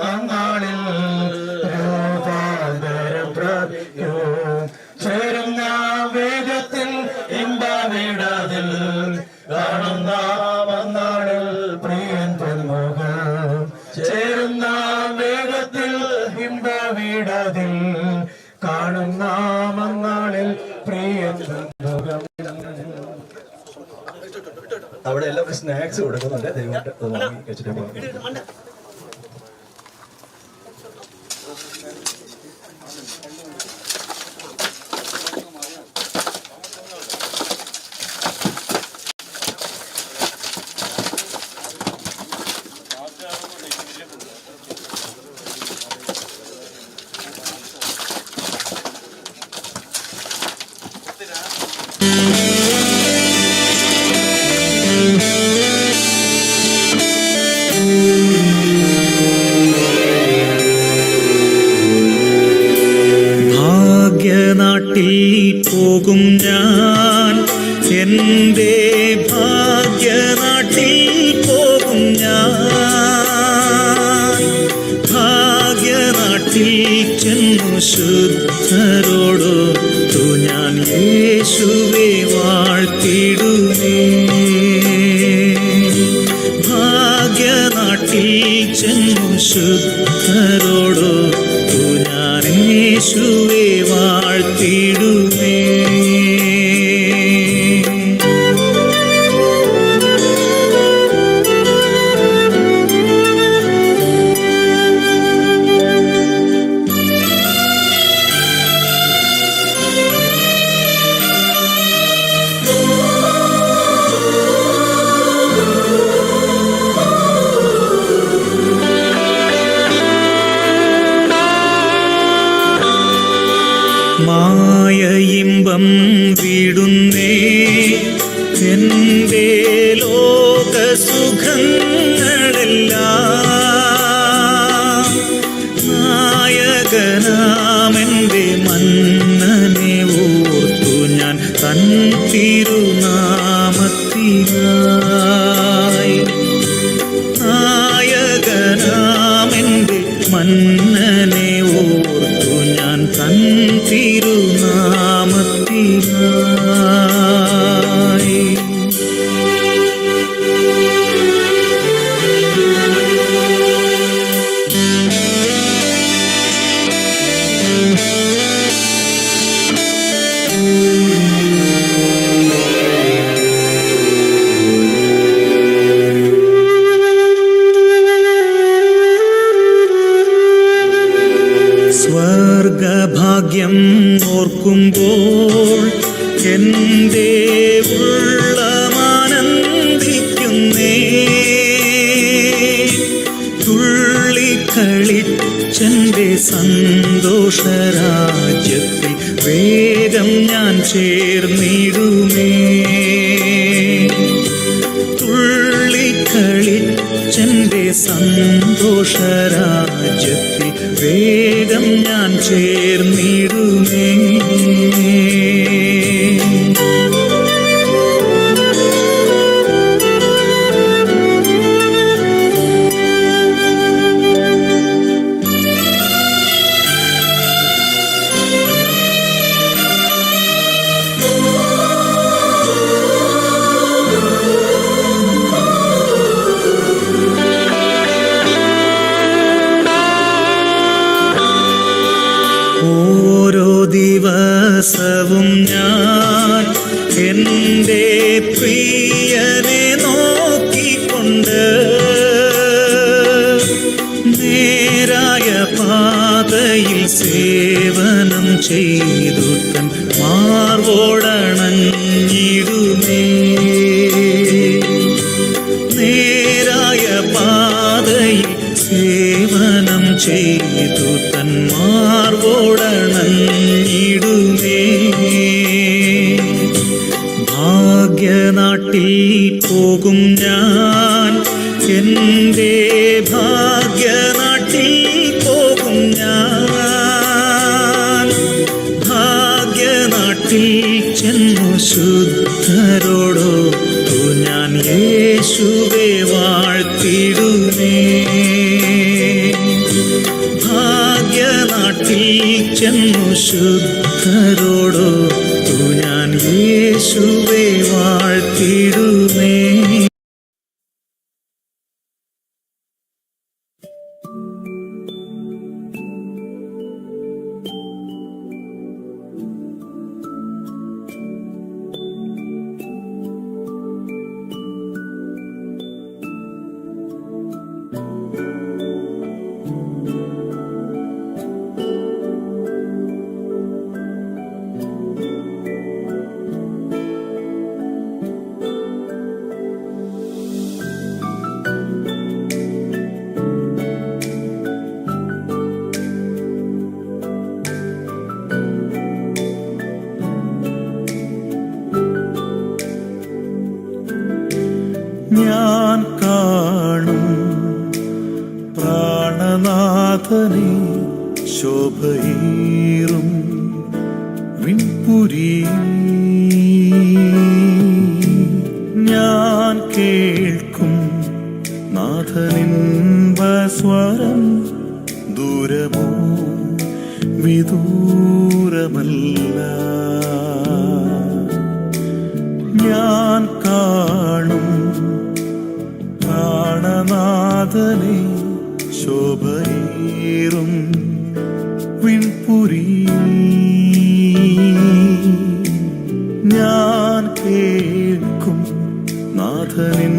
വന്നാളിൽ രൂപാന്തരം പ്രാപിക്കും. ചേരുന്ന വേഗത്തിൽ ഇമ്പവിടതിൽ കാണുന്ന വന്നാളിൽ പ്രിയൻ തന്മുഖം. ചേരുന്ന വേഗത്തിൽ ഇമ്പവിടതിൽ കാണുന്ന വന്നാളിൽ പ്രിയൻ തന്മുഖം. അവിടെ എല്ലാവരും സ്നാക്സ് കൊടുക്കുന്നുണ്ട്. ദൈവമായിട്ട് അത് വാങ്ങി വെച്ചിട്ട് പോകാം. ഭാഗ്യനാട്ടിൽ പോകും ഞാൻ, എൻ്റെ ഭാഗ്യനാട്ടിൽ പോകും ഞാൻ. ഭാഗ്യനാട്ടിൽ ചെന്നു ശുദ്ധരോടൊത്തു ഞാൻ യേശുവെ വാഴ്ത്തിടുമേ. ഭാഗ്യനാട്ടിൽ ചെന്നു ശുദ്ധരോടൊത്തു ഞാൻ യേശുവെ വാഴ്ത്തിടുമേ. മായ ഇമ്പം വിടുന്നേ എൻ്റെ ലോകസുഖങ്ങളെല്ലാം. നായകനാമെൻ്റെ മന്നനെ ഓർത്തു ഞാൻ തൻ തിരുനാമത്തിനായി. നായകനാമെൻ്റെ മന്നനെ ഓർത്തു ഞാൻ തൻ തിരുനാമത്തിനായി. സ്വർഗഭാഗ്യം ഓർക്കുമ്പോൾ എൻ്റെ ഉള്ളമാനന്ദിക്കുന്നേ. തുള്ളിക്കളിച്ചെൻ്റെ സന്തോഷരാജ്യത്തിൽ വേഗം ഞാൻ ചേർന്നിടുമേ. തുള്ളിക്കളിച്ചെൻ്റെ സന്തോഷരാജ്യത്തിൽ വേഗം ഞാൻ ചേർന്നിടുമേ. ഓരോ ദിവസവും ഞാൻ എൻ്റെ പ്രിയനെ നോക്കിക്കൊണ്ട് നേരായ പാതയിൽ സേവനം ചെയ്തു തൻ മാർവോടണഞ്ഞിടുമേ. നേരായ പാതയിൽ സേവനം ചെയ്തു തൻ മാർവോടണഞ്ഞിടുമേ. ഭാഗ്യനാട്ടിൽ പോകും ഞാൻ, എൻ്റെ ഭാഗ്യനാട്ടിൽ പോകും ഞാൻ. ഭാഗ്യനാട്ടിൽ ചെന്നു ശുദ്ധരോടൊത്തു ഞാൻ യേശുവെ വാഴ്ത്തിടുമേ. ഭാഗ്യനാട്ടിൽ ചെന്നു ശുദ്ധരോടൊത്തു ഞാൻ യേശുവെ വാഴ്ത്തിടുമേ. ഞാൻ കാണും പ്രാണനാഥനെ ശോഭയേറും വിൺപുരി. ഞാൻ കേൾക്കും നാഥനിൻവസ്വരം ദൂരമോ വിദൂരമല്ല. ഞാൻ കാണും പ്രാണനാഥനെ ശോഭയേറും വിൺപുരി. ഞാൻ കേൾക്കും നാഥനിൻവസ്വരം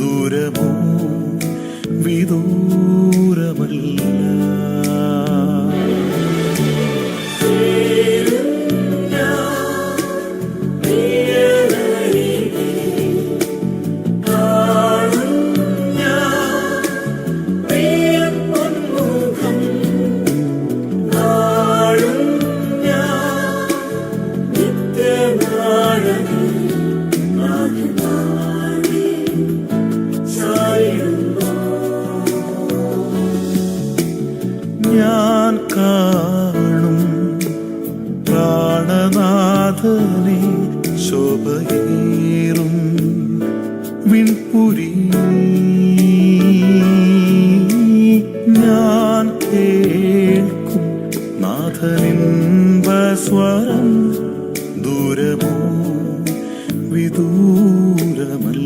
ദൂരമോ വിദൂരമല്ല. ശോഭയേറും വിൺപുരി ഞാൻ കേൾക്കും നാഥനിൻവസ്വരം ദൂരമോ വിദൂരമല്ല.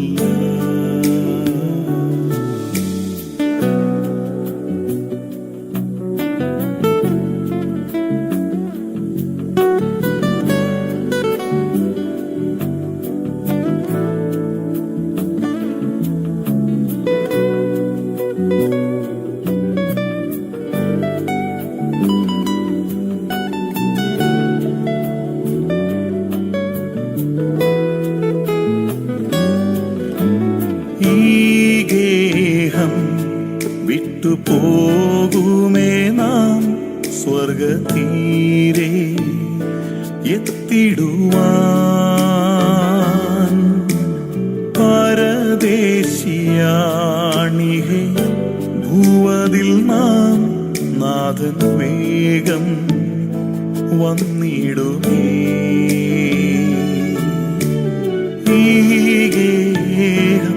വിട്ടുപോകുമേ നാം സ്വർഗതീരെ എത്തിടുവാൻ. പരദേശിയാണിഹേ ഭൂവതിൽ നാം നാഥൻ വേഗം വന്നിടുമേ. ഈ ഗേഹം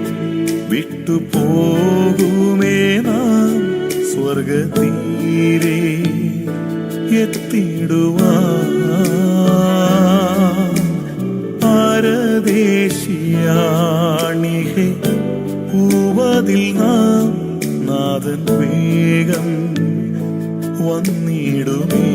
വിട്ടുപോകുമേ നാം സ്വർഗതീരെ എത്തിടുവാൻ. പരദേശിയാണിഹേ ഭൂവതിൽ നാം നാഥൻ വേഗം വന്നിടുമേ.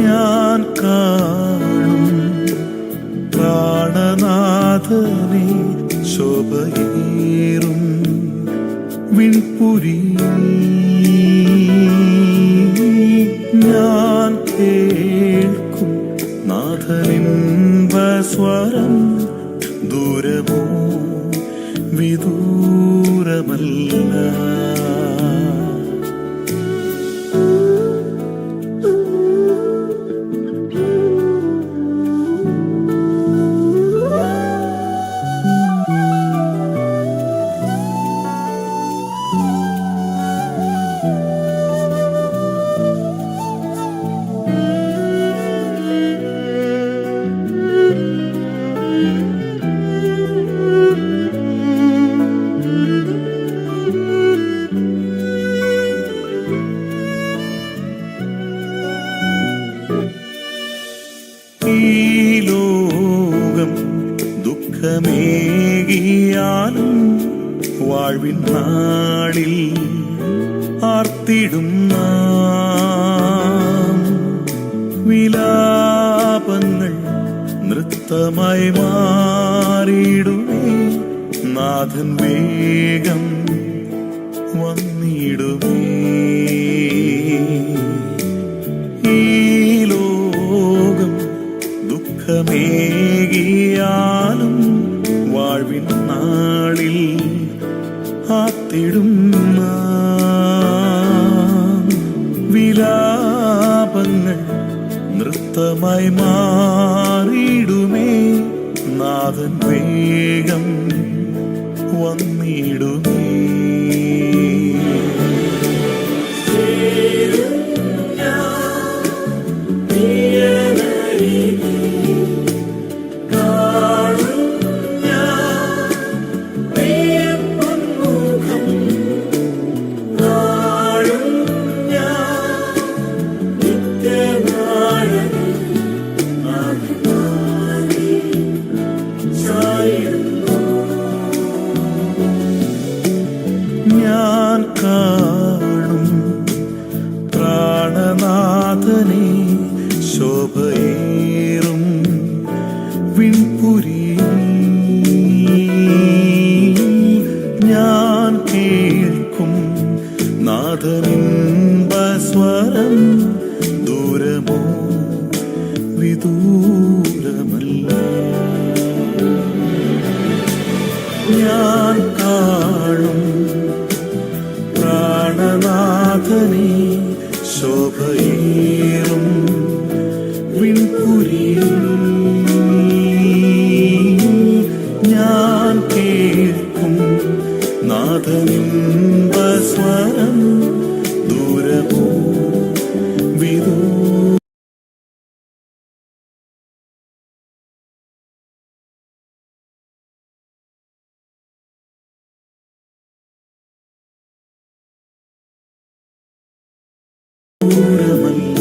ഞാൻ കാണും പ്രാണനാഥനെ ശോഭയേറും വിൺപുരി ഞാൻ കേൾക്കും നാഥനിൻവസ്വരം ദൂരമോ വിദൂരമല്ല. ഈ ലോകം ദുഃഖമേകിയാലും വാഴ്വിൻ നാളിൽ ആർത്തിടും നാം. വിലാപങ്ങൾ നൃത്തമായി മാറിയിടുമേ നാഥൻ വേഗം വന്നിടുമേ. ഈ ലോകം ദുഃഖമേകിയാലും വാഴ്വിൻ നാളിൽ ആത്തിടും നാം. വിലാപങ്ങൾ നൃത്തമായി മാറിയിടുമേ നാഥൻ വേഗം വന്നിടുമേ. Yeah. കാണും പ്രാണനാഥനെ ശോഭയേറും വിൺപുരി ഞാൻ കേൾക്കും നാഥനിൻപസ്വരം ദൂരമോ വിദൂരമല്ല ഞാൻ കാണും പ്രാണനാഥനെ ശോഭയേറും വിൺപുരി ഞാൻ കേൾക്കും നാഥനിൻപസ്വരം ദൂരമോ വിദൂര ദൂരമല്ല